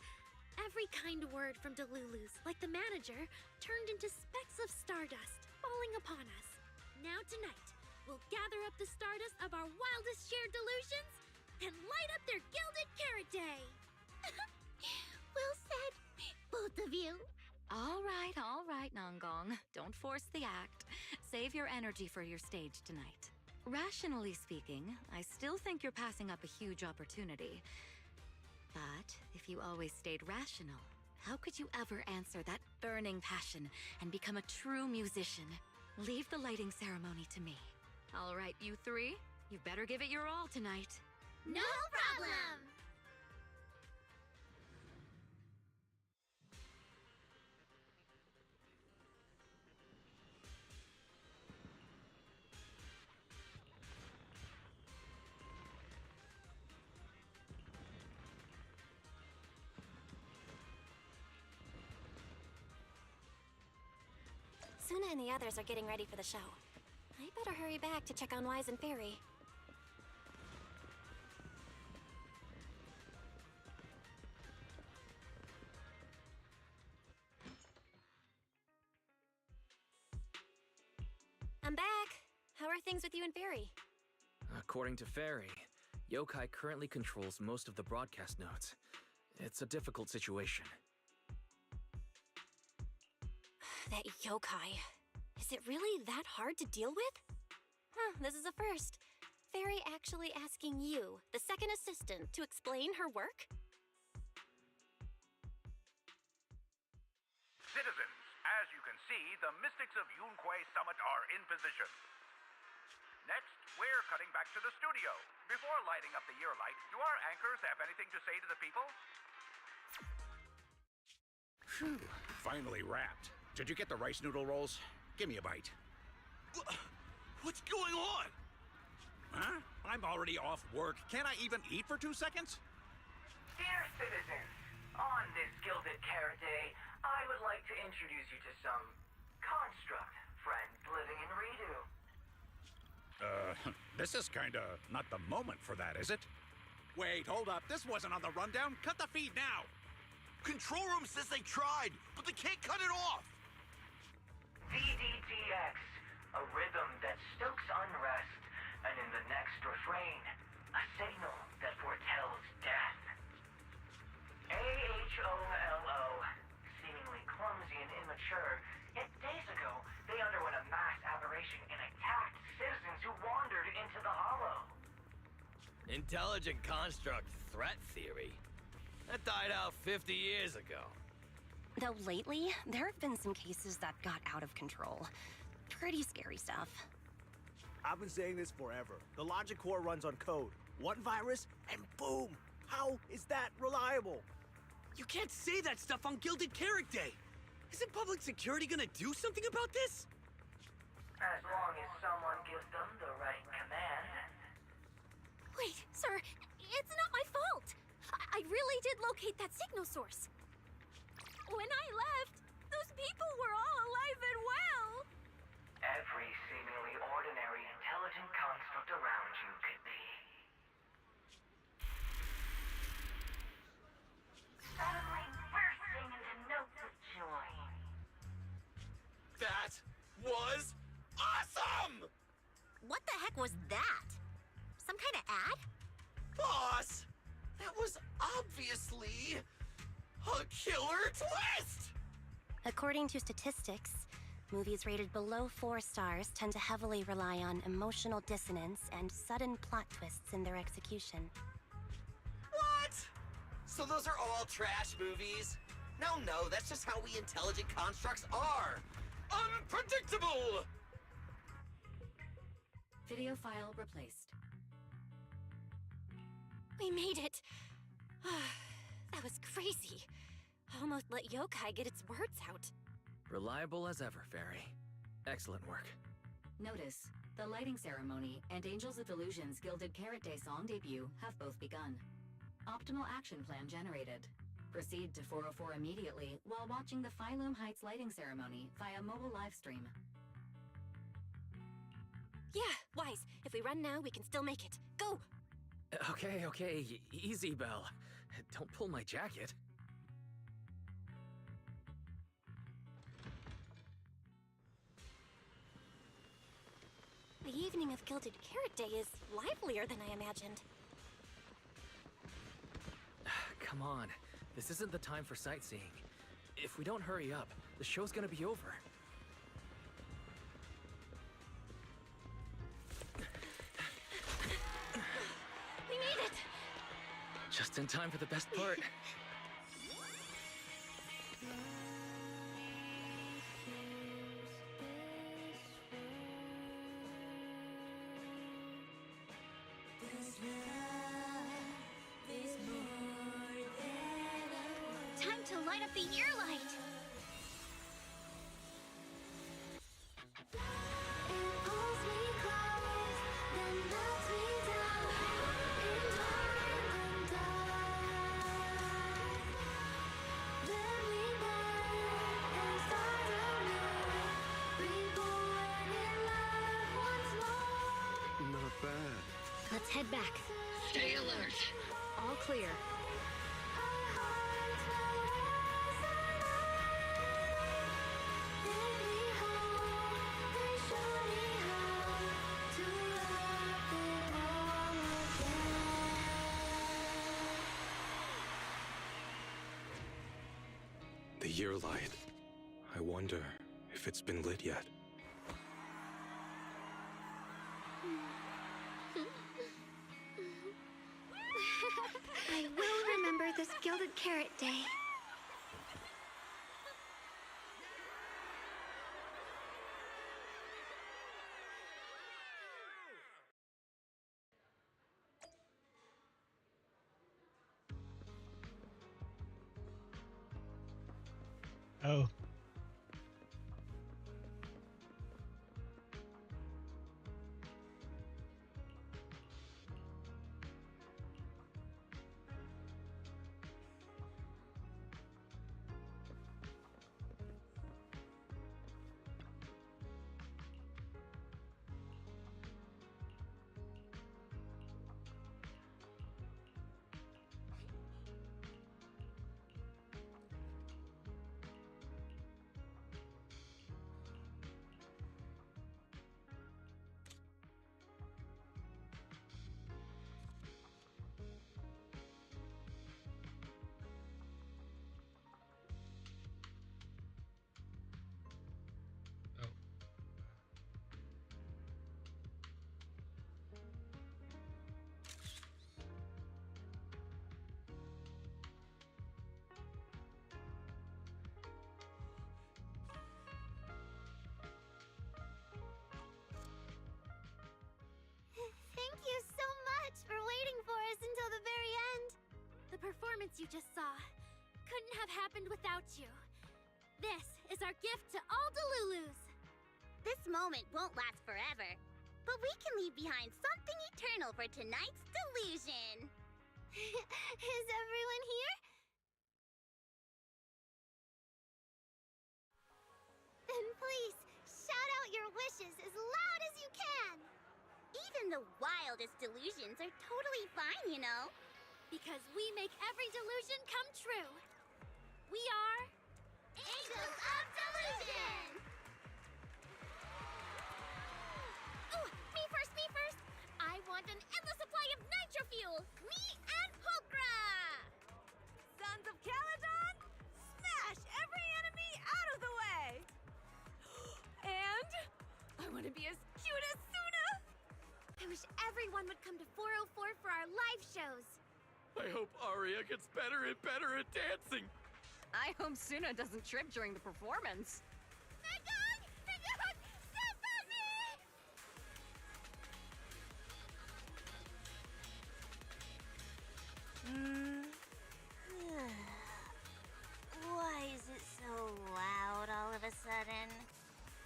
Every kind word from Delulus, like the manager, turned into specks of stardust falling upon us. Now tonight, we'll gather up the stardust of our wildest shared delusions and light up their Gilded Carrot Day! Well said, both of you. All right, Nonggong. Don't force the act. Save your energy for your stage tonight. Rationally speaking, I still think you're passing up a huge opportunity. But if you always stayed rational, how could you ever answer that burning passion and become a true musician? Leave the lighting ceremony to me. All right, you three, you better give it your all tonight. No problem! Suna and the others are getting ready for the show. I better hurry back to check on Wise and Fairy. I'm back. How are things with you and Fairy? According to Fairy, Yokai currently controls most of the broadcast nodes. It's a difficult situation. That yokai. Is it really that hard to deal with? Huh, this is a first. Fairy actually asking you, the second assistant, to explain her work? Citizens, as you can see, the Mystics of Yunquay Summit are in position. Next, we're cutting back to the studio. Before lighting up the year light, do our anchors have anything to say to the people? Phew, finally wrapped. Did you get the rice noodle rolls? Give me a bite. What's going on? Huh? I'm already off work. Can't I even eat for 2 seconds? Dear citizens, on this Gilded Carrot Day, I would like to introduce you to some construct friends living in Redo. This is kinda not the moment for that, is it? Wait, hold up. This wasn't on the rundown. Cut the feed now. Control room says they tried, but they can't cut it off. DDTX, a rhythm that stokes unrest, and in the next refrain, a signal that foretells death. AHOLO, seemingly clumsy and immature, yet days ago, they underwent a mass aberration and attacked citizens who wandered into the hollow. Intelligent construct threat theory? That died out 50 years ago. Though lately, there have been some cases that got out of control. Pretty scary stuff. I've been saying this forever. The logic core runs on code. One virus, and boom! How is that reliable? You can't say that stuff on Gilded Carrot Day. Isn't public security gonna do something about this? As long as someone gives them the right command. Wait, sir, it's not my fault! I really did locate that signal source. When I left, those people were all alive and well! Every seemingly ordinary intelligent construct around you could be. Suddenly bursting into notes of joy. That was awesome! What the heck was that? Some kind of ad? Boss! That was obviously a killer twist! According to statistics, movies rated below 4 stars tend to heavily rely on emotional dissonance and sudden plot twists in their execution. What? So those are all trash movies? No, that's just how we intelligent constructs are! Unpredictable! Video file replaced. We made it! That was crazy. Almost let yokai get its words out. Reliable as ever, Fairy. Excellent work. Notice, the lighting ceremony and Angels of Delusion's Gilded Carrot Day song debut have both begun. Optimal action plan generated. Proceed to 404 immediately while watching the Phylum Heights lighting ceremony via mobile live stream. Yeah, Wise. If we run now, we can still make it. Go! Okay, easy, Belle. Don't pull my jacket. The evening of Gilded Carrot Day is livelier than I imagined. Come on, this isn't the time for sightseeing. If we don't hurry up, the show's gonna be over. Just in time for the best part. Time to light up the year light! Not bad. Let's head back. Stay alert. All clear. The year light. I wonder if it's been lit yet. I will remember this Gilded Carrot Day. Oh. Thank you so much for waiting for us until the very end. The performance you just saw couldn't have happened without you. This is our gift to all Delulus. This moment won't last forever, but we can leave behind something eternal for tonight's delusion. Is everyone here? Then please, shout out your wishes as loud as you can. Even the wildest delusions are totally fine, you know. Because we make every delusion come true. We are... Angels of Delusion! Oh, me first, me first! I want an endless supply of nitro fuel! Me and Pulchra! Sons of Caledon, smash every enemy out of the way! And I want to be as cute as Suna! I wish everyone would come to 404 for our live shows. I hope Aria gets better and better at dancing. I hope Suna doesn't trip during the performance. Megan! Megan! Step on me! Why is it so loud all of a sudden?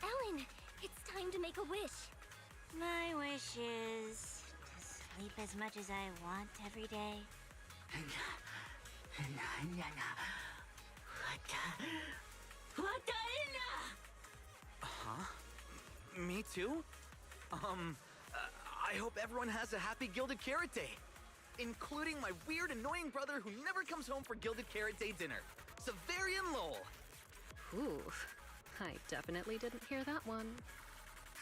Ellen, it's time to make a wish. My wish is to sleep as much as I want every day. Huh? Me too? I hope everyone has a happy Gilded Carrot Day. Including my weird, annoying brother who never comes home for Gilded Carrot Day dinner, Severian Lowell. Ooh, I definitely didn't hear that one.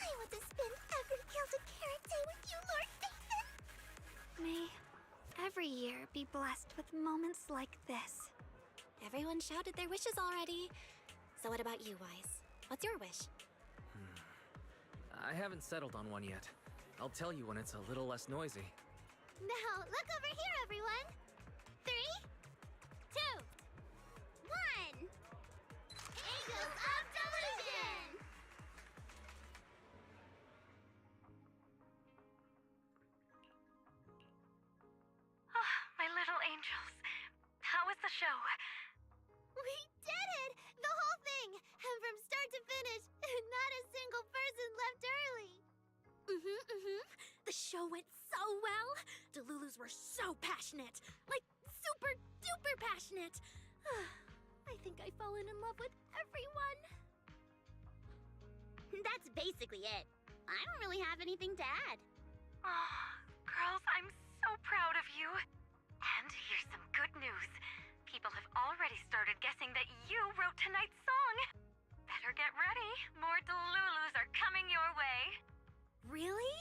I want to spend every Gilded Carrot Day with you, Lord Nathan. May every year be blessed with moments like this. Everyone shouted their wishes already. So what about you, Wise? What's your wish? I haven't settled on one yet. I'll tell you when it's a little less noisy. Now, look over here, everyone. were so passionate. Like, super duper passionate. I think I've fallen in love with everyone. That's basically it. I don't really have anything to add. Oh, girls, I'm so proud of you. And here's some good news. People have already started guessing that you wrote tonight's song. Better get ready. More Delulus are coming your way. Really?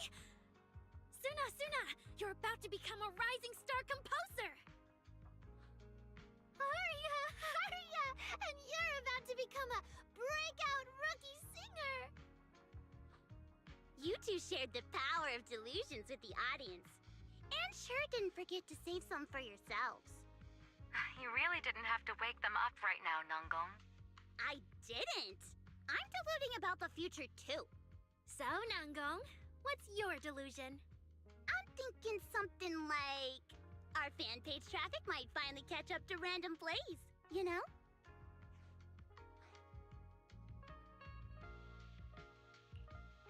Suna, you're about to become a rising star composer! Arya! And you're about to become a breakout rookie singer! You two shared the power of delusions with the audience. And sure didn't forget to save some for yourselves. You really didn't have to wake them up right now, Nungong. I didn't! I'm deluding about the future too. So, Nangong, what's your delusion? I'm thinking something like our fan page traffic might finally catch up to random plays, you know?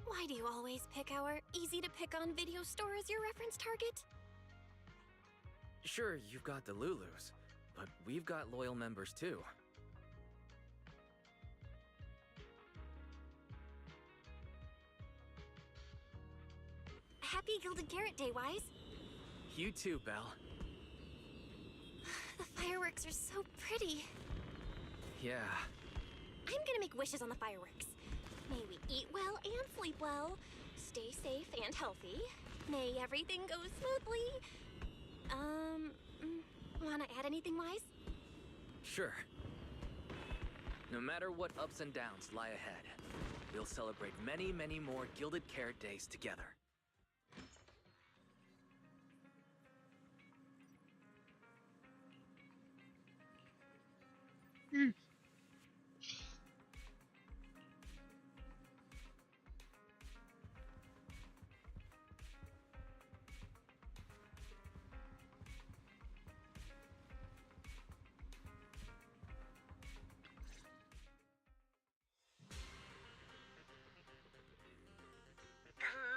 Why do you always pick our easy-to-pick-on video store as your reference target? Sure, you've got the Lulus, but we've got loyal members too. Happy Gilded Carrot Day, Wise. You too, Belle. The fireworks are so pretty. Yeah. I'm gonna make wishes on the fireworks. May we eat well and sleep well, stay safe and healthy. May everything go smoothly. Wanna add anything, Wise? Sure. No matter what ups and downs lie ahead, we'll celebrate many, many more Gilded Carrot Days together. The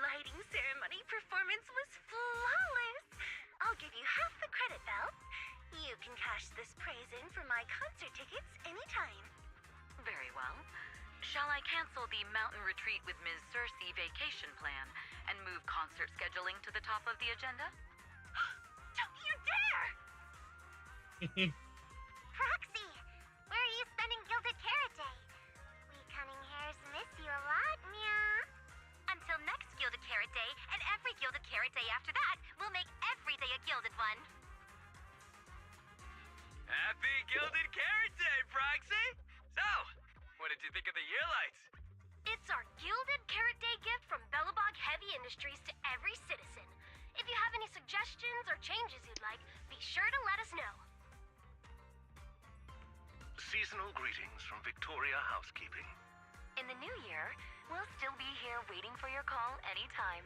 lighting ceremony performance was flawless. I'll give you half the credit, Belle. You can cash this praise in for my concert tickets anytime. Very well. Shall I cancel the mountain retreat with Ms. Cersei vacation plan and move concert scheduling to the top of the agenda? Don't you dare! Proxy, where are you spending Gilded Carrot Day? We cunning hairs miss you a lot, meow. Until next Gilded Carrot Day, and every Gilded Carrot Day after that, we'll make every day a gilded one. Happy Gilded Carrot Day, Proxy! So, what did you think of the year lights? It's our Gilded Carrot Day gift from Bellabog Heavy Industries to every citizen. If you have any suggestions or changes you'd like, be sure to let us know. Seasonal greetings from Victoria Housekeeping. In the new year, we'll still be here waiting for your call anytime.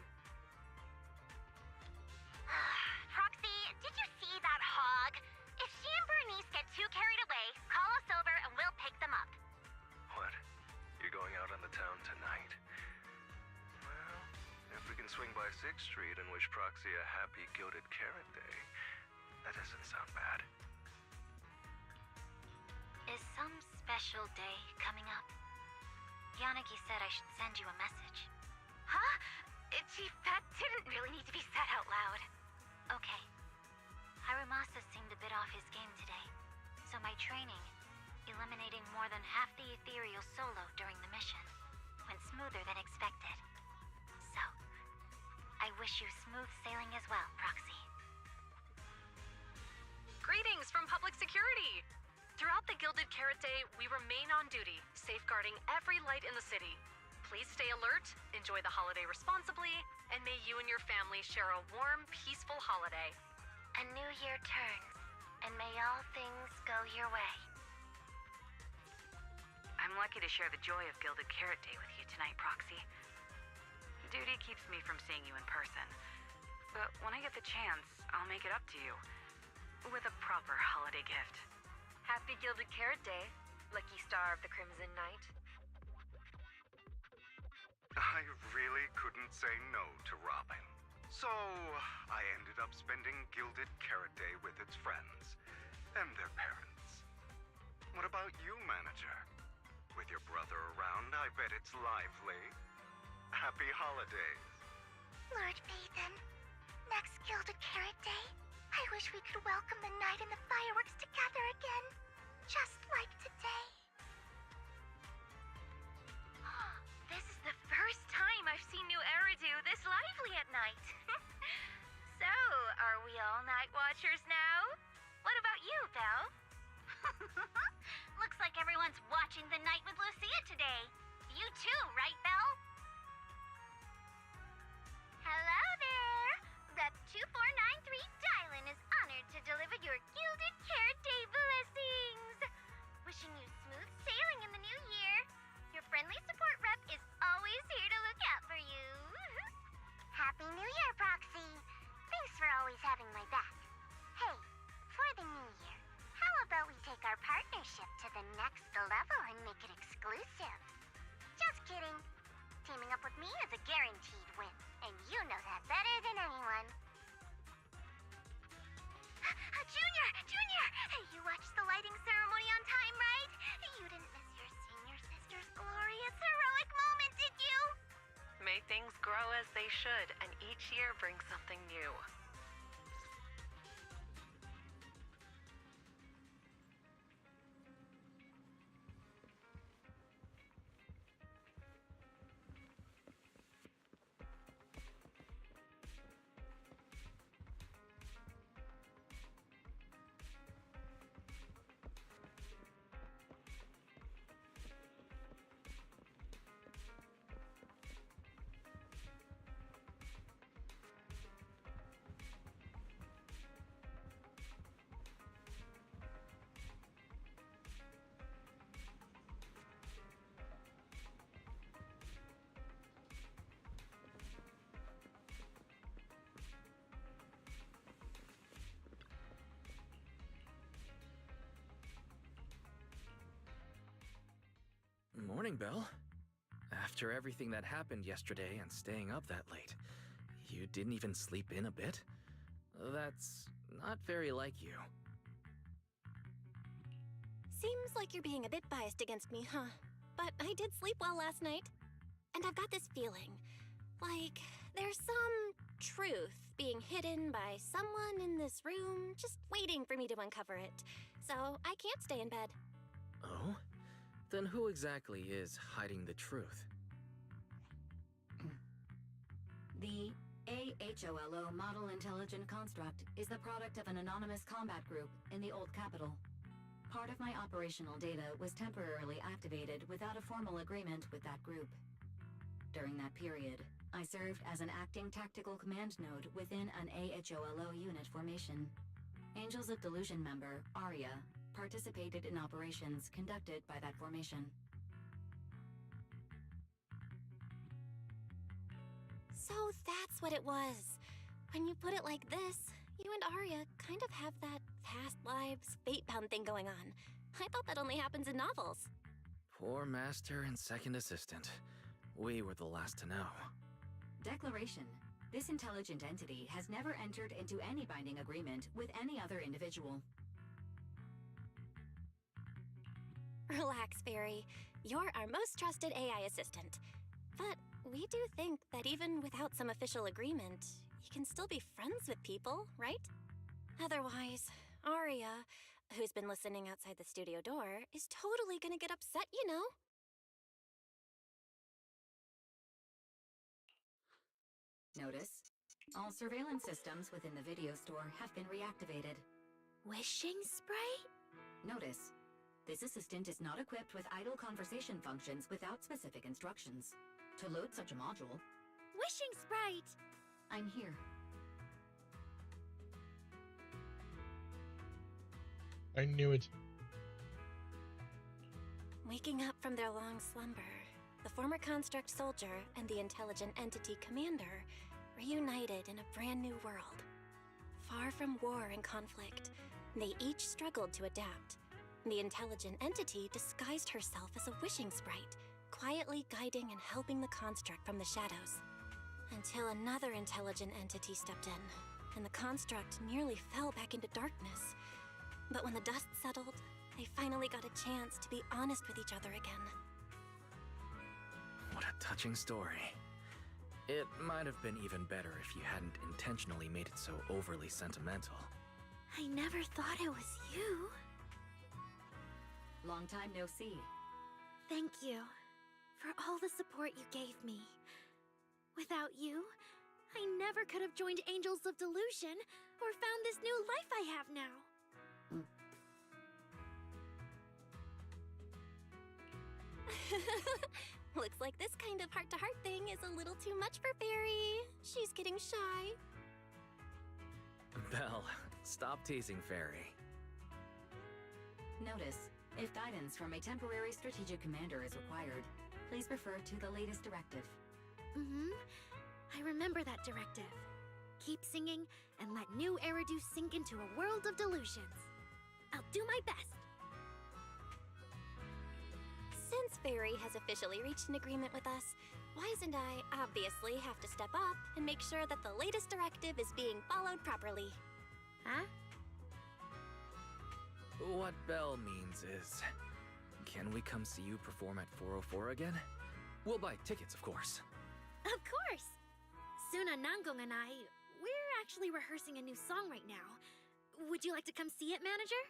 Proxy, did you see that hog? If she and Bernice get too carried away, call us over and we'll pick them up. What? You're going out on the town tonight? Well, if we can swing by 6th Street and wish Proxy a happy Gilded Carrot Day, that doesn't sound bad. Is some special day coming up? Yanagi said I should send you a message. Huh? Chief, that didn't really need to be said out loud. Okay. Harumasa seemed a bit off his game today, so my training, eliminating more than half the ethereal solo during the mission, went smoother than expected. So, I wish you smooth sailing as well, Proxy. Greetings from Public Security! Throughout the Gilded Carrot Day, we remain on duty, safeguarding every light in the city. Please stay alert, enjoy the holiday responsibly, and may you and your family share a warm, peaceful holiday. A new year turns, and may all things go your way. I'm lucky to share the joy of Gilded Carrot Day with you tonight, Proxy. Duty keeps me from seeing you in person, but when I get the chance, I'll make it up to you with a proper holiday gift. Happy Gilded Carrot Day, lucky star of the Crimson Knight. I really couldn't say no to Robin. So, I ended up spending Gilded Carrot Day with its friends and their parents. What about you, Manager? With your brother around, I bet it's lively. Happy holidays. Lord Phaethon, next Gilded Carrot Day, I wish we could welcome the night and the fireworks together again, just like today. This is the first time I've seen New Eridu this lively at night. So, are we all night watchers now? What about you, Belle? Looks like everyone's watching the night with Lucia today. You too, right, Belle? Hello there! Rep 2493 Dylan is honored to deliver your Gilded Carrot Day blessings. Wishing you smooth sailing in the new year. Your friendly support rep is always here to look out for you. Happy New Year, Proxy. Thanks for always having my back. Hey, for the new year, how about we take our partnership to the next level and make it exclusive? Just kidding. Teaming up with me is a guaranteed win, and you know that better than anyone. Junior! Junior! You watched the lighting ceremony on time, right? You didn't miss your senior sister's glorious heroic moment, did you? May things grow as they should, and each year brings something new. Morning, Belle. After everything that happened yesterday and staying up that late, you didn't even sleep in a bit? That's not very like you. Seems like you're being a bit biased against me, huh? But I did sleep well last night. And I've got this feeling, like there's some truth being hidden by someone in this room, just waiting for me to uncover it. So I can't stay in bed. Oh? Then who exactly is hiding the truth? The AHOLO Model Intelligent Construct is the product of an anonymous combat group in the Old Capital. Part of my operational data was temporarily activated without a formal agreement with that group. During that period, I served as an acting tactical command node within an AHOLO unit formation. Angels of Delusion member, Arya, participated in operations conducted by that formation. So that's what it was. When you put it like this, you and Arya kind of have that past lives, fate-bound thing going on. I thought that only happens in novels. Poor master and second assistant. We were the last to know. Declaration. This intelligent entity has never entered into any binding agreement with any other individual. Relax, Fairy. You're our most trusted AI assistant. But we do think that even without some official agreement, you can still be friends with people, right? Otherwise, Arya, who's been listening outside the studio door, is totally gonna get upset, you know? Notice, all surveillance systems within the video store have been reactivated. Wishing sprite? Notice, this assistant is not equipped with idle conversation functions without specific instructions. To load such a module... Wishing sprite! I'm here. I knew it. Waking up from their long slumber, the former construct soldier and the intelligent entity commander reunited in a brand new world. Far from war and conflict, they each struggled to adapt. The intelligent entity disguised herself as a wishing sprite, quietly guiding and helping the construct from the shadows. Until another intelligent entity stepped in, and the construct nearly fell back into darkness. But when the dust settled, they finally got a chance to be honest with each other again. What a touching story. It might have been even better if you hadn't intentionally made it so overly sentimental. I never thought it was you. Long time no see. Thank you for all the support you gave me. Without you, I never could have joined Angels of Delusion or found this new life I have now. Looks like this kind of heart-to-heart thing is a little too much for Fairy. She's getting shy. Belle, stop teasing Fairy. Notice, if guidance from a temporary strategic commander is required, please refer to the latest directive. I remember that directive. Keep singing and let new Eridu sink into a world of delusions. I'll do my best. Since Fairy has officially reached an agreement with us, Wise and I obviously have to step up and make sure that the latest directive is being followed properly. Huh? What Belle means is, can we come see you perform at 404 again? We'll buy tickets, of course. Of course! Suna, Nangong, and I, we're actually rehearsing a new song right now. Would you like to come see it, manager?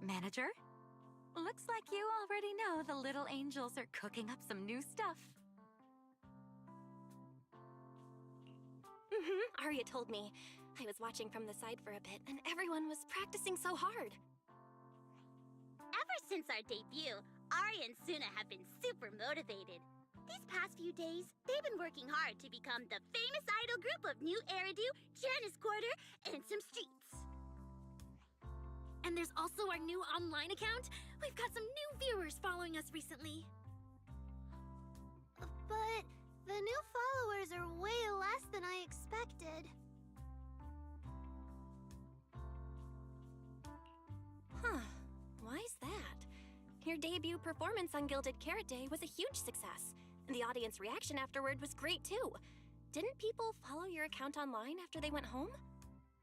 Manager? Looks like you already know the little angels are cooking up some new stuff. Arya told me. I was watching from the side for a bit, and everyone was practicing so hard. Ever since our debut, Ari and Suna have been super motivated. These past few days, they've been working hard to become the famous idol group of New Eridu, Janice Quarter, and some streets. And there's also our new online account. We've got some new viewers following us recently. But the new followers are way less than I expected. Huh. Why is that? Your debut performance on Gilded Carrot Day was a huge success, and the audience reaction afterward was great too. Didn't people follow your account online after they went home?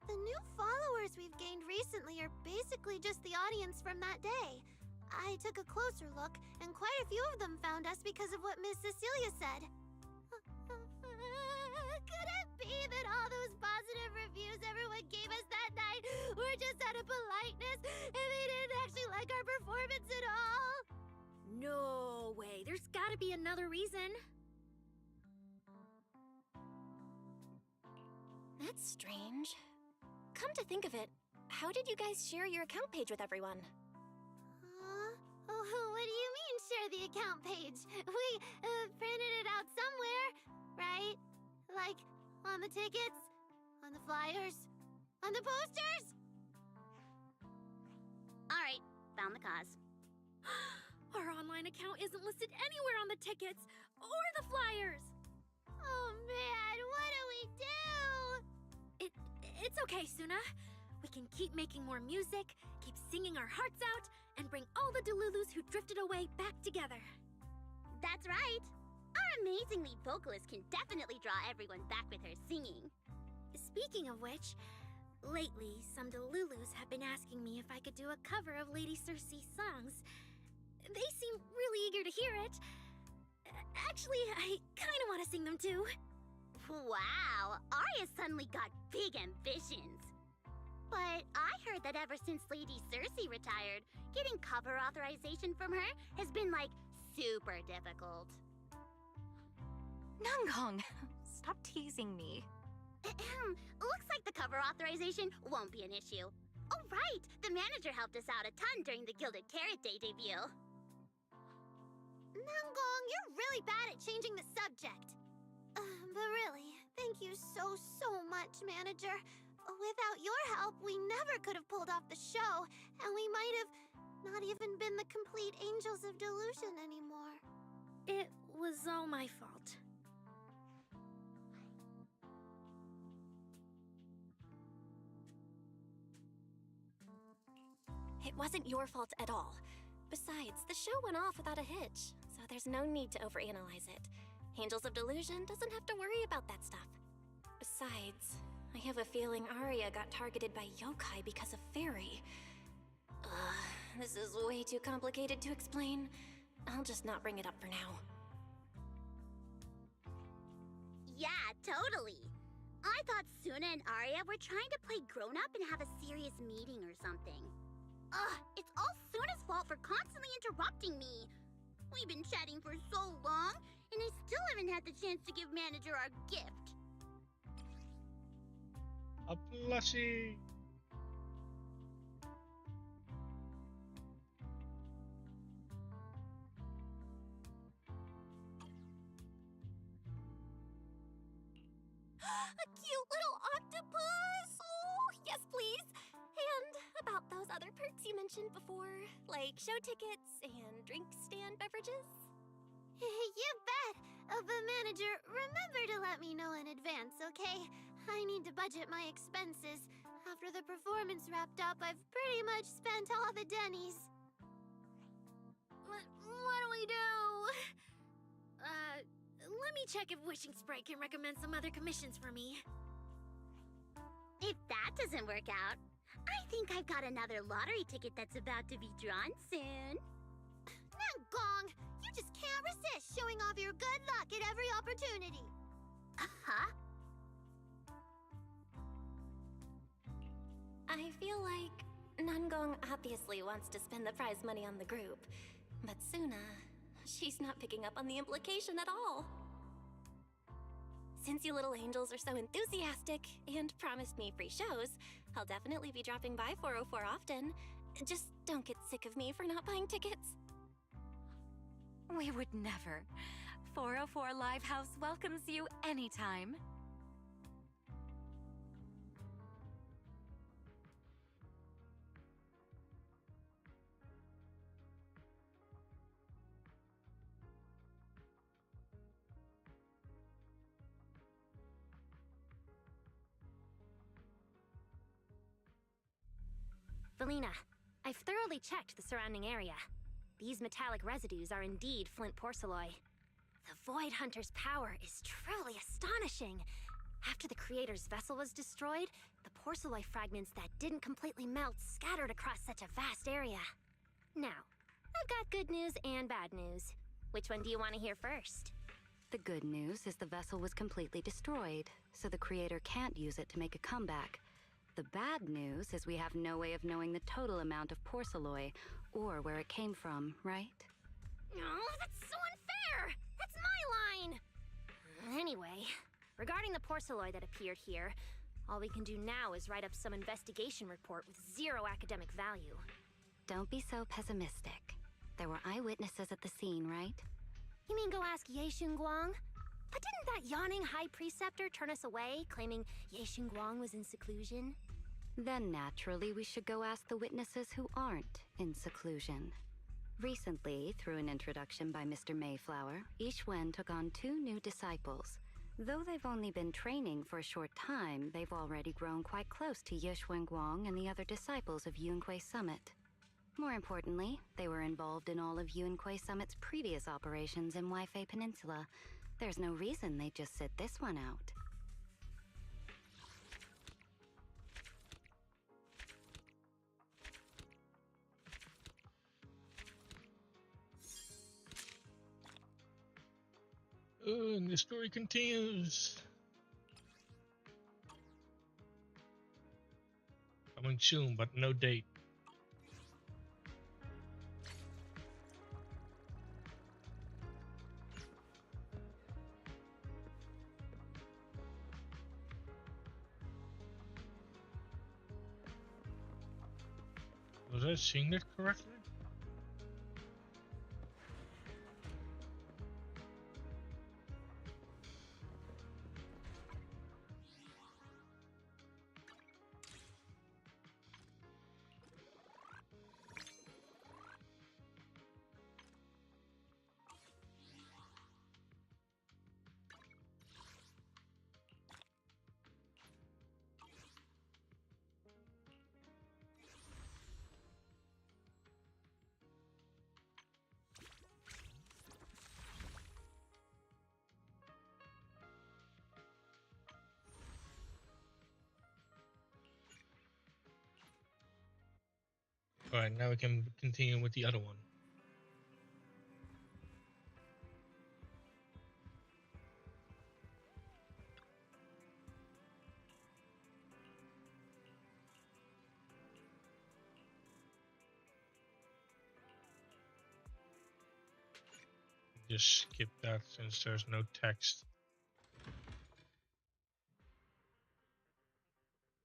The new followers we've gained recently are basically just the audience from that day. I took a closer look, and quite a few of them found us because of what Miss Cecilia said. Could it be that all those positive reviews everyone gave us that night were just out of politeness, and they didn't actually like our performance at all? No way. There's gotta be another reason. That's strange. Come to think of it, how did you guys share your account page with everyone? Oh, what do you mean, share the account page? We printed it out somewhere, right? Like, on the tickets, on the flyers, on the posters? Alright, found the cause. Our online account isn't listed anywhere on the tickets or the flyers. Oh man, what do we do? It's okay, Suna. We can keep making more music, keep singing our hearts out, and bring all the Delulus who drifted away back together. That's right. Our amazing lead vocalist can definitely draw everyone back with her singing. Speaking of which, lately some Delulus have been asking me if I could do a cover of Lady Circe's songs. They seem really eager to hear it. Actually, I kind of want to sing them too. Wow, Arya suddenly got big ambitions. But I heard that ever since Lady Circe retired, getting cover authorization from her has been, like, super difficult. Nangong, stop teasing me. Looks like the cover authorization won't be an issue. Oh, right! The manager helped us out a ton during the Gilded Carrot Day debut. Nangong, you're really bad at changing the subject. But really, thank you so much, Manager. Without your help, we never could have pulled off the show, and we might have not even been the complete Angels of Delusion anymore. It was all my fault. It wasn't your fault at all. Besides, the show went off without a hitch, so there's no need to overanalyze it. Angels of Delusion doesn't have to worry about that stuff. Besides, I have a feeling Arya got targeted by yokai because of Fairy. This is way too complicated to explain. I'll just not bring it up for now. Yeah, totally. I thought Suna and Arya were trying to play grown-up and have a serious meeting or something. It's all Suna's fault for constantly interrupting me. We've been chatting for so long, and I still haven't had the chance to give Manager our gift. A plushie! A cute little octopus! Oh, yes, please! And about those other perks you mentioned before, like show tickets and drink stand beverages? You bet! But Manager, remember to let me know in advance, okay? I need to budget my expenses. After the performance wrapped up, I've pretty much spent all the Denny's. What do we do? Let me check if Wishing Sprite can recommend some other commissions for me. If that doesn't work out, I think I've got another lottery ticket that's about to be drawn soon. Nangong, you just can't resist showing off your good luck at every opportunity. Uh-huh. I feel like Nangong obviously wants to spend the prize money on the group, but Suna, she's not picking up on the implication at all. Since you little angels are so enthusiastic and promised me free shows, I'll definitely be dropping by 404 often. Just don't get sick of me for not buying tickets. We would never. 404 Live House welcomes you anytime. Felina, I've thoroughly checked the surrounding area. These metallic residues are indeed flint porcelloi. The Void Hunter's power is truly astonishing. After the Creator's vessel was destroyed, the porcelloi fragments that didn't completely melt scattered across such a vast area. Now, I've got good news and bad news. Which one do you want to hear first? The good news is the vessel was completely destroyed, so the Creator can't use it to make a comeback. The bad news is we have no way of knowing the total amount of porcelloi, or where it came from, right? Oh, that's so unfair! That's my line! Anyway, regarding the porcelloi that appeared here, all we can do now is write up some investigation report with zero academic value. Don't be so pessimistic. There were eyewitnesses at the scene, right? You mean go ask Ye Xinguang? But didn't that yawning High Preceptor turn us away, claiming Ye Xinguang was in seclusion? Then naturally we should go ask the witnesses who aren't in seclusion. Recently, through an introduction by Mr. Mayflower, Ishwen took on 2 new disciples. Though they've only been training for a short time, they've already grown quite close to Yishwen Guang and the other disciples of Yunque Summit. More importantly, they were involved in all of Yunque Summit's previous operations in Waifei Peninsula. There's no reason they'd just sit this one out. And the story continues. Coming soon, but no date. Was I seeing that correctly? Alright, now we can continue with the other one. Just skip that since there's no text.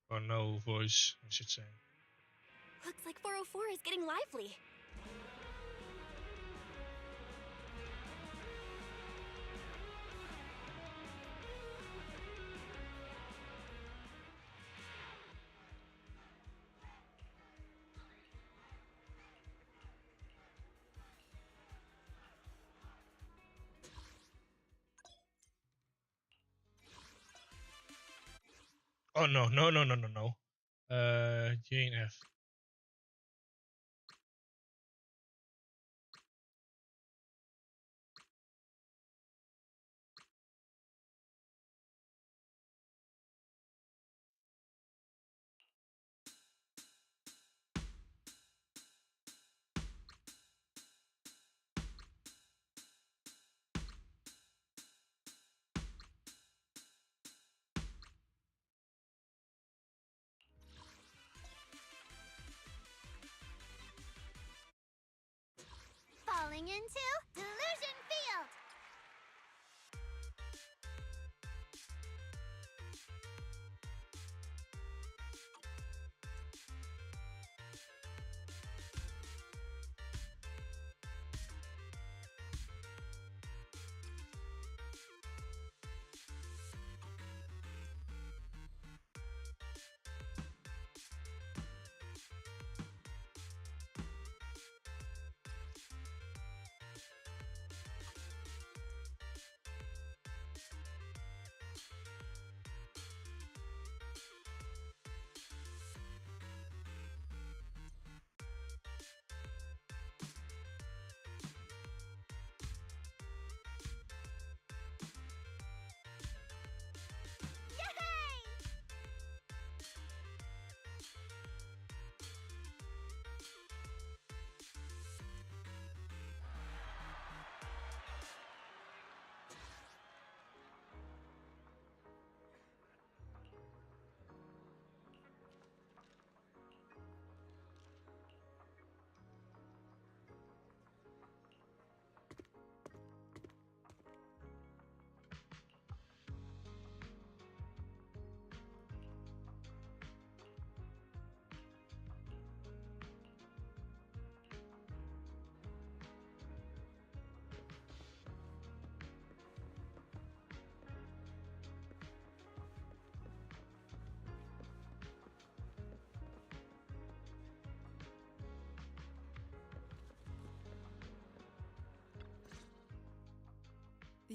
Or no voice, I should say. Looks like 404 is getting lively. Oh no. J and F. Falling into Delusion Field!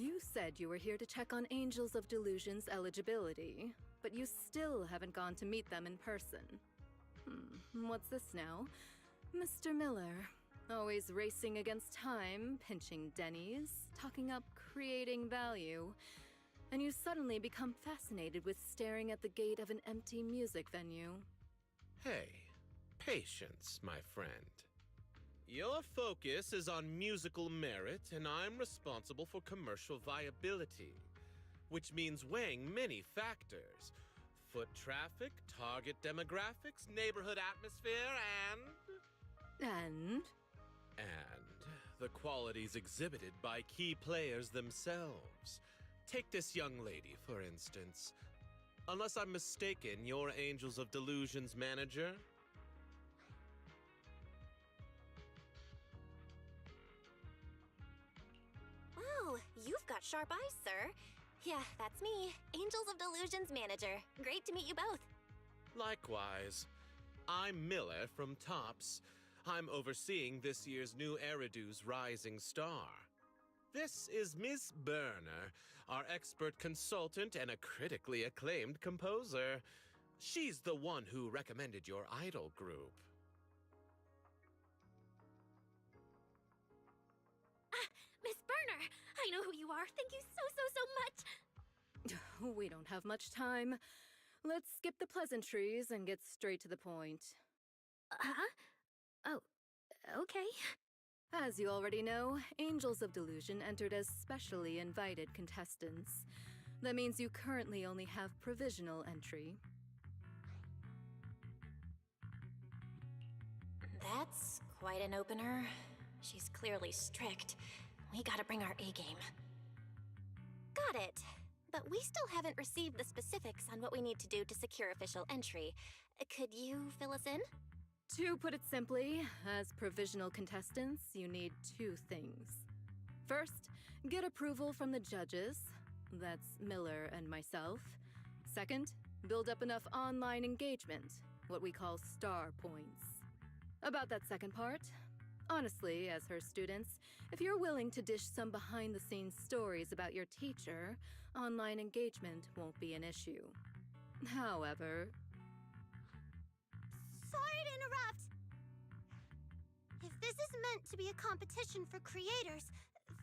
You said you were here to check on Angels of Delusion's eligibility, but you still haven't gone to meet them in person. What's this now? Mr. Miller, always racing against time, pinching Denny's, talking up creating value, and you suddenly become fascinated with staring at the gate of an empty music venue. Hey, patience, my friend. Your focus is on musical merit, and I'm responsible for commercial viability, which means weighing many factors. Foot traffic, target demographics, neighborhood atmosphere, and the qualities exhibited by key players themselves. Take this young lady, for instance. Unless I'm mistaken, you're Angels of Delusion's manager? Wow, you've got sharp eyes, sir. Yeah, that's me, Angels of Delusion's manager. Great to meet you both. Likewise. I'm Miller from Tops. I'm overseeing this year's new Eridu's Rising Star. This is Miss Berner, our expert consultant and a critically acclaimed composer. She's the one who recommended your idol group. Miss Berner! I know who you are. Thank you so much. We don't have much time. Let's skip the pleasantries and get straight to the point. Oh, okay. As you already know, Angels of Delusion entered as specially invited contestants. That means you currently only have provisional entry. That's quite an opener. She's clearly strict. We gotta bring our A-game. Got it. But we still haven't received the specifics on what we need to do to secure official entry. Could you fill us in? To put it simply, as provisional contestants, you need two things. First, get approval from the judges. That's Miller and myself. Second, build up enough online engagement, what we call star points. About that second part, honestly, as her students, if you're willing to dish some behind-the-scenes stories about your teacher, online engagement won't be an issue. However... Sorry to interrupt! If this is meant to be a competition for creators,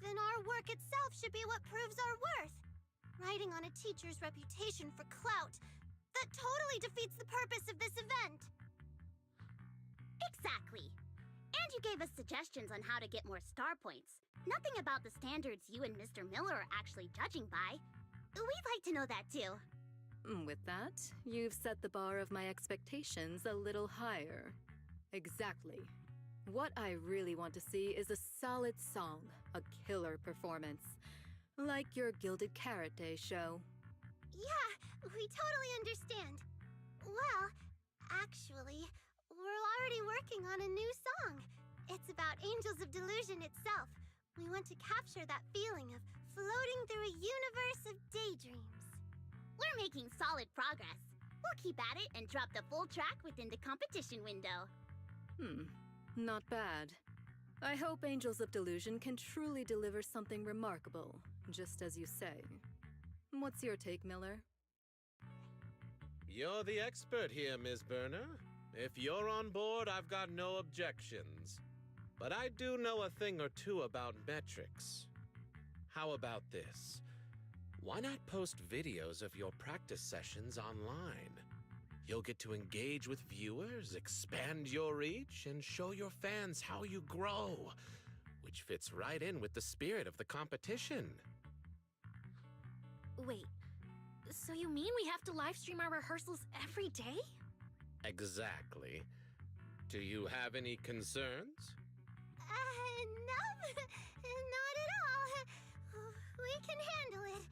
then our work itself should be what proves our worth. Riding on a teacher's reputation for clout, that totally defeats the purpose of this event. Exactly. And you gave us suggestions on how to get more star points. Nothing about the standards you and Mr. Miller are actually judging by. We'd like to know that too. With that, you've set the bar of my expectations a little higher. Exactly. What I really want to see is a solid song, a killer performance. Like your Gilded Carrot Day show. Yeah, we totally understand. Well, actually, we're already working on a new song. It's about Angels of Delusion itself. We want to capture that feeling of floating through a universe of daydreams. We're making solid progress. We'll keep at it and drop the full track within the competition window. Not bad. I hope Angels of Delusion can truly deliver something remarkable, just as you say. What's your take, Miller? You're the expert here, Ms. Berner. If you're on board, I've got no objections. But I do know a thing or two about metrics. How about this? Why not post videos of your practice sessions online? You'll get to engage with viewers, expand your reach, and show your fans how you grow, which fits right in with the spirit of the competition. Wait, so you mean we have to live stream our rehearsals every day? Exactly. Do you have any concerns? No, not at all. We can handle it.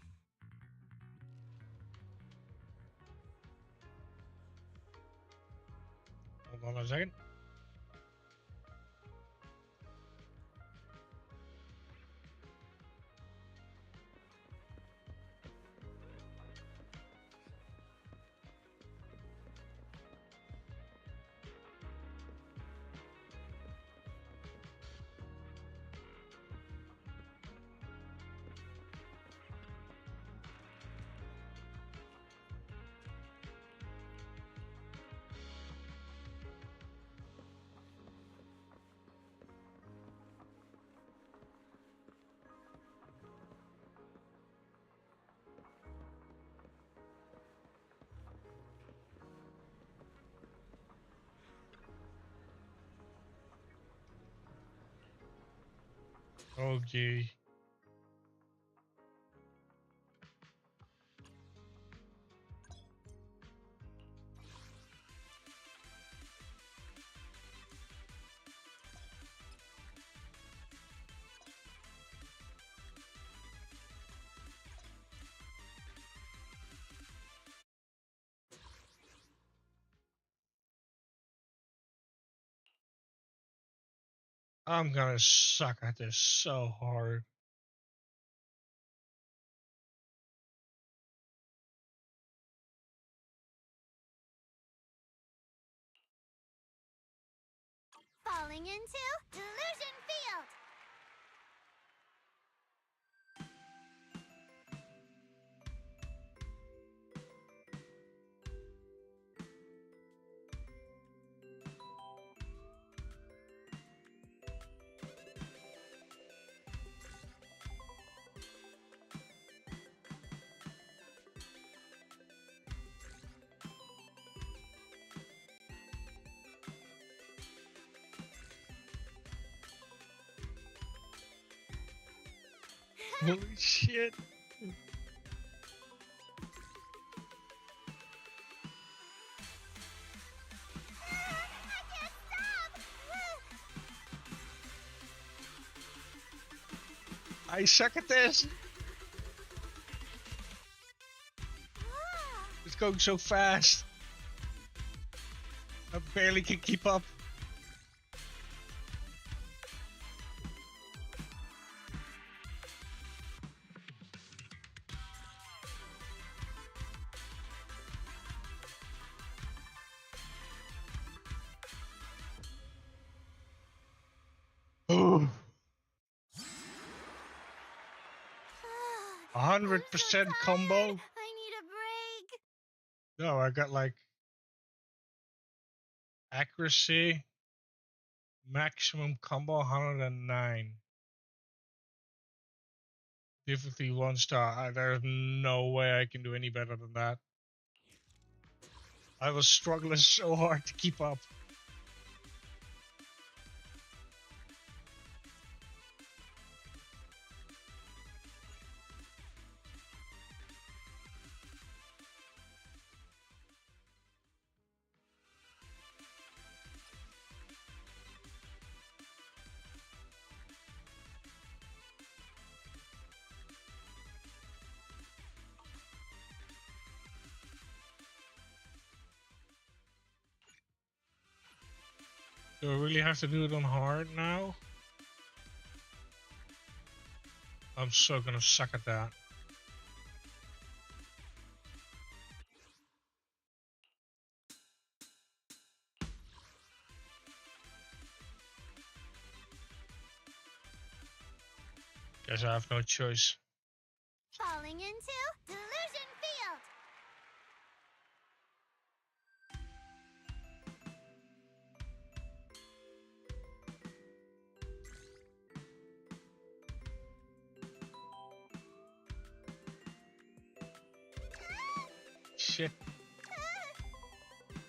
Hold on a second. Okay. I'm gonna suck at this so hard. Falling into Delusion Field. Holy shit. I suck at this. It's going so fast. I barely can keep up. Oh. 100% combo. I need a break. No, I got like accuracy, maximum combo 109. Difficulty 1 star. There's no way I can do any better than that. I was struggling so hard to keep up. Do I really have to do it on hard now? I'm so gonna suck at that. Guess I have no choice. Falling into Delusion Field. Shit.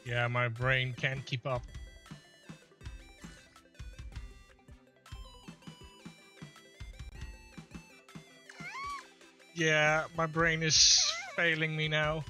Yeah, my brain can't keep up. Yeah, my brain is failing me now.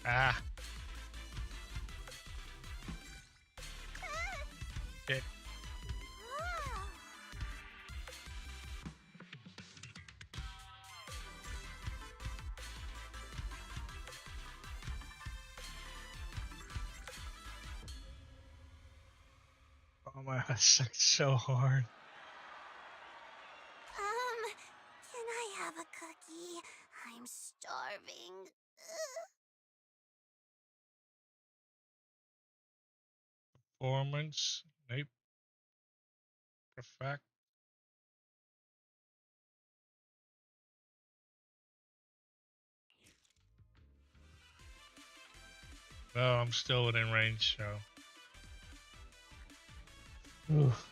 Ah. Shit. Oh my, I sucked so hard. Can I have a cookie? I'm starving. Performance. Nope. Perfect. Well, I'm still within range, so. Oof.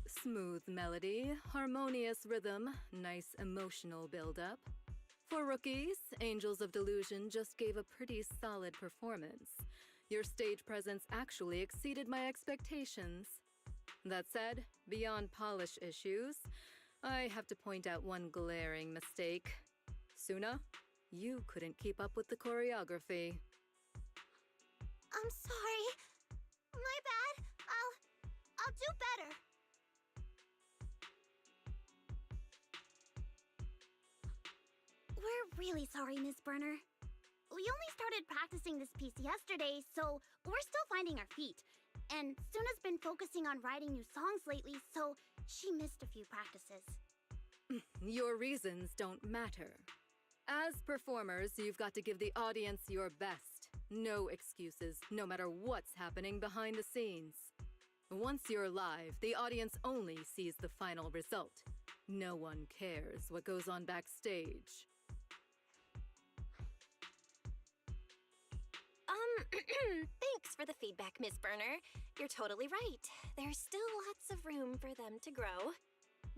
Smooth melody, harmonious rhythm, nice emotional build-up. For rookies, Angels of Delusion just gave a pretty solid performance. Your stage presence actually exceeded my expectations. That said, beyond polish issues, I have to point out one glaring mistake. Suna, you couldn't keep up with the choreography. I'm sorry. My bad. I'll do better. We're really sorry, Miss Burner. We only started practicing this piece yesterday, so we're still finding our feet. And Suna's been focusing on writing new songs lately, so she missed a few practices. Your reasons don't matter. As performers, you've got to give the audience your best. No excuses, no matter what's happening behind the scenes. Once you're live, the audience only sees the final result. No one cares what goes on backstage. Thanks for the feedback, Miss Burner. You're totally right. There's still lots of room for them to grow.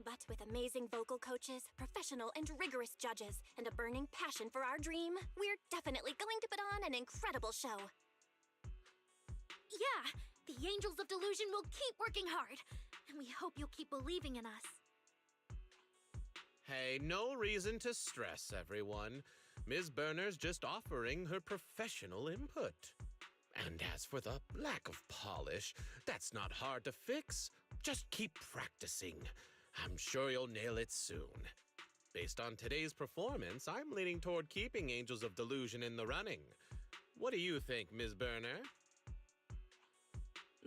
But with amazing vocal coaches, professional and rigorous judges, and a burning passion for our dream, we're definitely going to put on an incredible show. Yeah, the Angels of Delusion will keep working hard, and we hope you'll keep believing in us. Hey, no reason to stress, everyone. Ms. Burner's just offering her professional input. And as for the lack of polish, that's not hard to fix. Just keep practicing. I'm sure you'll nail it soon. Based on today's performance, I'm leaning toward keeping Angels of Delusion in the running. What do you think, Ms. Burner?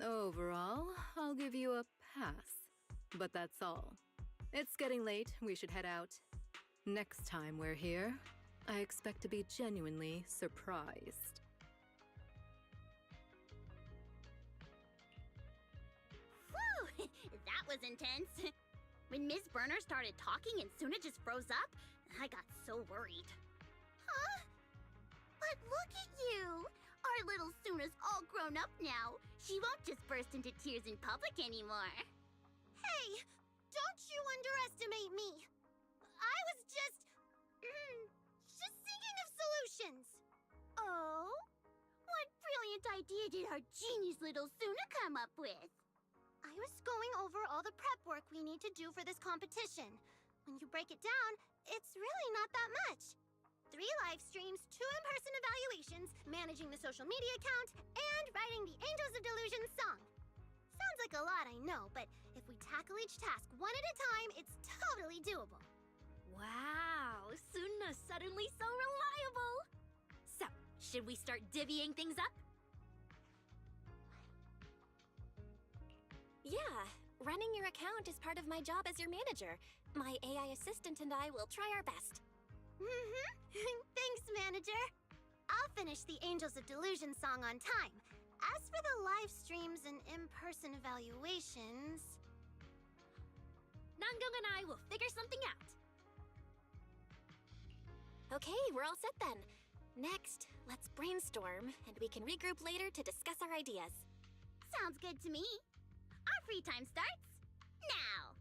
Overall, I'll give you a pass. But that's all. It's getting late, we should head out. Next time we're here, I expect to be genuinely surprised. Whew! That was intense. When Miss Burner started talking and Suna just froze up, I got so worried. Huh? But look at you! Our little Suna's all grown up now. She won't just burst into tears in public anymore. Hey, don't you underestimate me. I was just thinking of solutions. Oh? What brilliant idea did our genius little Suna come up with? I was going over all the prep work we need to do for this competition. When you break it down, it's really not that much. 3 live streams, 2 in-person evaluations, managing the social media account, and writing the Angels of Delusion song. Sounds like a lot, I know, but if we tackle each task one at a time, it's totally doable. Wow, Suna's suddenly so reliable. So, should we start divvying things up? Yeah, running your account is part of my job as your manager. My AI assistant and I will try our best. Thanks, manager. I'll finish the Angels of Delusion song on time. As for the live streams and in-person evaluations... Nanggong and I will figure something out. Okay, we're all set then. Next, let's brainstorm, and we can regroup later to discuss our ideas. Sounds good to me. Our free time starts now.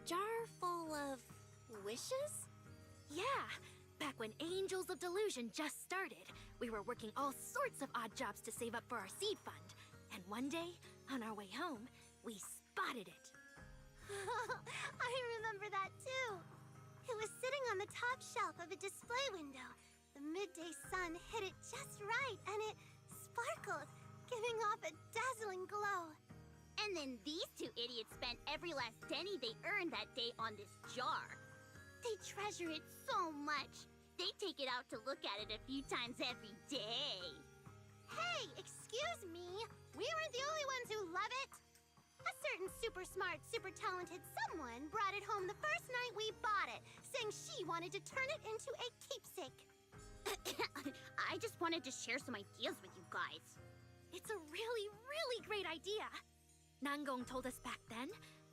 jar full of wishes? Yeah, back when Angels of Delusion just started, we were working all sorts of odd jobs to save up for our seed fund. And one day, on our way home, we spotted it. I remember that too. It was sitting on the top shelf of a display window. The midday sun hit it just right, and it sparkled, giving off a dazzling glow. And then these two idiots spent every last penny they earned that day on this jar. They treasure it so much. They take it out to look at it a few times every day. Hey, excuse me. We weren't the only ones who love it. A certain super smart, super talented someone brought it home the first night we bought it, saying she wanted to turn it into a keepsake. I just wanted to share some ideas with you guys. It's a really, really great idea. Nangong told us back then,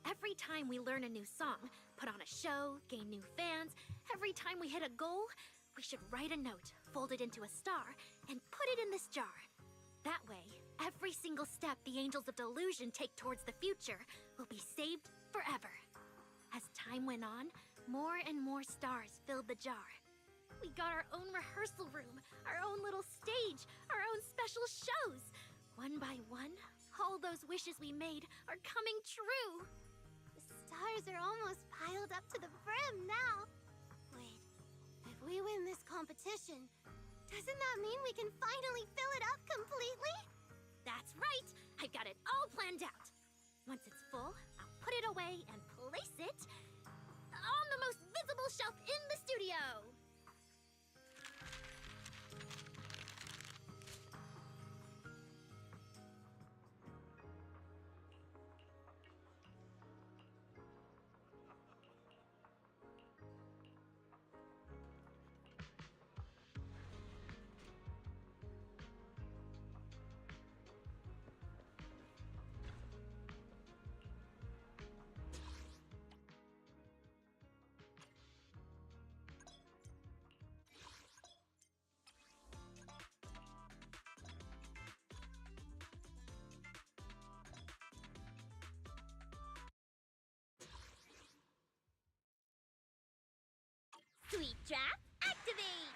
every time we learn a new song, put on a show, gain new fans, every time we hit a goal, we should write a note, fold it into a star, and put it in this jar. That way, every single step the Angels of Delusion take towards the future will be saved forever. As time went on, more and more stars filled the jar. We got our own rehearsal room, our own little stage, our own special shows. One by one, all those wishes we made are coming true. The stars are almost piled up to the brim now. Wait, if we win this competition, doesn't that mean we can finally fill it up completely? That's right! I've got it all planned out. Once it's full, I'll put it away and place it on the most visible shelf in the studio. Sweet Draft, activate!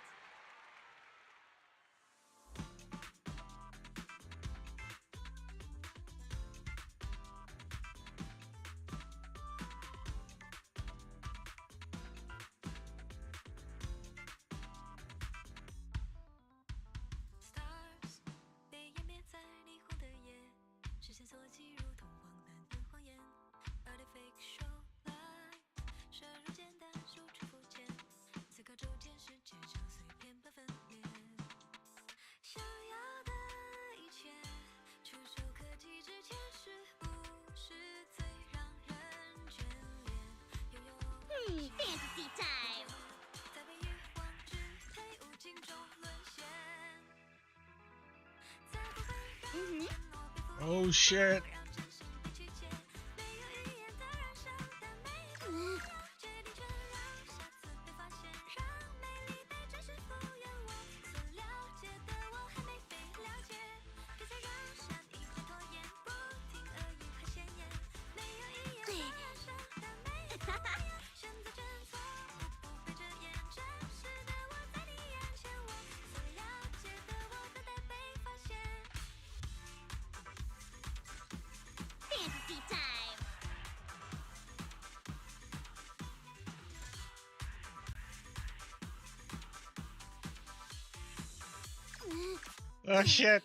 Stars 被湮灭在霓虹的夜，视线锁起如同荒诞的谎言。Artifact show light， 深入简单，如初浮现。思考周天世界像碎片般分裂。想要的一切，触手可及之前，是不是最让人眷恋？拥有Fantasy time！ 在被欲望支配无尽中沦陷。 Oh shit. Fantasy time! Oh shit.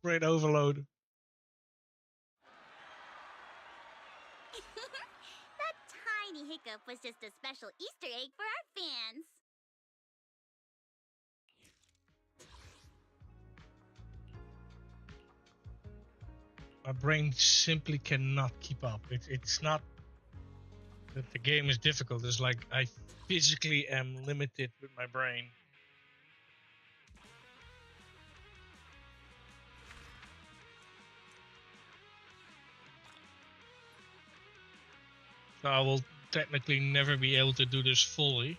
Brain overload. That tiny hiccup was just a special Easter egg for our fans. My brain simply cannot keep up. It's not that the game is difficult. It's like I physically am limited with my brain. So I will technically never be able to do this fully,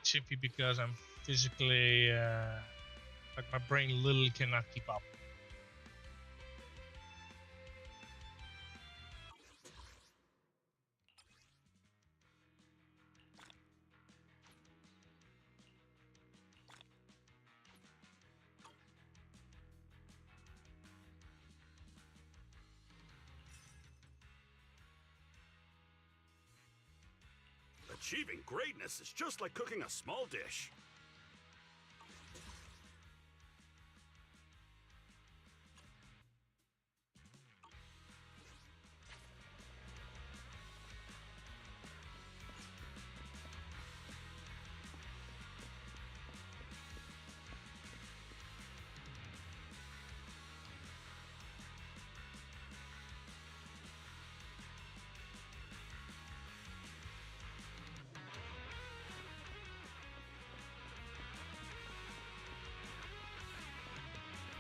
simply because I'm physically, like my brain literally cannot keep up. Achieving greatness is just like cooking a small dish.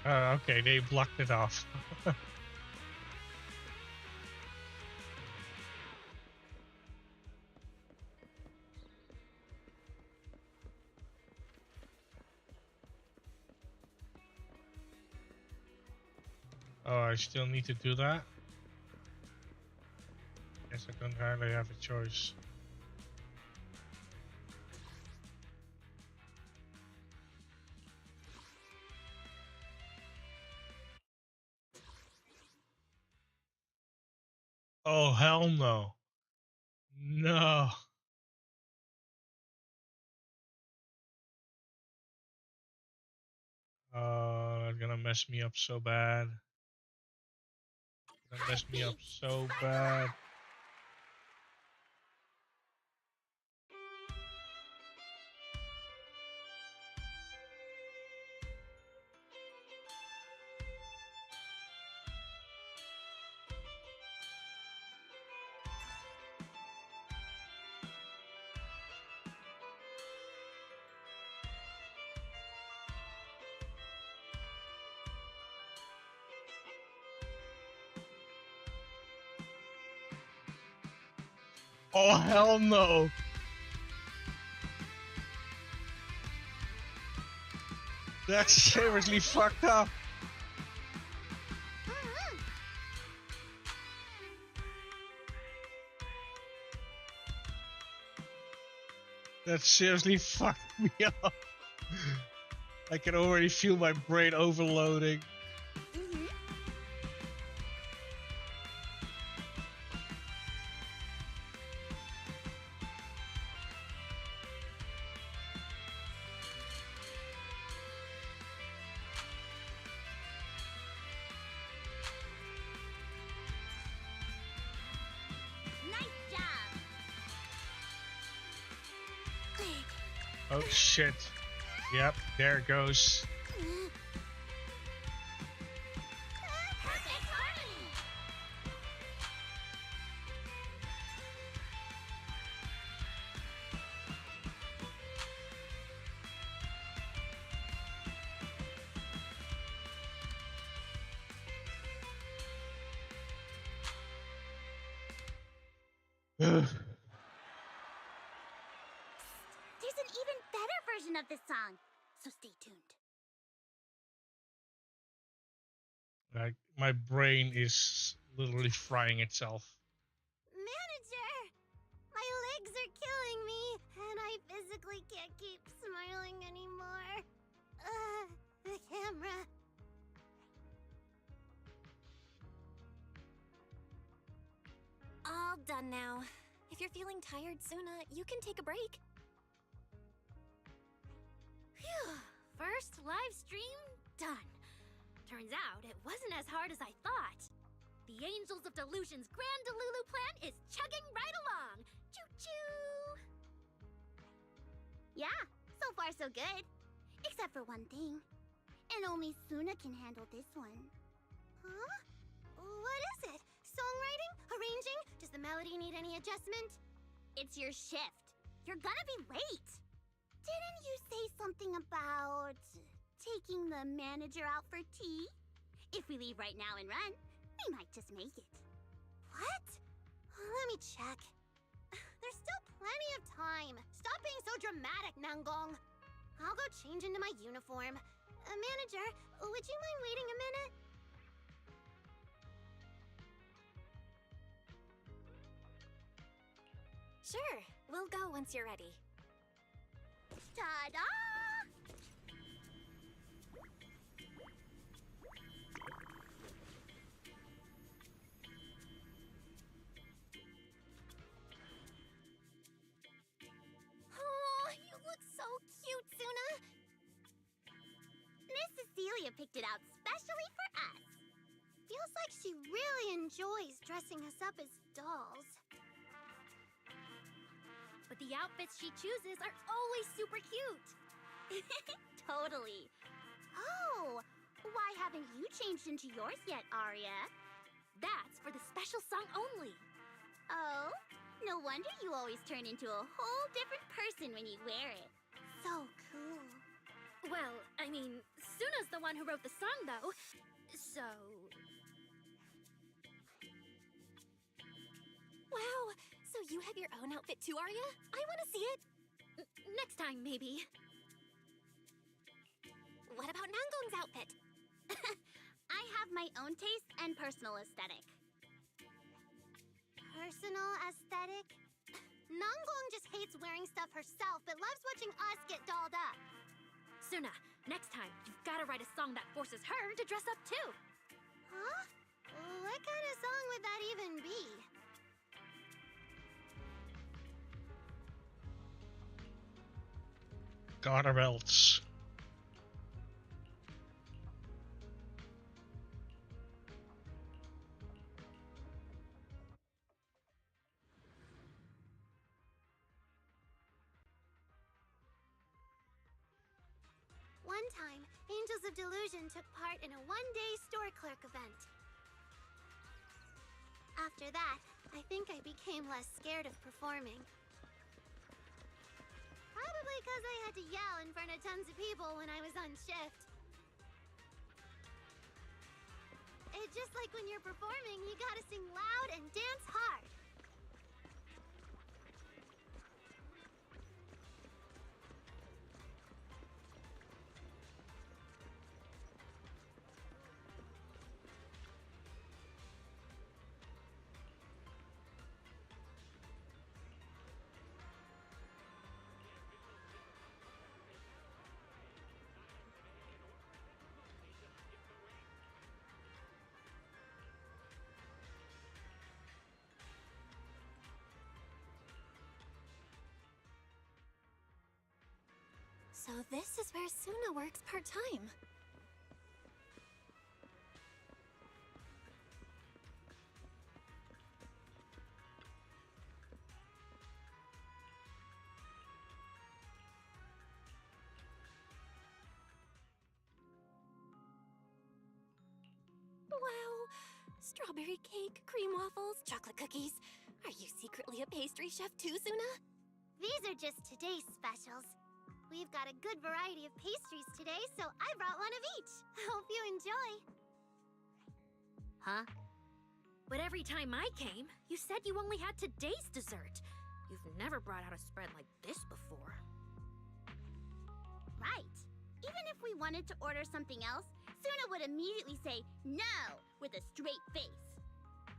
Okay, they blocked it off. Oh, I still need to do that? Guess I don't hardly have a choice. Oh, hell no. No. Oh, that's gonna mess me up so bad. Gonna mess me up so bad. Oh, hell no. That's seriously fucked up. That seriously fucked me up. I can already feel my brain overloading. Oh shit. Yep, there it goes. There's an even better version of this song, so stay tuned. Like, my brain is literally frying itself. Manager! My legs are killing me, and I physically can't keep smiling anymore. The camera. All done now. If you're feeling tired, Suna, you can take a break. Phew! First live stream done. Turns out it wasn't as hard as I thought. The Angels of Delusion's Grand Delulu plan is chugging right along. Choo-choo! Yeah, so far so good. Except for one thing. And only Suna can handle this one. Huh? What is it? Songwriting? Arranging? Does the melody need any adjustment? It's your shift. You're gonna be late. Didn't you say something about taking the manager out for tea? If we leave right now and run, we might just make it. What? Let me check. There's still plenty of time. Stop being so dramatic, Nangong. I'll go change into my uniform. Manager, would you mind waiting a minute? Sure, we'll go once you're ready. Ta-da! Aria picked it out specially for us. Feels like she really enjoys dressing us up as dolls. But the outfits she chooses are always super cute. Totally. Oh, why haven't you changed into yours yet, Aria? That's for the special song only. Oh, no wonder you always turn into a whole different person when you wear it. So cool. Well, I mean, Suna's the one who wrote the song, though. So... Wow, so you have your own outfit too, Arya? I want to see it. Next time, maybe. What about Nangong's outfit? I have my own taste and personal aesthetic. Personal aesthetic? Nangong just hates wearing stuff herself, but loves watching us get dolled up. Suna, next time, you've got to write a song that forces her to dress up too. Huh? What kind of song would that even be? God or else. One time, Angels of Delusion took part in a one-day store clerk event. After that, I think I became less scared of performing. Probably because I had to yell in front of tons of people when I was on shift. It's just like when you're performing, you gotta sing loud and dance hard. So this is where Suna works part-time. Wow! Strawberry cake, cream waffles, chocolate cookies. Are you secretly a pastry chef too, Suna? These are just today's specials. We've got a good variety of pastries today, so I brought one of each. Hope you enjoy. Huh? But every time I came, you said you only had today's dessert. You've never brought out a spread like this before. Right. Even if we wanted to order something else, Suna would immediately say no with a straight face.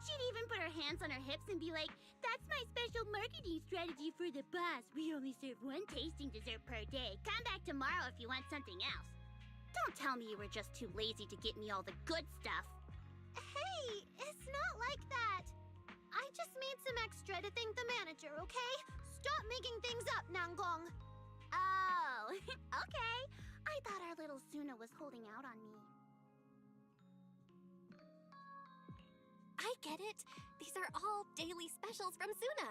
She'd even put her hands on her hips and be like, "That's my special marketing strategy for the boss. We only serve one tasting dessert per day. Come back tomorrow if you want something else." Don't tell me you were just too lazy to get me all the good stuff. Hey, it's not like that. I just made some extra to thank the manager, okay? Stop making things up, Nangong. Oh, okay. I thought our little Suna was holding out on me. I get it. These are all daily specials from Suna.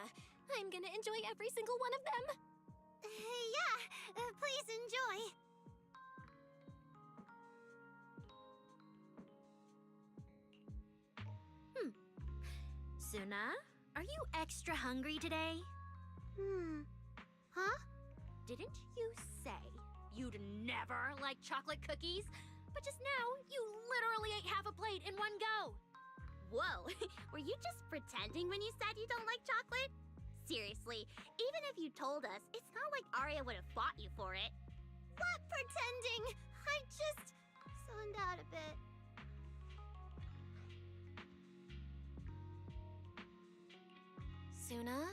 I'm gonna enjoy every single one of them. Yeah, please enjoy. Suna, are you extra hungry today? Huh? Didn't you say you'd never like chocolate cookies? But just now, you literally ate half a plate in one go. Whoa, were you just pretending when you said you don't like chocolate? Seriously, even if you told us, it's not like Arya would have fought you for it. What pretending? I just zoned out a bit. Suna,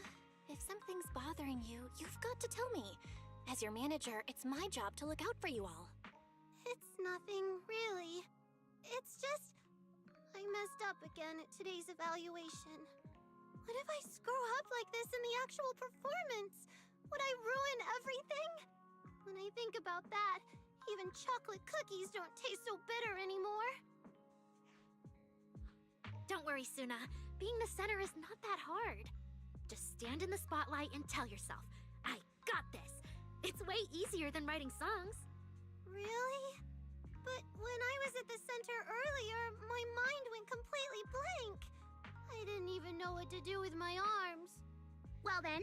if something's bothering you, you've got to tell me. As your manager, it's my job to look out for you all. It's nothing, really. It's just... I messed up again at today's evaluation. What if I screw up like this in the actual performance? Would I ruin everything? When I think about that, Even chocolate cookies don't taste so bitter anymore. Don't worry, Suna. Being the center is not that hard. Just stand in the spotlight and tell yourself, I got this. It's way easier than writing songs. Really? But when I was at the center earlier, my mind went completely blank. I didn't even know what to do with my arms. Well then,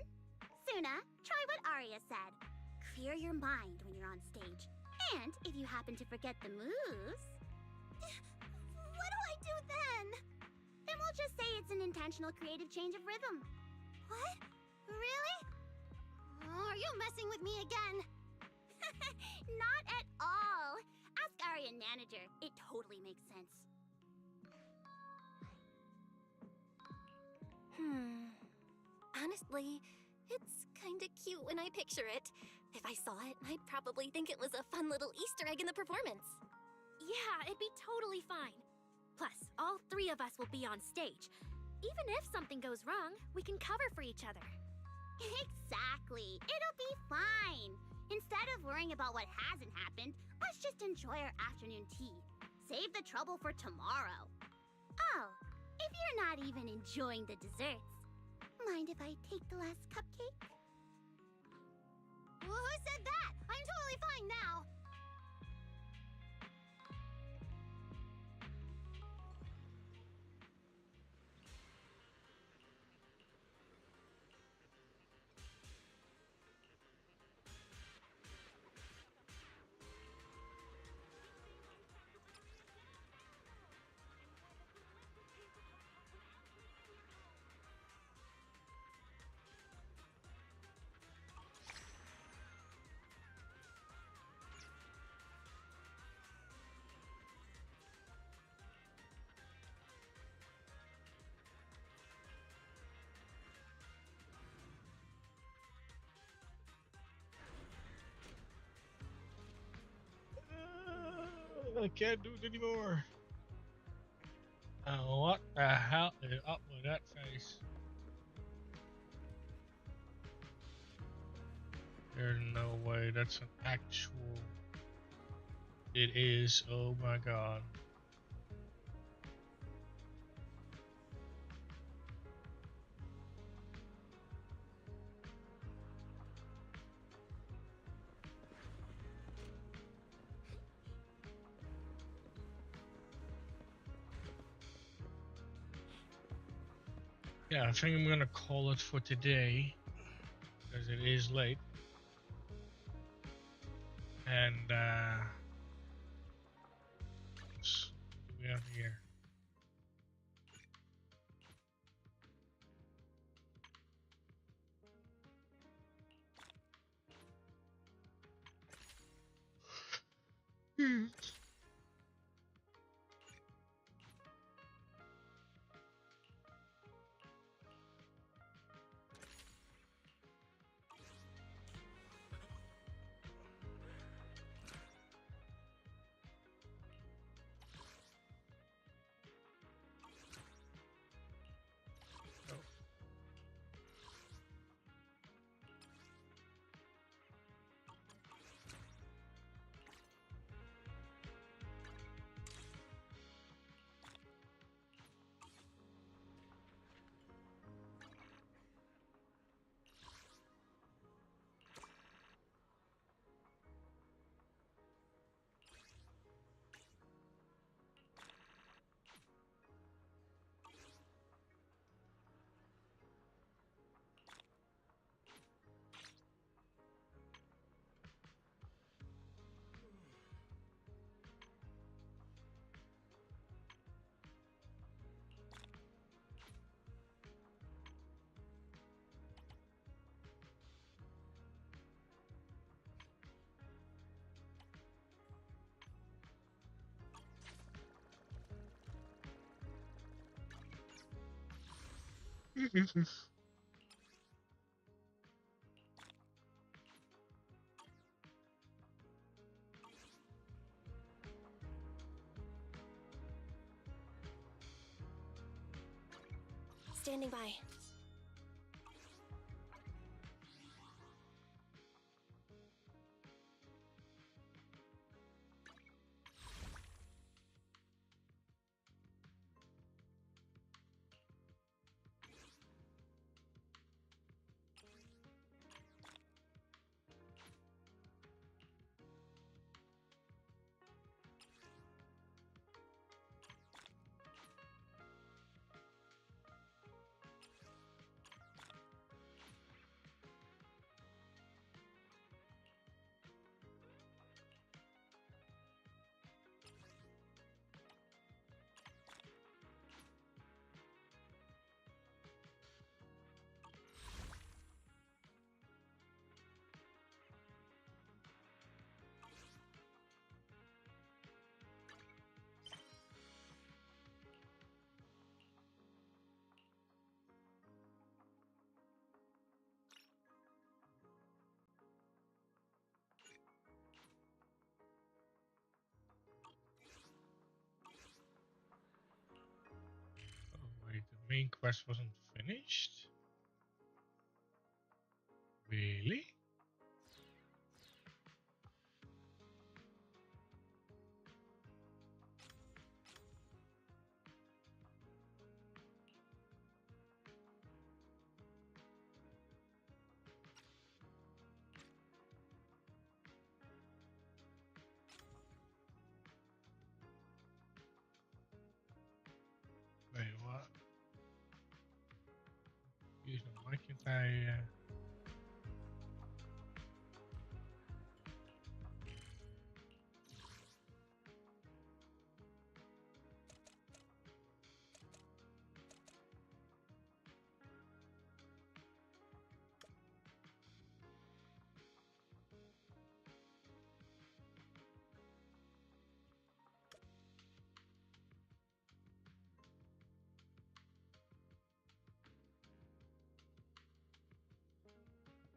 Suna, try what Arya said. Clear your mind when you're on stage. And if you happen to forget the moves... What do I do then? Then we'll just say it's an intentional creative change of rhythm. What? Really? Oh, are you messing with me again? Not at all. Ask Arya and Manager. It totally makes sense. Honestly, it's kinda cute when I picture it. If I saw it, I'd probably think it was a fun little Easter egg in the performance. Yeah, it'd be totally fine. Plus, all three of us will be on stage. Even if something goes wrong, we can cover for each other. Exactly. It'll be fine. Instead of worrying about what hasn't happened, let's just enjoy our afternoon tea. Save the trouble for tomorrow. Oh, if you're not even enjoying the desserts, mind if I take the last cupcake? Who said that? I'm totally fine now. I can't do it anymore. What the hell is up with that face? There's no way that's an actual... It is. Oh my god. Yeah, I think I'm gonna call it for today because it is late. And what do we have here? Standing by. main quest wasn't finished? Really? Wait, what? Why can't I?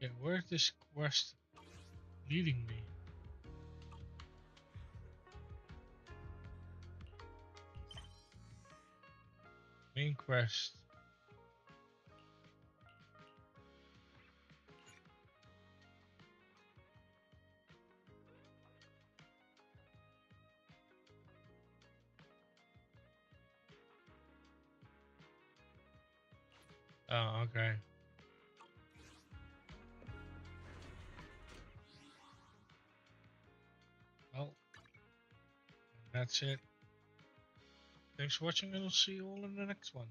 Okay, where's this quest leading me? Main quest. Oh, okay. Well, that's it. Thanks for watching, and I'll see you all in the next one.